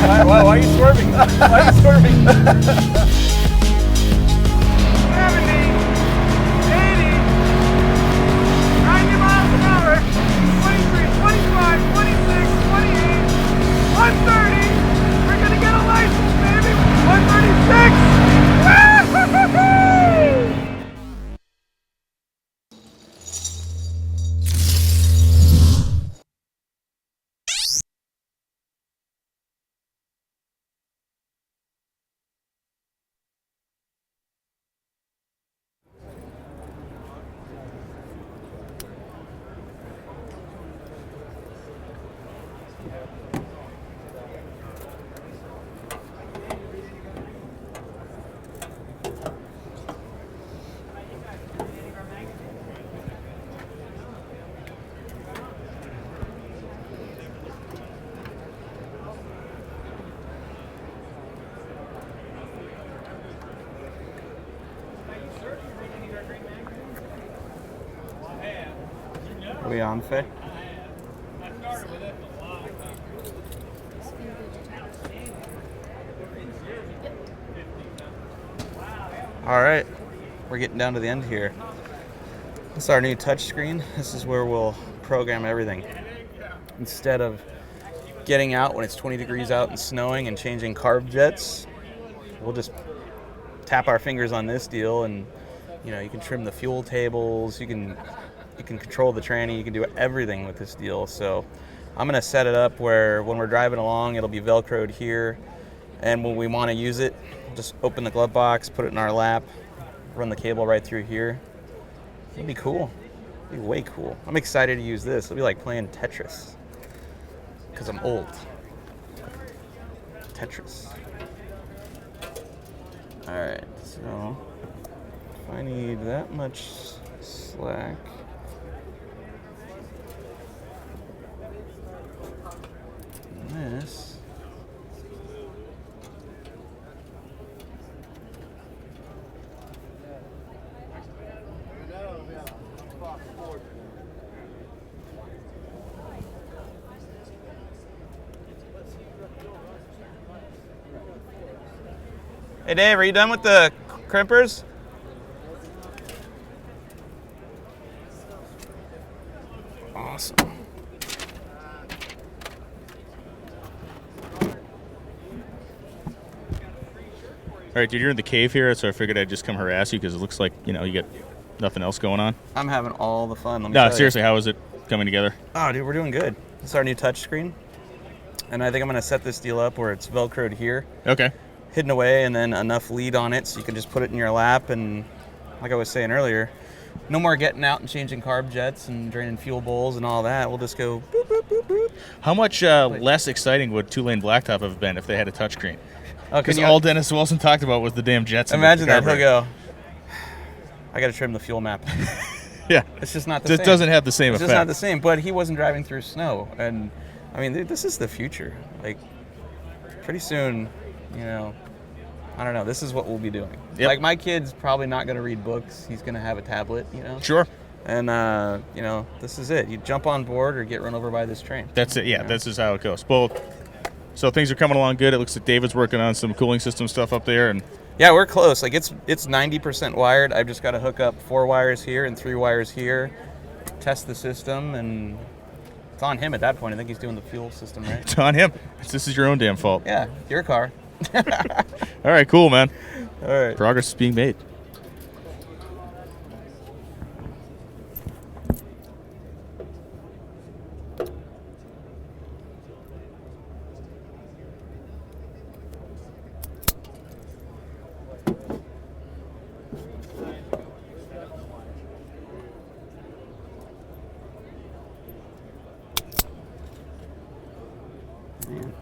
Why are you swerving? Why are you swerving?
90 miles an hour, 23, 25, 26, 28.
we on, Faye? All right, we're getting down to the end here. This is our new touch screen. This is where we'll program everything. Instead of getting out when it's 20 degrees out and snowing and changing carb jets, we'll just tap our fingers on this deal, and you know, you can trim the fuel tables, you can control the tranny, you can do everything with this deal. So I'm gonna set it up where when we're driving along, it'll be Velcroed here, and when we want to use it, just open the glove box, put it in our lap, run the cable right through here. It'll be cool. It'll be way cool. I'm excited to use this. It'll be like playing Tetris, because I'm old. Tetris. All right, so if I need that much slack, and this. Hey Dave, are you done with the crimpers? Awesome.
All right, dude, you're in the cave here, so I figured I'd just come harass you because it looks like, you know, you got nothing else going on.
I'm having all the fun. Let me
No,
tell
seriously,
you.
how is it coming together?
Oh, dude, we're doing good. This is our new touch screen, and I think I'm going to set this deal up where it's Velcroed here.
Okay.
Hidden away, and then enough lead on it so you can just put it in your lap. And like I was saying earlier, no more getting out and changing carb jets and draining fuel bowls and all that. We'll just go boop, boop, boop, boop.
How much less exciting would two-lane blacktop have been if they had a touchscreen? Because
you-
all Dennis Wilson talked about was the damn jets.
Imagine that. He'll
carburetor.
go, I got to trim the fuel map.
Yeah.
It's just not the same.
It doesn't have the same
It's
effect.
just not the same. But he wasn't driving through snow. And, I mean, dude, this is the future. Like, pretty soon, you know, I don't know. This is what we'll be doing.
Yep.
Like, my kid's probably not going to read books. He's going to have a tablet, you know?
Sure.
And, you know, this is it. You jump on board or get run over by this train.
That's it. Yeah,
You know?
this is how it goes. Well, so things are coming along good. It looks like David's working on some cooling system stuff up there, and
Yeah, we're close. Like, it's 90% wired. I've just got to hook up 4 wires here and 3 wires here, test the system, and it's on him at that point. I think he's doing the fuel system, right?
it's on him. This is your own damn fault.
Yeah, your car.
All right, cool, man.
All right.
Progress is being made.
Man,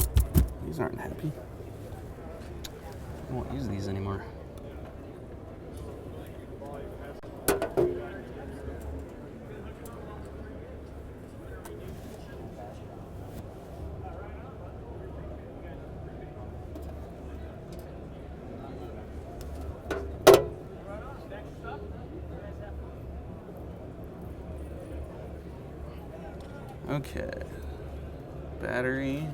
these aren't happy. I won't use these anymore. Okay. Battery.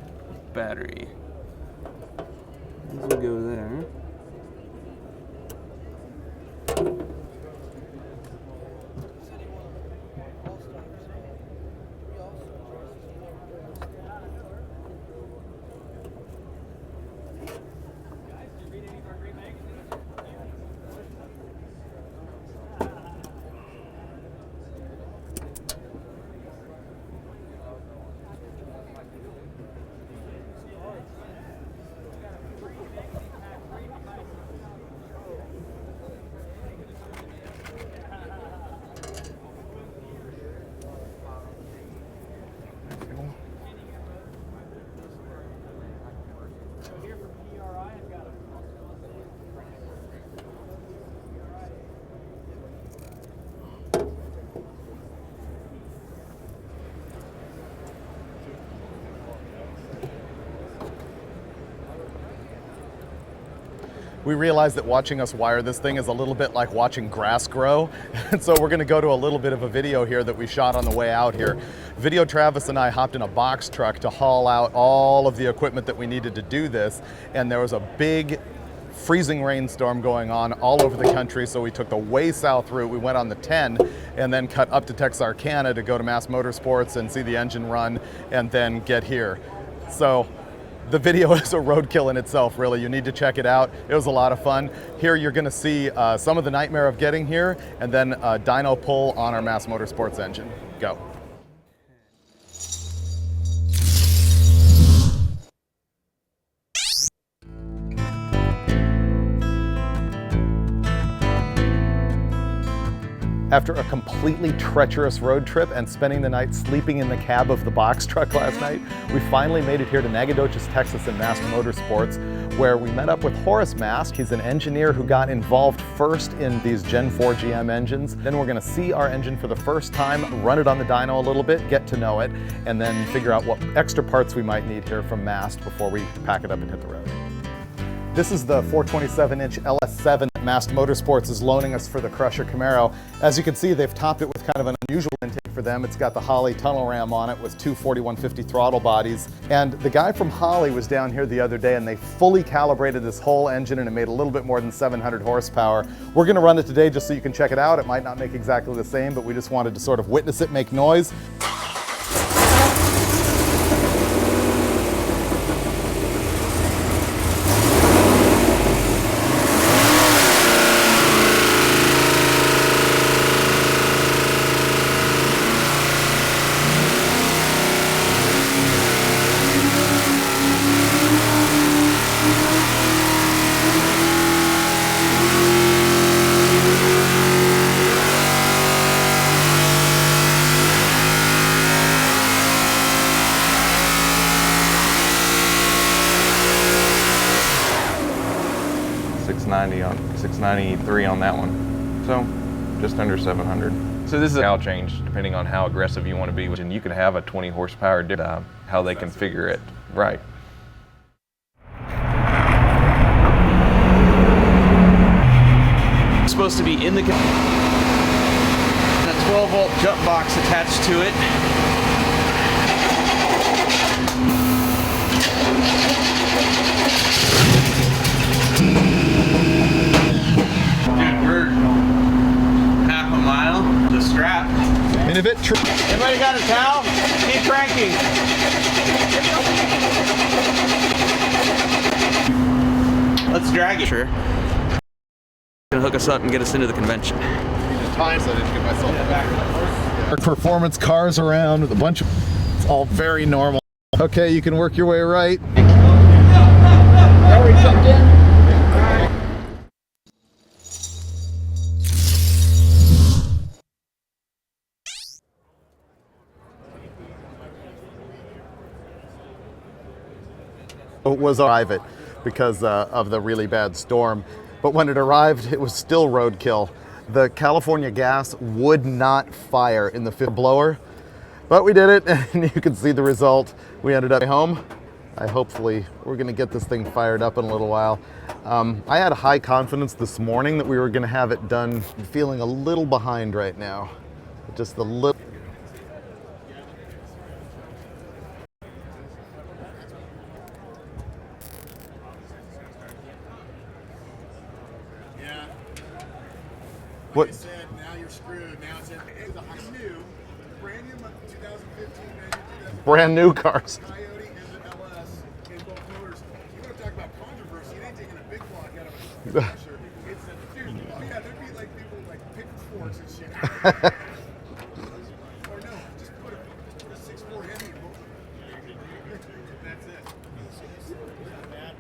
These will go there.
we realized that watching us wire this thing is a little bit like watching grass grow. And so we're gonna go to a little bit of a video here that we shot on the way out here. Video Travis and I hopped in a box truck to haul out all of the equipment that we needed to do this, and there was a big freezing rainstorm going on all over the country, so we took the way south route. We went on the 10 and then cut up to Texarkana to go to Mass Motorsports and see the engine run and then get here. So the video is a roadkill in itself, really. You need to check it out. It was a lot of fun. Here you're gonna see some of the nightmare of getting here and then a dyno pull on our Mass Motorsports engine. Go. After a completely treacherous road trip and spending the night sleeping in the cab of the box truck last night, we finally made it here to Nacogdoches, Texas in Mast Motorsports, where we met up with Horace Mast. He's an engineer who got involved first in these Gen 4 GM engines. Then we're gonna see our engine for the first time, run it on the dyno a little bit, get to know it, and then figure out what extra parts we might need here from Mast before we pack it up and hit the road. This is the 427-inch LS7 that Mast Motorsports is loaning us for the Crusher Camaro. As you can see, they've topped it with kind of an unusual intake for them. It's got the Holley tunnel ram on it with two 4150 throttle bodies. And the guy from Holley was down here the other day and they fully calibrated this whole engine and it made a little bit more than 700 horsepower. We're gonna run it today just so you can check it out. It might not make exactly the same, but we just wanted to sort of witness it make noise.
On 693 on that one, so just under 700. So this is a change depending on how aggressive you want to be, and you can have a 20 horsepower how they configure it right.
It's supposed to be in the a 12-volt jump box attached to it. Strap.
And if it
anybody got a towel? Keep cranking. Let's drag it. Sure. Gonna hook us up and get us into the convention.
Time so I didn't get myself back. Our performance cars around with a bunch of. It's all very normal. Okay, you can work your way right.
Already jumped in.
It was private because of the really bad storm. But when it arrived, it was still roadkill. The California gas would not fire in the blower, but we did it and you can see the result. We ended up home. Hopefully we're gonna get this thing fired up in a little while. I had high confidence this morning that we were gonna have it done. I'm feeling a little behind right now. Just a little.
What? Like I said, now you're screwed. Now it's a new, brand new 2015,
brand new cars.
Coyote and the LS in both motors. You want to talk about controversy? It ain't taking a big block out of a crusher. It's a dude. Oh yeah, there'd be like people with like pick forks and shit. Or no, just put a 6.4 Hemi in both of them. That's it. Not bad.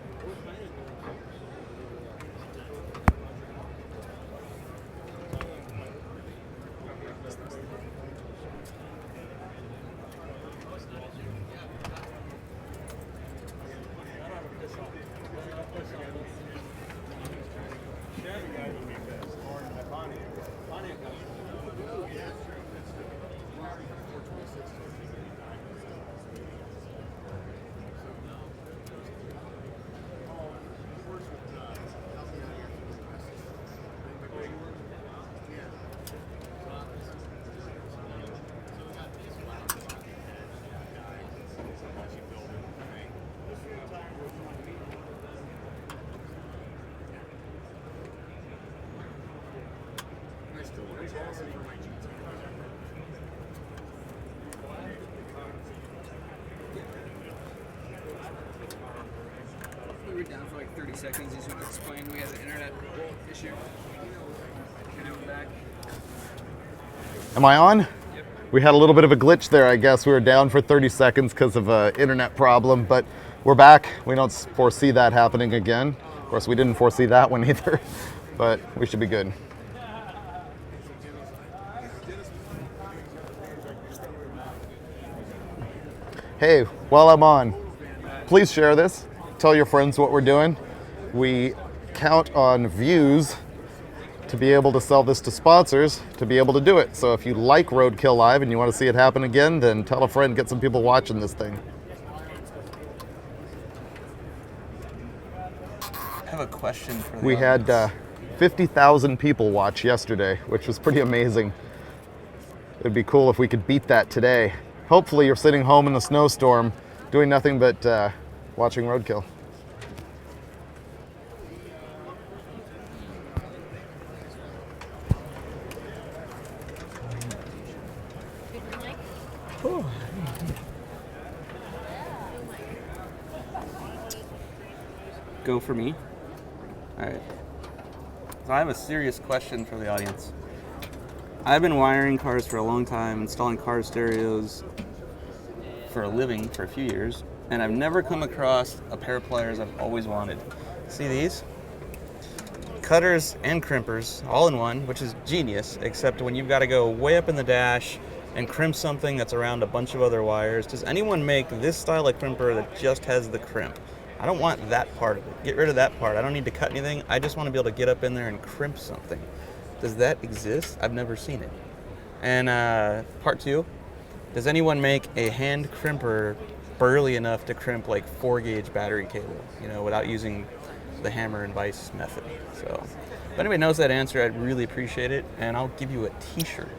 We were down for like 30 seconds. He's going to explain we had an internet issue. And we're back.
Am I on? Yep. We had a little bit of a glitch there, I guess. We were down for 30 seconds because of an internet problem, but we're back. We don't foresee that happening again. Of course, we didn't foresee that one either, but we should be good. Hey, while I'm on, please share this. Tell your friends what we're doing. We count on views to be able to sell this to sponsors to be able to do it. So if you like RoadKill Live and you want to see it happen again, then tell a friend, get some people watching this thing.
I have a question for the
We
audience.
had 50,000 people watch yesterday, which was pretty amazing. It'd be cool if we could beat that today. Hopefully you're sitting home in the snowstorm doing nothing but watching RoadKill.
Go for me. All right. So I have a serious question for the audience. I've been wiring cars for a long time, installing car stereos for a living for a few years, and I've never come across a pair of pliers I've always wanted. See these? Cutters and crimpers all in one, which is genius, except when you've got to go way up in the dash and crimp something that's around a bunch of other wires. Does anyone make this style of crimper that just has the crimp? I don't want that part of it. Get rid of that part. I don't need to cut anything. I just want to be able to get up in there and crimp something. Does that exist? I've never seen it. And part 2, does anyone make a hand crimper burly enough to crimp like 4-gauge battery cable, you know, without using the hammer and vise method? So if anybody knows that answer, I'd really appreciate it, and I'll give you a t-shirt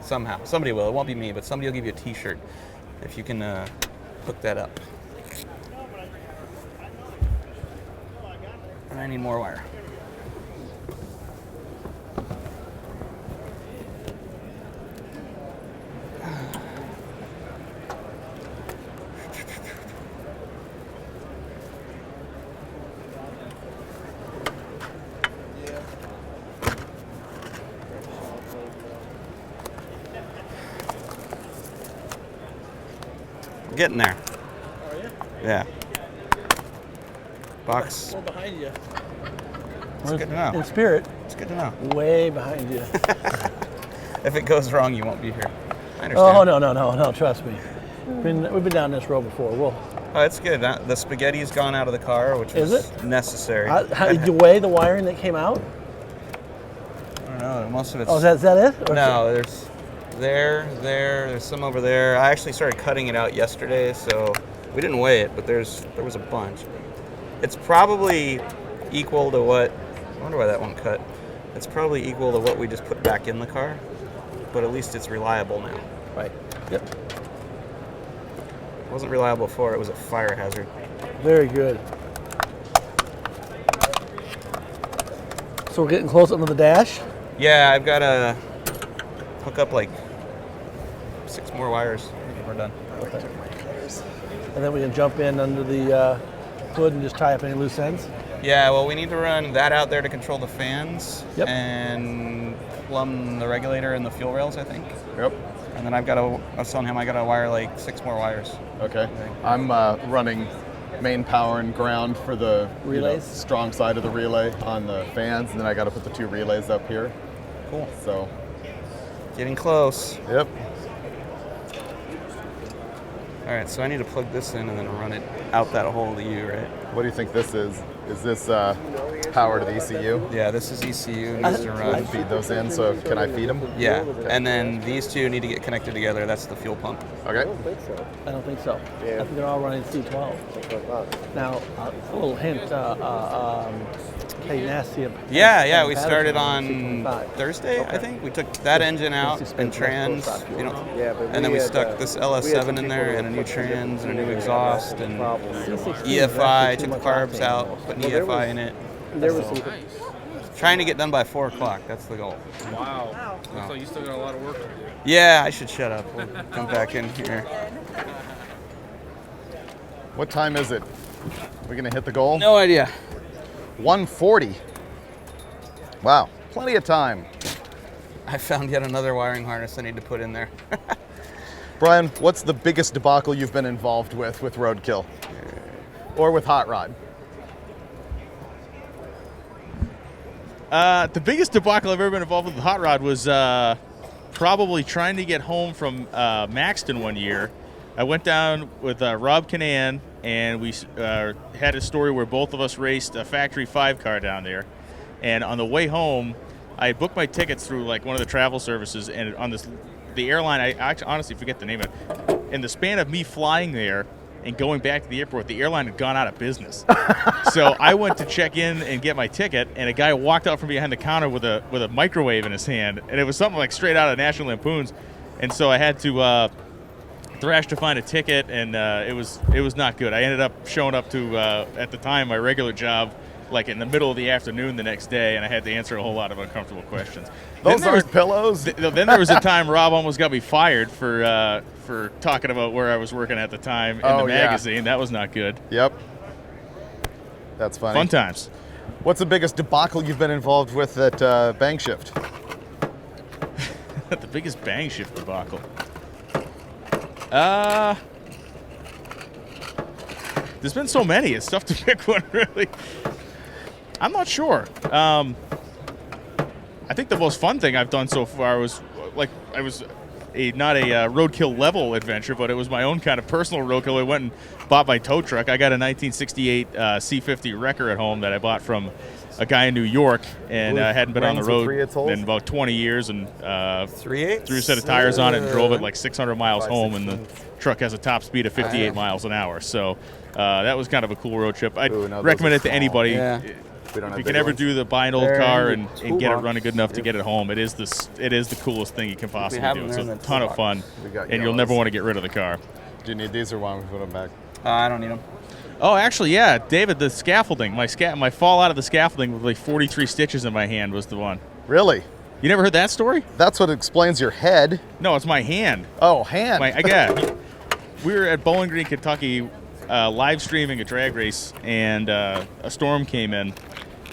somehow. Somebody will. It won't be me, but somebody will give you a t-shirt if you can hook that up. And I need more wire. We're getting there.
Are you?
Yeah. Box.
We're behind you.
It's good to know.
In spirit.
It's good to know.
Way behind you.
If it goes wrong, you won't be here. I understand.
Oh, no, trust me. We've been down this road before.
Oh, it's good. The spaghetti's gone out of the car, which
Is
was
it?
necessary.
How did you weigh the wiring that came out?
I don't know. Most of it's.
Oh, is that it? Or
No, there's some over there. I actually started cutting it out yesterday, so we didn't weigh it, but there was a bunch. It's probably equal to what. I wonder why that one cut. It's probably equal to what we just put back in the car, but at least it's reliable now.
Right. Yep.
It wasn't reliable before. It was a fire hazard.
Very good. So we're getting close up to the dash?
Yeah, I've got to hook up like 6 more wires. I think we're done.
Okay. And then we can jump in under the hood and just tie up any loose ends?
Yeah, well, we need to run that out there to control the fans.
Yep.
And plumb the regulator and the fuel rails, I think.
Yep.
And then I was telling him I got to wire like 6 more wires.
Okay. I'm running main power and ground for the
relays,
strong side of the relay on the fans, and then I got to put the 2 relays up here.
Cool.
So.
Getting close.
Yep.
All right, so I need to plug this in and then run it out that hole to you, right?
What do you think this is? Is this power to the ECU?
Yeah, this is ECU. Needs to run.
Feed those in, so can I feed them?
Yeah, and then these 2 need to get connected together. That's the fuel pump.
Okay.
I don't think so. I think they're all running C12. Now, a little hint, hey, nasty.
Yeah, we started on Thursday, I think. We took that engine out and trans, and then we stuck this LS7 in there and a new trans and a new exhaust and EFI, took the carbs out, put an EFI in it. Trying to get done by 4 o'clock, that's the goal.
Wow. Looks like you still got a lot of work to do.
Yeah, I should shut up. We'll come back in here.
What time is it? We gonna hit the goal?
No idea.
140. Wow, plenty of time.
I found yet another wiring harness I need to put in there.
Brian, what's the biggest debacle you've been involved with RoadKill? Or with Hot Rod?
The biggest debacle I've ever been involved with Hot Rod was probably trying to get home from Maxton one year. I went down with Rob Canan, and we had a story where both of us raced a Factory 5 car down there. And on the way home, I booked my tickets through like one of the travel services, and on the airline, I actually honestly forget the name of it. In the span of me flying there and going back to the airport, the airline had gone out of business. So I went to check in and get my ticket, and a guy walked out from behind the counter with a microwave in his hand, and it was something like straight out of National Lampoon's. And so I had to thrash to find a ticket, and it was not good. I ended up showing up to at the time my regular job like in the middle of the afternoon the next day, and I had to answer a whole lot of uncomfortable questions.
Those aren't pillows.
Then there was a time Rob almost got me fired for talking about where I was working at the time in the magazine. Yeah. That was not good.
Yep. That's funny.
Fun times.
What's the biggest debacle you've been involved with at Bang Shift?
The biggest Bang Shift debacle. There's been so many. It's tough to pick one, really. I'm not sure. I think the most fun thing I've done so far was not a roadkill level adventure, but it was my own kind of personal roadkill. I went and bought my tow truck. I got a 1968 C50 wrecker at home that I bought from a guy in New York, and I hadn't been on the road in about 20 years, and threw a set of tires on it and drove it like 600 miles home, and the truck has a top speed of 58 miles an hour. So that was kind of a cool road trip. I'd recommend it to anybody.
Yeah.
If you can ever do the buy an old car and get it running good enough to get it home, it is the coolest thing you can possibly do. It's a ton of fun, and you'll never want to get rid of the car.
Do you need these or want to put them back?
I don't need them.
Oh, actually, yeah, David, the scaffolding, my fall out of the scaffolding with like 43 stitches in my hand was the one.
Really?
You never heard that story?
That's what explains your head.
No, it's my hand.
Oh, hand.
We were at Bowling Green, Kentucky, live streaming a drag race, and a storm came in,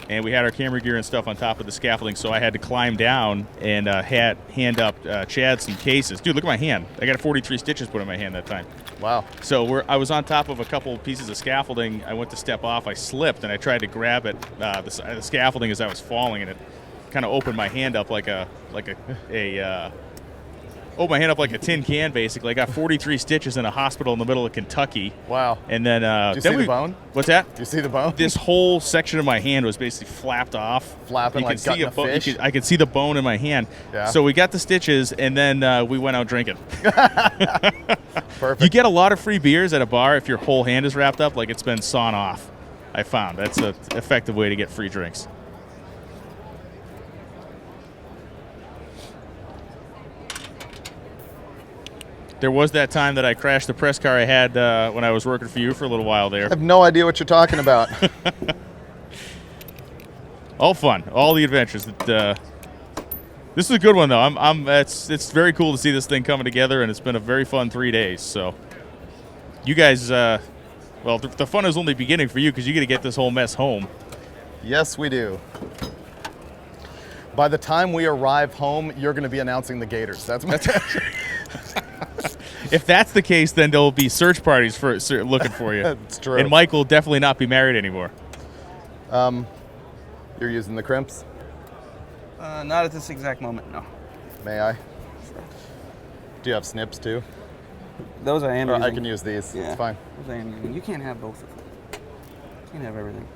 and we had our camera gear and stuff on top of the scaffolding, so I had to climb down and hand up Chad some cases. Dude, look at my hand. I got 43 stitches put in my hand that time.
Wow.
So I was on top of a couple of pieces of scaffolding. I went to step off. I slipped, and I tried to grab it, the scaffolding as I was falling, and it kind of opened my hand up like a tin can, basically. I got 43 stitches in a hospital in the middle of Kentucky.
Wow.
And then
did you see the bone?
What's that?
Do you see the bone?
This whole section of my hand was basically flapped off.
Flapping like gutting a fish?
I could see the bone in my hand.
Yeah.
So we got the stitches, and then we went out drinking.
Perfect.
You get a lot of free beers at a bar if your whole hand is wrapped up like it's been sawn off. I found that's an effective way to get free drinks. There was that time that I crashed the press car I had when I was working for you for a little while there.
I have no idea what you're talking about.
All fun, all the adventures. This is a good one though. It's very cool to see this thing coming together, and it's been a very fun 3 days. So, you guys, the fun is only beginning for you because you got to get this whole mess home.
Yes, we do. By the time we arrive home, you're going to be announcing the Gators. That's my intention.
If that's the case, then there'll be search parties for looking for you.
That's true.
And Mike will definitely not be married anymore.
You're using the crimps?
Not at this exact moment, no.
May I? Do you have snips too?
Those I am
or
using.
I can use these.
Yeah.
It's fine.
Those I am using. You can't have both of them. You can't have everything.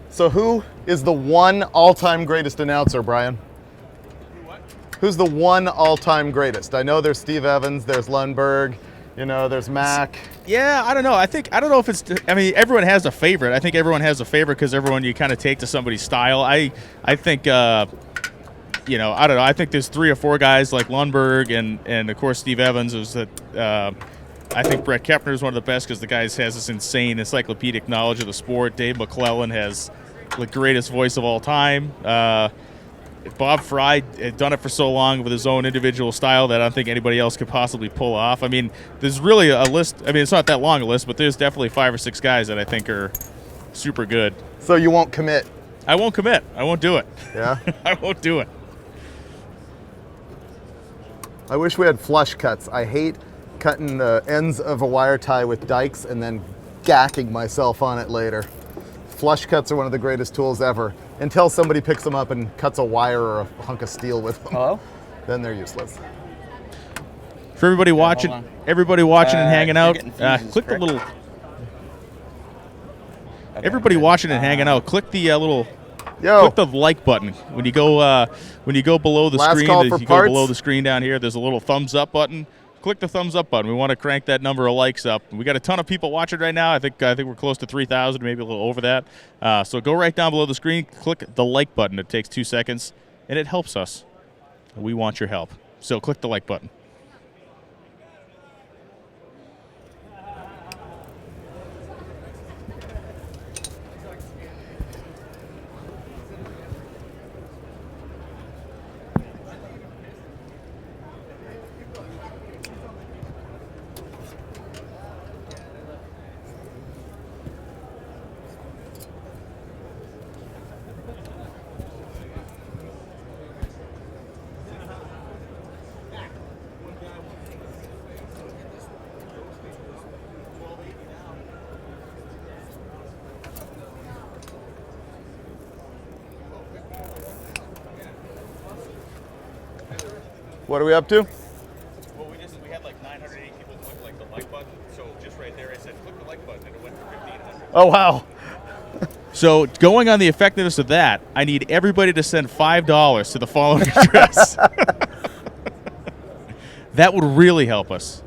So who is the one all-time greatest announcer, Brian? Who's the one all-time greatest? I know there's Steve Evans, there's Lundberg, there's Mac.
Yeah, I don't know. I don't know if it's. I mean, everyone has a favorite. I think everyone has a favorite because everyone you kind of take to somebody's style. I think. I don't know. I think there's 3 or 4 guys like Lundberg and of course Steve Evans is that. I think Brett Kepner is one of the best because the guy has this insane encyclopedic knowledge of the sport. Dave McClellan has the greatest voice of all time. Bob Fry had done it for so long with his own individual style that I don't think anybody else could possibly pull off. I mean, there's really a list. I mean, it's not that long a list, but there's definitely 5 or 6 guys that I think are super good.
So you won't commit?
I won't commit. I won't do it.
Yeah?
I won't do it.
I wish we had flush cuts. I hate cutting the ends of a wire tie with dikes and then gacking myself on it later. Flush cuts are one of the greatest tools ever. Until somebody picks them up and cuts a wire or a hunk of steel with them.
Hello?
Then they're useless.
For everybody watching, and hanging out, click the little. Everybody watching and hanging out, click the click the like button when you go below the screen. If you go below the screen down here, there's a little thumbs up button. Click the thumbs up button. We want to crank that number of likes up. We got a ton of people watching right now. I think we're close to 3,000, maybe a little over that. So go right down below the screen, click the like button. It takes 2 seconds, and it helps us. We want your help. So click the like button.
What are we up to?
Well, we had like 980 people click like the like button. So just right there, I said click the like button, and it went to 1,500.
Oh wow!
So going on the effectiveness of that, I need everybody to send $5 to the following address. That would really help us.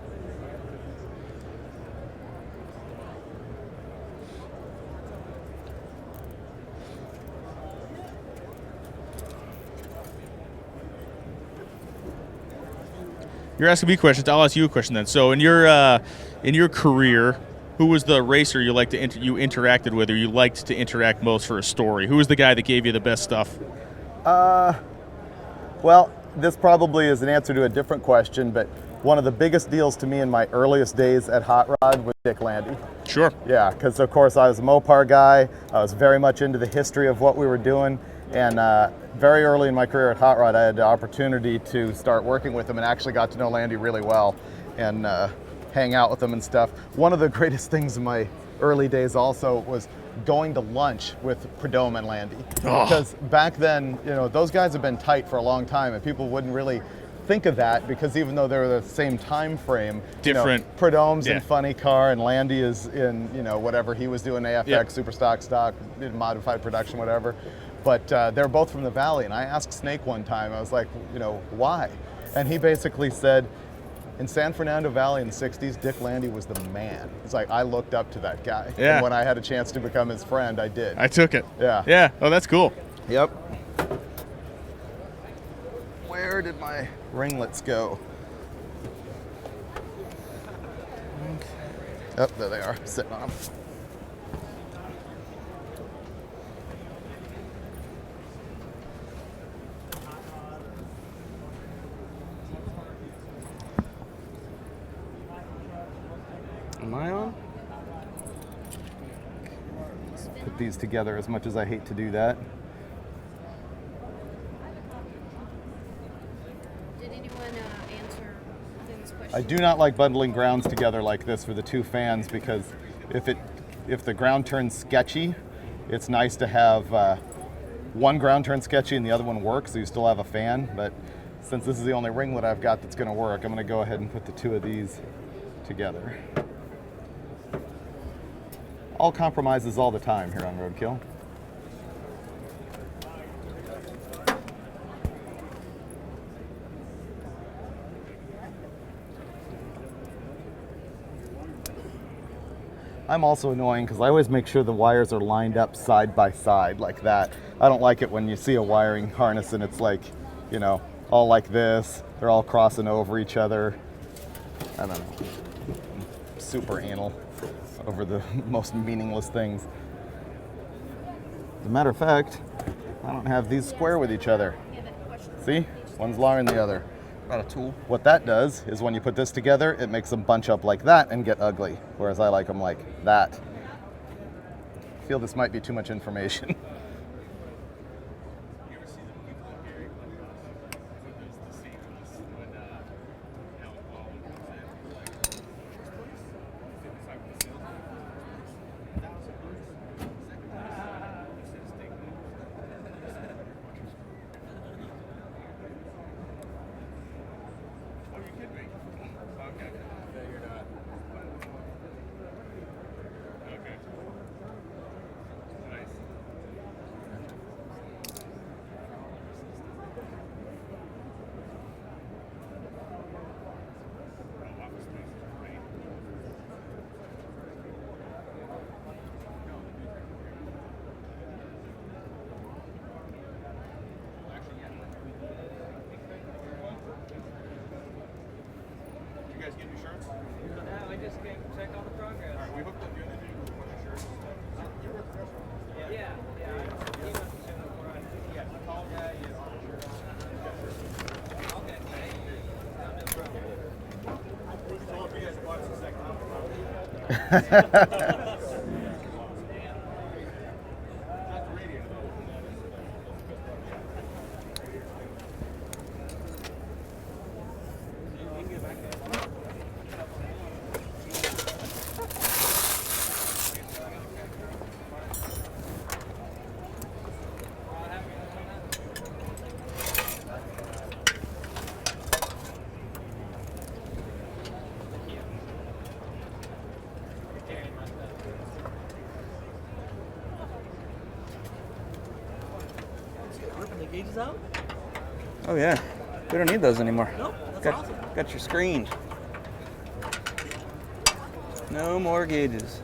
You're asking me questions. I'll ask you a question then. So in your career, who was the racer you liked to you interacted with, or you liked to interact most for a story? Who was the guy that gave you the best stuff?
Well, this probably is an answer to a different question, but one of the biggest deals to me in my earliest days at Hot Rod was Dick Landy.
Sure.
Yeah, because of course I was a Mopar guy. I was very much into the history of what we were doing. And very early in my career at Hot Rod, I had the opportunity to start working with him and actually got to know Landy really well and hang out with him and stuff. One of the greatest things in my early days also was going to lunch with Prudhomme and Landy.
Oh.
Because back then, you know, those guys have been tight for a long time and people wouldn't really think of that because even though they were the same time frame,
different.
You know, Prudhomme's in Funny Car and Landy is in, you know, whatever he was doing, AFX, Super Stock, modified production, whatever. But they're both from the Valley, and I asked Snake one time, I was like, you know, why? And he basically said, in San Fernando Valley in the 60s, Dick Landy was the man. It's like, I looked up to that guy.
Yeah.
And when I had a chance to become his friend, I did.
I took it.
Yeah.
Yeah. Oh, that's cool.
Yep. Where did my ringlets go? Oh, there they are, sitting on them.
Am I on?
Put these together as much as I hate to do that.
Did anyone answer Finn's question?
I do not like bundling grounds together like this for the two fans because if the ground turns sketchy, it's nice to have one ground turn sketchy and the other one works, so you still have a fan. But since this is the only ringlet I've got that's going to work, I'm going to go ahead and put the two of these together. All compromises all the time here on RoadKill. I'm also annoying because I always make sure the wires are lined up side by side like that. I don't like it when you see a wiring harness and it's like, you know, all like this. They're all crossing over each other. I don't know. Super anal over the most meaningless things. As a matter of fact, I don't have these square with each other.
Yeah, but
See? One's longer than the other.
Not a tool.
What that does is when you put this together, it makes them bunch up like that and get ugly, whereas I like them like that. I feel this might be too much information.
Gauges out?
Oh yeah, we don't need those anymore.
Nope, that's awesome.
Got your screen. No more gauges.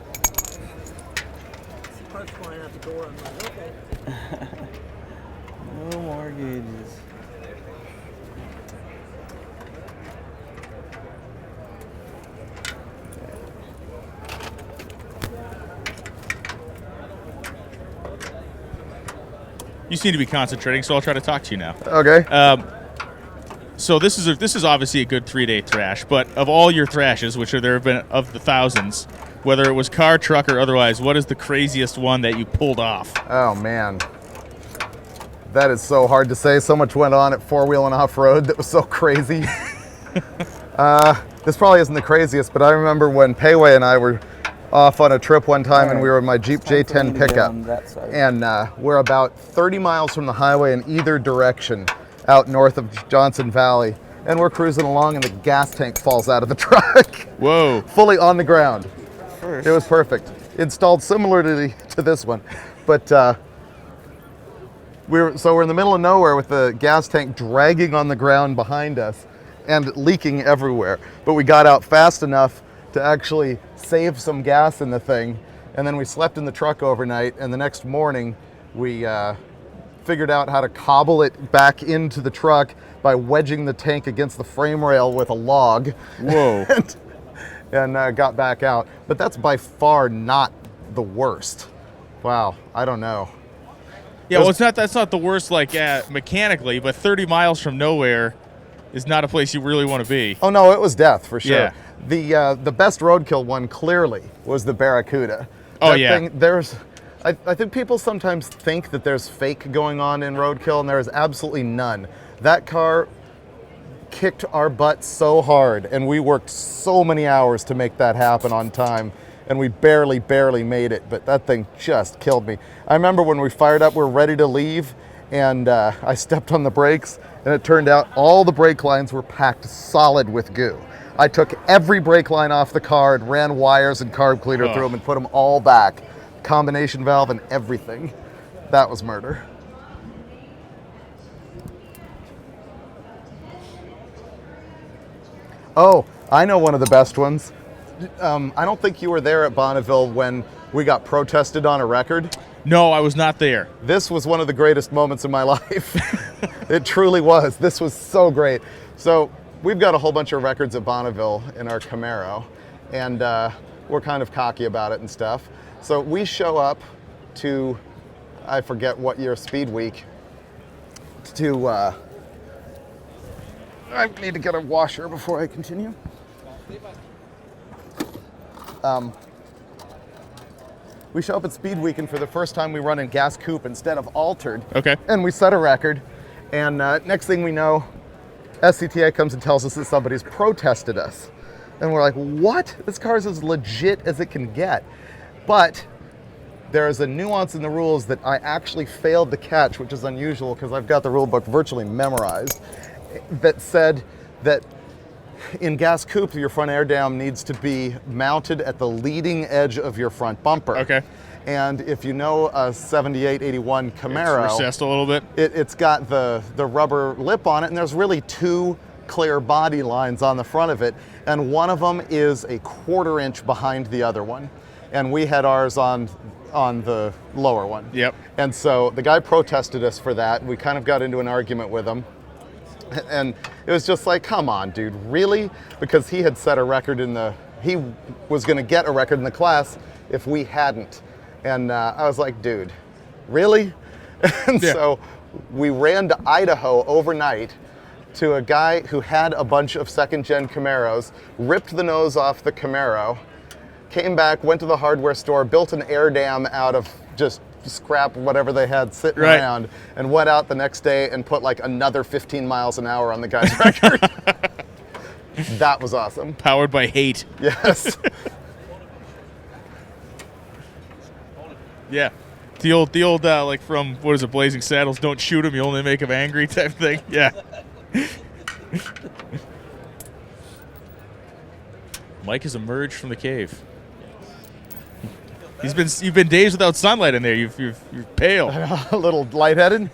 Parts flying out the door. I'm like, okay.
No more gauges.
You seem to be concentrating, so I'll try to talk to you now.
Okay.
So this is obviously a good 3-day thrash, but of all your thrashes, which there have been of the thousands, whether it was car, truck, or otherwise, what is the craziest one that you pulled off?
Oh man, that is so hard to say. So much went on at four-wheel and off-road that was so crazy. This probably isn't the craziest, but I remember when Payway and I were off on a trip one time, and we were in my Jeep J10 pickup, and we're about 30 miles from the highway in either direction out north of Johnson Valley, and we're cruising along and the gas tank falls out of the truck.
Whoa.
Fully on the ground.
First.
It was perfect. Installed similar to this one, but we're in the middle of nowhere with the gas tank dragging on the ground behind us and leaking everywhere, but we got out fast enough to actually save some gas in the thing, and then we slept in the truck overnight, and the next morning we figured out how to cobble it back into the truck by wedging the tank against the frame rail with a log.
Whoa.
and got back out. But that's by far not the worst. Wow, I don't know.
Yeah, well, that's not the worst, like mechanically, but 30 miles from nowhere is not a place you really want to be.
Oh no, it was death for sure.
Yeah.
The best roadkill one clearly was the Barracuda.
Oh
That
yeah.
thing, I think people sometimes think that there's fake going on in roadkill, and there is absolutely none. That car kicked our butt so hard, and we worked so many hours to make that happen on time, and we barely made it, but that thing just killed me. I remember when we fired up, we were ready to leave, and I stepped on the brakes, and it turned out all the brake lines were packed solid with goo. I took every brake line off the car and ran wires and carb cleaner through them and put them all back. Combination valve and everything. That was murder. Oh, I know one of the best ones. I don't think you were there at Bonneville when we got protested on a record.
No, I was not there.
This was one of the greatest moments in my life. It truly was. This was so great. So we've got a whole bunch of records at Bonneville in our Camaro, and we're kind of cocky about it and stuff. So we show up to, I forget what year, Speed Week, to I need to get a washer before I continue. We show up at Speed Weekend for the first time. We run in gas coupe instead of altered.
Okay.
And we set a record. And next thing we know, SCTA comes and tells us that somebody's protested us. And we're like, what? This car is as legit as it can get. But there is a nuance in the rules that I actually failed to catch, which is unusual because I've got the rule book virtually memorized, that said that in gas coupe, your front air dam needs to be mounted at the leading edge of your front bumper.
Okay.
And if you know a 7881 Camaro,
It's recessed a little bit.
It's got the rubber lip on it, and there's really two clear body lines on the front of it, and one of them is a 1/4 inch behind the other one. And we had ours on the lower one.
Yep.
And so the guy protested us for that. We kind of got into an argument with him. And it was just like, come on, dude, really? Because he had set a record he was gonna get a record in the class if we hadn't. And I was like, dude, really? And so we ran to Idaho overnight to a guy who had a bunch of 2nd-gen Camaros, ripped the nose off the Camaro, came back, went to the hardware store, built an air dam out of just scrap whatever they had sitting around, and went out the next day and put like another 15 miles an hour on the guy's record. That was awesome.
Powered by hate.
Yes.
Yeah. The old like from, what is it, Blazing Saddles, don't shoot him, you only make him angry type thing. Yeah. Mike has emerged from the cave. You've been days without sunlight in there. You're pale.
A little lightheaded.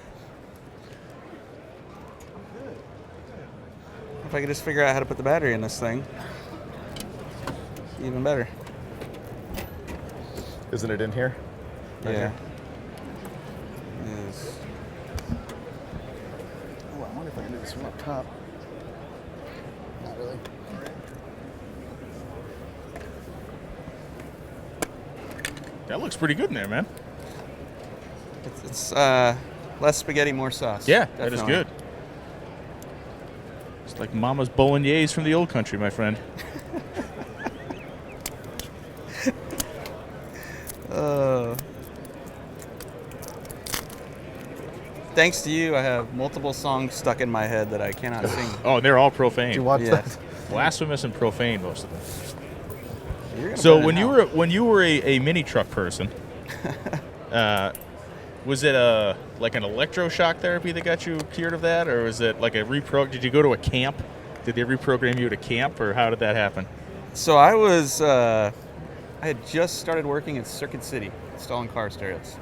If I could just figure out how to put the battery in this thing, even better.
Isn't it in here? Right
Yeah.
here?
Yes.
Oh, I wonder if I can do this from up top. Not really.
That looks pretty good in there, man.
It's less spaghetti, more sauce.
Yeah,
Definitely.
that is good. It's like Mama's bolognese from the old country, my friend.
Thanks to you, I have multiple songs stuck in my head that I cannot sing.
Oh, they're all profane.
Do you watch
Yes.
Blasphemous and profane, most of them.
You're gonna
So
burn in hell.
when you were a mini truck person, was it like an electroshock therapy that got you cured of that, or was it like a Did you go to a camp? Did they reprogram you to camp, or how did that happen?
So I was, I had just started working at Circuit City, installing car stereos.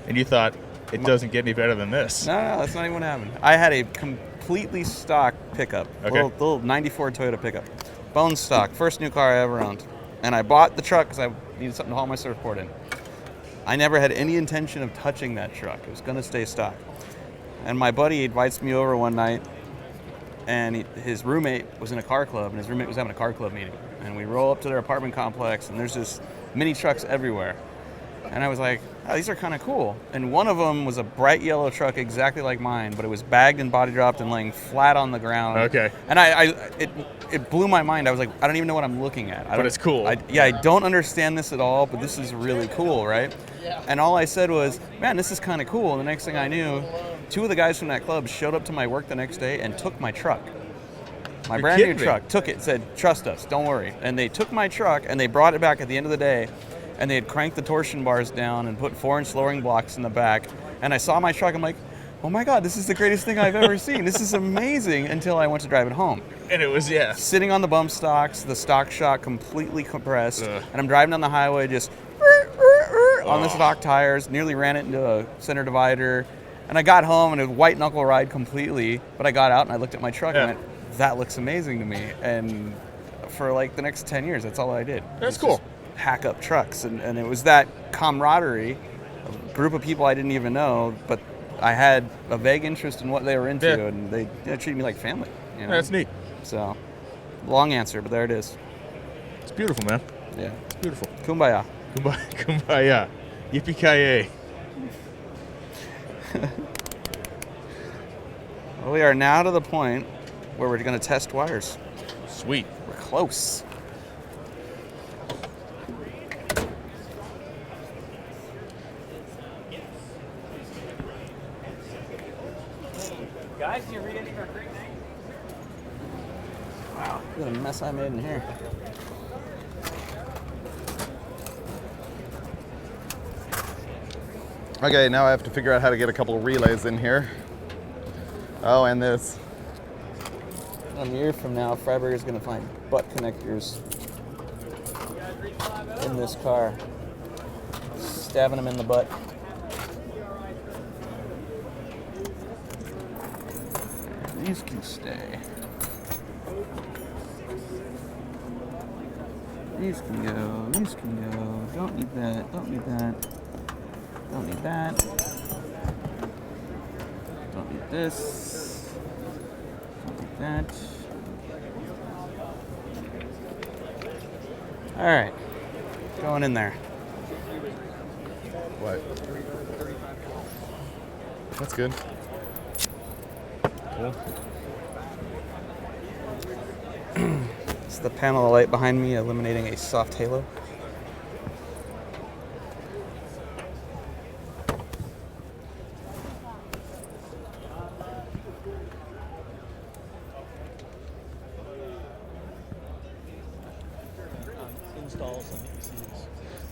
And
you thought, it doesn't get any better than this.
No, that's not even what happened. I had a completely stock pickup,
Okay.
little 94 Toyota pickup. Bone stock, first new car I ever owned. And I bought the truck because I needed something to haul my surfboard in. I never had any intention of touching that truck. It was going to stay stock. And my buddy invites me over one night, and his roommate was in a car club, and his roommate was having a car club meeting. And we roll up to their apartment complex, and there's just mini trucks everywhere. And I was like, oh, these are kind of cool. And one of them was a bright yellow truck exactly like mine, but it was bagged and body dropped and laying flat on the ground.
Okay.
And it blew my mind. I was like, I don't even know what I'm looking at.
But it's cool.
I don't understand this at all, but this is really cool, right? And all I said was, man, this is kind of cool. And the next thing I knew, two of the guys from that club showed up to my work the next day and took my truck. My brand new truck, took it, said, trust us, don't worry. And they took my truck and they brought it back at the end of the day, and they had cranked the torsion bars down and put 4-inch lowering blocks in the back. And I saw my truck, I'm like, oh my God, this is the greatest thing I've ever seen. This is amazing, until I went to drive it home.
And it was,
sitting on the bump stocks, the stock shock completely compressed, and I'm driving down the highway just on the stock tires, nearly ran it into a center divider. And I got home and it was white knuckle ride completely, but I got out and I looked at my truck and went, that looks amazing to me. And for like the next 10 years, that's all I did.
That's cool.
Hack up trucks, and it was that camaraderie, a group of people I didn't even know, but I had a vague interest in what they were into, and they treated me like family. You know?
That's neat.
So, long answer, but there it is.
It's beautiful, man.
Yeah.
It's beautiful.
Kumbaya.
Kumbaya. Yippee-ki-yay.
Well, we are now to the point where we're going to test wires.
Sweet.
We're close.
Guys, do you read any of our great names?
Wow, look at the mess I made in here.
Okay, now I have to figure out how to get a couple of relays in here. Oh, and this.
A year from now, Freiburger is going to find butt connectors in this car, stabbing them in the butt. These can stay. These can go. These can go. Don't need that. Don't need that. Don't need that. Don't need this. Don't need that. All right, going in there.
What? That's good. Cool.
It's the panel of light behind me eliminating a soft halo.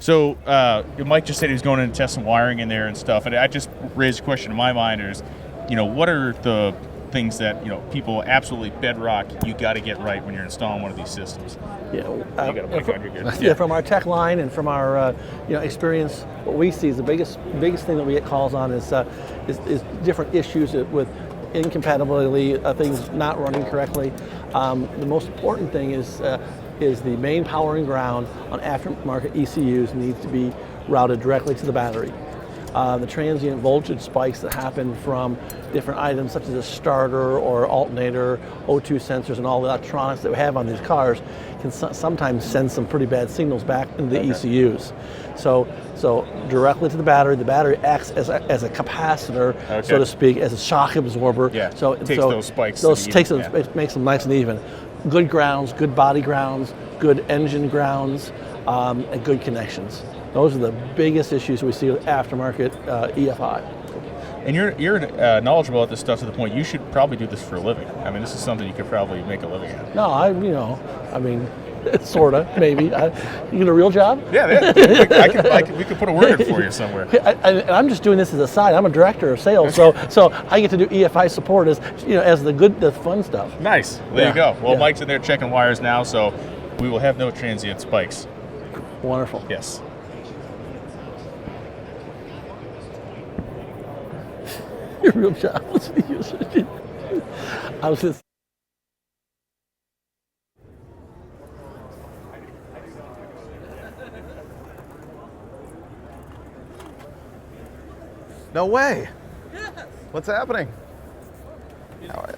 So Mike just said he was going in to test some wiring in there and stuff, and I just raised a question in my mind: is, what are the things that people absolutely bedrock you got to get right when you're installing one of these systems?
Yeah,
you got a mic on, you're good.
Yeah, from our tech line and from our experience, what we see is the biggest thing that we get calls on is different issues with incompatibility, things not running correctly. The most important thing is the main power and ground on aftermarket ECUs needs to be routed directly to the battery. The transient voltage spikes that happen from different items such as a starter or alternator, O2 sensors, and all the electronics that we have on these cars can sometimes send some pretty bad signals back into the ECUs. So directly to the battery acts as a capacitor, so to speak, as a shock absorber.
Yeah,
so
takes those spikes.
It makes them nice and even. Good grounds, good body grounds, good engine grounds, and good connections. Those are the biggest issues we see with aftermarket EFI.
And you're knowledgeable at this stuff to the point you should probably do this for a living. I mean, this is something you could probably make a living at.
No, sorta, maybe. You get a real job?
Yeah. We could put a word in for you somewhere.
And I'm just doing this as a side. I'm a director of sales, so I get to do EFI support as the fun stuff.
Nice. Well, there you go. Well, Mike's in there checking wires now, so we will have no transient spikes.
Wonderful.
Yes.
Your real job. I was just.
No way.
Yes.
What's happening? How are you?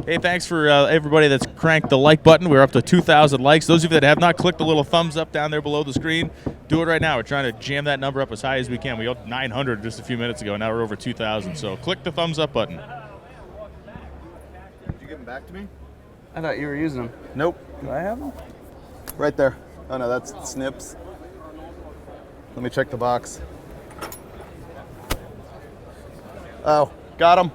Hey, thanks for everybody that's cranked the like button. We're up to 2,000 likes. Those of you that have not clicked the little thumbs up down there below the screen, do it right now. We're trying to jam that number up as high as we can. We got 900 just a few minutes ago. Now we're over 2,000. So click the thumbs up button.
Did you give them back to me?
I thought you were using them.
Nope.
Do I have them?
Right there. Oh no, that's snips. Let me check the box. Oh, got them.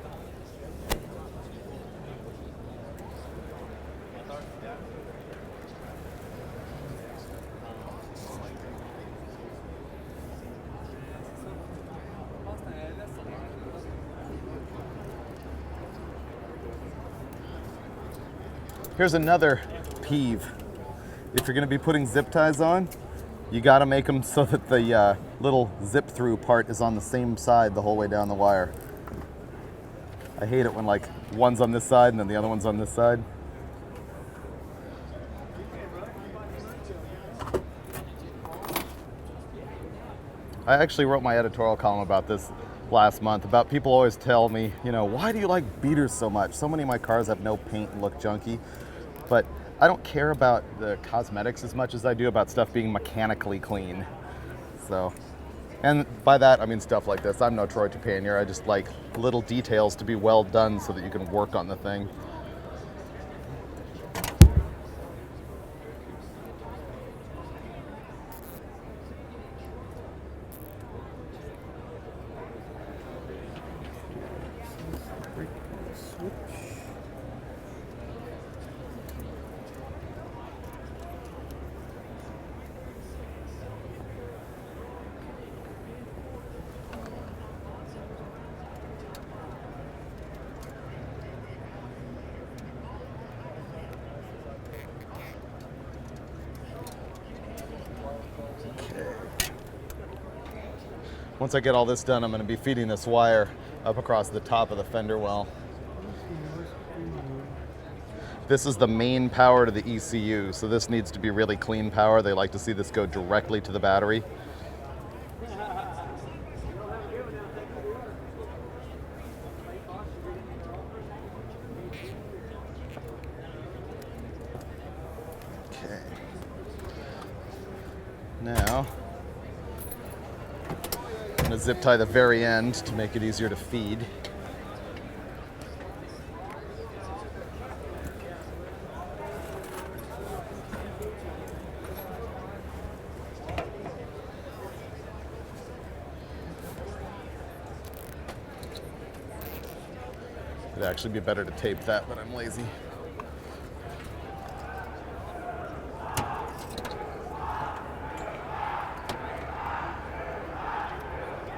Here's another peeve. If you're going to be putting zip ties on, you got to make them so that the little zip through part is on the same side the whole way down the wire. I hate it when like one's on this side and then the other one's on this side. I actually wrote my editorial column about this last month, about people always tell me, why do you like beaters so much? So many of my cars have no paint and look junky. But I don't care about the cosmetics as much as I do about stuff being mechanically clean. So And by that, I mean stuff like this. I'm no Troy Tapanier. I just like little details to be well done so that you can work on the thing. Once I get all this done, I'm going to be feeding this wire up across the top of the fender well. This is the main power to the ECU, so this needs to be really clean power. They like to see this go directly to the battery. Okay. Now, I'm going to zip tie the very end to make it easier to feed. It'd actually be better to tape that, but I'm lazy.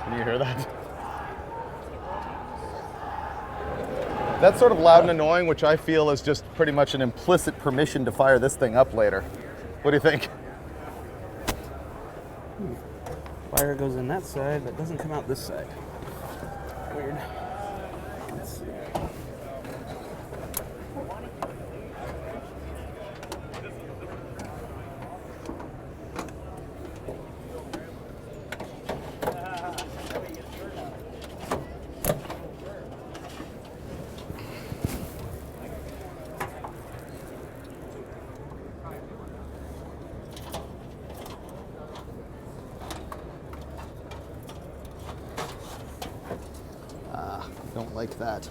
Can you hear that? That's sort of loud and annoying, which I feel is just pretty much an implicit permission to fire this thing up later. What do you think?
Wire goes in that side, but doesn't come out this side. Weird. Let's see.
Don't like that.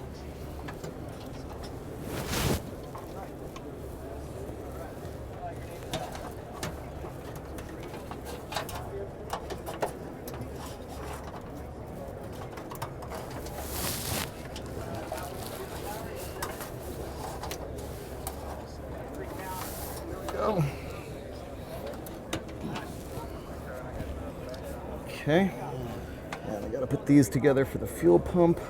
Go. Okay. And I gotta put these together for the fuel pump.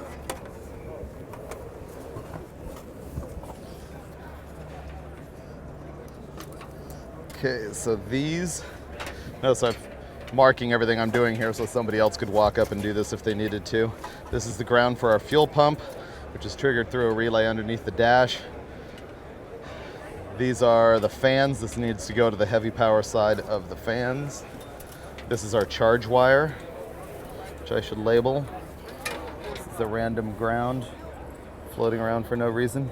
Okay, so these, notice I'm marking everything I'm doing here so somebody else could walk up and do this if they needed to. This is the ground for our fuel pump, which is triggered through a relay underneath the dash. These are the fans. This needs to go to the heavy power side of the fans. This is our charge wire, which I should label. This is the random ground floating around for no reason.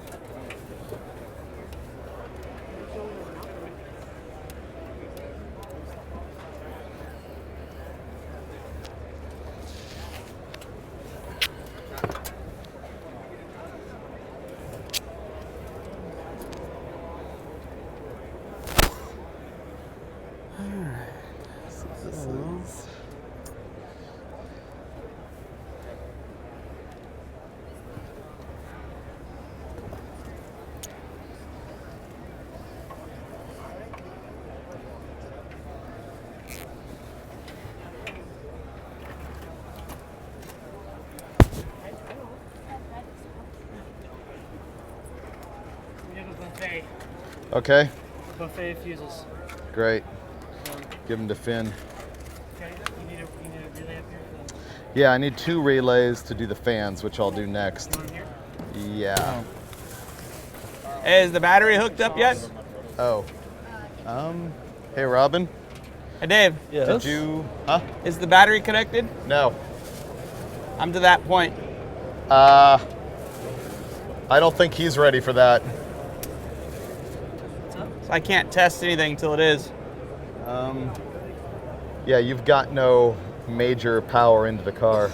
Okay.
Buffet fuses.
Great. Give them to Finn.
Okay. You need a relay up here for them?
Yeah, I need 2 relays to do the fans, which I'll do next.
Here?
Yeah.
Hey, is the battery hooked up yet?
Oh. Hey, Robin.
Hey, Dave.
Yes?
Did you, huh?
Is the battery connected?
No.
I'm to that point.
I don't think he's ready for that.
So I can't test anything until it is.
Yeah, you've got no major power into the car.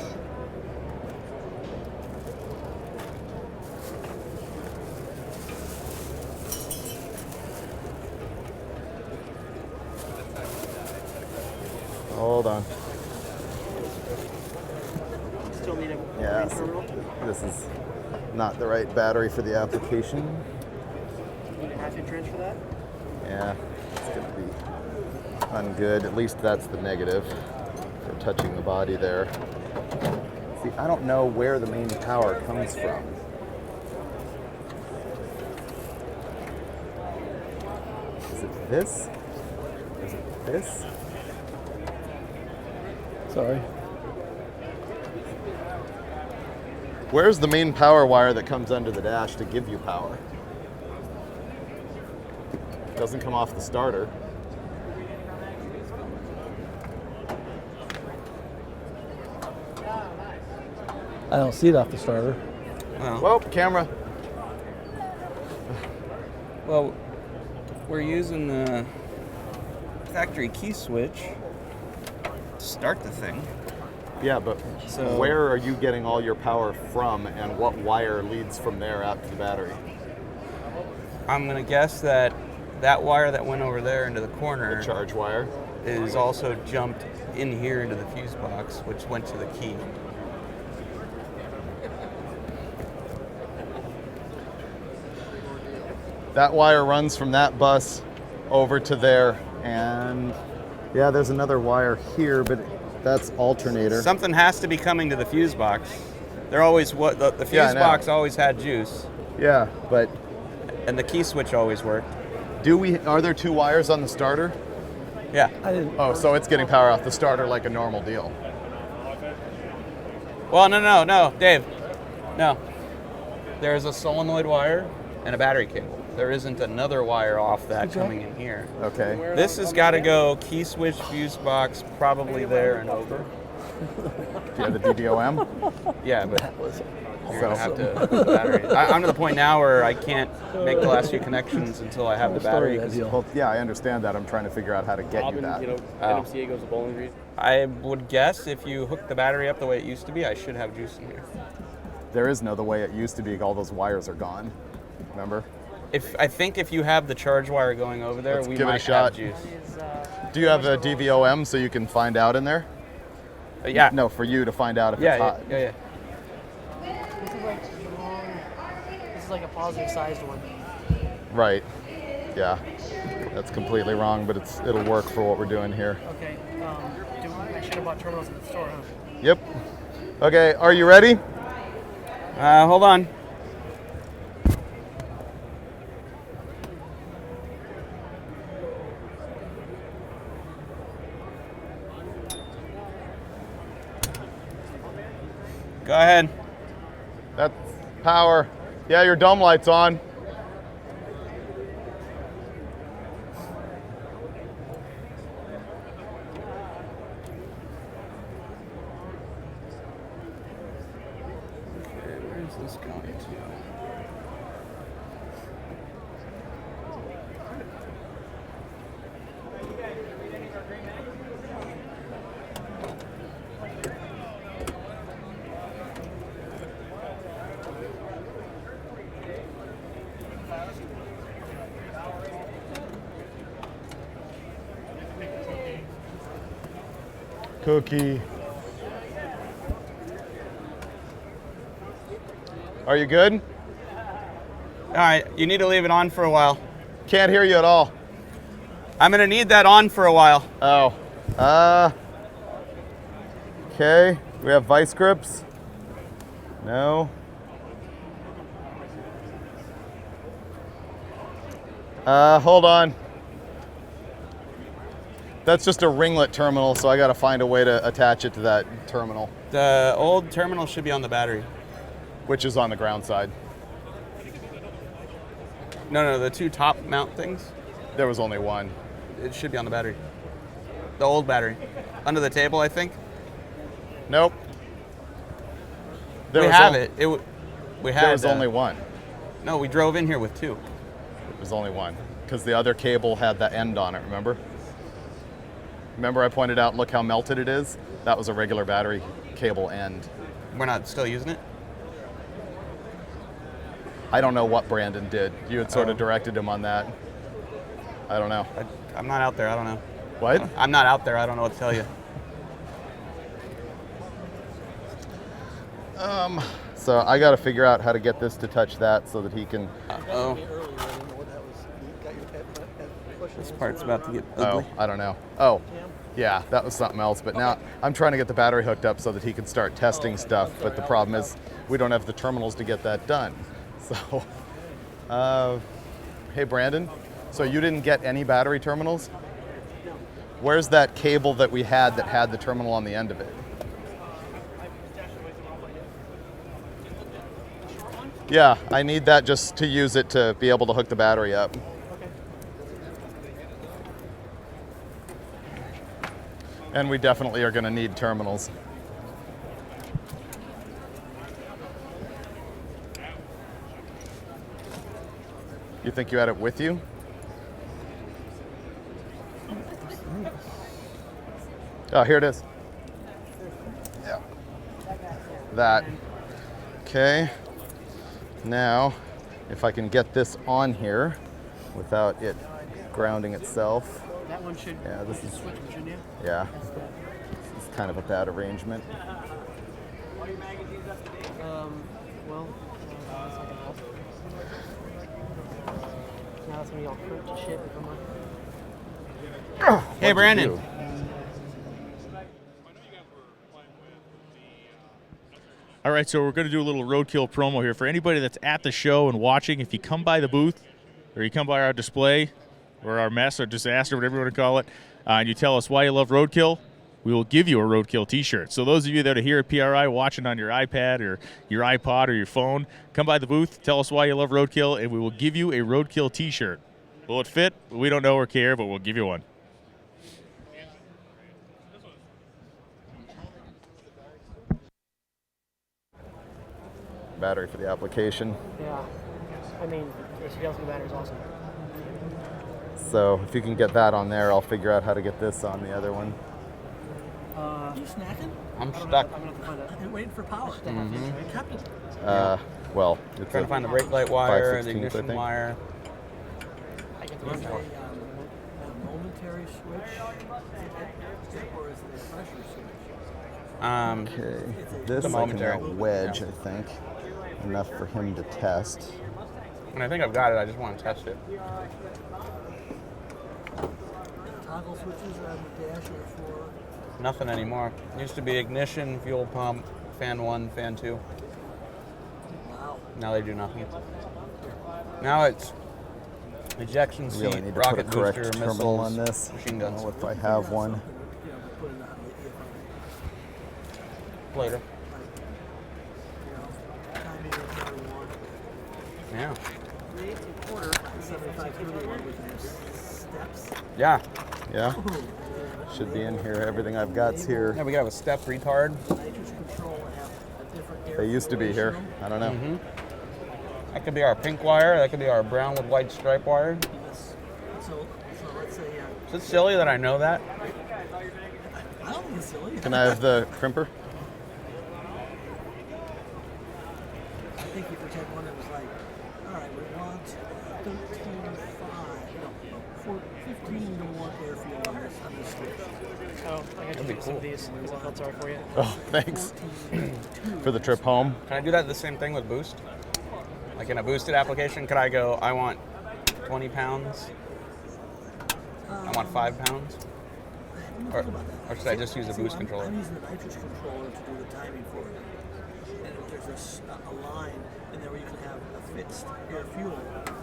Hold on.
Still need a
Yeah,
terminal?
this is not the right battery for the application.
Need a half-inch wrench for that?
Yeah, it's gonna be ungood. At least that's the negative for touching the body there. See, I don't know where the main power comes from. Is it this? Is it this?
Sorry.
Where's the main power wire that comes under the dash to give you power? Doesn't come off the starter.
I don't see it off the starter.
Whoa, camera.
Well, we're using the factory key switch to start the thing.
Yeah, but
So-
where are you getting all your power from, and what wire leads from there out to the battery?
I'm gonna guess that that wire that went over there into the corner,
The charge wire,
is also jumped in here into the fuse box, which went to the key.
that wire runs from that bus over to there, and yeah, there's another wire here, but that's alternator.
Something has to be coming to the fuse box. They're always the fuse
Yeah, I know.
box always had juice,
Yeah, but
and the key switch always worked.
are there two wires on the starter?
Yeah.
Oh, so it's getting power off the starter like a normal deal.
Well, no, Dave. No. There's a solenoid wire and a battery cable. There isn't another wire off that coming in here.
Okay.
This has got to go key switch, fuse box, probably there and over.
Do you have the DDOM?
Yeah, but you're going to have
So-
to put the battery. I'm to the point now where I can't make the last few connections until I have the battery. 'Cause
Well, yeah, I understand that. I'm trying to figure out how to get you that.
NMCA goes to Bowling Green.
I would guess if you hook the battery up the way it used to be, I should have juice in here.
There is no the way it used to be. All those wires are gone. Remember?
I think if you have the charge wire going over there,
Let's
we
give it a
might
shot.
have juice.
Do you have the DVOM so you can find out in there?
Yeah.
No, for you to find out if
Yeah,
it's hot.
yeah.
This is like the wrong. This is like a positive sized one.
Right. Yeah. That's completely wrong, but it'll work for what we're doing here.
Okay. I should have bought terminals at the store, huh?
Yep. Okay, are you ready?
Hold on. Go ahead.
That's power. Yeah, your dome light's on.
Okay, where's this going to?
Cookie. Are you good?
All right, you need to leave it on for a while.
Can't hear you at all.
I'm gonna need that on for a while.
Oh. Okay. We have vice grips? No. Hold on. That's just a ringlet terminal, so I gotta find a way to attach it to that terminal,
The old terminal should be on the battery.
which is on the ground side.
No, the two top mount things.
There was only one.
It should be on the battery. The old battery. Under the table, I think.
Nope.
We have it. We had.
There was only one.
No, we drove in here with two.
It was only one, because the other cable had the end on it, remember? Remember I pointed out, look how melted it is? That was a regular battery cable end.
We're not still using it?
I don't know what Brandon did. You had sort of directed him on that. I don't know.
I'm not out there. I don't know.
What?
I'm not out there. I don't know what to tell you.
So I got to figure out how to get this to touch that so that he can.
Oh. This part's about to get ugly.
Oh, I don't know. Oh, yeah, that was something else. But now I'm trying to get the battery hooked up so that he can start testing stuff. But the problem is we don't have the terminals to get that done. So, hey Brandon, so you didn't get any battery terminals? Where's that cable that we had that had the terminal on the end of it? Yeah, I need that just to use it to be able to hook the battery up. And we definitely are going to need terminals. You think you had it with you? Oh, here it is. Yeah. That. Okay. Now, if I can get this on here without it grounding itself.
That one should.
Yeah, this is.
Switch, shouldn't you?
Yeah. This is kind of a bad arrangement.
Well, now it's gonna be all crimped to shit.
Hey, Brandon.
All right, so we're going to do a little roadkill promo here. For anybody that's at the show and watching, if you come by the booth or you come by our display or our mess or disaster, whatever you want to call it, and you tell us why you love roadkill, we will give you a roadkill t-shirt. So those of you that are here at PRI watching on your iPad or your iPod or your phone, come by the booth, tell us why you love roadkill, and we will give you a roadkill t-shirt. Will it fit? We don't know or care, but we'll give you one.
Battery for the application.
Yeah. I mean, the Sugelsky battery is awesome.
So if you can get that on there, I'll figure out how to get this on the other one.
Are you snacking?
I'm stuck.
I'm gonna have to find
I'm waiting for power. Captain.
Well, it's
Trying to find the brake light wire, the ignition wire.
There's a momentary switch, or is it a pressure switch?
Okay, this I can now wedge, I think, enough for him to test.
And I think I've got it, I just want to test it.
Toggle switches on the dash are for?
Nothing anymore. Used to be ignition, fuel pump, fan 1, fan 2.
Wow.
Now they do nothing. Now it's ejection seat,
really need to
rocket
put a correct
booster,
terminal
missiles,
on this.
machine guns.
I don't know if I have one.
Later. Yeah.
3 1/4, 75 31 with steps.
Yeah.
Yeah. Should be in here. Everything I've got's here.
Yeah, we have a step retard.
They used to be here. I don't know.
Mm-hmm. That could be our pink wire. That could be our brown with white stripe wire.
So let's say.
Is it silly that I know that?
I don't think it's silly.
Can I have the crimper?
I think if we take one that was like, all right, we want 15 to 1 airfield on this switch.
Oh, I got you some of these. I felt sorry for you.
Oh, thanks. For the trip home.
Can I do that the same thing with boost? Like in a boosted application, could I go, I want 20 pounds? I want 5 pounds? Or should I just use a boost controller?
I'm using the nitrous controller to do the timing for it. And there's a line in there where you can have a fixed air fuel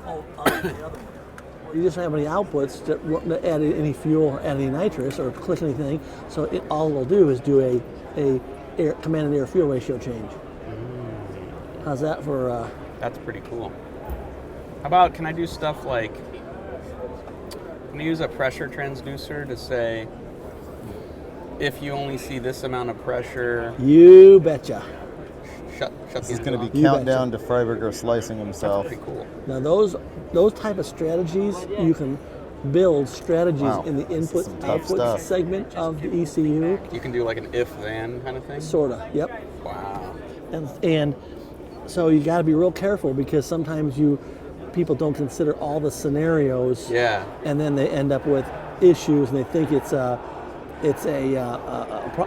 on the other one. You just don't have any outputs to add any fuel, add any nitrous, or click anything. So all it'll do is do a command and air fuel ratio change. How's that for?
That's pretty cool. How about, can I do stuff like, can I use a pressure transducer to say, if you only see this amount of pressure?
You betcha.
Shut
this is going to be countdown to Freiburger slicing himself.
That's pretty cool.
Now those type of strategies, you can build strategies
Wow.
in the
This is some tough
input-output
stuff.
segment of the ECU.
You can do like an if-then kind of thing?
Sorta, yep.
Wow.
And so you got to be real careful because sometimes people don't consider all the scenarios.
Yeah.
And then they end up with issues and they think it's a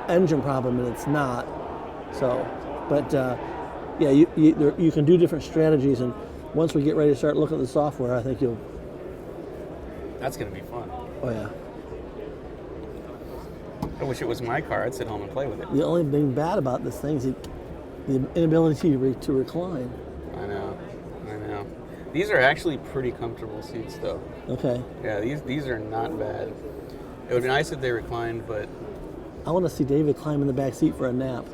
engine problem and it's not. So, but yeah, you can do different strategies, and once we get ready to start looking at the software, I think you'll.
That's going to be fun.
Oh yeah.
I wish it was my car. I'd sit home and play with it.
The only thing bad about this thing is the inability to recline.
I know. These are actually pretty comfortable seats, though.
Okay.
Yeah, these are not bad. It would be nice if they reclined, but
I want to see David climb in the back seat for a nap.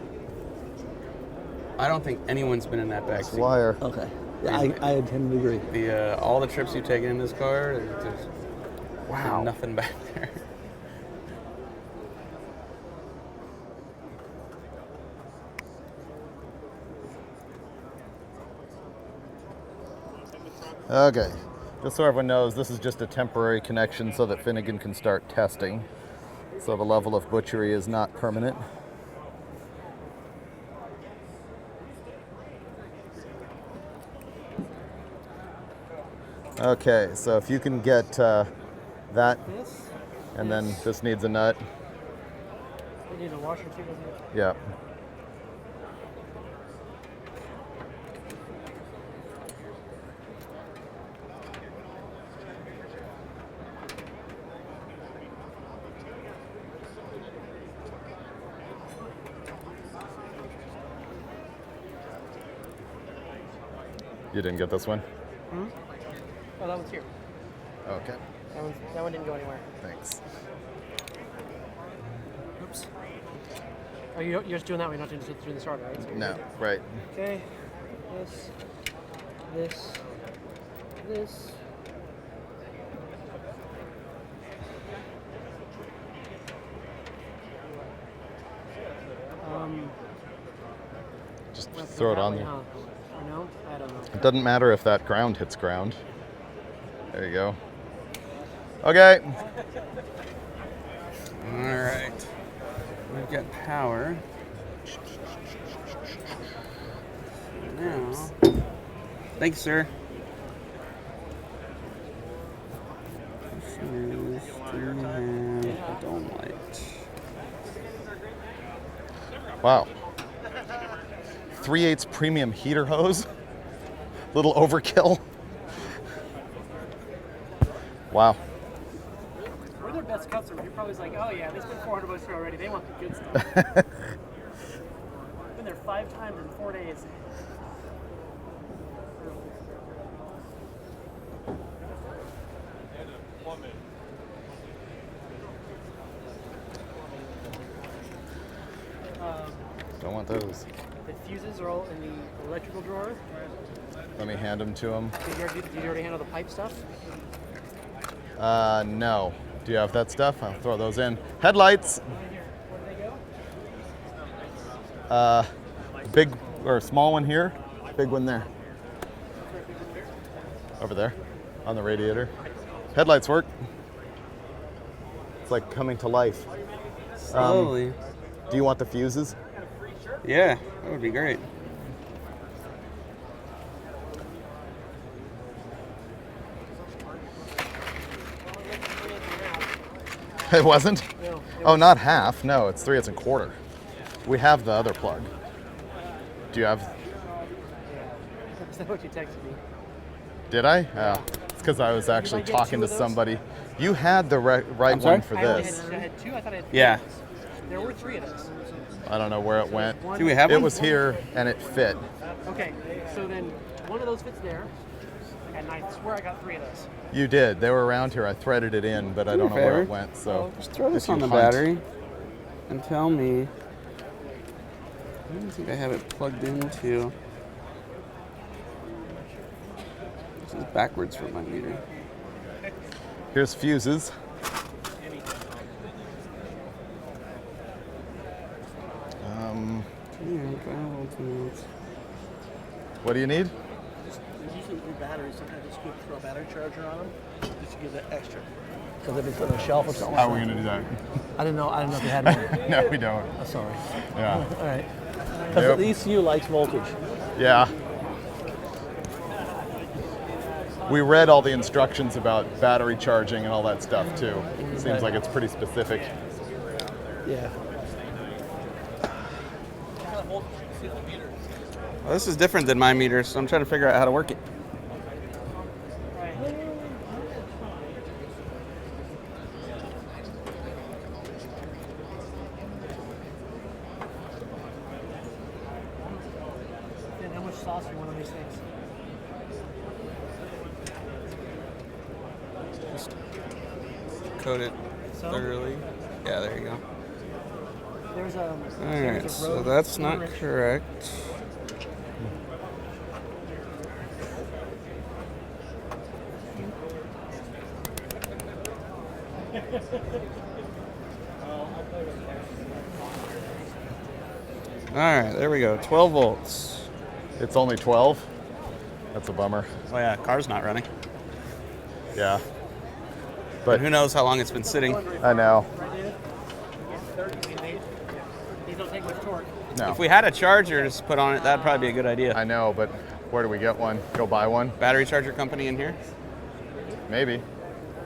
I don't think anyone's been in that back seat.
Liar.
Okay. Yeah, I tend to agree.
All the trips you've taken in this car, there's nothing back there.
Okay, just so everyone knows, this is just a temporary connection so that Finnegan can start testing. So the level of butchery is not permanent. Okay, so if you can get that, and then this needs a nut.
You need a washer too, doesn't it?
Yeah. You didn't get this one?
Hmm? Oh, that one's here.
Okay.
That one didn't go anywhere.
Thanks.
Oops. Oh, you're just doing that way, not doing the starter, right? So
No, right.
Okay. This.
Just throw it on there.
Or no? I don't know.
It doesn't matter if that ground hits ground. There you go. Okay.
All right. We've got power. Now, thanks, sir. Dome light.
Wow. 3/8 premium heater hose. Little overkill. Wow.
We're their best customer. You're probably like, oh yeah, they spent $400 here already. They want the good stuff. Been there 5 times in 4 days.
Don't want those.
The fuses are all in the electrical drawer.
Let me hand them to him.
Did you already handle the pipe stuff?
No. Do you have that stuff? I'll throw those in. Headlights. Big or small one here. Big one there. Over there, on the radiator. Headlights work. It's like coming to life.
Slowly.
Do you want the fuses?
Yeah, that would be great.
It wasn't?
No.
Oh, not half. No, it's 3/8. We have the other plug. Do you have?
Is that what you texted me?
Did I? Oh, it's because I was actually talking to somebody. You had the right one for this.
I had 2. I thought I had 3.
Yeah.
There were 3 of those.
I don't know where it went.
Do we have one?
It was here and it fit.
Okay, so then one of those fits there, and I swear I got 3 of those.
You did. They were around here. I threaded it in, but I don't know where it went. So
just throw this
if you
on the
hunt-
battery and tell me. I don't think I have it plugged into. This is backwards for my meter.
Here's fuses.
Yeah, 12 volts.
What do you need?
usually with batteries, sometimes it's good to throw a battery charger on them, just to give that extra. Because if it's on a shelf or something.
How are we going to do that?
I didn't know if you had one.
No, we don't.
Oh, sorry.
Yeah.
All right. Because the ECU likes voltage.
Yeah. We read all the instructions about battery charging and all that stuff too. It seems like it's pretty specific.
Yeah.
Well, this is different than my meter, so I'm trying to figure out how to work it.
And how much sauce you want on these things?
Just coat it thoroughly. Yeah, there you go.
There's
All right, so that's not correct. All right, there we go. 12 volts.
It's only 12? That's a bummer.
Oh yeah, car's not running.
Yeah.
But who knows how long it's been sitting.
I know.
These don't take much torque.
No.
If we had a charger to put on it, that'd probably be a good idea.
I know, but where do we get one? Go buy one?
Battery charger company in here?
Maybe.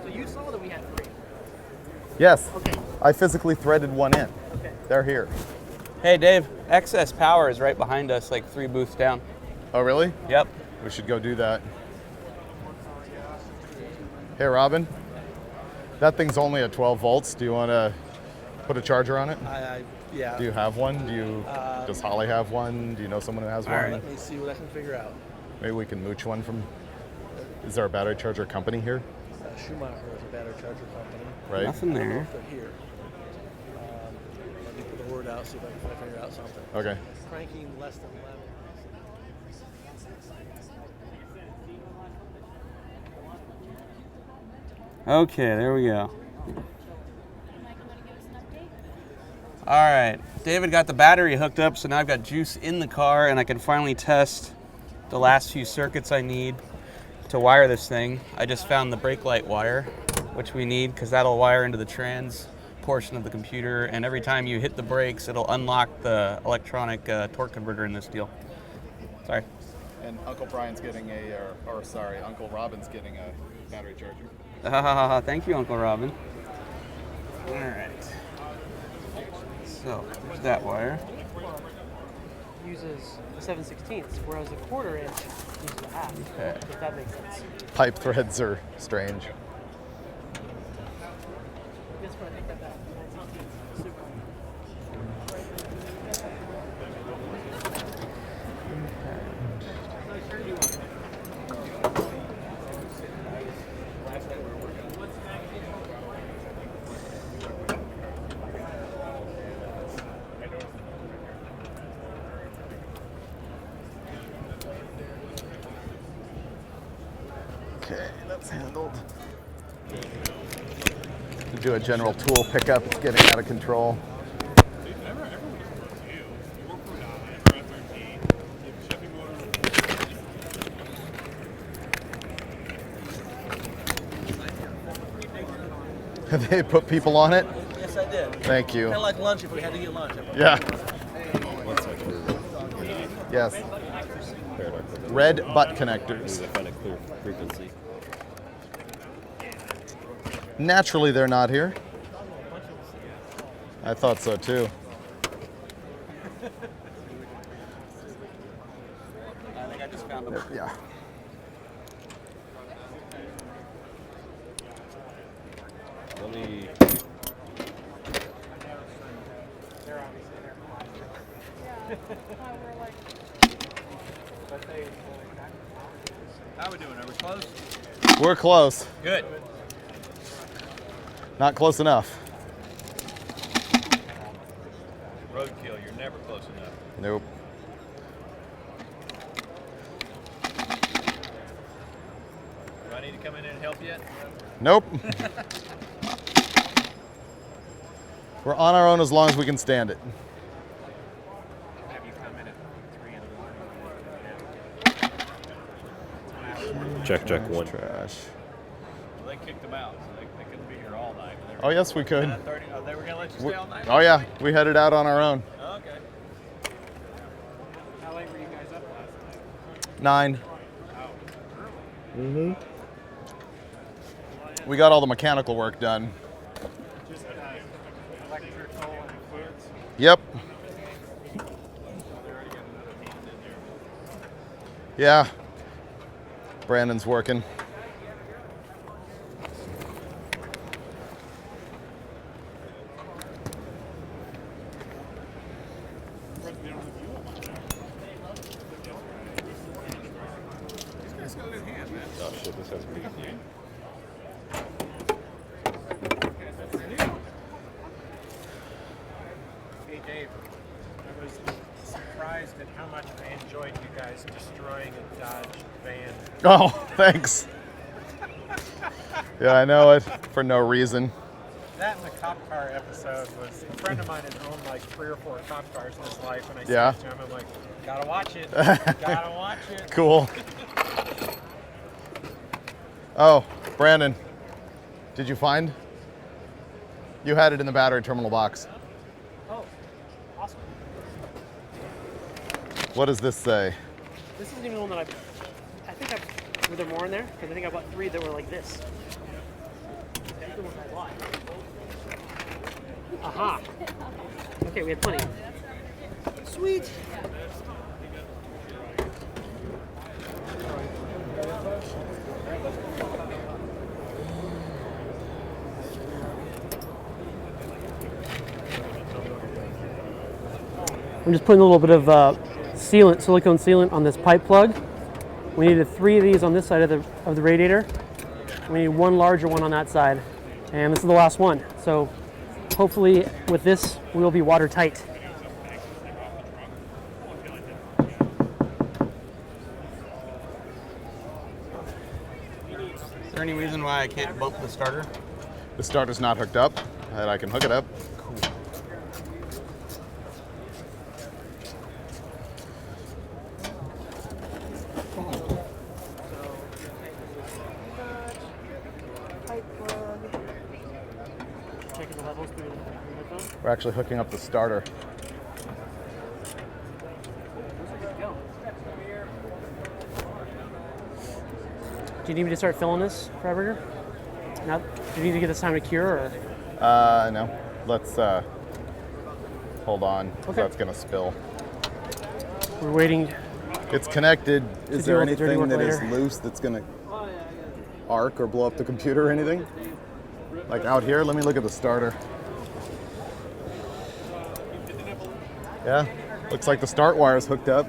So you saw that we had 3.
Yes.
Okay.
I physically threaded one in.
Okay.
They're here.
Hey Dave, excess power is right behind us, like 3 booths down.
Oh, really?
Yep.
We should go do that. Hey, Robin. That thing's only at 12 volts. Do you want to put a charger on it?
Yeah.
Do you have one? Does Holley have one? Do you know someone who has one?
Let me see what I can figure out.
Maybe we can mooch one from. Is there a battery charger company here?
Schumacher is a battery charger company.
Right.
Nothing
I don't know
there.
if they're here. Let me put the word out, see if I can figure out something.
Okay.
Cranking less than 11.
Okay, there we go. All right, David got the battery hooked up, so now I've got juice in the car, and I can finally test the last few circuits I need to wire this thing. I just found the brake light wire, which we need because that'll wire into the trans portion of the computer, and every time you hit the brakes, it'll unlock the electronic torque converter in this deal. Sorry.
And Uncle Brian's getting Uncle Robin's getting a battery charger.
Thank you, Uncle Robin. All right. So, there's that wire.
Uses a 7/16, whereas the 1/4 inch uses a half.
Okay.
If that makes sense.
Pipe threads are strange.
That's what I take that back. 19. Super.
Okay, that's handled. Do a general tool pickup. It's getting out of control. Have they put people on it?
Yes, I did.
Thank you.
Kind of like lunch if we had to get lunch.
Yeah. Yes. Red butt connectors.
Frequency.
Naturally, they're not here. I thought so too.
I think I just found them.
Yeah.
Let me.
How are we doing? Are we close?
We're close.
Good.
Not close enough.
Roadkill, you're never close enough.
Nope.
Do I need to come in and help yet?
Nope. We're on our own as long as we can stand it.
Have you come in at 3 in the morning?
Check, check, one.
Trash.
Well, they kicked them out, so they couldn't be here all night.
Oh, yes, we could.
They were going to let you stay all night?
Oh, yeah. We headed out on our own.
Okay. How late were you guys up last night?
9.
Oh,
Mm-hmm. We got all the mechanical work done.
just electrical and fluids?
Yep. Yeah. Brandon's working.
Oh shit, this has to be.
Hey Dave, I was surprised at how much I enjoyed you guys destroying a Dodge van.
Oh, thanks. Yeah, I know it for no reason.
That and the cop car episode was, a friend of mine has owned like 3 or 4 cop cars in his life, and I
Yeah.
said to him, I'm like, gotta watch it, gotta watch it.
Cool. Oh, Brandon, did you find? You had it in the battery terminal box.
Oh, awesome.
What does this say?
This isn't even the one that I think were there more in there? Because I think I bought 3 that were like this. That's the one I bought. Aha. Okay, we had plenty. Sweet. I'm just putting a little bit of sealant, silicone sealant on this pipe plug. We needed 3 of these on this side of the radiator. We need 1 larger one on that side. And this is the last one. So hopefully with this, we'll be watertight.
Is there any reason why I can't bump the starter?
The starter's not hooked up, and I can hook it up.
Cool.
Checking the levels through the headphone.
We're actually hooking up the starter.
Do you need me to start filling this, Freiburger? Now, do you need to get this time to cure, or?
No. Let's hold on.
Okay.
That's gonna spill.
We're waiting.
It's connected. Is
do
there
all the dirty
anything
work
that is
later.
loose that's gonna arc or blow up the computer or anything? Like out here, let me look at the starter. Yeah, looks like the start wire is hooked up.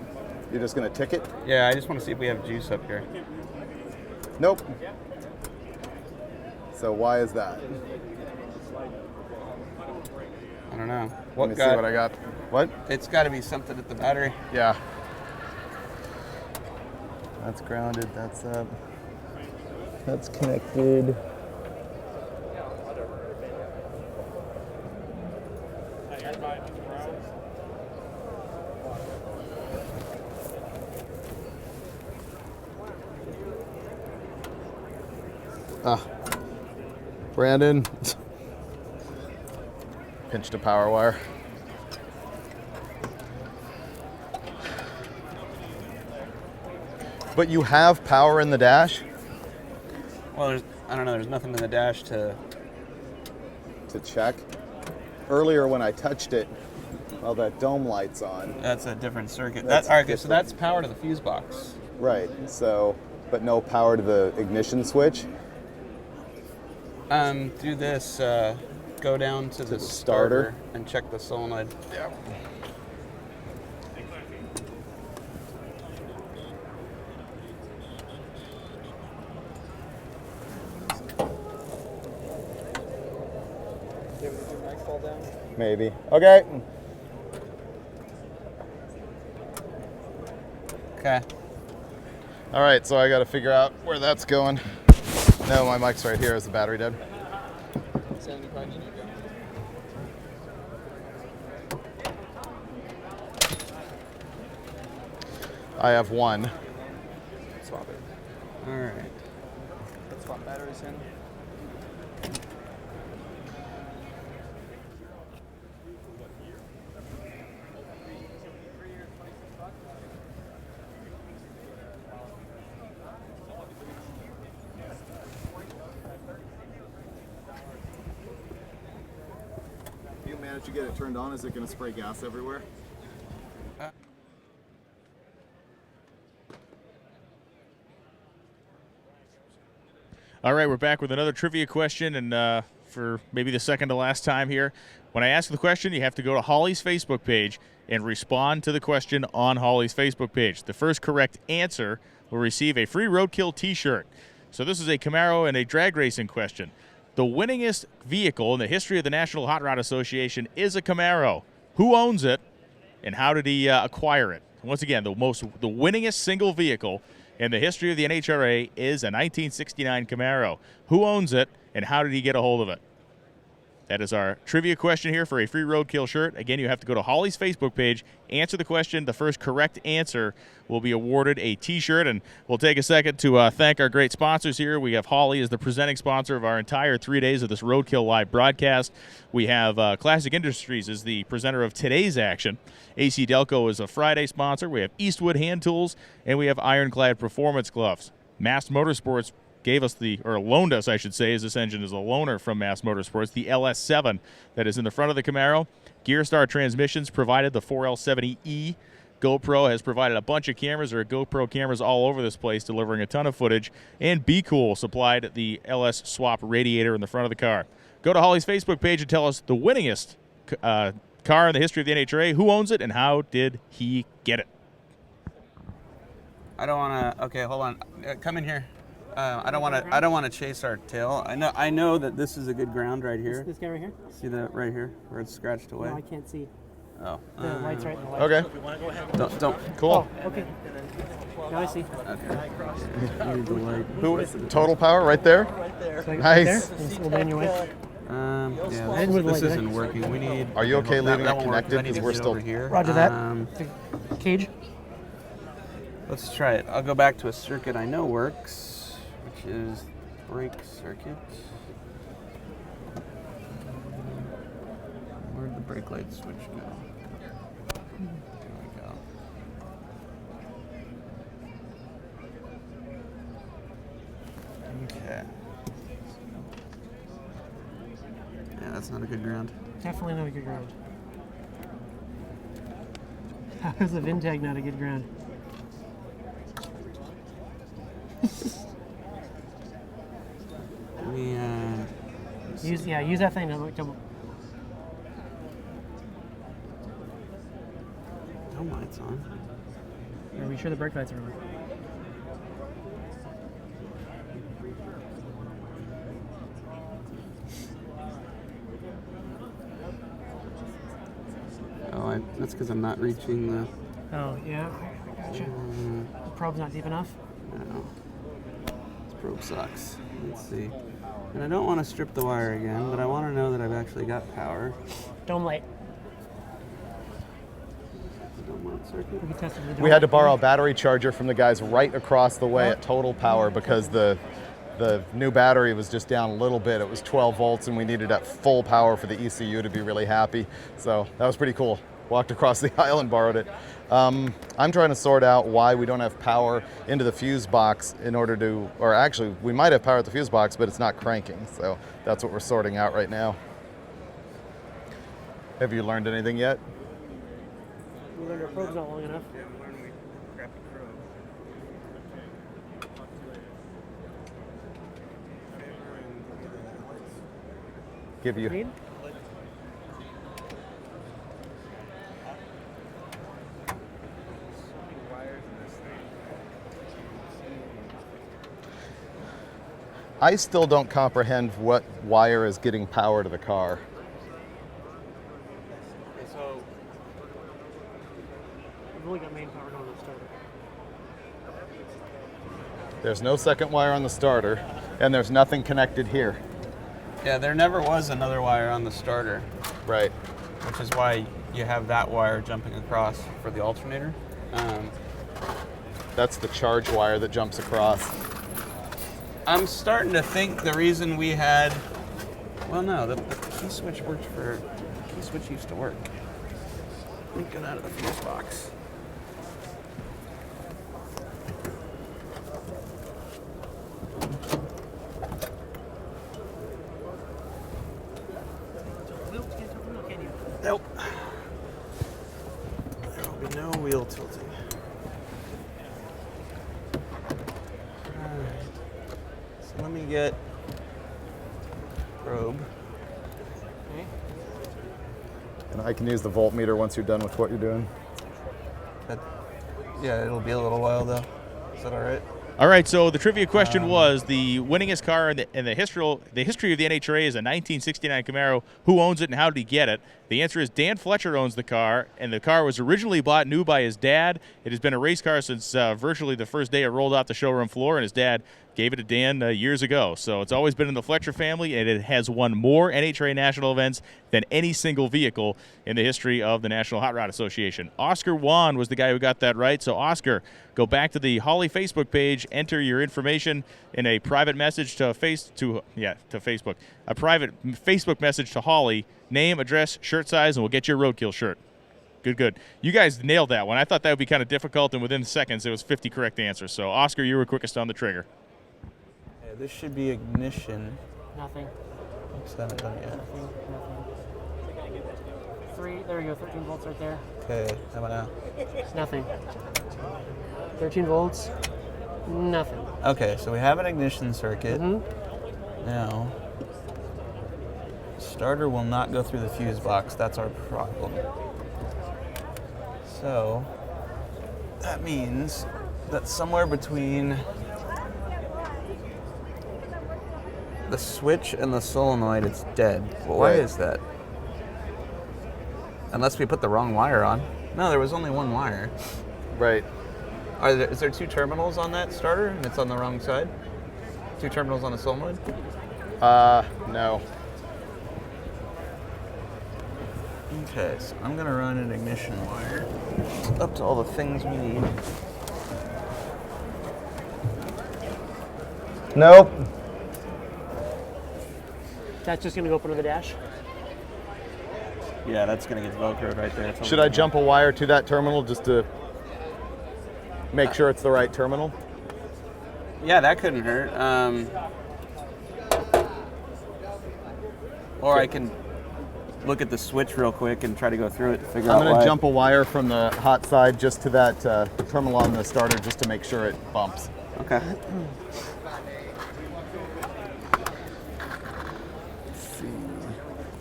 You're just gonna tick it?
Yeah, I just want to see if we have juice up here.
Nope. So why is that?
I don't know.
Let me see what I got. What?
It's got to be something at the battery.
Yeah. That's grounded, that's up. That's connected. Brandon pinched a power wire. But you have power in the dash?
Well, I don't know. There's nothing in the dash to
check. Earlier when I touched it, well, that dome light's on.
That's a different circuit.
That's
Okay, so
different.
that's power to the fuse box.
Right. So, but no power to the ignition switch.
Do this. Go down to the
starter
and check the solenoid.
Yep. Maybe. Okay.
Okay.
All right, so I got to figure out where that's going. No, my mic's right here. Is the battery dead? I have one.
Swap it. All right.
Let's swap batteries in.
If you manage to get it turned on, is it going to spray gas everywhere?
All right, we're back with another trivia question, and for maybe the second to last time here. When I ask the question, you have to go to Holley's Facebook page and respond to the question on Holley's Facebook page. The first correct answer will receive a free RoadKill t-shirt. So this is a Camaro and a drag racing question. The winningest vehicle in the history of the National Hot Rod Association is a Camaro. Who owns it, and how did he acquire it? Once again, the winningest single vehicle in the history of the NHRA is a 1969 Camaro. Who owns it, and how did he get a hold of it? That is our trivia question here for a free RoadKill shirt. Again, you have to go to Holley's Facebook page, answer the question. The first correct answer will be awarded a t-shirt. And we'll take a second to thank our great sponsors here. We have Holley as the presenting sponsor of our entire 3 days of this RoadKill live broadcast. We have Classic Industries as the presenter of today's action. AC Delco is a Friday sponsor. We have Eastwood Hand Tools, and we have Ironclad Performance Gloves. Mass Motorsports gave us loaned us, I should say, as this engine is a loaner from Mass Motorsports, the LS7 that is in the front of the Camaro. Gearstar Transmissions provided the 4L70E. GoPro has provided a bunch of cameras. There are GoPro cameras all over this place, delivering a ton of footage. And Be Cool supplied the LS Swap radiator in the front of the car. Go to Holley's Facebook page and tell us the winningest car in the history of the NHRA, who owns it, and how did he get it?
I don't want to. Okay, hold on. Come in here. I don't want to chase our tail. I know that this is a good ground right here.
This guy right here?
See that right here where it's scratched away?
No, I can't see.
Oh.
The light's right in the light.
Okay.
Don't.
Cool.
Oh, okay. Now I see.
Okay. Need the light.
Who? Total Power right there?
Right there.
So
Nice.
We'll ban your way.
Yeah, this isn't working. We need.
Are you okay leaving it
won't work.
connected?
I need to
Because we're
get
still
over here.
Roger that. The cage.
Let's try it. I'll go back to a circuit I know works, which is brake circuit. Where'd the brake light switch go? There we go. Okay. Yeah, that's not a good ground.
Definitely not a good ground. How is the Vintag not a good ground? Use that thing to look double.
No lights on.
Are we sure the brake lights are on?
Oh, that's because I'm not reaching the.
Oh, yeah, I gotcha. The probe's not deep enough?
No. This probe sucks. Let's see. And I don't want to strip the wire again, but I want to know that I've actually got power.
Dome light.
Dome light circuit.
We can test it with the dome
We had to
light.
borrow a battery charger from the guys right across the way at Total Power because the new battery was just down a little bit. It was 12 volts and we needed at full power for the ECU to be really happy. So that was pretty cool. Walked across the aisle and borrowed it. I'm trying to sort out why we don't have power into the fuse box in order to, or actually we might have power at the fuse box, but it's not cranking. So that's what we're sorting out right now. Have you learned anything yet?
We learned our probe's not long enough.
Give you.
Need?
I still don't comprehend what wire is getting power to the car.
Okay, so
We've only got main power going to the starter.
There's no second wire on the starter, and there's nothing connected here.
yeah, there never was another wire on the starter,
Right.
which is why you have that wire jumping across for the alternator.
That's the charge wire that jumps across.
I'm starting to think the reason we had, well, no, the key switch worked for, key switch used to work. Get out of the fuse box. Nope. There will be no wheel tilting. Alright. So let me get probe. Okay.
And I can use the voltmeter once you're done with what you're doing.
Yeah, it'll be a little while though. Is that all right?
All right, so the trivia question was the winningest car in the history of the NHRA is a 1969 Camaro. Who owns it and how did he get it? The answer is Dan Fletcher owns the car, and the car was originally bought new by his dad. It has been a race car since virtually the first day it rolled off the showroom floor, and his dad gave it to Dan years ago. So it's always been in the Fletcher family, and it has won more NHRA national events than any single vehicle in the history of the National Hot Rod Association. Oscar Wan was the guy who got that right. So Oscar, go back to the Holley Facebook page, enter your information in a private message to Facebook, a private Facebook message to Holley, name, address, shirt size, and we'll get you a RoadKill shirt. Good. You guys nailed that one. I thought that would be kind of difficult, and within seconds it was 50 correct answers. So Oscar, you were quickest on the trigger.
Yeah, this should be ignition.
Nothing.
Oops, I haven't done it yet.
Nothing. 3, there we go, 13 volts right there.
Okay, how about now?
It's nothing. 13 volts, nothing.
Okay, so we have an ignition circuit.
Mm-hmm.
Now, starter will not go through the fuse box. That's our problem. So, that means that somewhere between the switch and the solenoid, it's dead. Well, why is that? Unless we put the wrong wire on. No, there was only one wire.
Right.
Is there 2 terminals on that starter and it's on the wrong side? 2 terminals on the solenoid?
No.
Okay, so I'm gonna run an ignition wire up to all the things we need.
Nope.
That's just gonna go up under the dash.
Yeah, that's gonna get Velcroed right there.
Should I jump a wire to that terminal just to make sure it's the right terminal?
Yeah, that couldn't hurt. Or I can look at the switch real quick and try to go through it to figure out
I'm going
why.
to jump a wire from the hot side just to that terminal on the starter just to make sure it bumps.
Okay.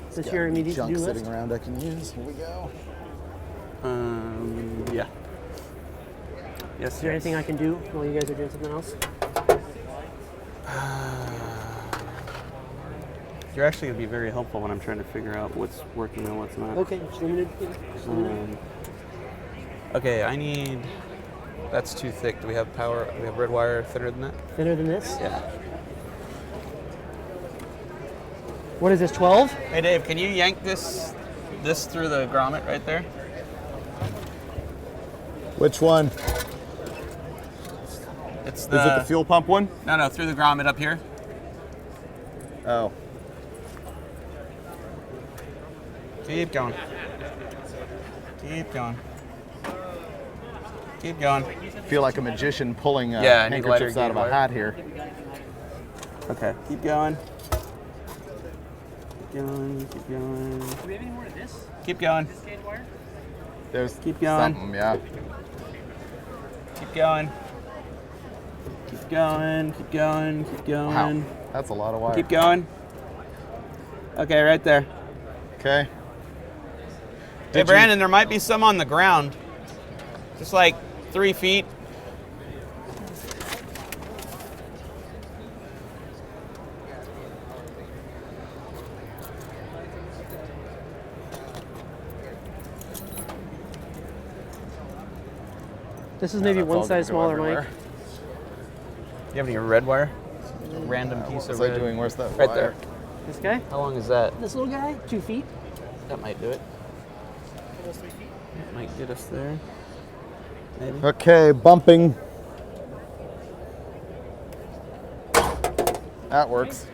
Is this your immediate
junk
to-do
sitting
list?
around I can use. Here we go.
Yeah. Yes.
Is there anything I can do while you guys are doing something else?
You're actually going to be very helpful when I'm trying to figure out what's working and what's not.
Okay, just let me know.
Okay, I need... That's too thick. Do we have power? Do we have red wire thinner than that?
Thinner than this?
Yeah.
What is this, 12?
Hey Dave, can you yank this through the grommet right there?
Which one?
It's
Is it the fuel pump one?
No, through the grommet up here.
Oh.
Keep going. Keep going. Keep going.
I feel like a magician pulling
I need
handkerchiefs
lighter
out of a
wire.
hat here.
Okay, keep going. Keep going, keep going.
Do we have any more of this?
Keep going.
This gauge wire?
There's
Keep going.
something, yeah.
Keep going. Keep going, keep going, keep going.
Wow, that's a lot of wire.
Keep going. Okay, right there.
Okay.
Hey, Brandon, there might be some on the ground. Just like 3 feet.
This is maybe one size smaller, Mike.
You have any red wire? Random piece of red.
Where's that
right
wire?
there.
This guy?
How long is that?
This little guy? 2 feet.
That might do it.
Almost 3 feet.
That might get us there. Maybe.
Okay, bumping. That works.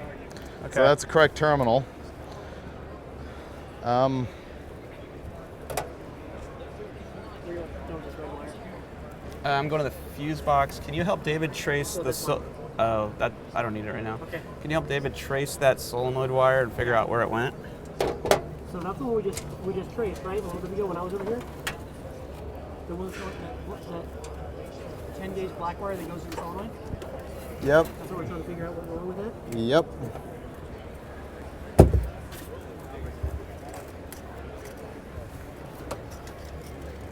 Okay.
So that's the correct terminal.
I'm going to the fuse box. Can you help David trace the oh, that I don't need it right now.
Okay.
Can you help David trace that solenoid wire and figure out where it went?
So that's the one we just traced, right? A little bit ago when I was over here. The one that 10 gauge black wire that goes to the solenoid.
Yep.
That's what we're trying to figure out what's wrong with that.
Yep.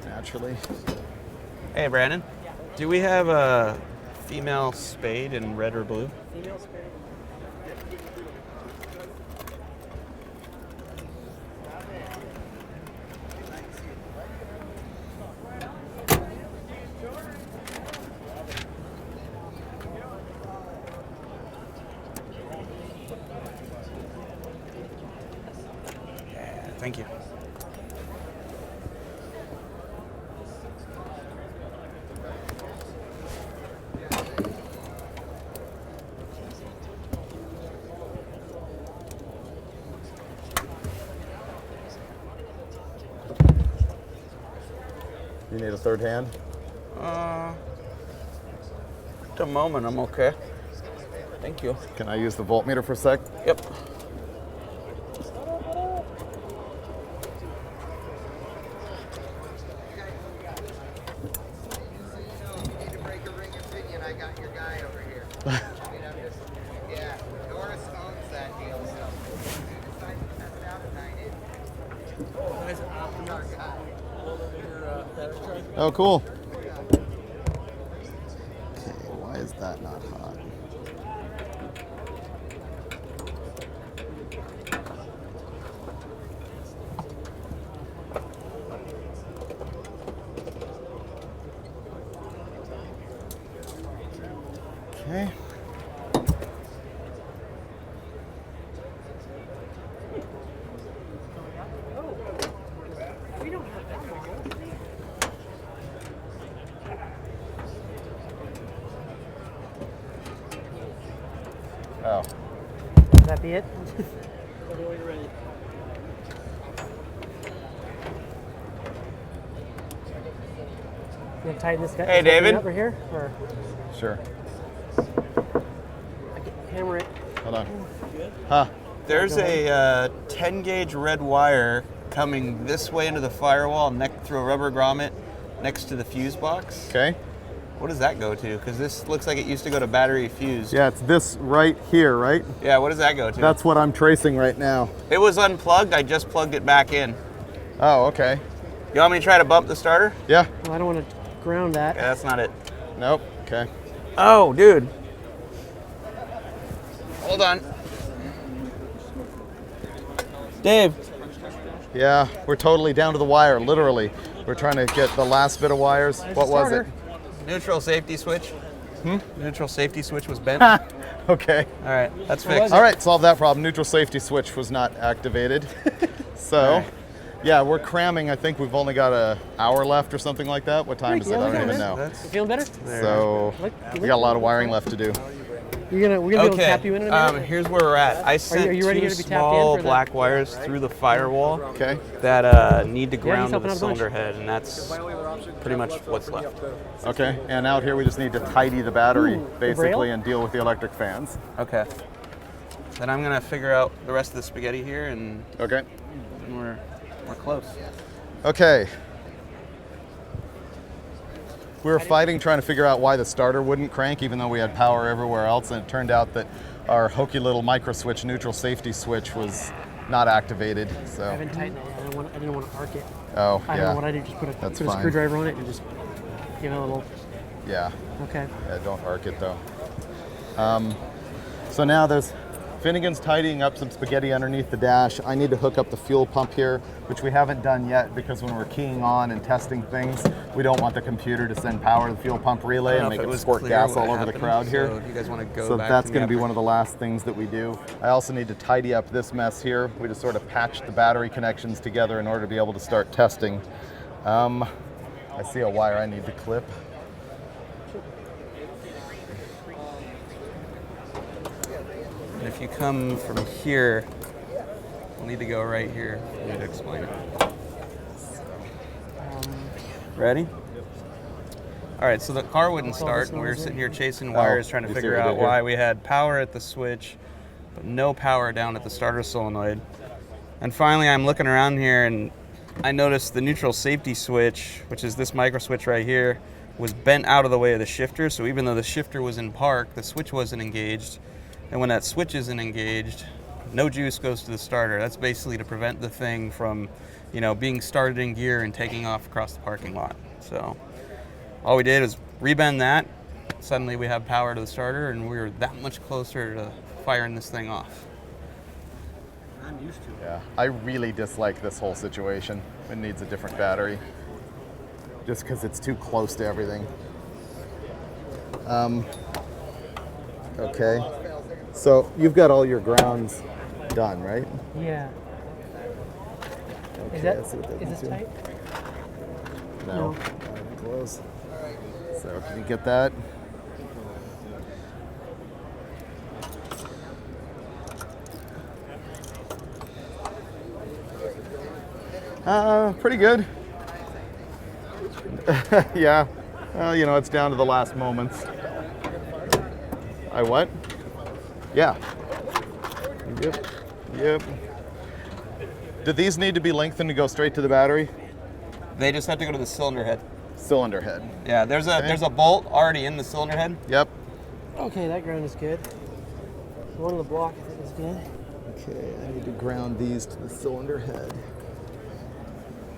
Naturally.
Hey, Brandon. Do we have a female spade in red or blue?
Female spade.
Thank you.
You need a third hand?
At the moment, I'm okay. Thank you.
Can I use the voltmeter for a sec?
Yep.
Oh, cool. Okay, why is that not hot? Okay. Oh.
Would that be it? You gonna tighten this guy?
Hey, David.
Over here, or
Sure.
hammer it.
Hold on. Huh.
There's a 10 gauge red wire coming this way into the firewall through a rubber grommet next to the fuse box.
Okay.
What does that go to? Because this looks like it used to go to battery fused.
Yeah, it's this right here, right?
Yeah, what does that go to?
That's what I'm tracing right now.
It was unplugged. I just plugged it back in.
Oh, okay.
You want me to try to bump the starter?
Yeah.
Well, I don't want to ground that.
Yeah, that's not it.
Nope. Okay.
Oh, dude. Hold on. Dave.
Yeah, we're totally down to the wire, literally. We're trying to get the last bit of wires. What was it?
Neutral safety switch. Neutral safety switch was bent.
Okay.
All right, that's fixed.
All right, solve that problem. Neutral safety switch was not activated. So,
right.
Yeah, we're cramming. I think we've only got an hour left or something like that. What time is it? I don't even know.
You feeling better?
So, we got a lot of wiring left to do.
We're gonna be able to tap you in a minute?
Here's where we're at. I sent
are you ready
two
here to be tapped in
small
for
black wires through the firewall
okay.
that need to
he's
ground to
helping
the
out a bunch.
cylinder head, and that's pretty much what's left.
Okay, and out here we just need to tidy the battery,
Ooh, the
basically,
braille?
and deal with the electric fans.
Okay. Then I'm gonna figure out the rest of the spaghetti here, and
Okay.
we're close.
Okay. We were fighting trying to figure out why the starter wouldn't crank even though we had power everywhere else, and it turned out that our hokey little micro switch, neutral safety switch, was not activated.
I
So,
haven't tightened it. I didn't want to arc it.
oh,
I don't know
yeah.
what I did. Just put a
That's
put a
fine.
screwdriver on it and just give it a little.
Yeah.
Okay.
Yeah, don't arc it though. So now there's Finnegan's tidying up some spaghetti underneath the dash. I need to hook up the fuel pump here, which we haven't done yet because when we're keying on and testing things, we don't want the computer to send power to the fuel pump relay and make it squirt gas all over the crowd here.
So you guys want to go
So
back
that's
to
going to be
the
one of the last things that we do. I also need to tidy up this mess here. We just sort of patched the battery connections together in order to be able to start testing. I see a wire I need to clip.
you come from here, we'll need to go right here. I need to explain it. Ready? All right, so the car wouldn't start, and we were sitting here chasing wires trying to figure out why we had power at the switch, but no power down at the starter solenoid. And finally, I'm looking around here, and I noticed the neutral safety switch, which is this micro switch right here, was bent out of the way of the shifter. So even though the shifter was in park, the switch wasn't engaged. And when that switch isn't engaged, no juice goes to the starter. That's basically to prevent the thing from, you know, being started in gear and taking off across the parking lot. So all we did is rebend that. Suddenly we have power to the starter, and we were that much closer to firing this thing off.
I'm used to it.
Yeah, I really dislike this whole situation. It needs a different battery, just because it's too close to everything. Okay, so you've got all your grounds done, right?
Yeah.
Okay,
Is that,
let's see what that
is this
can do.
tight?
No, not even close. So can you get that? Pretty good. Yeah. Well, you know, it's down to the last moments. I what? Yeah. Yep. Yep. Do these need to be lengthened to go straight to the battery?
They just have to go to the cylinder head.
Cylinder head.
Yeah, there's a bolt already in the cylinder head.
Yep.
Okay, that ground is good. One on the block, I think, is good.
Okay, I need to ground these to the cylinder head.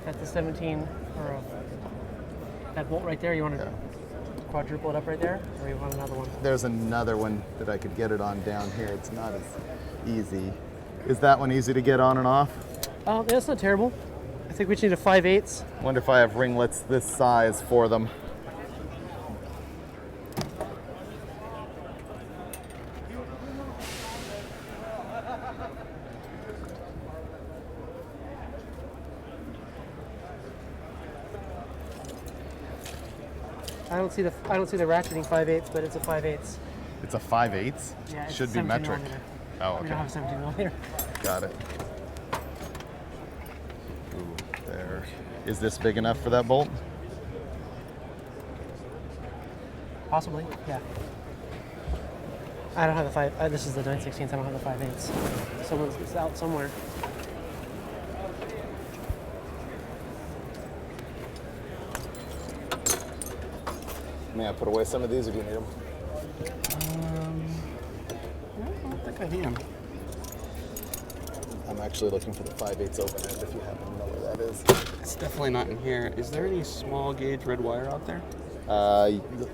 At the 17, or that bolt right there, you want to quadruple it up right there, or you want another one?
There's another one that I could get it on down here. It's not as easy. Is that one easy to get on and off?
Oh, that's not terrible. I think we just need a 5/8.
Wonder if I have ringlets this size for them.
I don't see the ratcheting 5/8, but it's a 5/8.
It's a 5/8?
Yeah, it's
Should be
17
metric.
millimeter.
Oh, okay.
We don't have a 17 millimeter.
Got it. Ooh, there. Is this big enough for that bolt?
Possibly, yeah. I don't have the 5. This is the 9/16. I don't have the 5/8. Someone's out somewhere.
May I put away some of these, or do you need them?
I don't think I need them.
I'm actually looking for the 5/8 open end, if you happen to know where that is.
It's definitely not in here. Is there any small gauge red wire out there?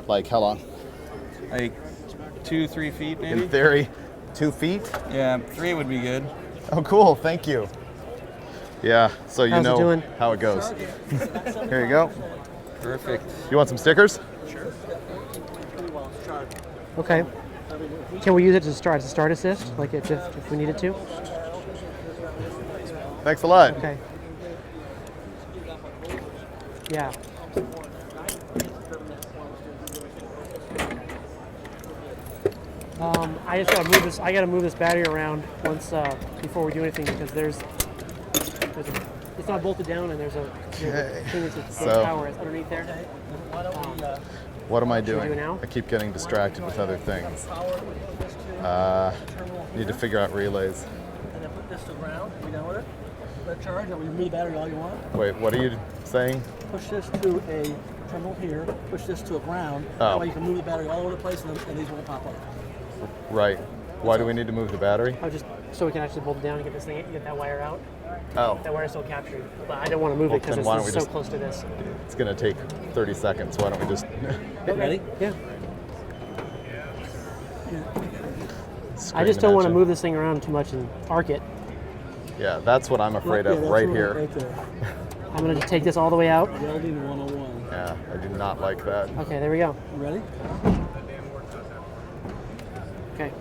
Like how long?
Like 2-3 feet, maybe?
In theory, 2 feet?
Yeah, 3 would be good.
Oh, cool. Thank you. Yeah, so you
How's it
know
doing?
how it goes. Here you go.
Perfect.
You want some stickers?
Okay. Can we use it to start assist, like if we needed to?
Thanks a lot.
Okay. Yeah. I just gotta move this. I gotta move this battery around once before we do anything because it's not bolted down and there's a thing that's power is underneath there.
What am I
Should we do
doing?
it now?
I keep getting distracted with other things. Need to figure out relays.
And then put this to ground. Are we done with it? Let it charge, and we remove the battery all you want.
Wait, what are you saying?
Push this to a terminal here. Push this to a ground.
Oh.
That way you can move the battery all over the place, and these won't pop up.
Right. Why do we need to move the battery?
Oh, just so we can actually bolt it down and get this thing, get that wire out.
Oh.
That wire is still captured, but I don't want to move
Well,
it because
then why don't
it's
we
so
just-
close to this.
It's going to take 30 seconds. Why don't we just...
Ready?
Yeah. I just don't want to move this thing around too much and arc it.
Yeah, that's what I'm afraid
Yeah,
of
that's
right
the one
here.
Right there.
I'm going to take this all the way out.
Welding 101.
Yeah, I do not like that.
Okay, there we go.
You ready?
Okay.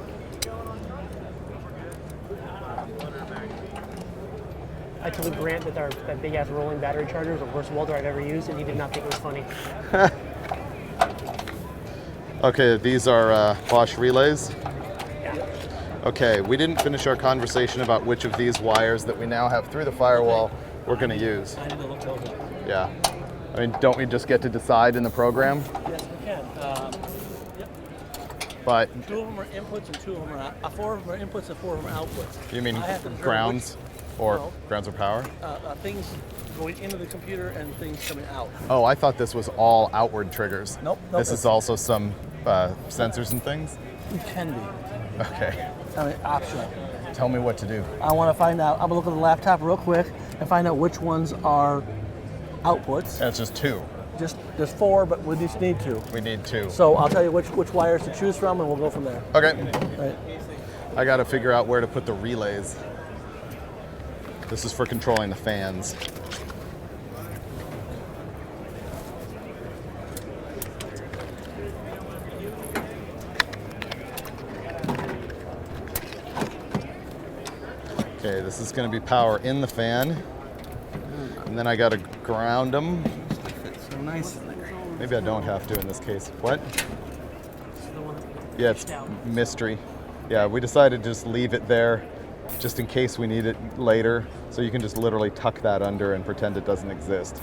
I told Grant that that big ass rolling battery charger was the worst welder I've ever used, and he did not think it was funny.
Okay, these are Bosch relays.
Yeah.
Okay, we didn't finish our conversation about which of these wires that we now have through the firewall we're going to use.
I need to look those up.
Yeah. I mean, don't we just get to decide in the program?
Yes, we can. Yep.
But
2 of them are inputs and 2 of them are 4 of them are inputs and 4 of them are outputs.
you mean
I have to determine
grounds or
no.
grounds or power?
Things going into the computer and things coming out.
Oh, I thought this was all outward triggers.
Nope.
This is also some sensors and things?
It can be.
Okay.
I mean, optional.
Tell me what to do.
I want to find out. I'm gonna look at the laptop real quick and find out which ones are outputs.
That's just 2.
There's 4, but we just need 2.
We need 2.
So I'll tell you which wires to choose from, and we'll go from there.
Okay.
Right.
I got to figure out where to put the relays. This is for controlling the fans. Okay, this is going to be power in the fan. And then I got to ground them.
Fits so nice in there.
Maybe I don't have to in this case. What? Yeah, it's mystery. Yeah, we decided to just leave it there just in case we need it later. So you can just literally tuck that under and pretend it doesn't exist.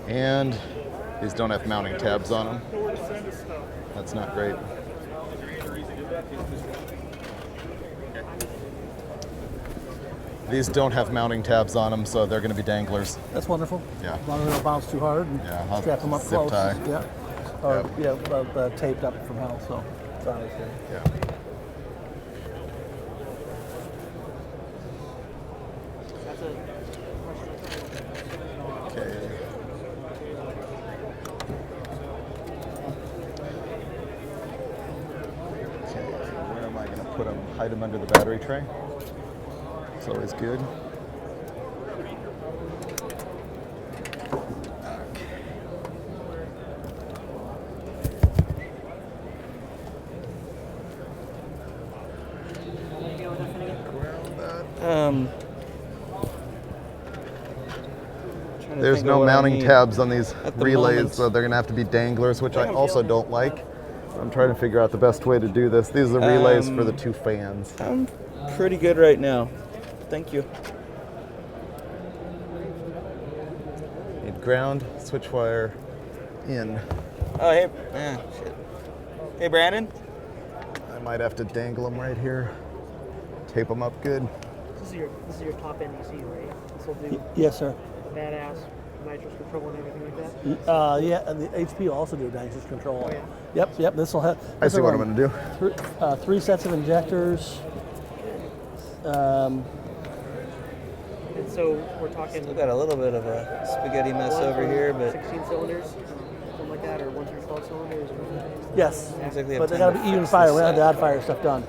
And these don't have mounting tabs on them. That's not great. These don't have mounting tabs on them, so they're going to be danglers.
That's wonderful.
Yeah.
As long as they don't bounce too hard. And
I'll
strap them up
zip
close.
tie.
Yeah. Or taped up from hell. So it's on his head.
Yeah. Okay. Where am I going to put them? Hide them under the battery tray. It's always good. There's no mounting tabs on these relays, so they're going to have to be danglers, which I also don't like. I'm trying to figure out the best way to do this. These are the relays for the 2 fans.
I'm pretty good right now. Thank you.
Need ground, switch wire in.
Oh, hey. Shit. Hey, Brandon.
I might have to dangle them right here. Tape them up good.
This is your top end EC, right? This will do
Yes, sir.
badass nitrous control and everything like that.
Yeah, and the HP will also do nitrous control.
Oh, yeah.
Yep. This will have.
I see what I'm going to do.
3 sets of injectors.
And so we're talking.
Still got a little bit of a spaghetti mess over here, but
16 cylinders, something like that, or 1 through 12 cylinders.
Yes.
exactly.
But they got to be even fire. We don't have the odd fire stuff done.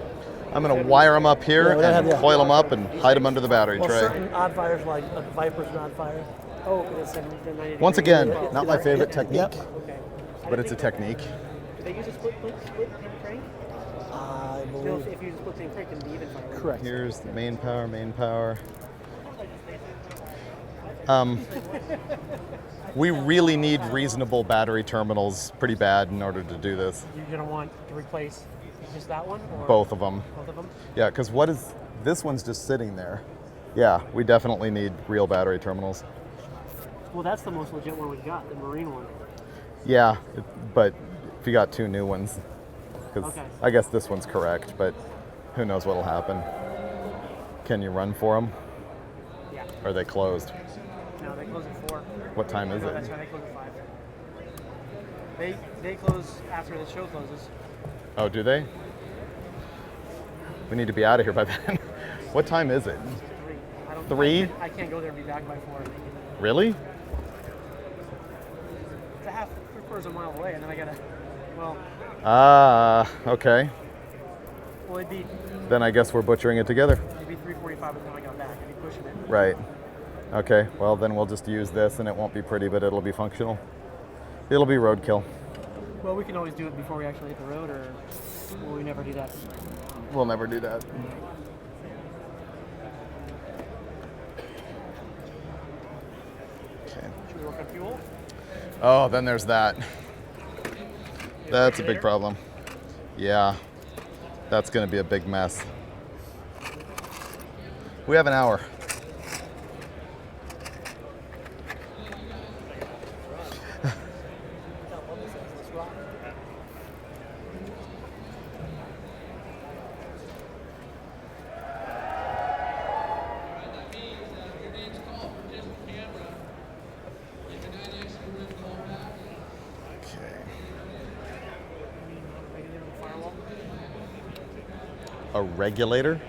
I'm going to wire them up here
we don't have
and
the-
coil them up and hide them under the battery
Well,
tray.
certain odd fires like Viper's an odd fire.
Oh, it's a 90
Once
degree
again,
angle.
not my favorite technique,
Yep.
Okay.
but it's a technique.
Do they use a split pin crank?
I
No,
believe.
if you use a split pin crank, then the even fire.
Correct.
Here's the main power. We really need reasonable battery terminals pretty bad in order to do this.
You're going to want to replace just that one? Or
Both of them.
Both of them?
Yeah, because this one's just sitting there. Yeah, we definitely need real battery terminals.
Well, that's the most legit one we've got, the marine one.
Yeah, but if you got 2 new ones, because
Okay.
I guess this one's correct, but who knows what'll happen. Can you run for them?
Yeah.
Or are they closed?
No, they close at 4.
What time is
No,
it?
that's right, they close at 5. They close after the show closes.
Oh, do they? We need to be out of here by then. What time is it?
3.
3?
I can't go there and be back by 4.
Really?
It's a half, 3/4 of a mile away, and then I gotta, well,
Okay.
Well, it'd be
then I guess we're butchering it together.
it'd be 345 by the time I got back. I'd be pushing it.
Right. Okay, well then we'll just use this and it won't be pretty, but it'll be functional. It'll be roadkill.
Well, we can always do it before we actually hit the road, or will we never do that?
We'll never do that. Okay.
Should we work on fuel?
Oh, then there's that. That's a big problem. Yeah, that's gonna be a big mess. We have an hour. A regulator?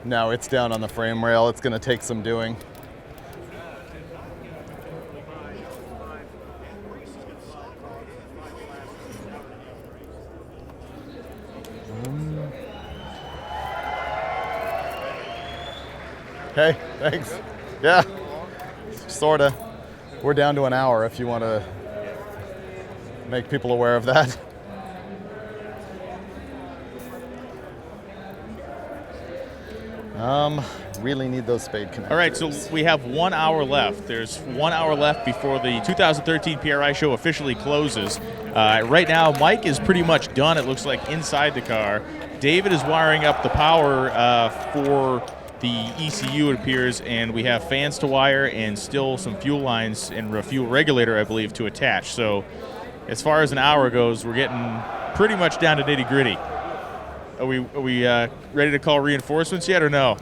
No, it's down on the frame rail. It's going to take some doing. Okay, thanks. Yeah, sorta. We're down to an hour if you want to make people aware of that. Really need those spade connectors.
All right, so we have 1 hour left. There's 1 hour left before the 2013 PRI show officially closes. Right now, Mike is pretty much done, it looks like, inside the car. David is wiring up the power for the ECU, it appears, and we have fans to wire and still some fuel lines and a fuel regulator, I believe, to attach. So as far as an hour goes, we're getting pretty much down to nitty-gritty. Are we ready to call reinforcements yet or no?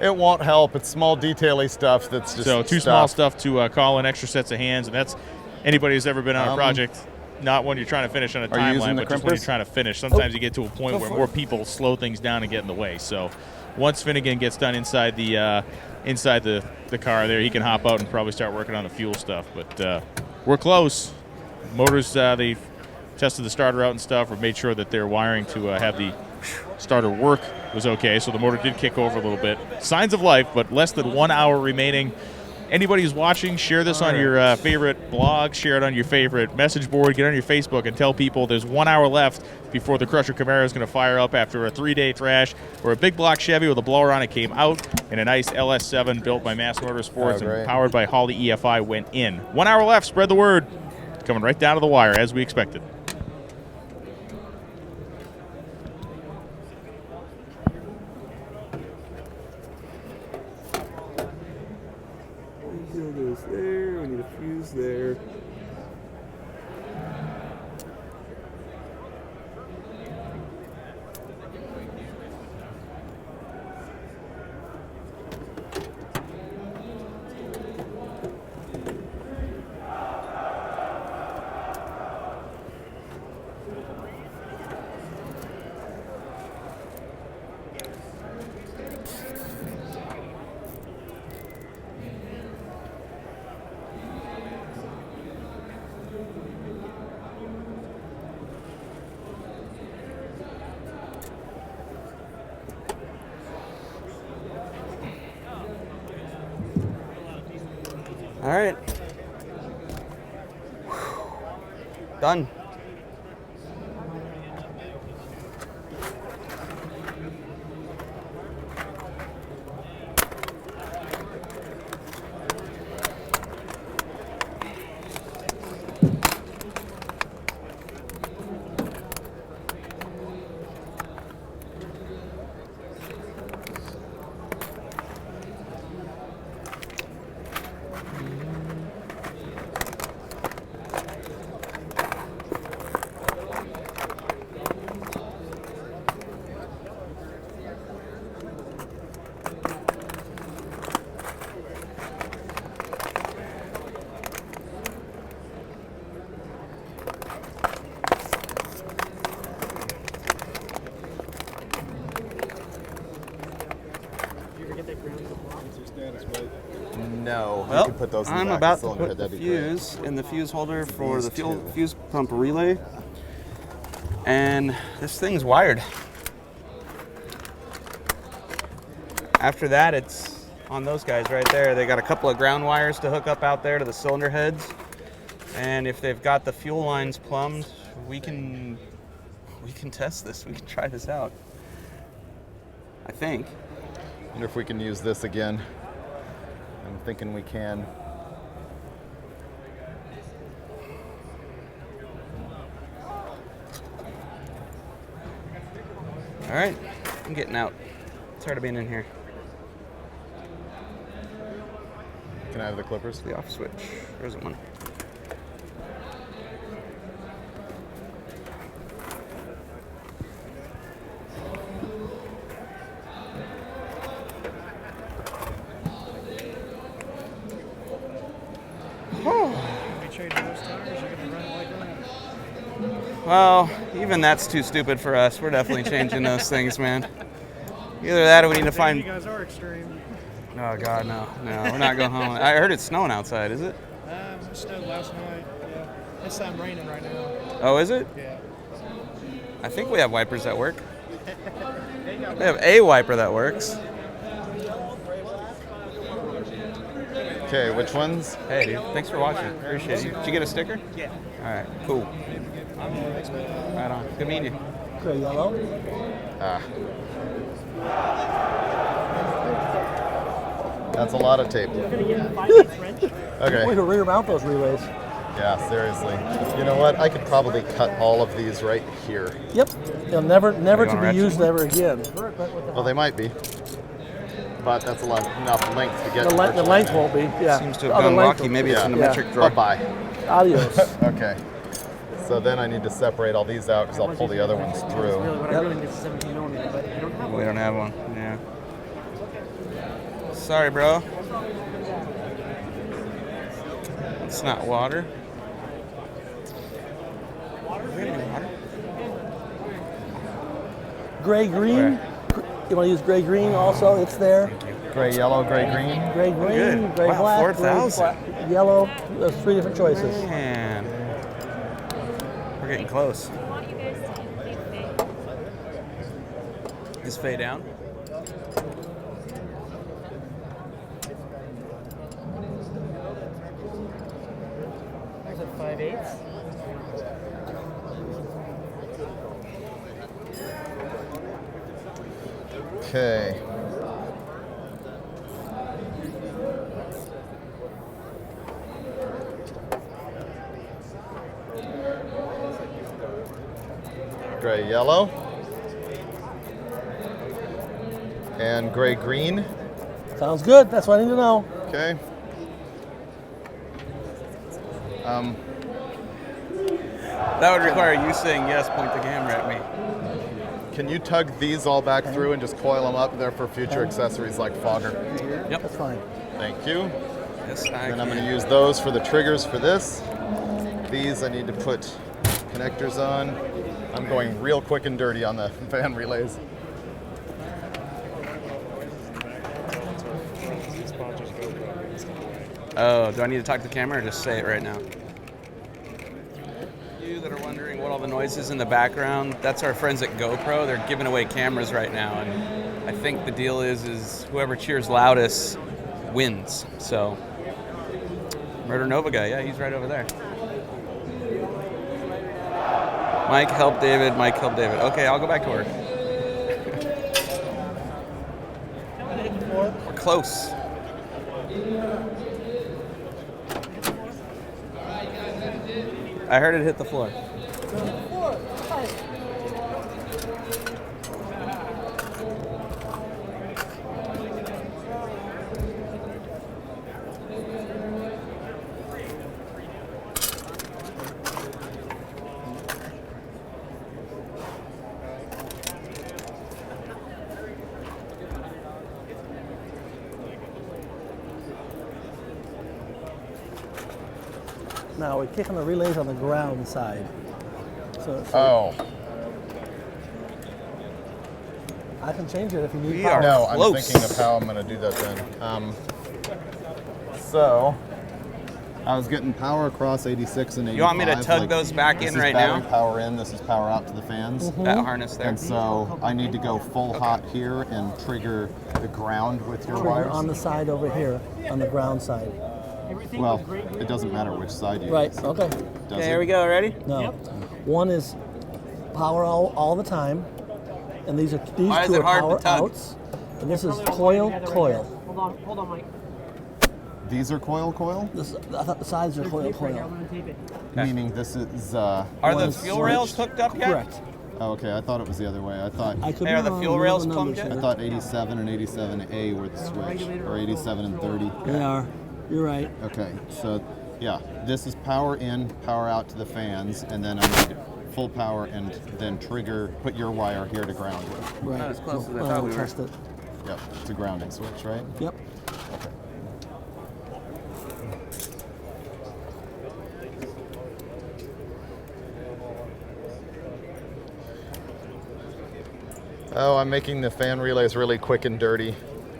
It won't help. It's small detail-y stuff that's just
So too small stuff to call in extra sets of hands, and that's anybody who's ever been on a project, not when you're trying to finish on a timeline, but just when you're trying to finish. Sometimes you get to a point where more people slow things down and get in the way. So once Finnegan gets done inside the car there, he can hop out and probably start working on the fuel stuff. But we're close. Motors, they tested the starter out and stuff, or made sure that their wiring to have the starter work was okay, so the motor did kick over a little bit. Signs of life, but less than 1 hour remaining. Anybody who's watching, share this on your favorite blog, share it on your favorite message board, get on your Facebook and tell people there's 1 hour left before the Crusher Camaro is going to fire up after a 3-day thrash, where a big block Chevy with a blower on it came out, and a nice LS7 built by Mass Motorsports and powered by Holley EFI went in. 1 hour left, spread the word. Coming right down to the wire, as we expected.
There, we need a fuse there. All right. Done.
No,
Well,
you can put those in
I'm
the back
about
of the
to
cylinder
put
head.
the
That'd be great.
fuse in the fuse holder for
These
the
two.
fuse pump relay. And this thing's wired.
After that, it's on those guys right there. They got a couple of ground wires to hook up out there to the cylinder heads. And if they've got the fuel lines plumbed, we can test this. We can try this out. I think.
Wonder if we can use this again. I'm thinking we can.
All right, I'm getting out. Tired of being in here.
Can I have the clippers?
The off switch. There isn't one. Well, even that's too stupid for us. We're definitely changing those things, man. Either that or we need to find...
You guys are extreme.
Oh, God, no. No, we're not going home. I heard it's snowing outside, is it?
It snowed last night, yeah. It's not raining right now.
Oh, is it?
Yeah.
I think we have wipers that work. We have a wiper that works.
Okay, which ones?
Hey, dude. Thanks for watching. Appreciate it. Did you get a sticker?
Yeah.
All right, cool. Right on. Good meeting you.
Gray yellow.
That's a lot of tape. Okay.
Way to rear mount those relays.
Yeah, seriously. You know what? I could probably cut all of these right here.
Yep. They'll never to be used ever again.
Well, they might be. But that's enough length to get.
The length won't be. Yeah.
Seems to have gone wacky. Maybe it's in the metric drawer.
Bye-bye.
Adios.
Okay. So then I need to separate all these out because I'll pull the other ones through.
We don't have one. Yeah. Sorry, bro. It's not water.
Gray green. You want to use gray green also? It's there.
Gray yellow, gray green.
Gray green,
Good.
gray
Wow,
black,
4,000.
gray yellow. There's 3 different choices.
Man. We're getting close. Is fade down?
There's a 5/8.
Okay. Gray yellow. And gray green.
Sounds good. That's what I need to know.
Okay.
That would require you saying yes, point the camera at me.
Can you tug these all back through and just coil them up there for future accessories like fogger?
Yep.
That's fine.
Thank you.
Yes, I
Then I'm
can.
going to use those for the triggers for this. These I need to put connectors on. I'm going real quick and dirty on the van relays.
Oh, do I need to talk to the camera or just say it right now? You that are wondering what all the noise is in the background, that's our friends at GoPro. They're giving away cameras right now, and I think the deal is whoever cheers loudest wins. So, Murder Nova guy, yeah, he's right over there. Mike, help David. Mike, help David. Okay, I'll go back to work. We're close. I heard it hit the floor.
Now we're kicking the relays on the ground side.
Oh.
I can change it if you need
We
power.
are
No,
close.
I'm thinking of how I'm going to do that then. So, I was getting power across 86 and 85.
You want me to tug those back in right now?
This is battery power in, this is power out to the fans.
That harness there.
And so I need to go full hot here and trigger the ground with your wires.
On the side over here, on the ground side.
Well, it doesn't matter which side you
Right,
use.
okay.
Okay, here we go. Ready?
No. One is power all the time, and these
Why is
two
it
are
hard to
power
tug?
outs, and this is coil.
Hold on, Mike.
These are coil?
I thought the sides are coil.
Meaning this is...
Are the fuel rails hooked up yet?
Correct.
Oh, okay, I thought it was the other way. I thought...
Hey, are the fuel rails plumbed yet?
I thought 87 and 87A were the switch, or 87 and 30.
They are. You're right.
Okay, so yeah, this is power in, power out to the fans, and then I need full power and then put your wire here to ground with.
Right.
Not as close as I thought we were.
Test it.
Yep, it's a grounding switch, right?
Yep.
Okay. Oh, I'm making the fan relays really quick and dirty.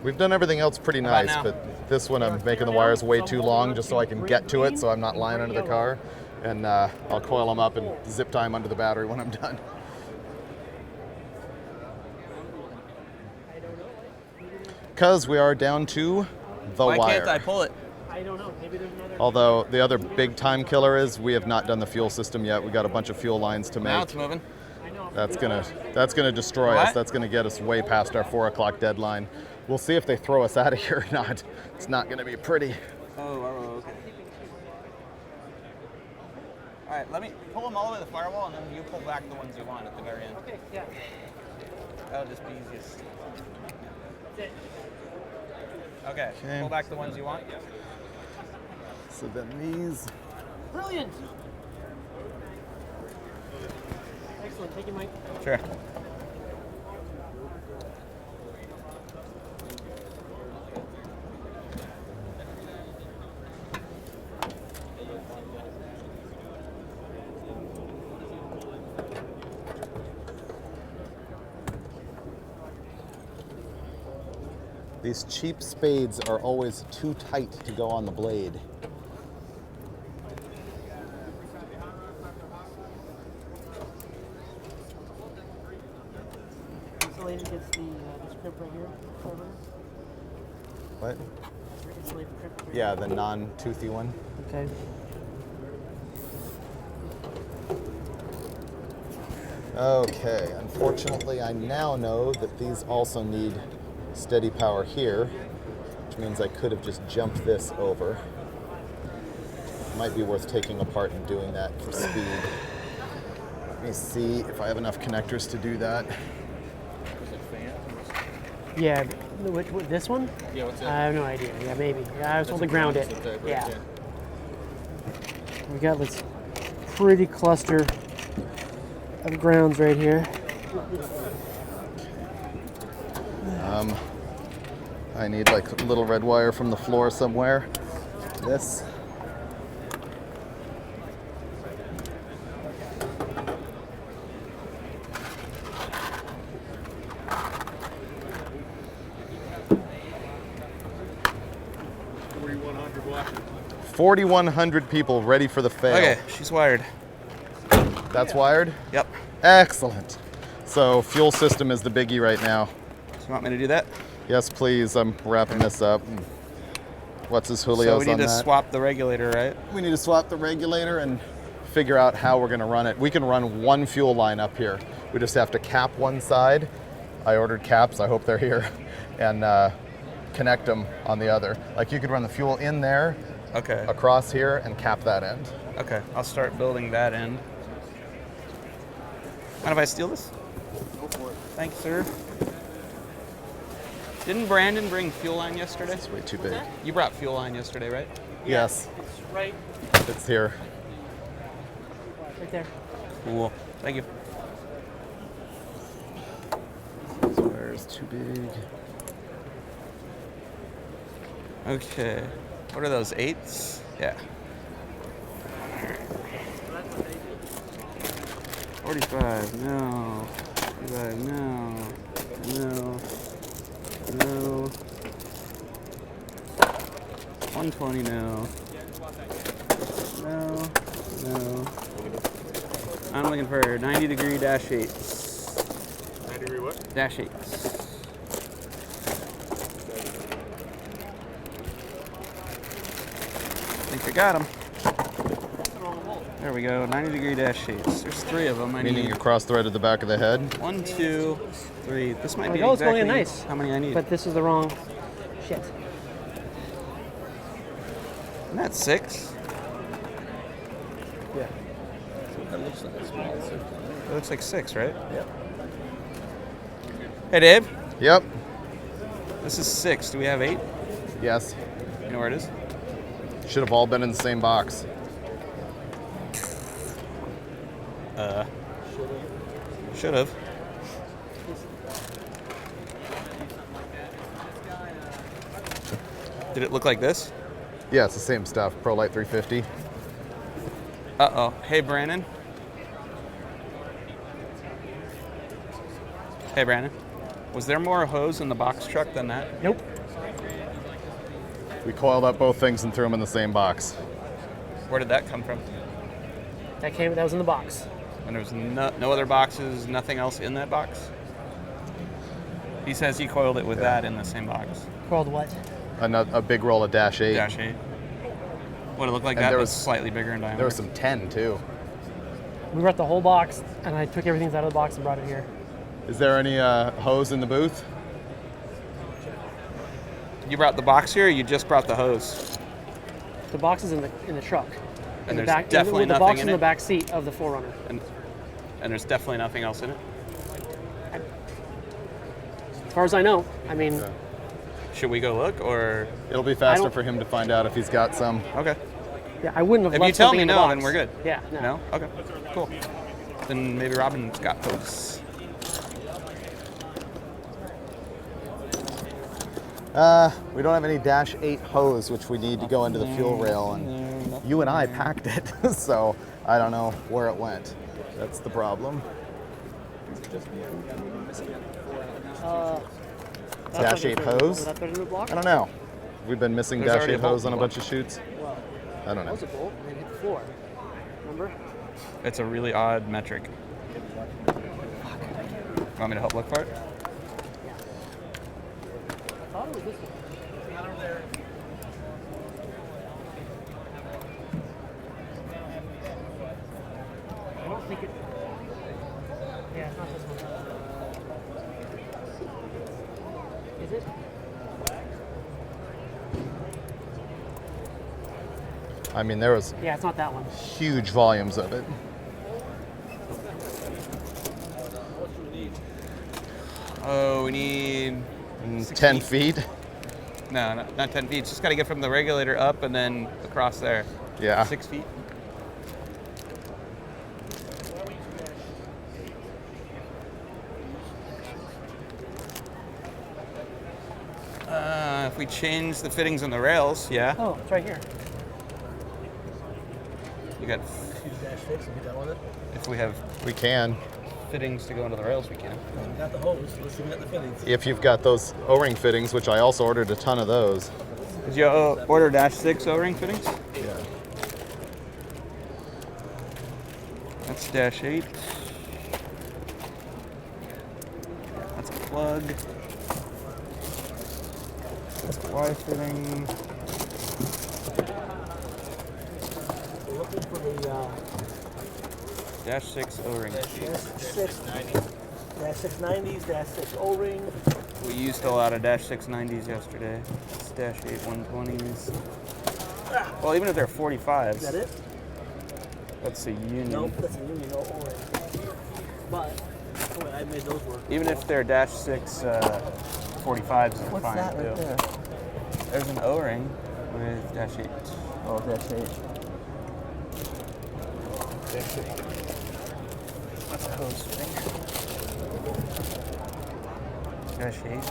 We've done everything else pretty nice, but this one I'm making the wires way too long just so I can get to it so I'm not lying under the car. And I'll coil them up and zip tie them under the battery when I'm done. Because we are down to the wire.
Why can't I pull it?
I don't know. Maybe there's another.
Although the other big time killer is we have not done the fuel system yet. We got a bunch of fuel lines to make.
Now it's moving.
That's gonna destroy us. That's gonna get us way past our 4 o'clock deadline. We'll see if they throw us out of here or not. It's not gonna be pretty.
Oh, okay. All right, let me pull them all the way to the firewall, and then you pull back the ones you want at the very end.
Okay, yeah.
That'll just be easiest. Okay, pull back the ones you want.
So then these.
Brilliant. Excellent. Thank you, Mike.
Sure.
These cheap spades are always too tight to go on the blade.
Insulated gets the script right here.
What?
Insulated script right
Yeah, the non-toothy one.
Okay.
Okay, unfortunately I now know that these also need steady power here, which means I could have just jumped this over. Might be worth taking apart and doing that for speed. Let me see if I have enough connectors to do that.
Yeah, this one?
Yeah, what's that?
I have no idea. Yeah, maybe. Yeah, I was told to ground it. Yeah. We got this pretty cluster of grounds right here.
I need like a little red wire from the floor somewhere. This.
watching.
4,100 people ready for the fail.
Okay, she's wired.
That's wired?
Yep.
Excellent. So fuel system is the biggie right now.
So you want me to do that?
Yes, please. I'm wrapping this up. What's his Julio's
So we need
on
to
that?
swap the regulator, right?
We need to swap the regulator and figure out how we're going to run it. We can run one fuel line up here. We just have to cap one side. I ordered caps. I hope they're here. And connect them on the other. Like you could run the fuel in there,
okay,
across here, and cap that end.
Okay, I'll start building that end. Mind if I steal this?
Go for it.
Thanks, sir. Didn't Brandon bring fuel line yesterday?
It's way too big.
You brought fuel line yesterday, right?
Yes.
It's right
It's here.
there.
Cool. Thank you.
This wire is too big.
Okay. What are those, 8s? Yeah. 45, no. 45, no. No. No. 120, no. No. I'm looking for 90-degree dash 8s.
90-degree what?
Dash 8s. I think I got them. There we go, 90-degree dash 8s. There's 3 of them.
Meaning you cross threaded the back of the head?
1, 2, 3. This might be
it's going
exactly
in nice.
how many I need.
But this is the wrong shit.
Isn't that 6?
Yeah. That looks like a small circle.
It looks like 6, right?
Yep.
Hey, Dave.
Yep.
This is 6. Do we have 8?
Yes.
You know where it is?
Should have all been in the same box.
Should have. Did it look like this?
Yeah, it's the same stuff. ProLite 350.
Uh-oh. Hey, Brandon. Hey, Brandon. Was there more hose in the box truck than that?
Nope.
We coiled up both things and threw them in the same box.
Where did that come from?
That was in the box.
And there was no other boxes, nothing else in that box? He says he coiled it with that in the same box.
Coiled what?
A big roll of Dash 8.
Dash 8. What it looked like
And
that
there
was
was-
slightly bigger in diameter.
There was some 10 too.
We brought the whole box, and I took everything out of the box and brought it here.
Is there any hose in the booth?
You brought the box here, or you just brought the hose?
The box is in the truck.
And
the
there's
back,
definitely
the
nothing
box
in
in
it?
the back seat of the 4Runner.
And there's definitely nothing else in it?
As far as I know, I mean,
Should we go look, or?
It'll be faster for him to find out if he's got some.
Okay.
yeah, I wouldn't have
If
left
you tell
something
me
in the
no,
box.
then we're good.
Yeah, no.
No? Okay, cool. Then maybe Robin's got hose.
We don't have any Dash 8 hose, which we need to go into the fuel rail, and you and I packed it, so I don't know where it went. That's the problem. Dash 8 hose?
Was that better than the block?
I don't know. We've been missing
There's
Dash
already
8
a bolt
hose
in
on a
the
bunch of shoots.
Well,
I don't
that
know.
was a bolt, and then hit the floor. Remember?
It's a really odd metric. Want me to help look for it?
I thought it was this one.
Not over there.
I don't think it. Yeah, it's not this one. Is it?
I mean, there was
Yeah, it's not that one.
huge volumes of it.
Oh, we need
10 feet?
No, not 10 feet. Just got to get from the regulator up and then across there.
Yeah.
6 feet. If we change the fittings on the rails, yeah.
Oh, it's right here.
You got.
Use dash 6 and get that on it.
If we have
We can.
fittings to go into the rails, we can.
We got the hose. Let's see if we got the fittings.
If you've got those O-ring fittings, which I also ordered a ton of those.
Did you order Dash 6 O-ring fittings?
Yeah.
That's Dash 8. That's a plug. That's a Y fitting.
We're looking for the
Dash 6 O-ring.
dash 690s, dash 6 O-ring.
We used a lot of Dash 690s yesterday. It's Dash 8 120s. Well, even if they're 45s.
Is that it?
That's a Union.
Nope, that's a Union, no O-ring. But, oh wait, I made those work.
Even if they're Dash 6 45s, they're
What's
fine
that
too.
right there?
There's an O-ring with Dash 8.
Oh, dash 8. Dash 8.
That's a hose fitting. Dash 8.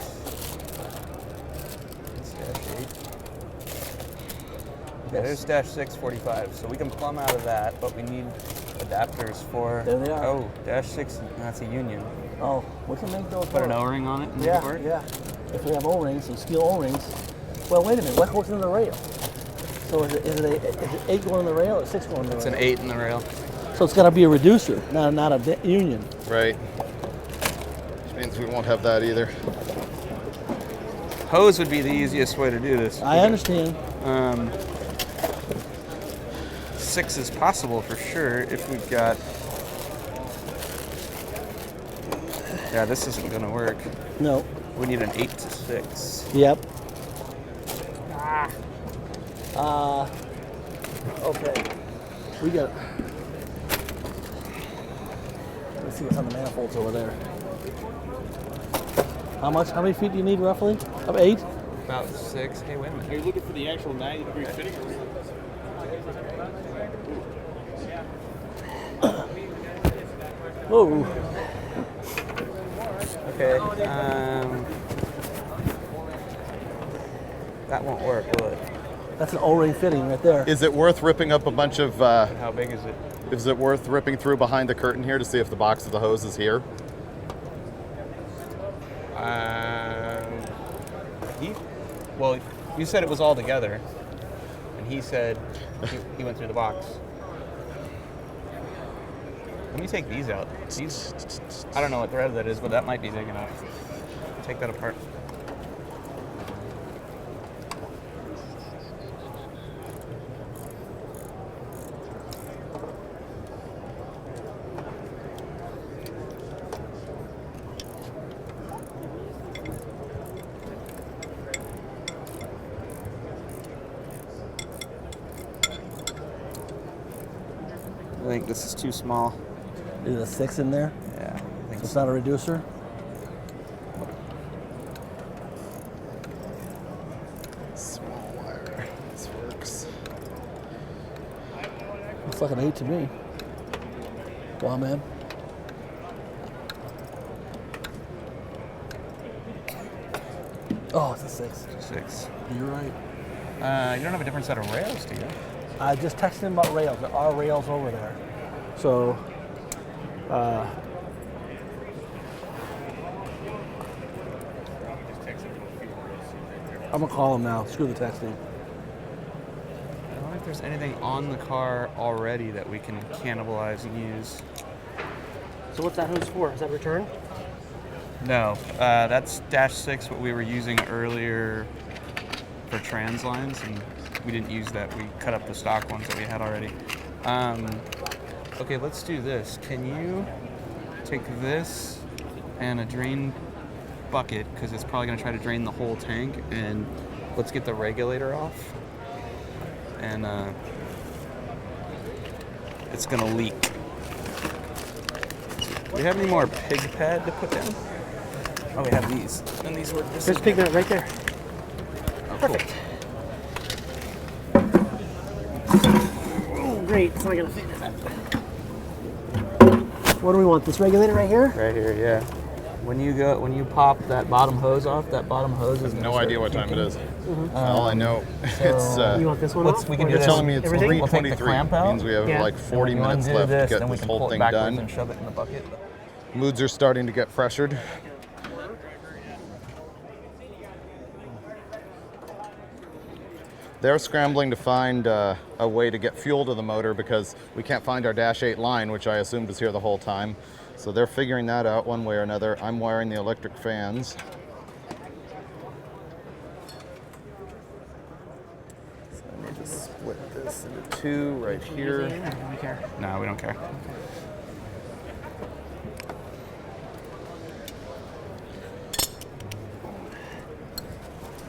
That's Dash 8. Yeah, there's Dash 6 45, so we can plumb out of that, but we need adapters for.
There they are.
Oh, Dash 6, that's a Union.
Oh, we can make those
Put
work.
an O-ring on it and make
Yeah,
it work?
yeah. If we have O-rings, some steel O-rings. Well, wait a minute. What goes in the rail? So is it 8 going on the rail or 6 going on the rail?
It's an 8 in the rail.
So it's got to be a reducer, not a union.
Right. Which means we won't have that either.
Hose would be the easiest way to do this.
I understand.
6 is possible for sure if we've got. Yeah, this isn't going to work.
No.
We need an 8 to 6.
Yep. Okay. We got. Let's see what's on the manifolds over there. How many feet do you need roughly? Of 8?
About 6. Hey, wait a minute.
Are you looking for the actual 90-degree fitting?
Whoa.
Okay. That won't work, will it?
That's an O-ring fitting right there.
Is it worth ripping up a bunch of...
How big is it?
Is it worth ripping through behind the curtain here to see if the box of the hose is here?
Well, you said it was all together, and he said he went through the box. Let me take these out. These, I don't know what thread that is, but that might be big enough. Take that apart. I think this is too small.
Is a 6 in there?
Yeah. I think
So it's not a reducer?
Small wire. This works.
Looks like an 8 to me. Wow, man. Oh, it's a 6.
6.
You're right.
You don't have a different set of rails, do you?
I just texted him about rails. There are rails over there. So, I'm going to call him now. Screw the texting.
I don't know if there's anything on the car already that we can cannibalize and use.
So what's that hose for? Is that return?
No, that's -6, what we were using earlier for trans lines, and we didn't use that. We cut up the stock ones that we had already. Okay, let's do this. Can you take this and a drain bucket, because it's probably going to try to drain the whole tank, and let's get the regulator off. And it's going to leak. Do we have any more pig pad to put down? Oh, we have these. And these work just
There's pig pad right there.
Oh,
Perfect. Oh, great. It's not going to fit in that. What do we want? This regulator right here?
Right here, yeah. When you pop that bottom hose off, that bottom hose is
No idea what time it is. All I know, it's.
You want this one off?
We can do
You're
this.
telling me it's
Everything?
3:23.
We'll take the clamp out.
Means we have like 40 minutes
undo
left
this,
to get
then we
this
can
whole
pull it
thing
backwards
done.
and shove it in the bucket.
Moods are starting to get pressured. They're scrambling to find a way to get fuel to the motor because we can't find our Dash 8 line, which I assumed was here the whole time. So they're figuring that out one way or another. I'm wiring the electric fans. So I need to split this into 2 right here.
We care.
No, we don't care.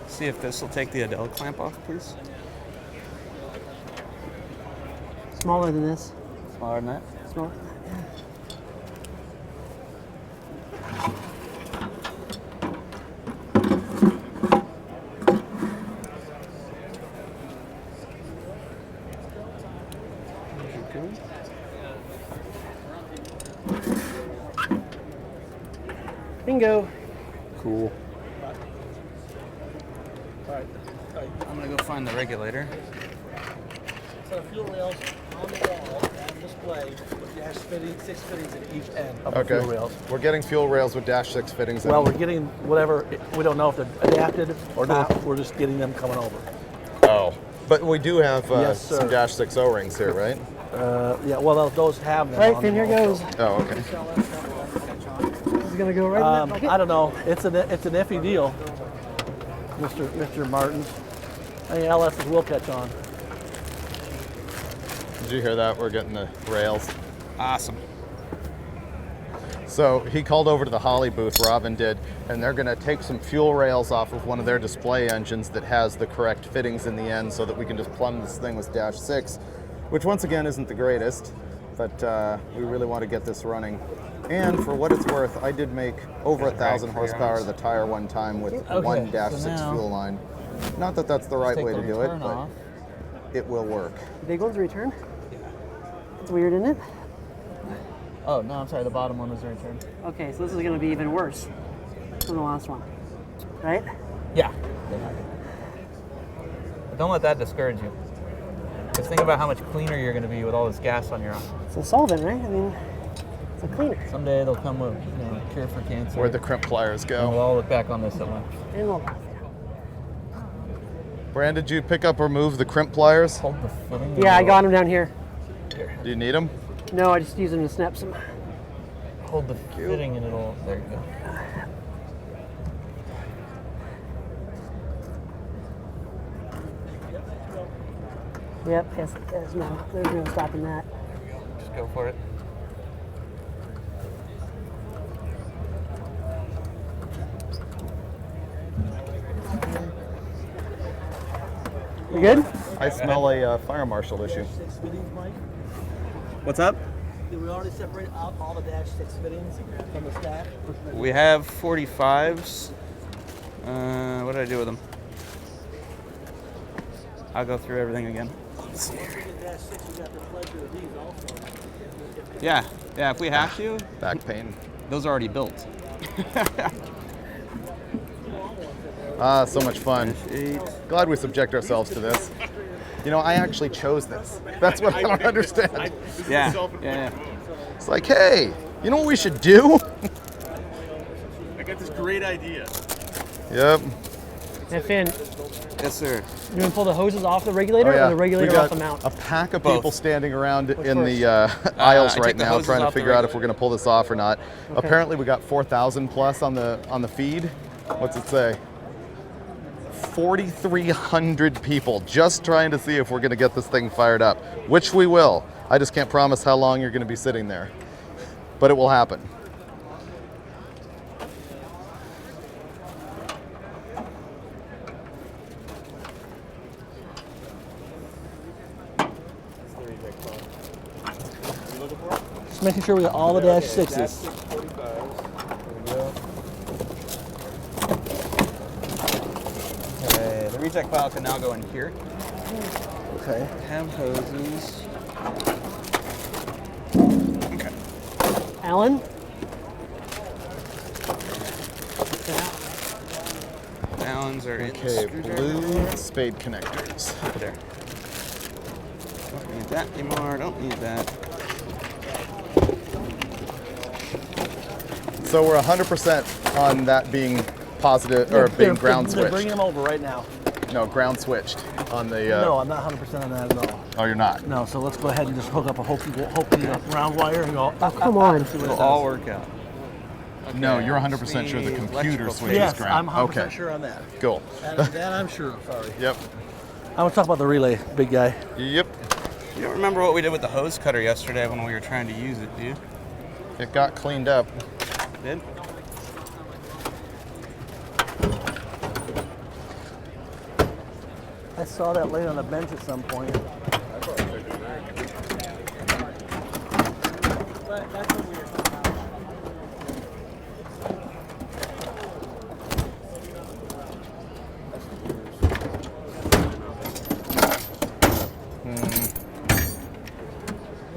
See if this will take the Adele clamp off, please.
Smaller than this.
Smaller than that?
Smaller. Bingo.
Cool.
All right.
I'm gonna go find the regulator.
So the fuel rails on the wall on display with dash 6 fittings at each end of the
Okay.
fuel rails.
We're getting fuel rails with Dash 6 fittings.
Well,
in.
we're getting whatever. We don't know if they're adapted or not. We're just getting them coming over.
Oh. But we do have
Yes,
some
sir.
Dash 6 O-rings here, right?
Yeah, well, those have them.
Right,
on
Finn,
them
here
also.
goes.
Oh, okay.
This is gonna go right in that bucket.
I don't know. It's an iffy deal, Mr. Martin. I think LS's will catch on.
Did you hear that? We're getting the rails.
Awesome.
So he called over to the Holley booth, Robin did, and they're going to take some fuel rails off of one of their display engines that has the correct fittings in the end so that we can just plumb this thing with Dash 6, which once again isn't the greatest, but we really want to get this running. And for what it's worth, I did make over 1,000 horsepower of the tire one time with one Dash 6 fuel line. Not that that's the right way to do it, but it will work.
The big one's return. It's weird, isn't it?
Oh, no, I'm sorry, the bottom one was the return.
Okay, so this is gonna be even worse than the last one, right?
Yeah. But don't let that discourage you. Just think about how much cleaner you're going to be with all this gas on your arm.
It's a solvent, right? I mean, it's a cleaner.
Someday they'll come with cure for cancer.
Where'd the crimp pliers go?
And we'll all look back on this at lunch.
And we'll laugh.
Brand, did you pick up or move the crimp pliers?
Hold the footing.
Yeah, I got them down here.
Do you need them?
No, I just use them to snap some.
Hold the fitting and it'll, there you go.
Yep, yes, there's no stopping that.
Just go for it.
You good?
I smell a fire marshal issue.
What's up?
Did we already separate out all the Dash 6 fittings from the stack?
We have 45s. What did I do with them? I'll go through everything again. Yeah, if we have to.
Back pain.
Those are already built.
Ah, so much fun. Glad we subject ourselves to this. You know, I actually chose this. That's what I don't understand.
Yeah.
It's like, hey, you know what we should do?
I got this great idea.
Yep.
Hey, Finn,
Yes, sir.
you want to pull the hoses off the regulator or the regulator
we got
off the mount?
a pack of people standing around in
first?
the aisles
I
right
took the
now
hoses
trying to
off the
figure out if
regulator.
we're going to pull this off or not. Apparently we got 4,000 plus on the feed. What's it say? 4,300 people just trying to see if we're going to get this thing fired up, which we will. I just can't promise how long you're going to be sitting there, but it will happen.
Just making sure we got all the Dash 6s.
Okay, the reject file can now go in here.
Okay.
Have hoses. Okay.
Alan?
Allens are in the
Okay,
screwdriver.
blue spade connectors.
There. Don't need that anymore. Don't need that.
So we're 100% on that being positive or being ground
They're
switched.
bringing them over right now.
No, ground switched on the.
No, I'm not 100% on that at all.
Oh, you're not.
No, so let's go ahead and just hook up a hokey round wire and go.
Oh, come on.
It'll all work out.
No, you're 100% sure the
the
computer
electrical
switches
Yes,
ground.
I'm 100%
Okay,
sure on that.
cool.
That I'm sure of, sorry.
Yep.
I want to talk about the relay, big guy.
Yep.
You don't remember what we did with the hose cutter yesterday when we were trying to use it, do you?
It got cleaned up.
Did?
I saw that laying on the bench at some point.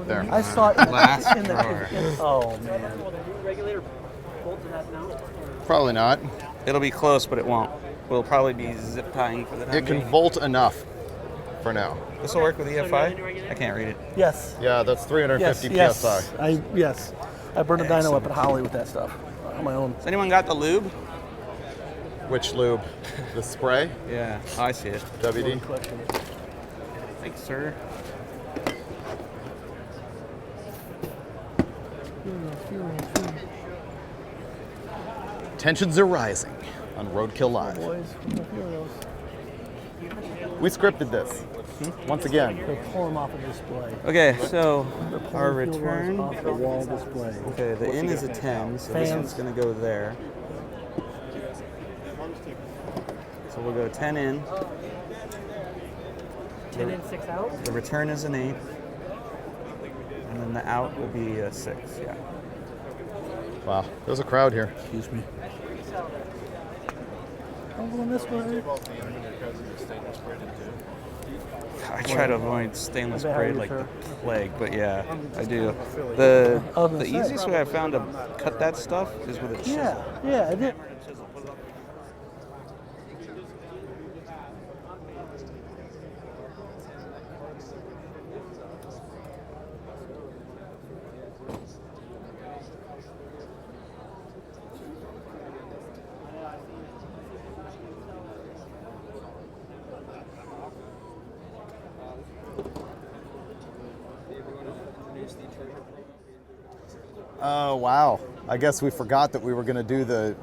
There.
I saw it
Last
in
drawer.
oh man.
Regulator bolt to that mount?
Probably not.
It'll be close, but it won't. We'll probably be zip tying for the time
It can
being.
volt enough for now.
This will work with EFI? I can't read it.
Yes.
Yeah, that's 350
Yes.
psi.
Yes. I burned a dyno up at Holley with that stuff on my own.
Has anyone got the lube?
Which lube? The spray?
Yeah. Oh, I see it.
WD?
Thanks, sir.
Tensions are rising on Roadkill Live. We scripted this. Once again.
They pull them off a display.
Okay, so our
Fuel rods
return.
off the wall display.
Okay, the in is a 10, so this one's going to go there. So we'll go 10 in.
10 in, 6 out.
The return is an 8. And then the out will be a 6, yeah.
Wow, there's a crowd here.
Excuse me. I'm going this way.
I try to avoid stainless braid like the plague, but yeah, I do. The easiest way I found to cut that stuff is with a chisel.
Yeah, I did.
Oh, wow. I guess we forgot that we were going to do the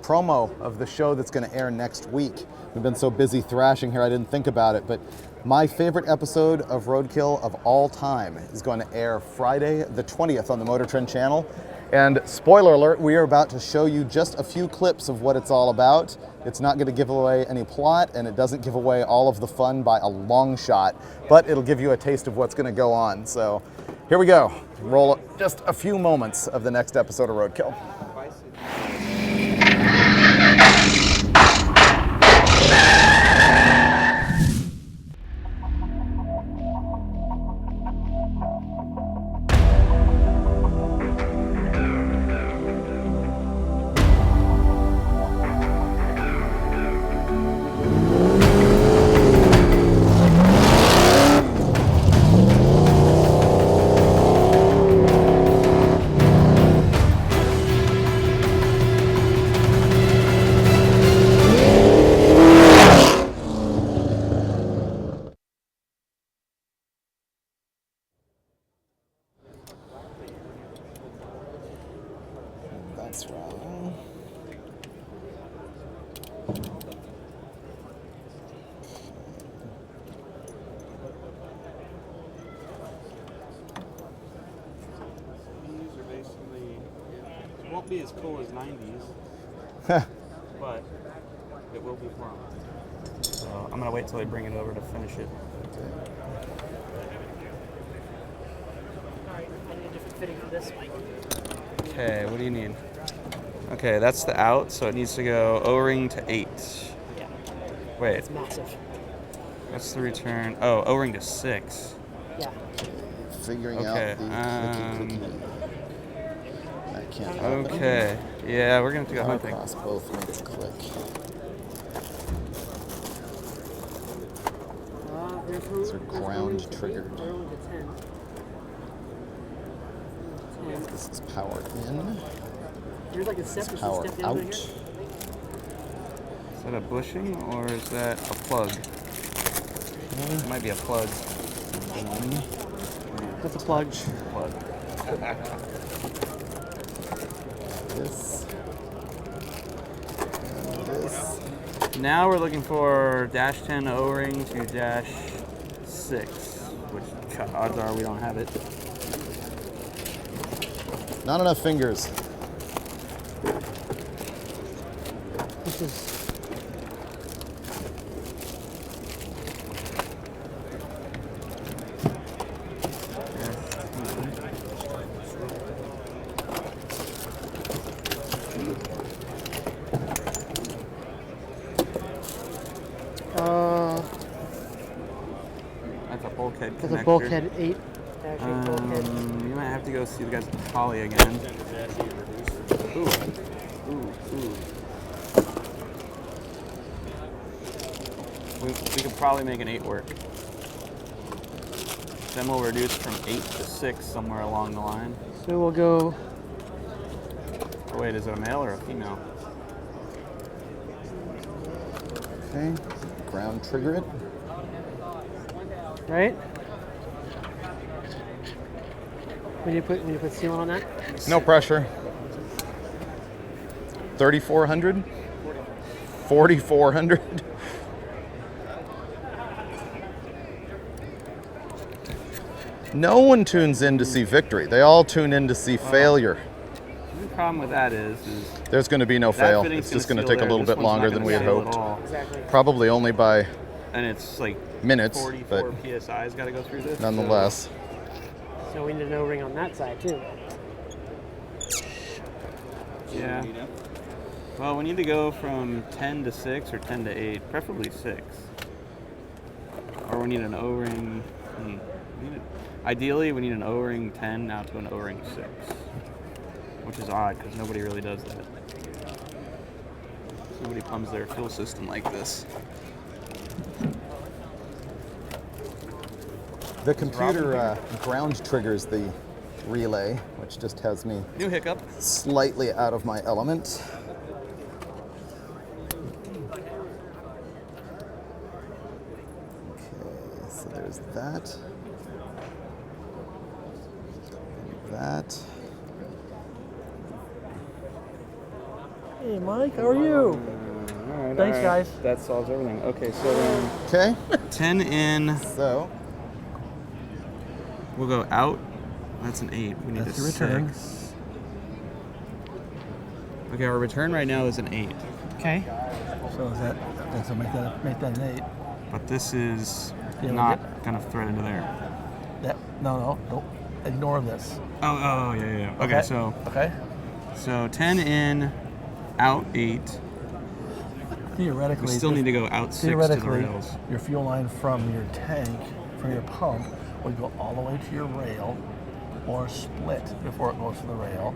promo of the show that's going to air next week. We've been so busy thrashing here, I didn't think about it. But my favorite episode of Roadkill of all time is going to air Friday the 20th on the Motor Trend channel. And spoiler alert, we are about to show you just a few clips of what it's all about. It's not going to give away any plot, and it doesn't give away all of the fun by a long shot, but it'll give you a taste of what's going to go on. So here we go. Roll just a few moments of the next episode of Roadkill. That's wrong.
These are basically, it won't be as cool as 90s, but it will be fun. So I'm going to wait till they bring it over to finish it.
Alright, I need a different fitting for this mic.
Okay, what do you need? Okay, that's the out, so it needs to go O-ring to 8.
Yeah.
Wait.
It's massive.
That's the return. Oh, O-ring to 6.
Yeah.
Figuring
Okay.
out the clicky. I can't help it.
Okay. Yeah, we're gonna have to go hunting.
Across both makes click. These are ground triggered. This is power in.
There's like a
This is
step
power
down
out.
here.
Is that a bushing or is that a plug? It might be a plug.
That's a plug.
Plug.
This. And this.
Now we're looking for dash 10 O-ring to dash 6, which odds are we don't have it.
Not enough fingers.
This is.
That's a bulkhead connector.
That's a bulkhead 8. Dash 8 bulkhead.
You might have to go see the guys at Holley again. Ooh. We could probably make an 8 work. Then we'll reduce from 8 to 6 somewhere along the line.
So we'll go.
Oh, wait, is it a male or a female?
Okay. Ground trigger it.
right? When you put sealant on that?
No pressure. 3,400? 4,400? No one tunes in to see victory. They all tune in to see failure.
The problem with that is
there's going to be no fail. It's just going to take a little bit longer than we had hoped.
Exactly.
Probably only by
and it's like
minutes,
44
but
psi's got to go through this.
nonetheless.
So we need an O-ring on that side too.
Yeah. Well, we need to go from 10 to 6 or 10 to 8, preferably 6. Or we need an O-ring. Ideally, we need an O-ring 10 now to an O-ring 6, which is odd because nobody really does that. Nobody pumps their fuel system like this.
The computer ground triggers the relay, which just has me
new hiccup
slightly out of my element. Okay, so there's that. That.
Hey, Mike, how are you? Thanks, guys.
That solves everything. Okay, so then.
Okay.
10 in.
So.
We'll go out. That's an 8. We need
That's
a
the return.
6. Okay, our return right now is an 8.
Okay.
So is that? So make that an 8.
But this is
Yeah,
not going to thread into there.
No, don't ignore this.
Oh, yeah. Okay, so.
Okay.
So 10 in, out 8.
Theoretically,
We still need to go out 6 to the
theoretically,
rails.
your fuel line from your tank, from your pump, would go all the way to your rail, or split before it goes to the rail.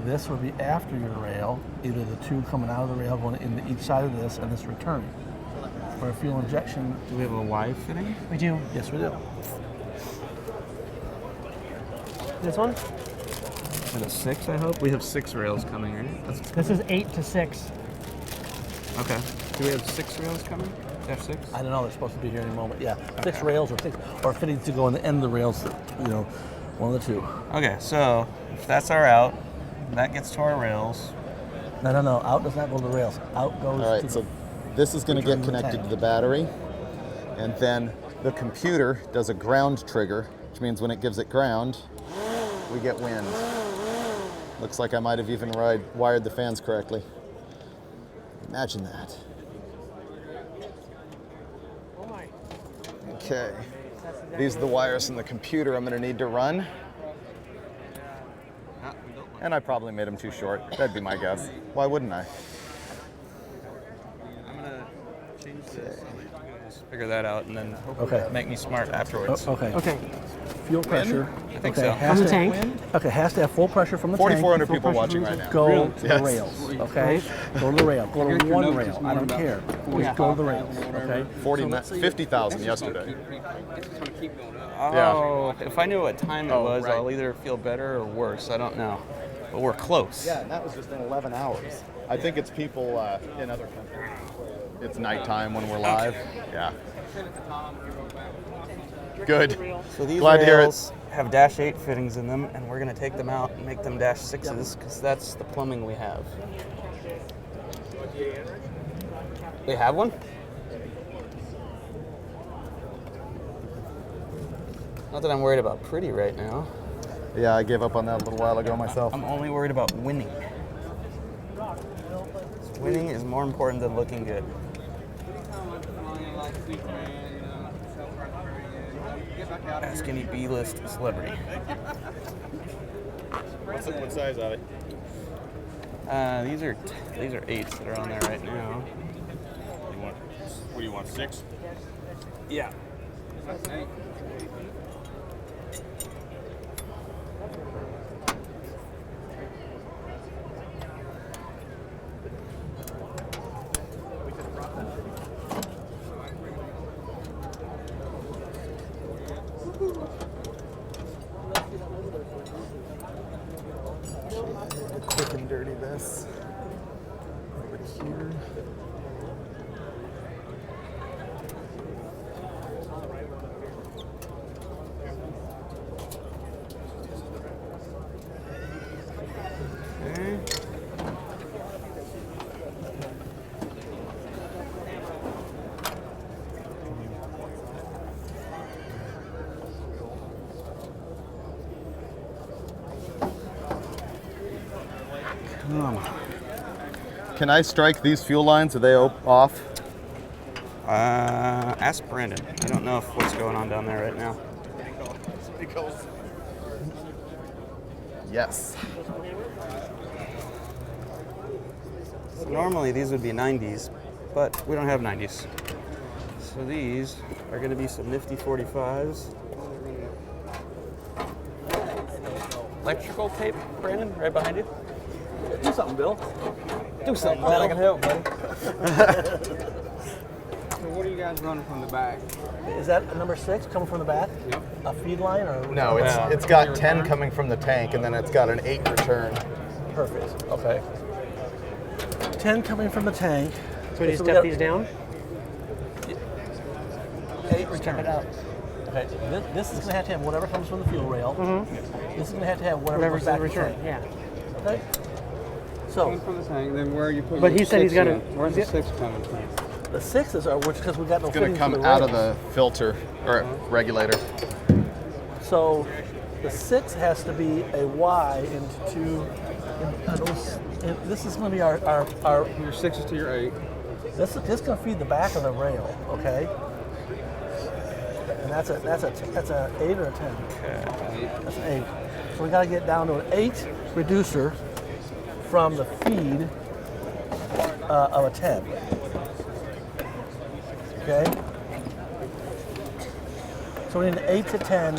This would be after your rail, either the two coming out of the rail going into each side of this, and this returning. For a fuel injection.
Do we have a Y fitting?
We do.
Yes, we do.
This one?
Is it a 6, I hope? We have 6 rails coming, right?
This is 8 to 6.
Okay. Do we have 6 rails coming? F6?
I don't know. They're supposed to be here any moment. Yeah, 6 rails or fittings to go on the end of the rails. One of the two.
Okay, so if that's our out, that gets to our rails.
No. Out does not go to the rails. Out goes.
All right,
to
so
the
this is going to get connected
tank.
to the battery, and then the computer does a ground trigger, which means when it gives it ground, we get wind. Looks like I might have even wired the fans correctly. Imagine that. Okay. These are the wires in the computer I'm going to need to run. And I probably made them too short. That'd be my guess. Why wouldn't I?
I'm going to change this. Just figure that out and then hopefully make me smart afterwards.
Okay. Fuel pressure.
I think so.
Has to, has to have full pressure from the tank.
4,400 people watching right now.
Go to the rails. Okay. Go to the rail. Go to one rail. I don't care. Just go to the rails. Okay.
50,000 yesterday.
Oh, if I knew what time it was, I'll either feel better or worse. I don't know. But we're close.
Yeah, and that was just in 11 hours. I think it's people in other countries. It's nighttime when we're live. Yeah. Good.
So these
Glad to hear
rails have dash 8 fittings in them, and we're going to take them out and make them dash 6s because that's the plumbing we have. They have one? Not that I'm worried about pretty right now.
Yeah, I gave up on that a little while ago myself.
I'm only worried about winning. Winning is more important than looking good. Ask any B-list celebrity.
What size are they?
These are 8s that are on there right now.
What do you want, 6?
Yeah.
Quick and dirty this. Over to here. Can I strike these fuel lines? Are they off?
Ask Brandon. I don't know what's going on down there right now.
Yes.
So normally these would be 90s, but we don't have 90s. So these are going to be some nifty 45s. Electrical tape, Brandon, right behind you.
Do something, Bill.
Do something,
Glad I
Bill.
can help, buddy. So what are you guys running from the back?
Is that a number 6 coming from the back?
Yep.
A feed line or?
No, it's got 10 coming from the tank, and then it's got an 8 return.
Perfect. Okay. 10 coming from the tank.
So we need to step these down?
8 return.
it out.
Okay, this is going to have whatever comes from the fuel rail. This is going to have whatever
Whatever's
goes back
in
to the
return,
tank.
yeah.
Okay. So
Coming from the tank, then where are you putting
But he
the
said he's
6
got
in?
to-
Where's the 6 coming from?
the 6s are because we got no
It's going
fittings
to come
for the
out of
rails.
the filter or regulator.
So the 6 has to be a Y into two. This is going to be our
your 6 is to your 8.
This is going to feed the back of the rail, okay? And that's a 8 or a 10.
Okay.
That's an 8. So we got to get down to an 8 reducer from the feed of a 10. Okay. So we need an 8 to 10.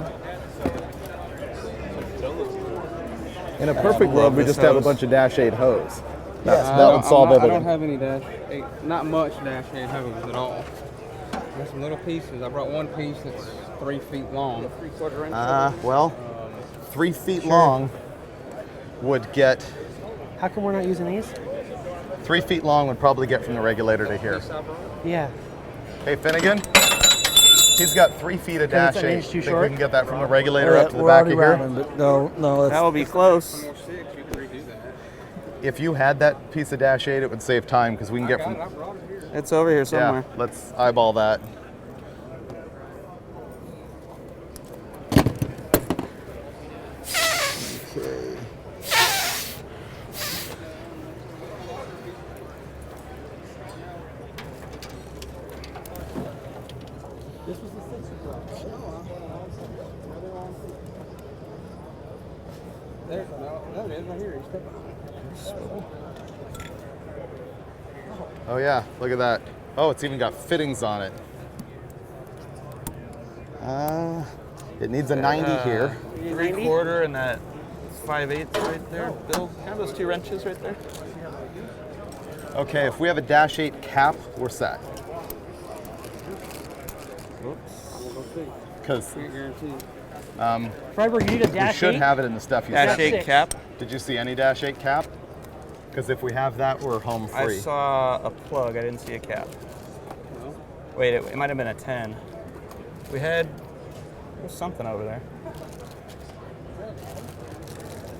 In a perfect world, we just have a bunch of Dash 8 hose. That would solve
I
everything.
don't have any Dash 8, not much Dash 8 hose at all. There's some little pieces. I brought one piece that's 3 feet long.
Well, 3 feet long would get.
How come we're not using these?
3 feet long would probably get from the regulator to here.
Yeah.
Hey, Finnegan, he's got 3 feet of
Because
Dash
it's an
8.
inch too
Think
short?
we can get that from the regulator up to the
We're
back of
already
here?
rounding, but no,
That will be close.
If you had that piece of Dash 8, it would save time because we can get from.
It's over here somewhere.
Yeah, let's eyeball that. Okay.
This was the 6 we brought.
There it is, right here.
Oh yeah, look at that. Oh, it's even got fittings on it. It needs a 90 here.
3/4 and that 5/8 right there. Bill, can I have those 2 wrenches right there?
Okay, if we have a Dash 8 cap, we're set. Because
Freiburg, you need a Dash 8?
we should have it in the stuff you
Dash
sent.
8 cap.
Did you see any Dash 8 cap? Because if we have that, we're home free.
I saw a plug. I didn't see a cap. Wait, it might have been a 10. We had there's something over there.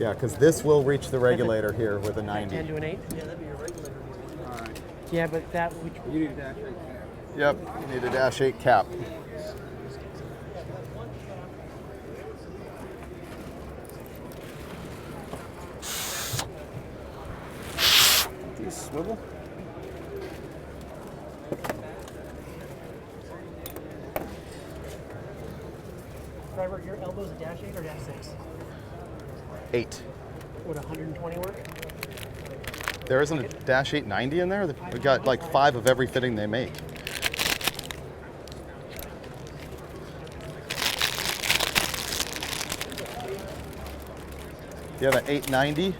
Yeah, because this will reach the regulator here with a 90.
10 to an 8?
Yeah, that'd be your regulator.
Alright.
Yeah, but that which
You need a Dash 8 cap.
Yep, you need a Dash 8 cap.
Do you swivel?
Freiburg, your elbow's a Dash 8 or Dash 6?
8.
Would 120 work?
There isn't a Dash 890 in there? We've got like 5 of every fitting they make. You have an 890?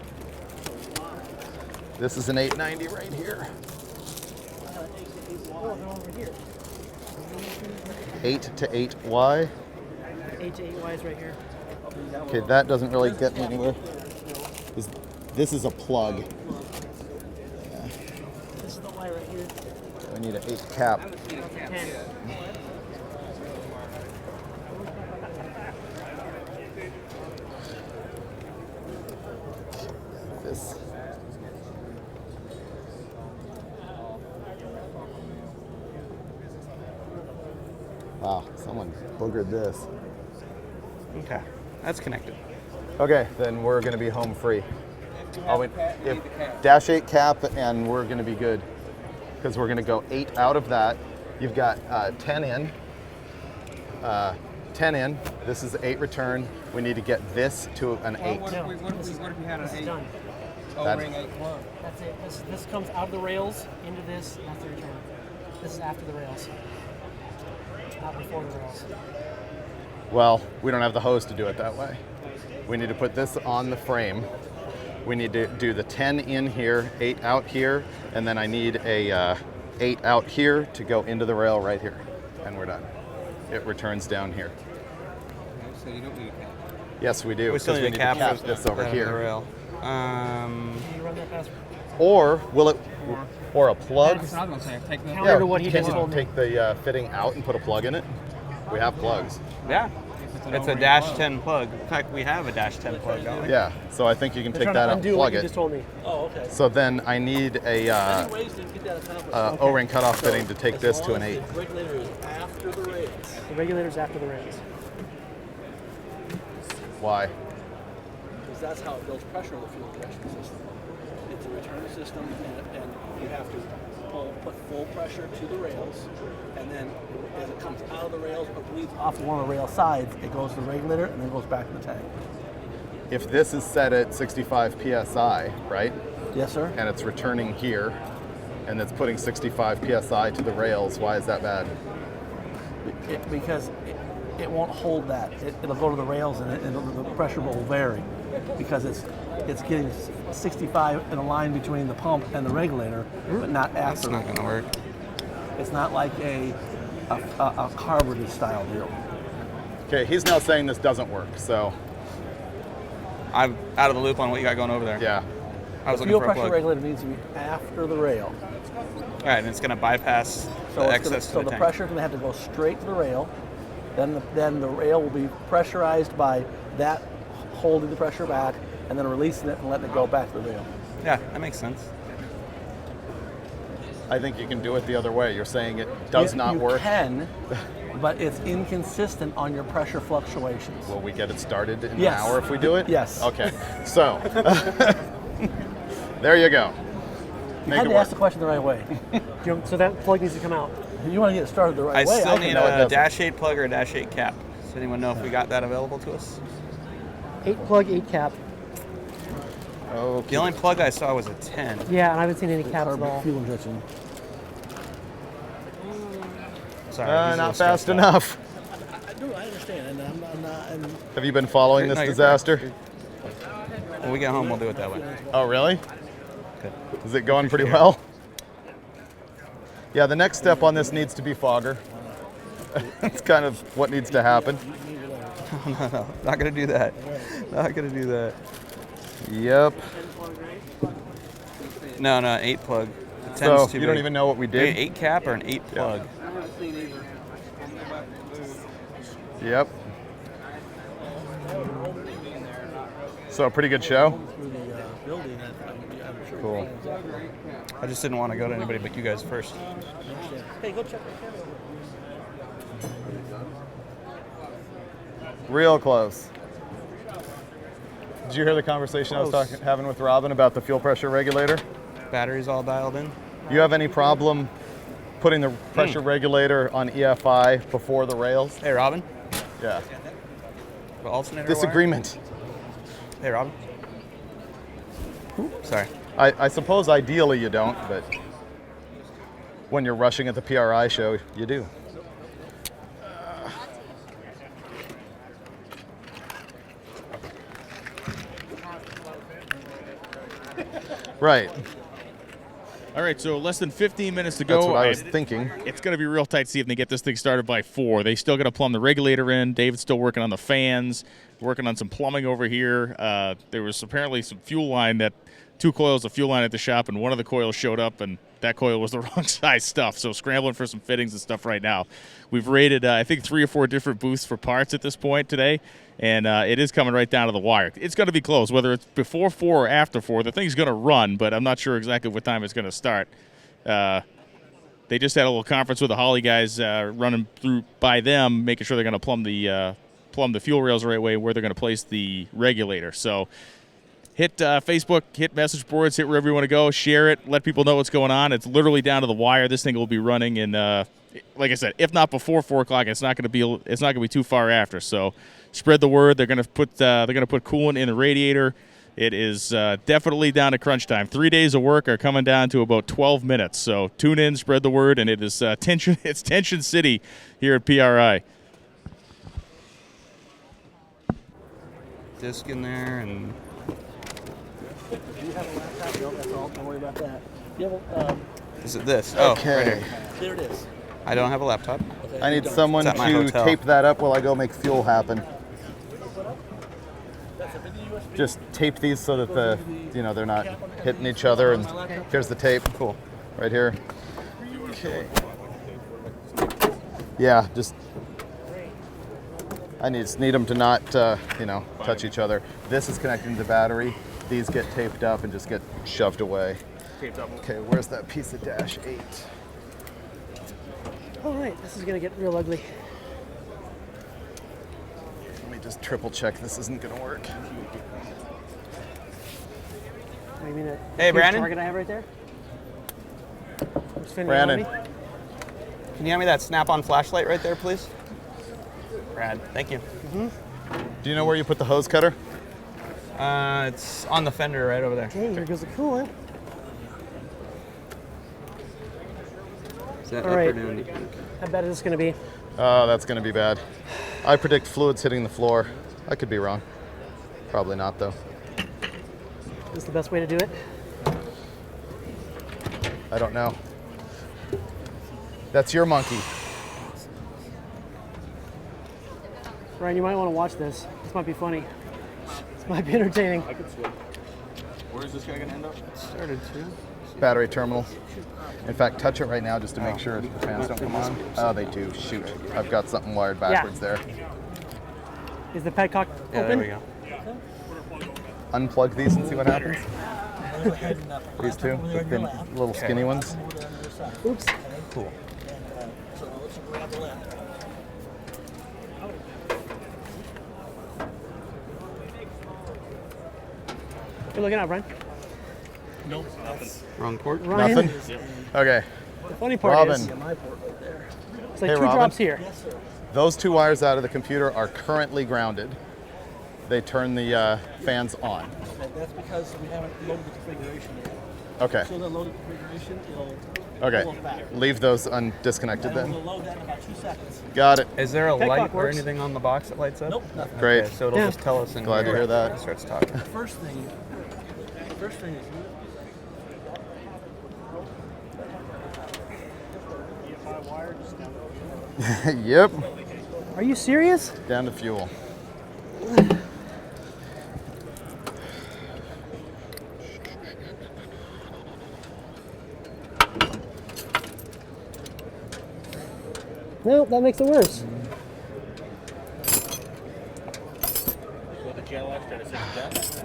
This is an 890 right here. 8 to 8Y.
8 to 8Y is right here.
Okay, that doesn't really get me anywhere. This is a plug.
This is the Y right here.
I need an 8 cap.
10.
This. Wow, someone boogered this.
Okay, that's connected.
Okay, then we're gonna be home free. Oh, wait. Dash 8 cap, and we're going to be good because we're going to go 8 out of that. You've got 10 in. 10 in. This is 8 return. We need to get this to an 8.
What if we had an 8?
Done.
O-ring 8 plug.
That's it. This comes out of the rails into this. That's the return. This is after the rails. Not before the rails.
Well, we don't have the hose to do it that way. We need to put this on the frame. We need to do the 10 in here, 8 out here, and then I need a 8 out here to go into the rail right here, and we're done. It returns down here.
Okay, so you don't need a cap.
Yes, we do.
We still need
to
a cap
this over
out of
here.
the rail.
Can you run that past?
Or will it, or a plug?
That's what I was gonna say. Take the
Counter to what he
Can
just
you
told me.
take the fitting out and put a plug in it? We have plugs.
Yeah.
an
It's a
O-ring
dash
plug.
10 plug. In fact, we have a dash 10 plug going.
Yeah, so I think you can
They're
take
trying
that
to
out
undo
and
what
plug
you
it.
just told me.
Oh, okay.
So then I need a
Many ways to get that accomplished.
O-ring cutoff fitting to take
As
this
long
to an
as
8.
The regulator is after the rails.
The regulator's after the rails.
Why?
Because that's how it builds pressure in the fuel injection system. It's a return system, and you have to put full pressure to the rails, and then as it comes out of the rails or bleeds off one of the rail sides, it goes to the regulator and then goes back to the tank.
If this is set at 65 psi, right?
Yes, sir.
And it's returning here, and it's putting 65 psi to the rails, why is that bad?
Because it won't hold that. It'll go to the rails, and the pressure will vary because it's getting 65 in a line between the pump and the regulator, but not after.
That's not going to work.
It's not like a carburetor style deal.
Okay, he's now saying this doesn't work, so.
I'm out of the loop on what you got going over there.
Yeah.
I was
The
looking
fuel
for a
pressure
plug.
regulator needs to be after the rail.
All right, and it's going to bypass
So,
the
it's
excess
so
to
the
the tank.
pressure is going to have to go straight to the rail. Then the rail will be pressurized by that holding the pressure back, and then releasing it and letting it go back to the rail.
Yeah, that makes sense.
I think you can do it the other way. You're saying it does not
You
work.
can, but it's inconsistent on your pressure fluctuations.
Will we get it started in
Yes.
an hour if we do it?
Yes.
Okay, so there you go.
You
Make
had
it
to
work.
ask the question the right way.
So that plug needs to come out.
If you want to get it started the right
I
way,
still
I
need
can.
No, it
a
doesn't.
dash 8 plug or a dash 8 cap. Does anyone know if we got that available to us?
8 plug, 8 cap.
Okay.
The only plug I saw was a 10.
Yeah, and I haven't seen any caps at all.
Fuel injection.
Sorry, he's a
Not
little
fast
stressed out.
enough.
I understand, and I'm not.
Have you been following this
No, you're
disaster?
When we get home, we'll do it that way.
Oh, really?
Good.
Is it going pretty well? Yeah, the next step on this needs to be fogger. It's kind of what needs to happen.
No, not gonna do that. Not gonna do that.
Yep.
No, 8 plug. The 10's
So
too
you don't
big.
even know what we
Maybe
did?
8 cap or an 8 plug.
Yep. So a pretty good show. Cool.
I just didn't want to go to anybody but you guys first.
Hey, go check the camera.
Real close. Did you hear the conversation I was having with Robin about the fuel pressure regulator?
Battery's all dialed in.
You have any problem putting the pressure regulator on EFI before the rails?
Hey, Robin.
Yeah.
The alternator
Disagreement.
wire? Hey, Robin. Sorry.
I suppose ideally you don't, but when you're rushing at the PRI show, you do. Right.
All right, so less than 15 minutes to go.
That's what I was thinking.
It's going to be real tight to see if they get this thing started by 4. They still got to plumb the regulator in. David's still working on the fans, working on some plumbing over here. There was apparently some fuel line that 2 coils of fuel line at the shop, and one of the coils showed up, and that coil was the wrong size stuff. So scrambling for some fittings and stuff right now. We've rated, I think, 3 or 4 different booths for parts at this point today, and it is coming right down to the wire. It's going to be close, whether it's before 4 or after 4. The thing's going to run, but I'm not sure exactly what time it's going to start. They just had a little conference with the Holley guys running through by them, making sure they're going to plumb the fuel rails the right way, where they're going to place the regulator. So hit Facebook, hit message boards, hit wherever you want to go, share it, let people know what's going on. It's literally down to the wire. This thing will be running, and like I said, if not before 4 o'clock, it's not going to be too far after. So spread the word. They're going to put coolant in the radiator. It is definitely down to crunch time. 3 days of work are coming down to about 12 minutes. So tune in, spread the word, and it is tension. It's Tension City here at PRI.
Disc in there, and
Do you have a laptop? No, that's all. Don't worry about that. Do you have a,
is it this? Oh, right here.
there it is.
I don't have a laptop.
Okay,
I need
you don't.
someone
It's at my
to
hotel.
tape that up while I go make fuel happen.
That's a video USB.
Just tape these so that they're not hitting each other. And here's the tape.
Cool.
Right here. Okay. Yeah, just I just need them to not touch each other. This is connecting to the battery. These get taped up and just get shoved away. Okay, where's that piece of dash 8?
All right, this is gonna get real ugly.
Let me just triple check this isn't gonna work.
I mean,
Hey, Brandon.
target I have right there.
Brandon.
Can you hand me that snap-on flashlight right there, please? Brad, thank you.
Do you know where you put the hose cutter?
It's on the fender right over there.
Okay, here goes the coolant.
Is that
All
up
right.
or down?
How bad is this gonna be?
Oh, that's gonna be bad. I predict fluids hitting the floor. I could be wrong. Probably not though.
Is this the best way to do it?
I don't know. That's your monkey.
Ryan, you might want to watch this. This might be funny. This might be entertaining.
I could swim. Where is this guy gonna end up?
Started to.
Battery terminal. In fact, touch it right now just to make sure the fans don't come on. Oh, they do. Shoot. I've got something wired backwards there.
Is the petcock open?
Yeah, there we go.
Unplug these and see what happens. These two, the thin, little skinny ones.
Oops.
Cool.
So let's grab the left.
You're looking at Brian.
Nope, nothing.
Wrong port.
Ryan.
Nothing? Okay.
The funny part
Robin.
is,
My port right there.
it's like
Hey,
two
Robin.
drops here.
Yes, sir.
Those two wires out of the computer are currently grounded. They turn the fans on.
Okay, that's because we haven't loaded the configuration yet.
Okay.
So the loaded configuration, it'll
Okay.
pull us back.
Leave those disconnected
And
then.
we'll load that in about 2 seconds.
Got it.
Is there a
Petcock
light or
works.
anything on the box that lights up?
Nope, nothing.
Great.
Okay, so it'll
Yeah.
just tell us in
Glad to
here
hear that.
when it starts talking.
First thing is
Yep.
Are you serious?
Down to fuel.
No, that makes it worse.
The channel extra to 6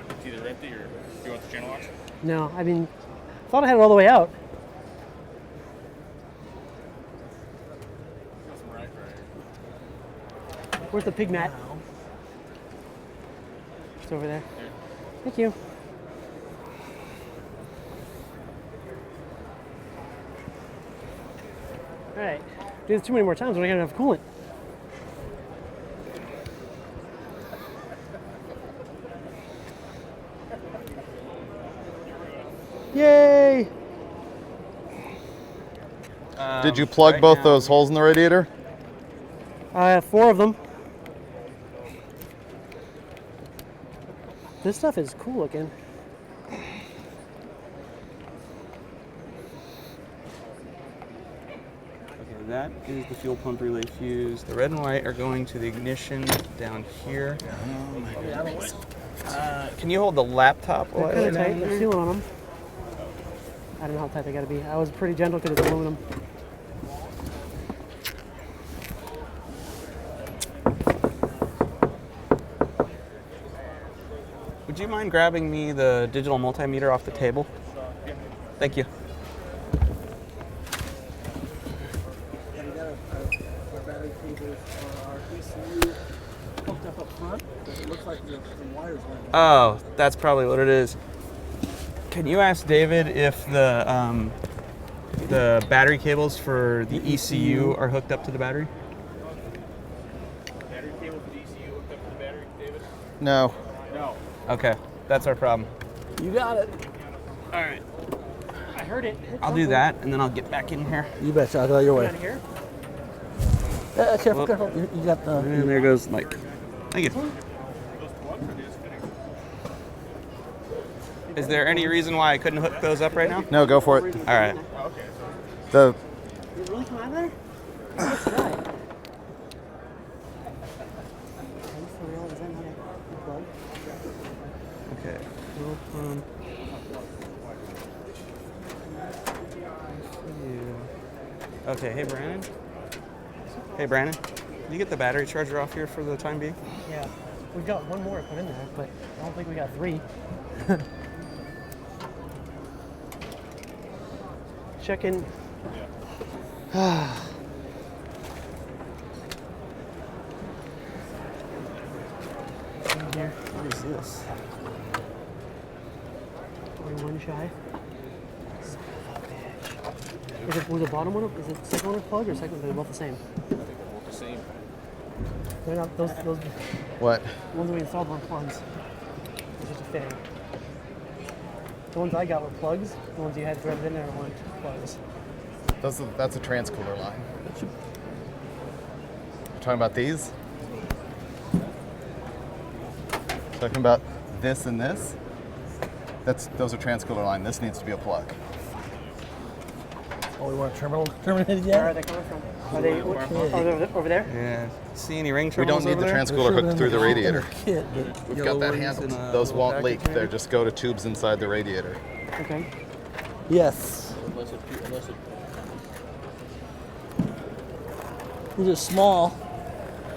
It's either empty or do you want the channel extra?
No, I mean, thought I had it all the way out. Where's the pig mat? It's over there. Thank you. All right. Do this too many more times. We're not gonna have coolant. Yay!
Did you plug
right
both
now-
those holes in the radiator?
I have 4 of them. This stuff is cool looking.
Okay, that is the fuel pump relay fuse. The red and white are going to the ignition down here. Can you hold the laptop
They're
while
kind
I
of
lay
tight.
down
They're
there?
sealing on them. I don't know how tight they gotta be. I was pretty gentle because it's aluminum.
Would you mind grabbing me the digital multimeter off the table? Thank you.
we got our battery cables for our ECU hooked up
Oh, that's probably what it is. Can you ask David if the battery cables for the ECU are hooked up to the battery?
Battery cable for the ECU hooked up to the battery, David?
No.
No.
Okay, that's our problem.
You got it.
All right.
I heard it.
I'll do that, and then I'll get back in here.
You betcha. I'll go your way.
Out of here.
Careful, careful. You got the.
And there goes Mike. Thank you. Is there any reason why I couldn't hook those up right now?
No, go for it.
All right.
The
Did it really come out of there? Let's try it.
Okay. Okay, hey Brandon. Hey Brandon, can you get the battery charger off here for the time being?
Yeah. We've got one more to put in there, but I don't think we got 3. Check in. Here.
What is this?
21 shy. Is it, was the bottom one? Is it second one plug or second? They're both the same.
Both the same.
They're not those.
what?
The ones we installed weren't plugs. It's just a fitting. The ones I got were plugs. The ones you had threaded in there weren't plugs.
That's a transcooler line. You're talking about these? Talking about this and this? Those are transcooler line. This needs to be a plug.
Oh, we want terminated yet?
Where are they coming from? Are they over there?
Yeah. See any ring
We
terminals
don't need the
over there?
transcooler hooked through the radiator.
Kit, but
We've got that handled. Those won't leak. They just go to tubes inside the radiator.
Okay.
yes.
Unless it
These are small.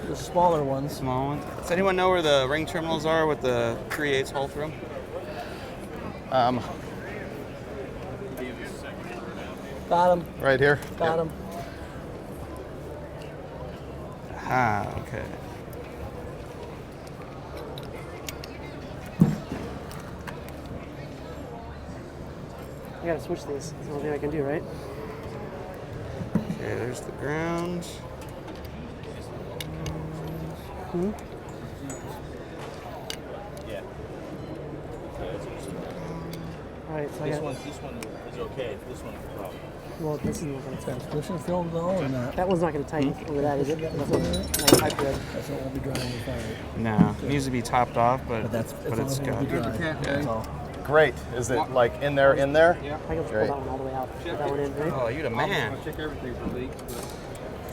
The smaller ones.
Small one. Does anyone know where the ring terminals are with the 3/8 hole through them?
Got them.
Right here.
Got them.
Ah, okay.
I gotta switch these. That's the only thing I can do, right?
Okay, there's the ground.
Hmm?
Yeah.
All right. So
This one is okay. This one's a problem.
Well, this is not gonna tighten.
Transmission film though, or not?
That one's not gonna tighten over that, is it? That's what I thread.
That's what won't be drying with fire.
No, it needs to be topped off, but
But
it's got.
That's all.
Great. Is it like in there?
I can just pull
Great.
that one all the way out. Put that one in, right?
Oh, you the man.
Check everything for leaks.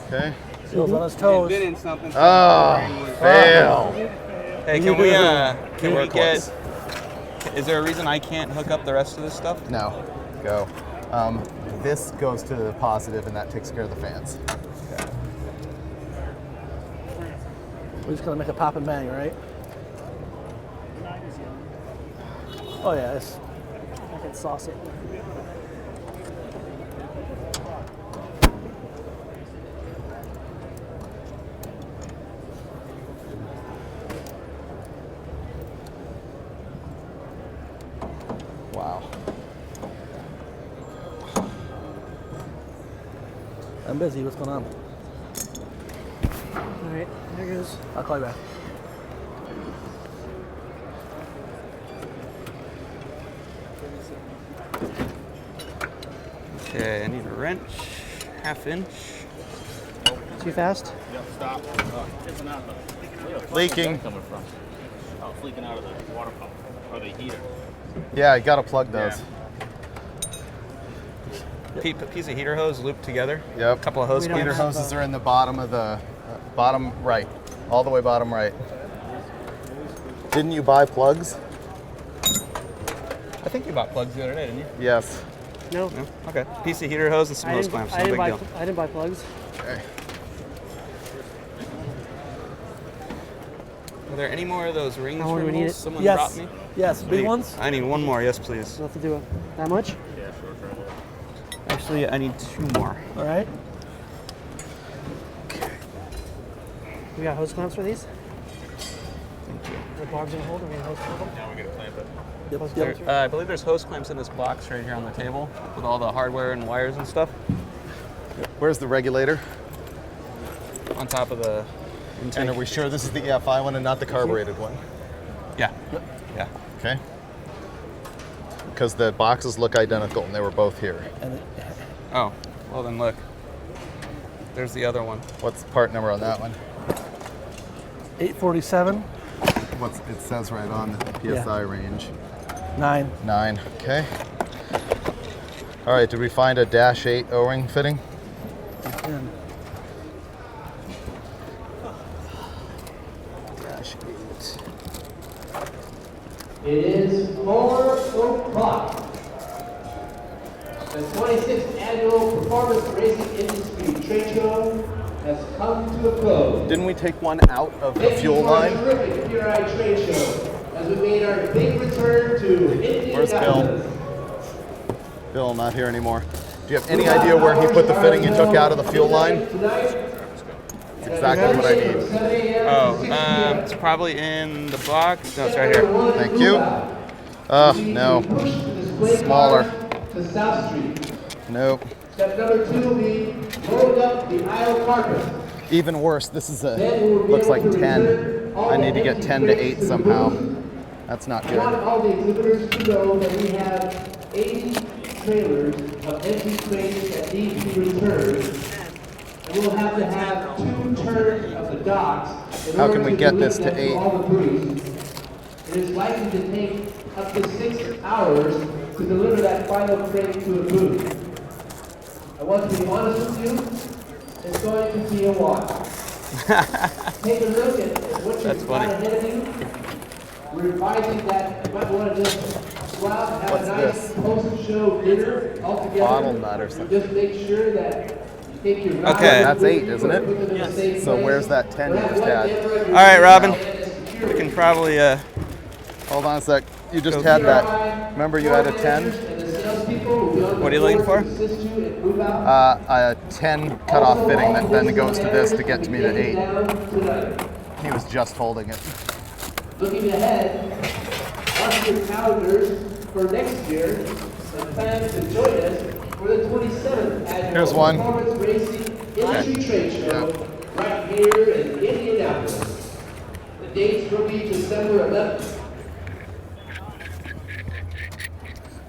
Okay.
Seals on his toes.
Been in something.
Oh, fail.
Hey, can we get? Is there a reason I can't hook up the rest of this stuff?
No. Go. This goes to the positive, and that takes care of the fans.
We're just gonna make a pop and bang, right? Oh yeah, it's
I can sauce it.
Wow.
I'm busy. What's going on?
All right, there goes.
I'll call you back.
Okay, I need a wrench, 1/2 inch.
Too fast?
Yep, stop. It's not
Leaking.
coming from. Oh, it's leaking out of the water pump or the heater.
Yeah, you gotta plug those.
Piece of heater hose looped together.
Yep.
A couple of hose
Heater
cleaners.
hoses are in the bottom of the bottom right, all the way bottom right. Didn't you buy plugs?
I think you bought plugs the other day, didn't you?
Yes.
No.
No? Okay. Piece of heater hose and some hose clamps. No big deal.
I didn't buy plugs.
Okay.
Are there any more of those ring
How long do we need
terminals
it?
someone
Yes.
brought me?
Yes, big ones?
I need one more, yes please.
We'll have to do it. That much?
Actually, I need 2 more.
All right.
We got hose clamps for these?
I think
The bar's gonna hold, or we hose clamp them?
Now we're gonna clamp it.
Yep.
I believe there's hose clamps in this box right here on the table with all the hardware and wires and stuff.
Where's the regulator?
On top of the intake.
And are we sure this is the EFI one and not the carbureted one?
Yeah. Yeah.
Okay. Because the boxes look identical and they were both here.
Oh, well then look. There's the other one.
What's the part number on that one?
847.
It says right on the PSI range.
9.
9. Okay. All right. Did we find a -8 O-ring fitting?
-8.
It is 4 o'clock. The 26th Annual Performance Racing Industry Trade Show has come to a close.
Didn't we take one out of the fuel line?
Thank you for a terrific PRI trade show as we made our big return to Indianapolis.
Where's Bill? Bill, not here anymore. Do you have any idea where he put the fitting he took out of the fuel line? That's exactly what I need.
Oh, it's probably in the box. No, it's right here.
Thank you. No. Smaller.
To South Street.
Nope.
Step number 2 will be rolling up the aisle carpet.
Even worse, this is looks like 10. I need to get 10 to 8 somehow. That's not
I want
good.
all the exhibitors to know that we have 80 trailers of empty crates that need to be returned. And we'll have to have 2 turns of the docks. in
How
order
can we
to
get
deliver
this to
them
8?
all the booths. It is likely to take up to 6 hours to deliver that final crate to a booth. I want to be honest with you, it's going to be a walk. Take a look at what you've got ahead of you. We're advising that you might want to just go out and have a nice post-show dinner all together.
Bottle nut or something.
Just make sure that you take your
Okay. That's 8, isn't it?
Yes.
So where's that 10 you just had?
All right, Robin. We can probably.
Hold on a sec. You just had that. Remember you had a 10?
What are you looking for?
A 10 cutoff fitting that then goes to this to get to me to 8. He was just holding it.
Looking ahead, mark your calendars for next year and plan to join us for the 27th Annual
Here's one.
Performance Racing Industry Trade Show right here in Indianapolis. The dates will be December 11th.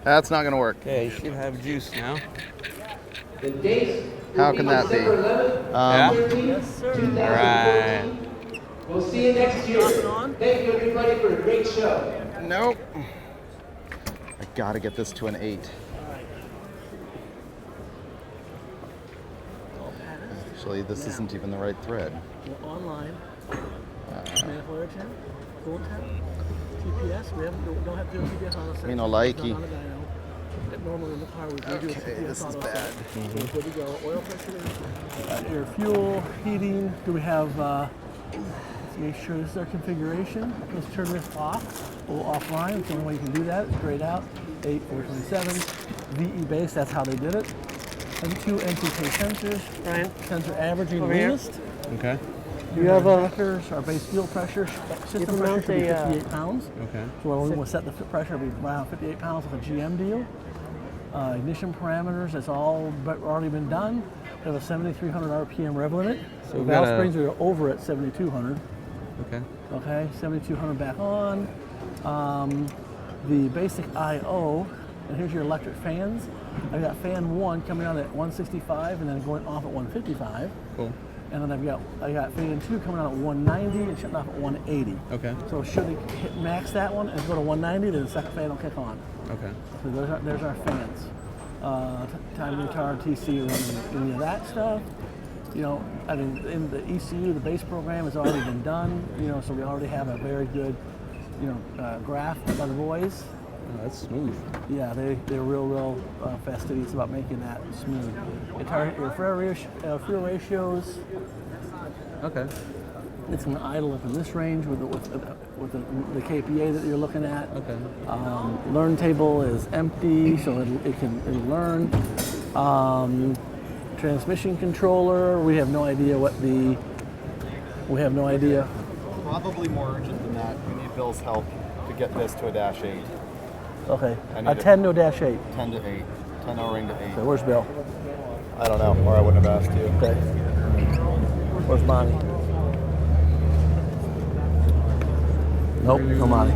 That's not going to work.
Okay, you should have juice now.
The dates
How can that be?
Yeah?
Yes, sir.
All right.
We'll see you next year. Thank you, everybody, for a great show.
Nope. I got to get this to an 8. Actually, this isn't even the right thread.
We're online. Manifold air temp, coolant temp, TPS. We don't have to do TPS on the set.
Me no likey.
On the dyno. Normally in the car we do
Okay,
TPS
this is
auto
bad.
set. So we're good to go. Oil pressure, air fuel, heating. Do we have? Let's make sure this is our configuration. Let's turn this off. Go offline. It's the only way you can do that. It's grayed out. 8427 VE base. That's how they did it. And 2 NTK sensors.
Ryan.
Sensor averaging
Over here.
least.
Okay.
You have our base fuel pressure. System pressure should be
mount a,
58 pounds.
Okay.
So when we set the pressure, it'll be around 58 pounds with a GM deal. Ignition parameters, it's all already been done. We have a 7,300 RPM rev limit.
So
So
we've
valve
got a-
springs are over at 7,200.
Okay.
Okay, 7,200 back on. The basic I/O, and here's your electric fans. I've got fan 1 coming out at 165 and then going off at 155.
Cool.
And then I got fan 2 coming out at 190 and shutting off at 180.
Okay.
So should we hit max that one and go to 190, then the second fan will kick on.
Okay.
So there's our fans. Time to guitar, TC, any of that stuff. You know, I mean, in the ECU, the base program has already been done. You know, so we already have a very good, graph by the boys.
Oh, that's smooth.
Yeah, they're real fastidious about making that smooth. They target your fuel ratios.
Okay.
It's going to idle up in this range with the KPA that you're looking at.
Okay.
Learn table is empty, so it'll learn. Transmission controller, we have no idea.
Probably more urgent than that. need Bill's help to get this to a dash 8.
Okay.
I
A
need
10 to a dash 8.
10 to 8. 10 O-ring to 8.
Okay, where's Bill?
I don't know, or I wouldn't have asked you.
Okay. Where's Monty? Nope, no Monty.
I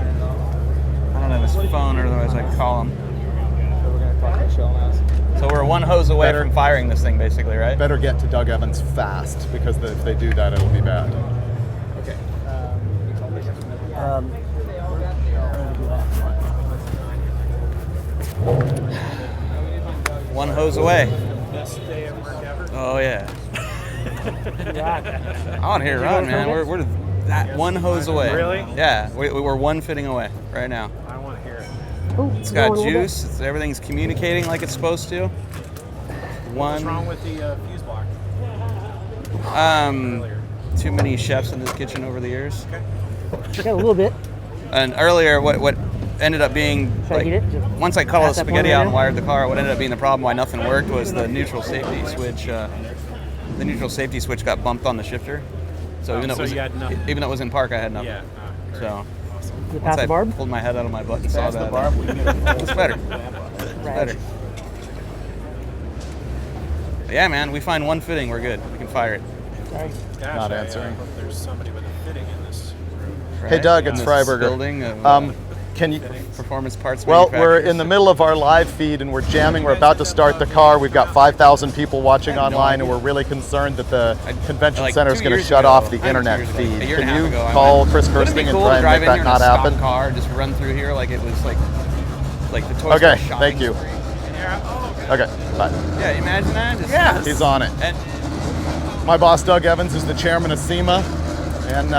don't have his phone, or otherwise I'd call him.
So we're gonna talk to Michelle and ask.
So we're one hose away from firing this thing, basically, right?
Better get to Doug Evans fast, because if they do that, it'll be bad.
Okay. You told me something.
One hose away.
Best day of work ever.
Oh yeah. I want to hear it run, man. We're that one hose away.
Really?
Yeah, we're one fitting away right now.
I want to hear it.
It's got juice. Everything's communicating like it's supposed to.
What's wrong with the fuse block?
Too many chefs in this kitchen over the years.
Yeah, a little bit.
And earlier, what ended up being like, once I cut all the spaghetti out and wired the car, what ended up being the problem why nothing worked was the neutral safety switch. The neutral safety switch got bumped on the shifter. So even though it was in park, I had nothing.
Yeah.
So
Once I
pulled my head out of my butt and saw that, it's better. It's better. But yeah, man, we find one fitting, we're good. We can fire it.
Sorry.
Gosh,
Not
I
answering.
hope there's somebody with a fitting in this room.
Right?
Hey Doug,
In
it's
this
Freiburger.
Building of,
Can you?
performance parts.
Well, we're in the middle of our live feed and we're jamming. We're about to start the car. We've got 5,000 people watching online, and we're really concerned that the convention center is going to shut off the internet feed. Can you call Chris Kirsting and try and make that not happen?
Car, just run through here like it was like the Toy Story
Okay,
shopping
thank you.
spree.
Okay, bye.
Yeah, you imagine that? Just,
He's on it.
And
My boss, Doug Evans, is the chairman of SEMA and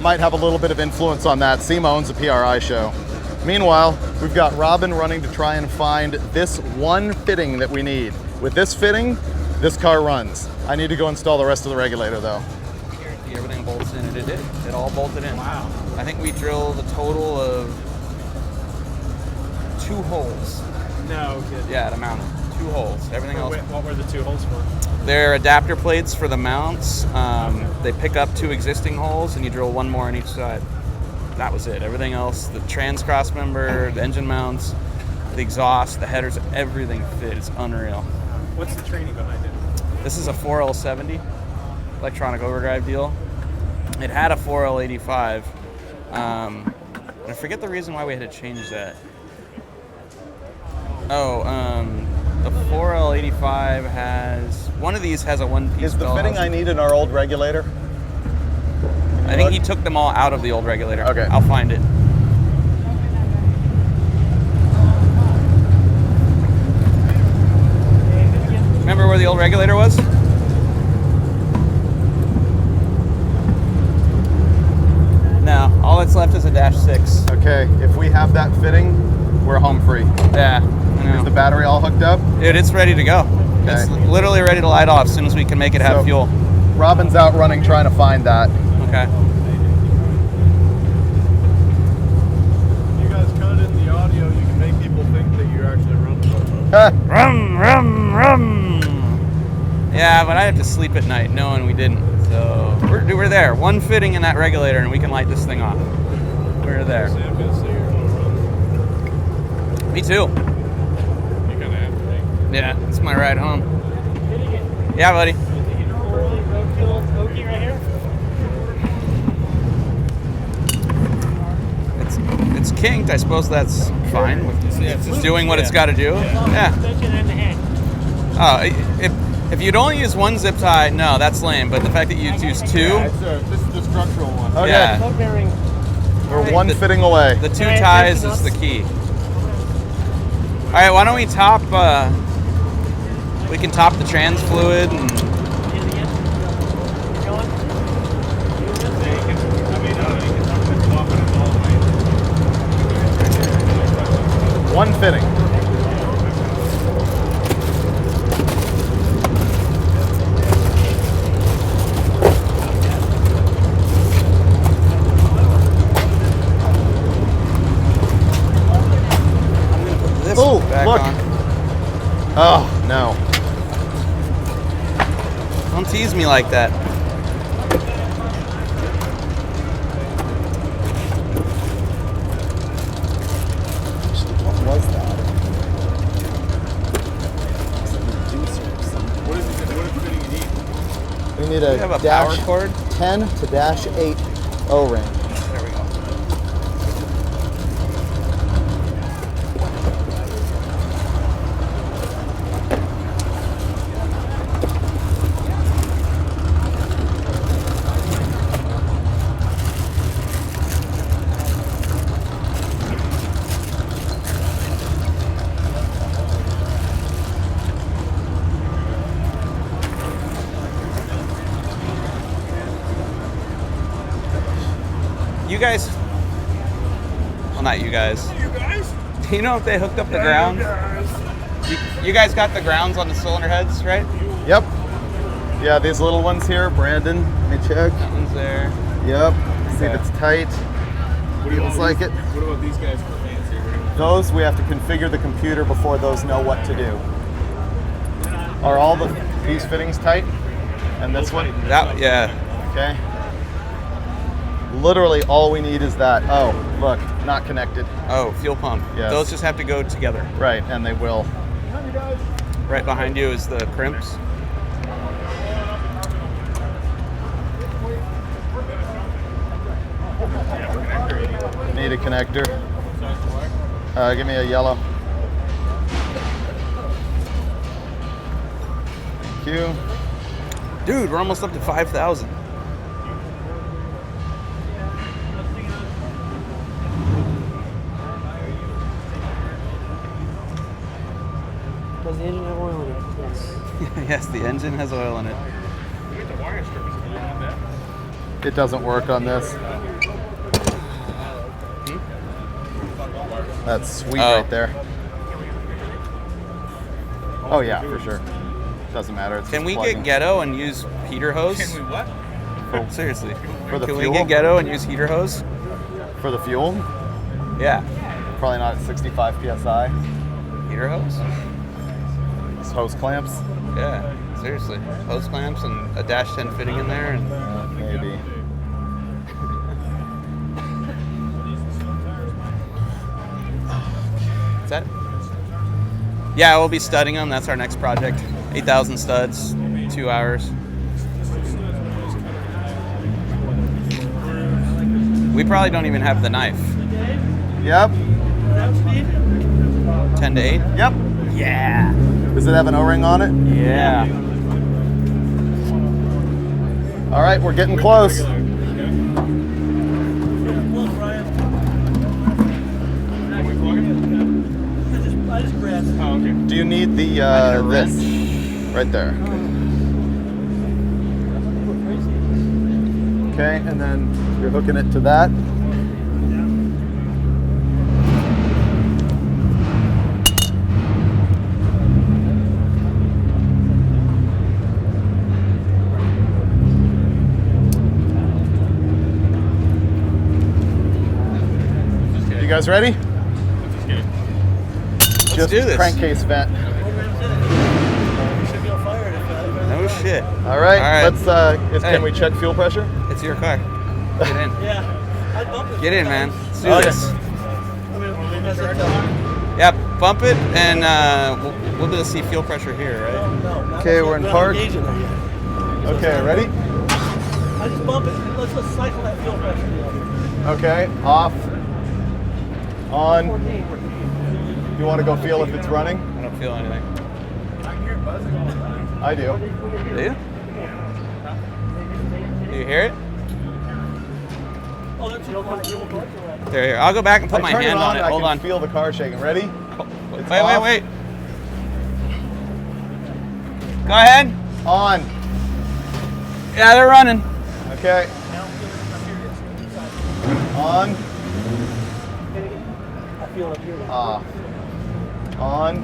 might have a little bit of influence on that. SEMA owns a PRI show. Meanwhile, we've got Robin running to try and find this one fitting that we need. With this fitting, this car runs. I need to go install the rest of the regulator though.
everything bolts in, and it did. It all bolted in. Wow. I think we drilled a total of 2 holes.
No, good.
Yeah, to mount it. 2 holes. Everything else.
What were the 2 holes for?
They're adapter plates for the mounts. They pick up 2 existing holes, and you drill 1 more on each side. That was it. Everything else, the trans cross member, the engine mounts, the exhaust, the headers, everything fit. It's unreal.
What's the training behind it?
This is a 4L70 electronic overdrive deal. It had a 4L85. I forget the reason why we had to change that. The 4L85 has, one of these has a 1-piece.
Is the fitting I need in our old regulator?
I think he took them all out of the old regulator.
Okay.
I'll find it. Remember where the old regulator was? No, all that's left is a -6.
Okay, if we have that fitting, we're home free.
Yeah.
Is the battery all hooked up?
Dude, it's ready to go.
Okay.
It's literally ready to light off as soon as we can make it have fuel.
Robin's out running trying to find that.
Okay.
You guys cut it in the audio, you can make people think that you're actually running.
Rum, rum, rum. Yeah, but I have to sleep at night knowing we didn't. So we're there. 1 fitting in that regulator and we can light this thing off. We're there.
I'm gonna say you're gonna run.
Me too.
You're gonna have to make.
Yeah, it's my ride home. Yeah, buddy. It's kinked. I suppose that's fine. It's doing what it's got to do. Yeah. Oh, if you'd only use 1 zip tie, no, that's lame. But the fact that you'd use 2,
This is the structural one.
Okay.
yeah,
We're 1 fitting away.
the 2 ties is the key. All right, why don't we top? We can top the trans fluid and.
One fitting.
This
Oh,
back
look.
on.
Oh, no.
Don't tease me like that.
need a
have a
dash
power cord?
10 to dash 8 O-ring.
There we go. You guys, well, not you guys.
You guys?
Do you know if they hooked up the grounds? You guys got the grounds on the cylinder heads, right?
Yep. Yeah, these little ones here, Brandon, let me check.
That one's there.
Yep. See if it's tight. Feels like it.
What about these guys for fancy?
Those, we have to configure the computer before those know what to do. Are all these fittings tight? And this one?
That, yeah.
Okay. Literally all we need is that. Oh, look, not connected.
Oh, fuel pump.
Yes.
Those just have to go together.
Right, and they will.
Right behind you is the crimps.
Need a connector. Give me a yellow. Thank you.
Dude, we're almost up to 5,000.
Does the engine have oil in it? Yes.
Yes, the engine has oil in it.
It doesn't work on this. That's sweet right there. Oh yeah, for sure. Doesn't matter. It's
Can
just
we
plugging.
get ghetto and use heater hose?
Can we what?
Seriously.
For the
Can
fuel?
we get ghetto and use heater hose?
For the fuel?
Yeah.
Probably not at 65 psi.
Heater hose?
These hose clamps?
Yeah, seriously. Hose clamps and a dash 10 fitting in there and
maybe.
Is that? Yeah, we'll be studding them. That's our next project. 8,000 studs, 2 hours. We probably don't even have the knife.
Yep.
10 to 8?
Yep.
Yeah.
Does it have an O-ring on it?
Yeah.
All right, we're getting close.
I just grabbed it.
Oh, okay.
Do you need the this? Right there. Okay, and then you're hooking it to that. You guys ready?
Let's do this.
Crankcase vent.
No shit.
All right.
All right.
Let's.
Hey.
Can we check fuel pressure?
It's your car. Get in.
Yeah. I'd bump it.
Get in, man. Let's do
Okay.
this.
I mean, as I tell you.
Yeah, bump it, and we'll be able to see fuel pressure here, right?
No, not
Okay, we're in
not
park.
engaging there yet.
Okay, ready?
I just bump it. Let's cycle that fuel pressure deal.
Okay, off. On. You want to go feel if it's running?
I don't feel anything.
I do.
Do you? Do you hear it?
Oh, that's your point.
Here. I'll go back and put
I
my
turn
hand on it.
I
Hold
can
on.
feel the car shaking. Ready?
Wait.
off.
Go ahead.
On.
Yeah, they're running.
Okay. On.
I feel it up here.
Off. On.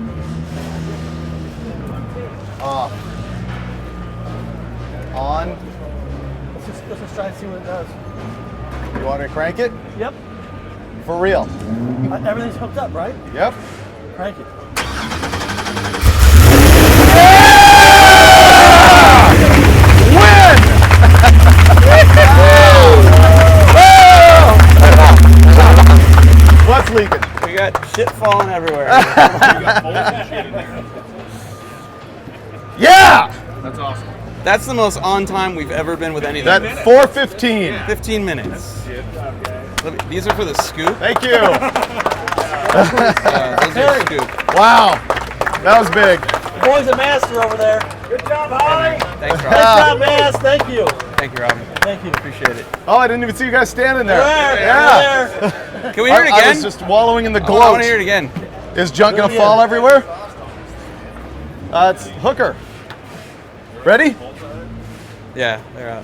Off. On.
Let's just try and see what it does.
You want me to crank it?
Yep.
For real?
Everything's hooked up, right?
Yep.
Crank it.
What's leaking?
We got shit falling everywhere.
Yeah!
That's awesome.
That's the most on time we've ever been with anything.
That 4:15.
15 minutes. These are for the scoop.
Thank you.
Those are scoop.
Wow, that was big.
The boy's a master over there. Good job, Holley.
Thanks, Rob.
Good job, man. Thank you.
Thank you, Robin.
Thank you.
Appreciate it.
Oh, I didn't even see you guys standing there.
There.
Can we hear it again?
I was just wallowing in the gloat.
I want to hear it again.
Is junk gonna fall everywhere? It's Hooker. Ready?
Yeah, they're out.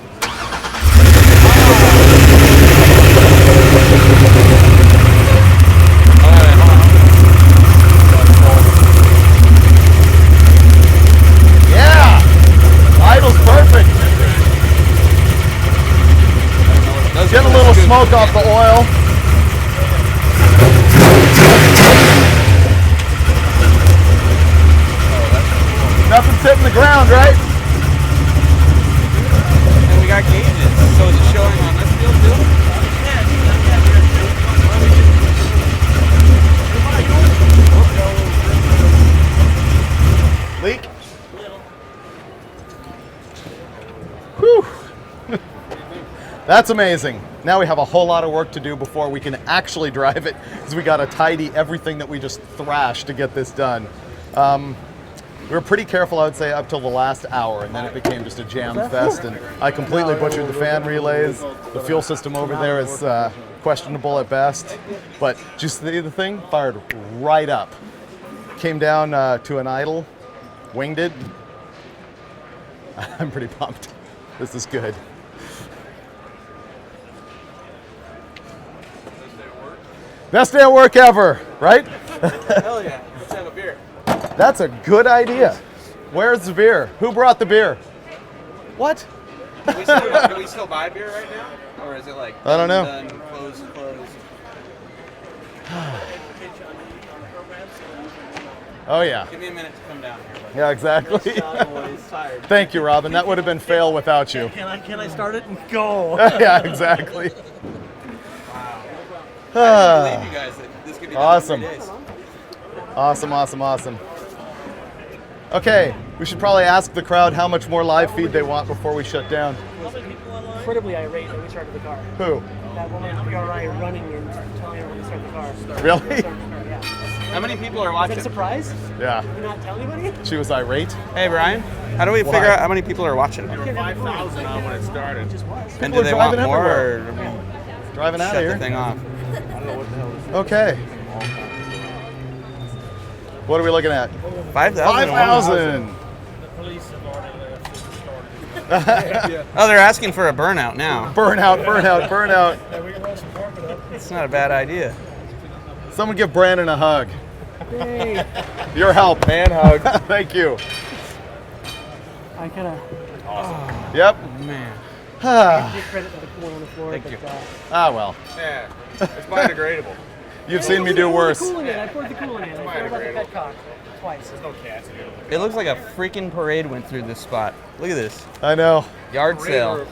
Yeah! Idle's perfect. Get a little smoke off the oil. Nothing's hitting the ground, right?
And we got gauges, so is it showing on this field too?
Leak? Whew. That's amazing. Now we have a whole lot of work to do before we can actually drive it, because we got to tidy everything that we just thrashed to get this done. We were pretty careful, I would say, up till the last hour, and then it became just a jam fest, and I completely butchered the fan relays. The fuel system over there is questionable at best, but just the thing fired right up. Came down to an idle, winged it. I'm pretty pumped. This is good. Best day at work ever, right?
Hell yeah. Let's have a beer.
That's a good idea. Where's the beer? Who brought the beer? What?
Can we still buy beer right now? Or is it like
I don't know.
done, closed?
Oh yeah.
Give me a minute to come down here.
Yeah, exactly. Thank you, Robin. That would have been fail without you.
Can I start it and go?
Yeah, exactly.
Wow. I didn't believe you guys that this could be done
Awesome.
in 3 days.
Awesome, awesome, awesome. Okay, we should probably ask the crowd how much more live feed they want before we shut down.
Incredibly irate that we started the car.
Who?
That woman at PRI running and telling everyone to start the car.
Really?
Yeah.
How many people are
Is
watching?
that a surprise?
Yeah.
Did you not tell anybody?
She was irate.
Hey, Brian. How do we
Why?
figure out how many people are watching?
5,000 on when it started.
And
People
do
are
they want
driving
more,
everywhere.
or do we
Driving out
shut
of here.
the thing off?
Okay. What are we looking at?
5,000.
5,000.
Oh, they're asking for a burnout now.
Burnout, burnout, burnout.
It's not a bad idea.
Someone give Brandon a hug.
Hey.
Your help. Man hug. Thank you.
I kind of.
Awesome.
Yep.
Man.
I give credit to the cooler on the floor.
Thank
but,
you.
Ah, well.
Yeah, it's biodegradable.
You've seen me do worse.
I poured the coolant in. I poured about the petcock twice.
There's no cats in here.
It looks like a freaking parade went through this spot. Look at this.
I know.
Yard sale.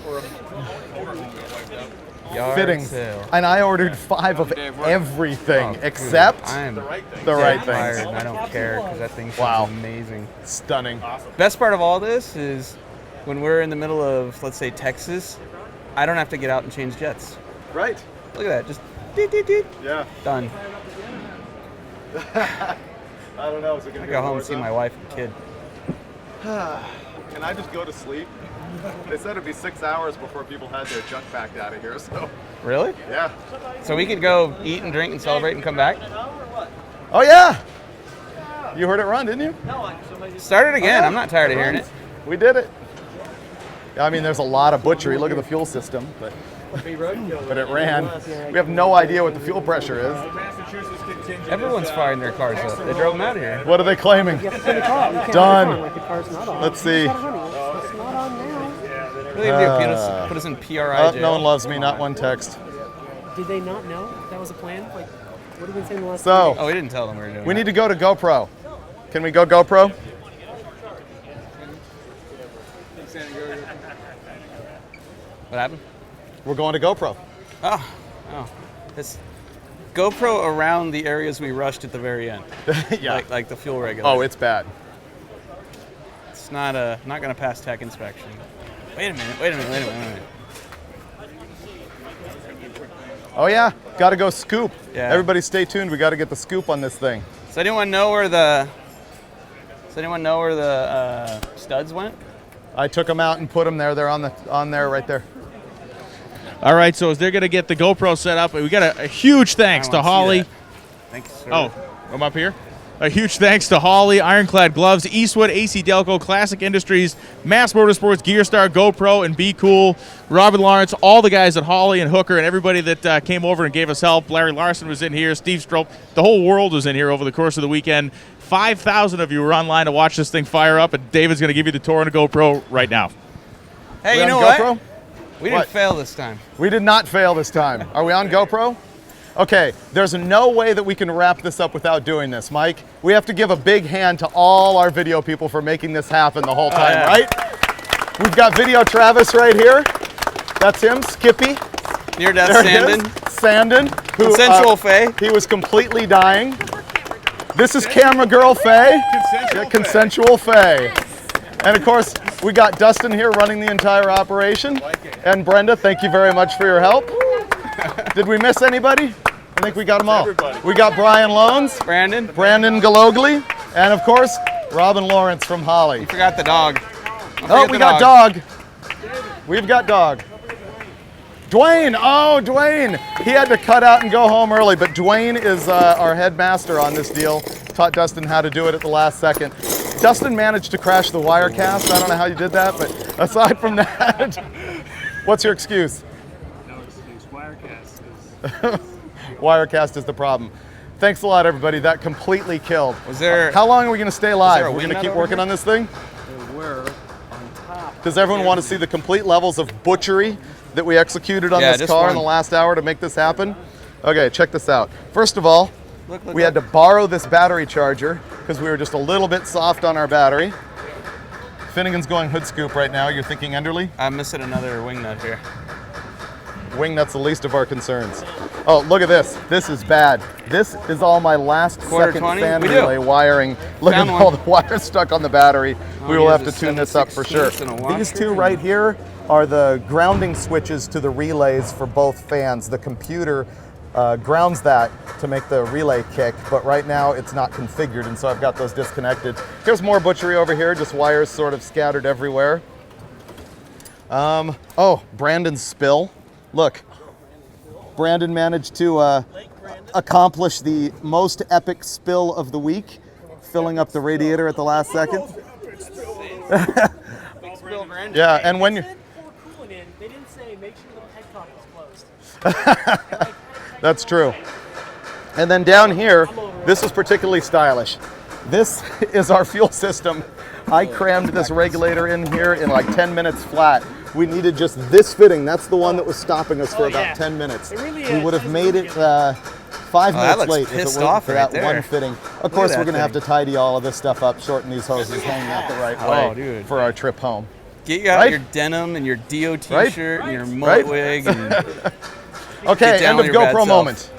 Yard
Fittings.
sale.
And I ordered 5 of everything except
I'm
the right
fired,
things.
and I don't care because that thing
Wow.
sounds amazing.
Stunning.
Best part of all this is when we're in the middle of, let's say, Texas, I don't have to get out and change jets.
Right.
Look at that. Just deet, deet, deet.
Yeah.
Done.
I don't know. Is it
I
going to
go home and see my wife and kid.
Can I just go to sleep? They said it'd be 6 hours before people had their junk packed out of here, so.
Really?
Yeah.
So we could go eat and drink and celebrate and come back?
Oh, yeah. You heard it run, didn't you?
Start it again.
Oh, yeah.
I'm not tired of hearing it.
We did it. I mean, there's a lot of butchery. Look at the fuel system, but it ran. We have no idea what the fuel pressure is.
Everyone's firing their cars up. They drove them out of here.
What are they claiming?
You have to turn the car on. You can't
Done.
turn it on like the car's not on.
Let's see.
It's not running. It's not on now.
What do they do? Put us in PRI jail?
No one loves me, not one text.
Did they not know that was a plan? Like, what have we been saying the last
So,
Oh, we didn't tell them we were doing
we
that.
need to go to GoPro. Can we go GoPro?
What happened?
We're going to GoPro.
Oh. It's GoPro around the areas we rushed at the very end.
Yeah.
Like the fuel regulator.
Oh, it's bad.
It's not going to pass tech inspection. Wait a minute.
Oh yeah, got to go scoop.
Yeah.
Everybody stay tuned. We got to get the scoop on this thing.
Does anyone know where the studs went?
I took them out and put them there. They're on there right there.
All right, so as they're going to get the GoPro set up, we got a huge thanks to Holley.
Thanks, sir.
Oh, I'm up here. A huge thanks to Holley, Ironclad Gloves, Eastwood, AC Delco, Classic Industries, Mass Motorsports, Gearstar, GoPro, and Be Cool, Robin Lawrence, all the guys at Holley and Hooker, and everybody that came over and gave us help. Larry Larson was in here, Steve Strope, the whole world was in here over the course of the weekend. 5,000 of you were online to watch this thing fire up, and David's going to give you the tour on the GoPro right now.
Hey,
We
you know
on
what?
GoPro?
We didn't
What?
fail this time.
We did not fail this time. Are we on GoPro? Okay, there's no way that we can wrap this up without doing this, Mike. We have to give a big hand to all our video people for making this happen the whole time,
yeah.
right? We've got Video Travis right here. That's him, Skippy.
Near Death
There it
Sandin.
is. Sandin. Who,
Consensual Faye.
He was completely dying. This is Camera Girl Faye. Consensual Faye. And of course, we got Dustin here running the entire operation. And Brenda, thank you very much for your help. Did we miss anybody? I think we got them all.
Everybody.
We got Brian Loans, Brandon Galogli, and of course, Robin Lawrence from Holley. You
forgot the dog.
Oh, we got dog. We've got dog. Dwayne, Dwayne. He had to cut out and go home early, but Dwayne is our headmaster on this deal. Taught Dustin how to do it at the last second. Dustin managed to crash the Wirecast. I don't know how you did that, but aside from that, what's your excuse?
No excuse. Wirecast is.
Wirecast is the problem. Thanks a lot, everybody. That completely killed.
Was there?
How long are we going to stay live?
there a
We're going
wing
to keep
nut over
working
here?
on this thing?
We're on top.
Does everyone want to see the complete levels of butchery that we executed on
Yeah,
this
just
car
one.
in the last hour to make this happen? Okay, check this out. First of all,
Look,
we had to borrow this battery charger because we were just a little bit soft on our battery. Finnegan's going hood scoop right now. You're thinking Enderley?
I'm missing another wing nut here.
Wing nut's the least of our concerns. Oh, look at this. This is bad. This is all my last
Quarter
second
20?
fan
We do.
relay wiring. Look
Found
at all
one.
the wires stuck on the battery.
Oh,
We will
he
have
has
to
a
tune this up for sure.
7/16 and a washer.
These two right here are the grounding switches to the relays for both fans. The computer grounds that to make the relay kick, but right now it's not configured, and so I've got those disconnected. Here's more butchery over here, just wires sort of scattered everywhere. Oh, Brandon's spill. Look, Brandon managed to accomplish the most epic spill of the week, filling up the radiator at the last second. Yeah, and when you...
They didn't say make sure the head cock is closed.
That's true. And then down here, this is particularly stylish. This is our fuel system. I crammed this regulator in here in like 10 minutes flat. We needed just this fitting. That's the one that was stopping us for about 10 minutes. We would have made it 5 minutes late if it wasn't for that one fitting. Of course, we're going to have to tidy all of this stuff up, shorten these hoses, hang out the right way for our trip home.
Get out your denim and your DOT shirt and your mullet wig. And
okay, end of GoPro moment.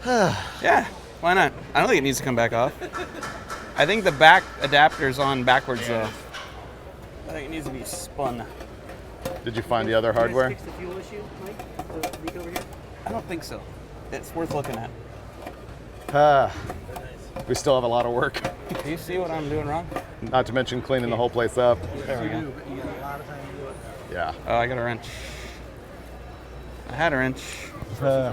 Yeah, why not? I don't think it needs to come back off. I think the back adapter's on backwards though. I think it needs to be spun.
Did you find the other hardware?
Fix the fuel issue, Mike? The leak over here?
I don't think so. It's worth looking at.
We still have a lot of work.
Do you see what I'm doing wrong?
Not to mention cleaning the whole place up.
There we go.
You got a lot of time to do it.
Yeah.
Oh, I got a wrench. I had a wrench.
How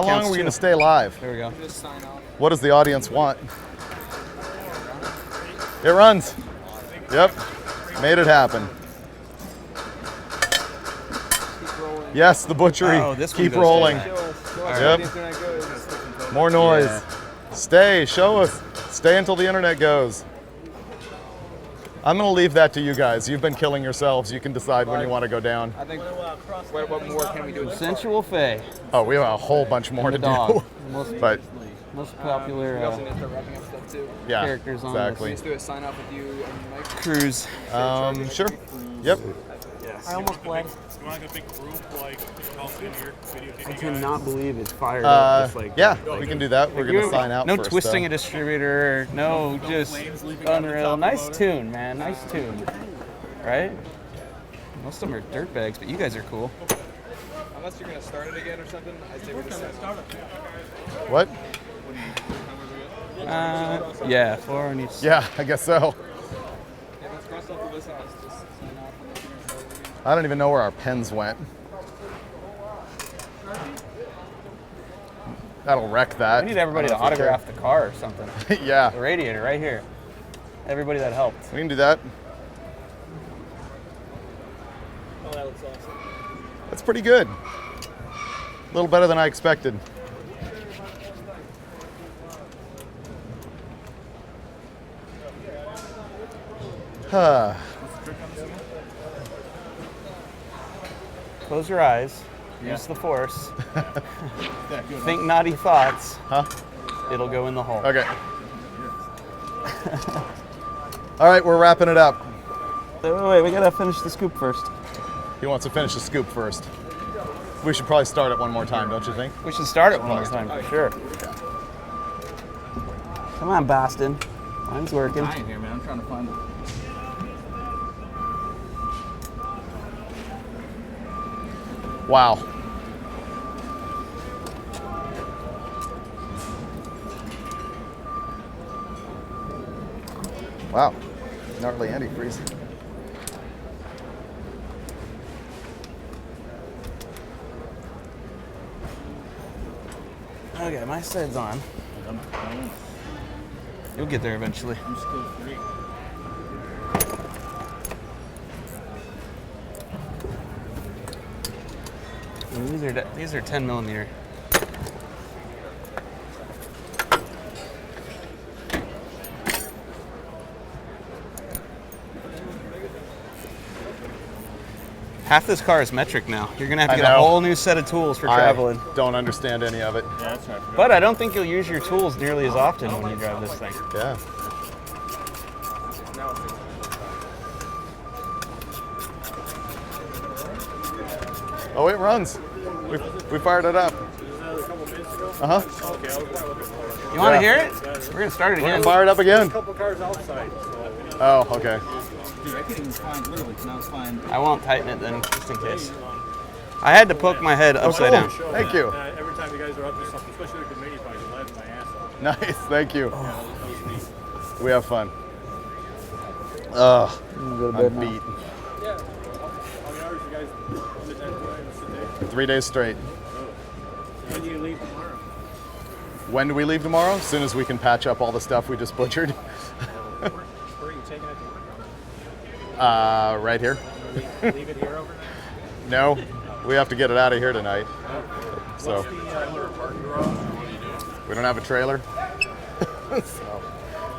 long are we going to stay live?
There we go.
Just sign off.
What does the audience want? It runs. Yep. Made it happen. Yes, the butchery.
Oh, this one
Keep
goes
rolling.
down.
Yep. More noise.
Yeah.
Stay. Show us. Stay until the internet goes. I'm going to leave that to you guys. You've been killing yourselves. You can decide when you want to go down.
I think. What more can we do?
Sensual Faye.
Oh, we have a whole bunch more to
dog.
do. But
Most popular
We also need to start wrapping up stuff too.
yeah,
characters on
exactly.
Let's do a sign off with you and Mike.
Cruise.
Sure. Yep.
Yes.
I almost bled.
You want like a big group like in here videotaping?
I cannot believe it's fired up. Just like
yeah, we can do that. We're gonna sign out.
No
first,
twisting
though.
a distributor. No, just unreal. Nice tune, man. Nice tune. Right? Most of them are dirtbags, but you guys are cool.
Unless you're gonna start it again or something, I say we're just start it.
What?
Yeah, 4 on each.
Yeah, I guess so.
Yeah, let's cross off the list and let's just sign off unless you're gonna start it again.
I don't even know where our pens went. That'll wreck that.
We need everybody to autograph the car or something.
Yeah.
The radiator right here. Everybody that helped.
We can do that.
Oh, that looks awesome.
That's pretty good. A little better than I expected.
Close your eyes. Use the force. Think naughty thoughts.
Huh?
It'll go in the hole.
Okay. All right, we're wrapping it up.
Wait, we gotta finish the scoop first.
He wants to finish the scoop first. We should probably start it one more time, don't you think?
We should start it one more time, for sure. Come on, Boston. Mine's working.
I'm dying here, man. I'm trying to find it.
Wow. Wow. Gnarly antifreeze.
Okay, my side's on. You'll get there eventually.
I'm still free.
These are 10 millimeter. Half this car is metric now. You're gonna have to get a whole new set of tools for traveling.
I don't understand any of it.
Yeah, that's right.
But I don't think you'll use your tools nearly as often when you drive this thing.
Yeah. Oh, it runs. We fired it up. Uh-huh.
You want to hear it? We're gonna start it
We're
again.
gonna fire it up again.
A couple cars outside.
Oh, okay.
Dude, I can't even find, literally, now it's fine.
I won't tighten it then, just in case. I had to poke my head upside down.
Thank you.
Every time you guys are up to something, especially the mini bikes, you're laughing my ass off.
Nice, thank you.
Yeah, that was neat.
We have fun. Ugh, I'm beat.
Yeah. How many hours you guys did that today?
3 days straight.
When do you leave tomorrow?
When do we leave tomorrow? As soon as we can patch up all the stuff we just butchered.
Where are you taking it to?
Right here.
Leave it here overnight?
No, we have to get it out of here tonight. So
What's the parking garage? What are you doing?
we don't have a trailer. So,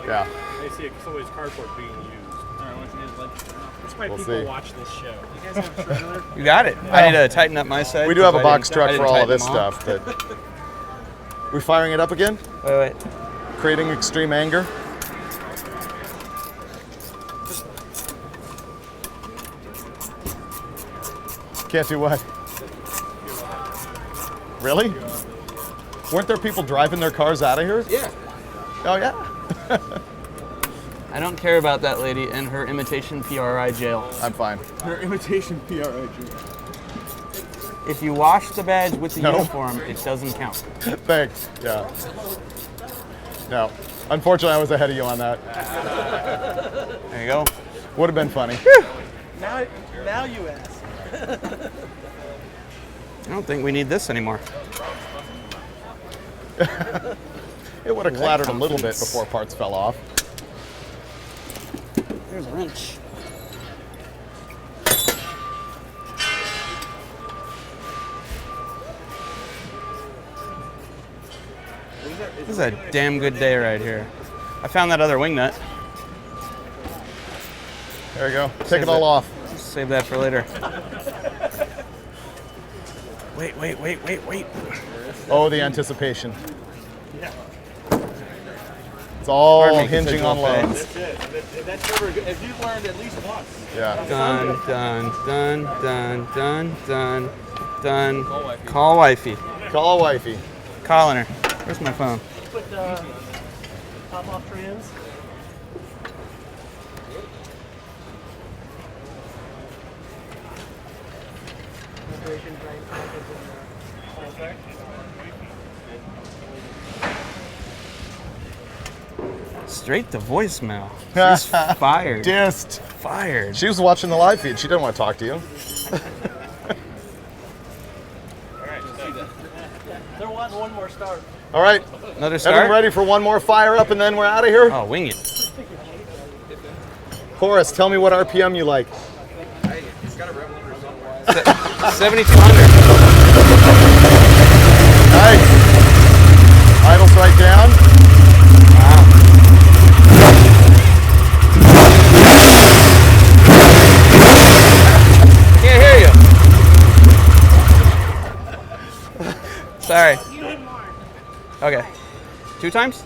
yeah.
I see it's always cardboard being used. All right, what's it like? That's why
We'll
people
see.
watch this show. You guys have a trailer?
You got it. I need to tighten up my side.
We do have a
because
box
I
truck
didn't
for all of
tighten
this
them all.
stuff. But we firing it up again?
Wait.
Creating extreme anger. Can't do what? Really? Weren't there people driving their cars out of here?
Yeah.
Oh, yeah?
I don't care about that lady and her imitation PRI jail.
I'm fine.
Her imitation PRI jail. If you wash the badge with the uniform, it doesn't count.
Thanks. Yeah. No. Unfortunately, I was ahead of you on that.
There you go.
Would have been funny.
Now you ask.
I don't think we need this anymore.
It would have clattered a little bit before parts fell off.
There's a wrench. This is a damn good day right here. I found that other wing nut.
There you go. Take it all off.
Save that for later. Wait.
Oh, the anticipation.
Yeah.
It's all
Pardon me,
hinging on
consensual
loans.
That's it. That's never good. If you've learned at least once.
Yeah.
Done, done, done, done, done, done, done. Call wifey.
Call wifey.
Calling her. Where's my phone?
Put top off trans. Vibration drain package in flashback.
Straight to voicemail. She's fired.
Dissed.
Fired.
She was watching the live feed. She didn't want to talk to you.
They're wanting one more start.
All right.
Another start?
Everyone ready for one more fire up and then we're out of here?
Oh, wing it.
Horace, tell me what RPM you like.
Hey, it's got a revolution or something.
7,200.
Nice. Idles right down.
Can't hear you. Sorry. Okay. 2 times?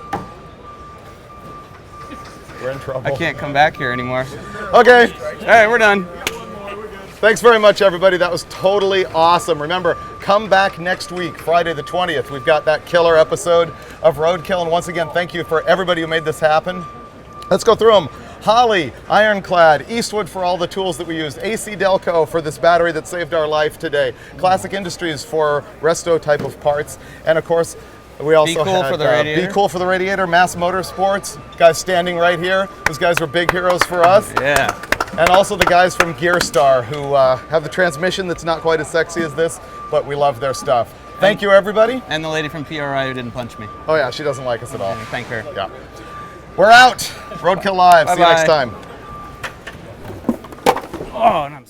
We're in trouble.
I can't come back here anymore.
Okay.
All right, we're done.
Thanks very much, everybody. That was totally awesome. Remember, come back next week, Friday the 20th. We've got that killer episode of RoadKill. And once again, thank you for everybody who made this happen. Let's go through them. Holley, Ironclad, Eastwood for all the tools that we used, AC Delco for this battery that saved our life today, Classic Industries for resto type of parts, and of course, we also
Be Cool
had
for the radiator.
Be Cool for the radiator, Mass Motorsports, guys standing right here. Those guys were big heroes for us.
Yeah.
And also the guys from Gearstar who have the transmission that's not quite as sexy as this, but we love their stuff. Thank you, everybody.
And the lady from PRI who didn't punch me.
Oh yeah, she doesn't like us at all.
Thank her.
Yeah. We're out. RoadKill Live. See you
Bye-bye.
next time.
Oh, and I'm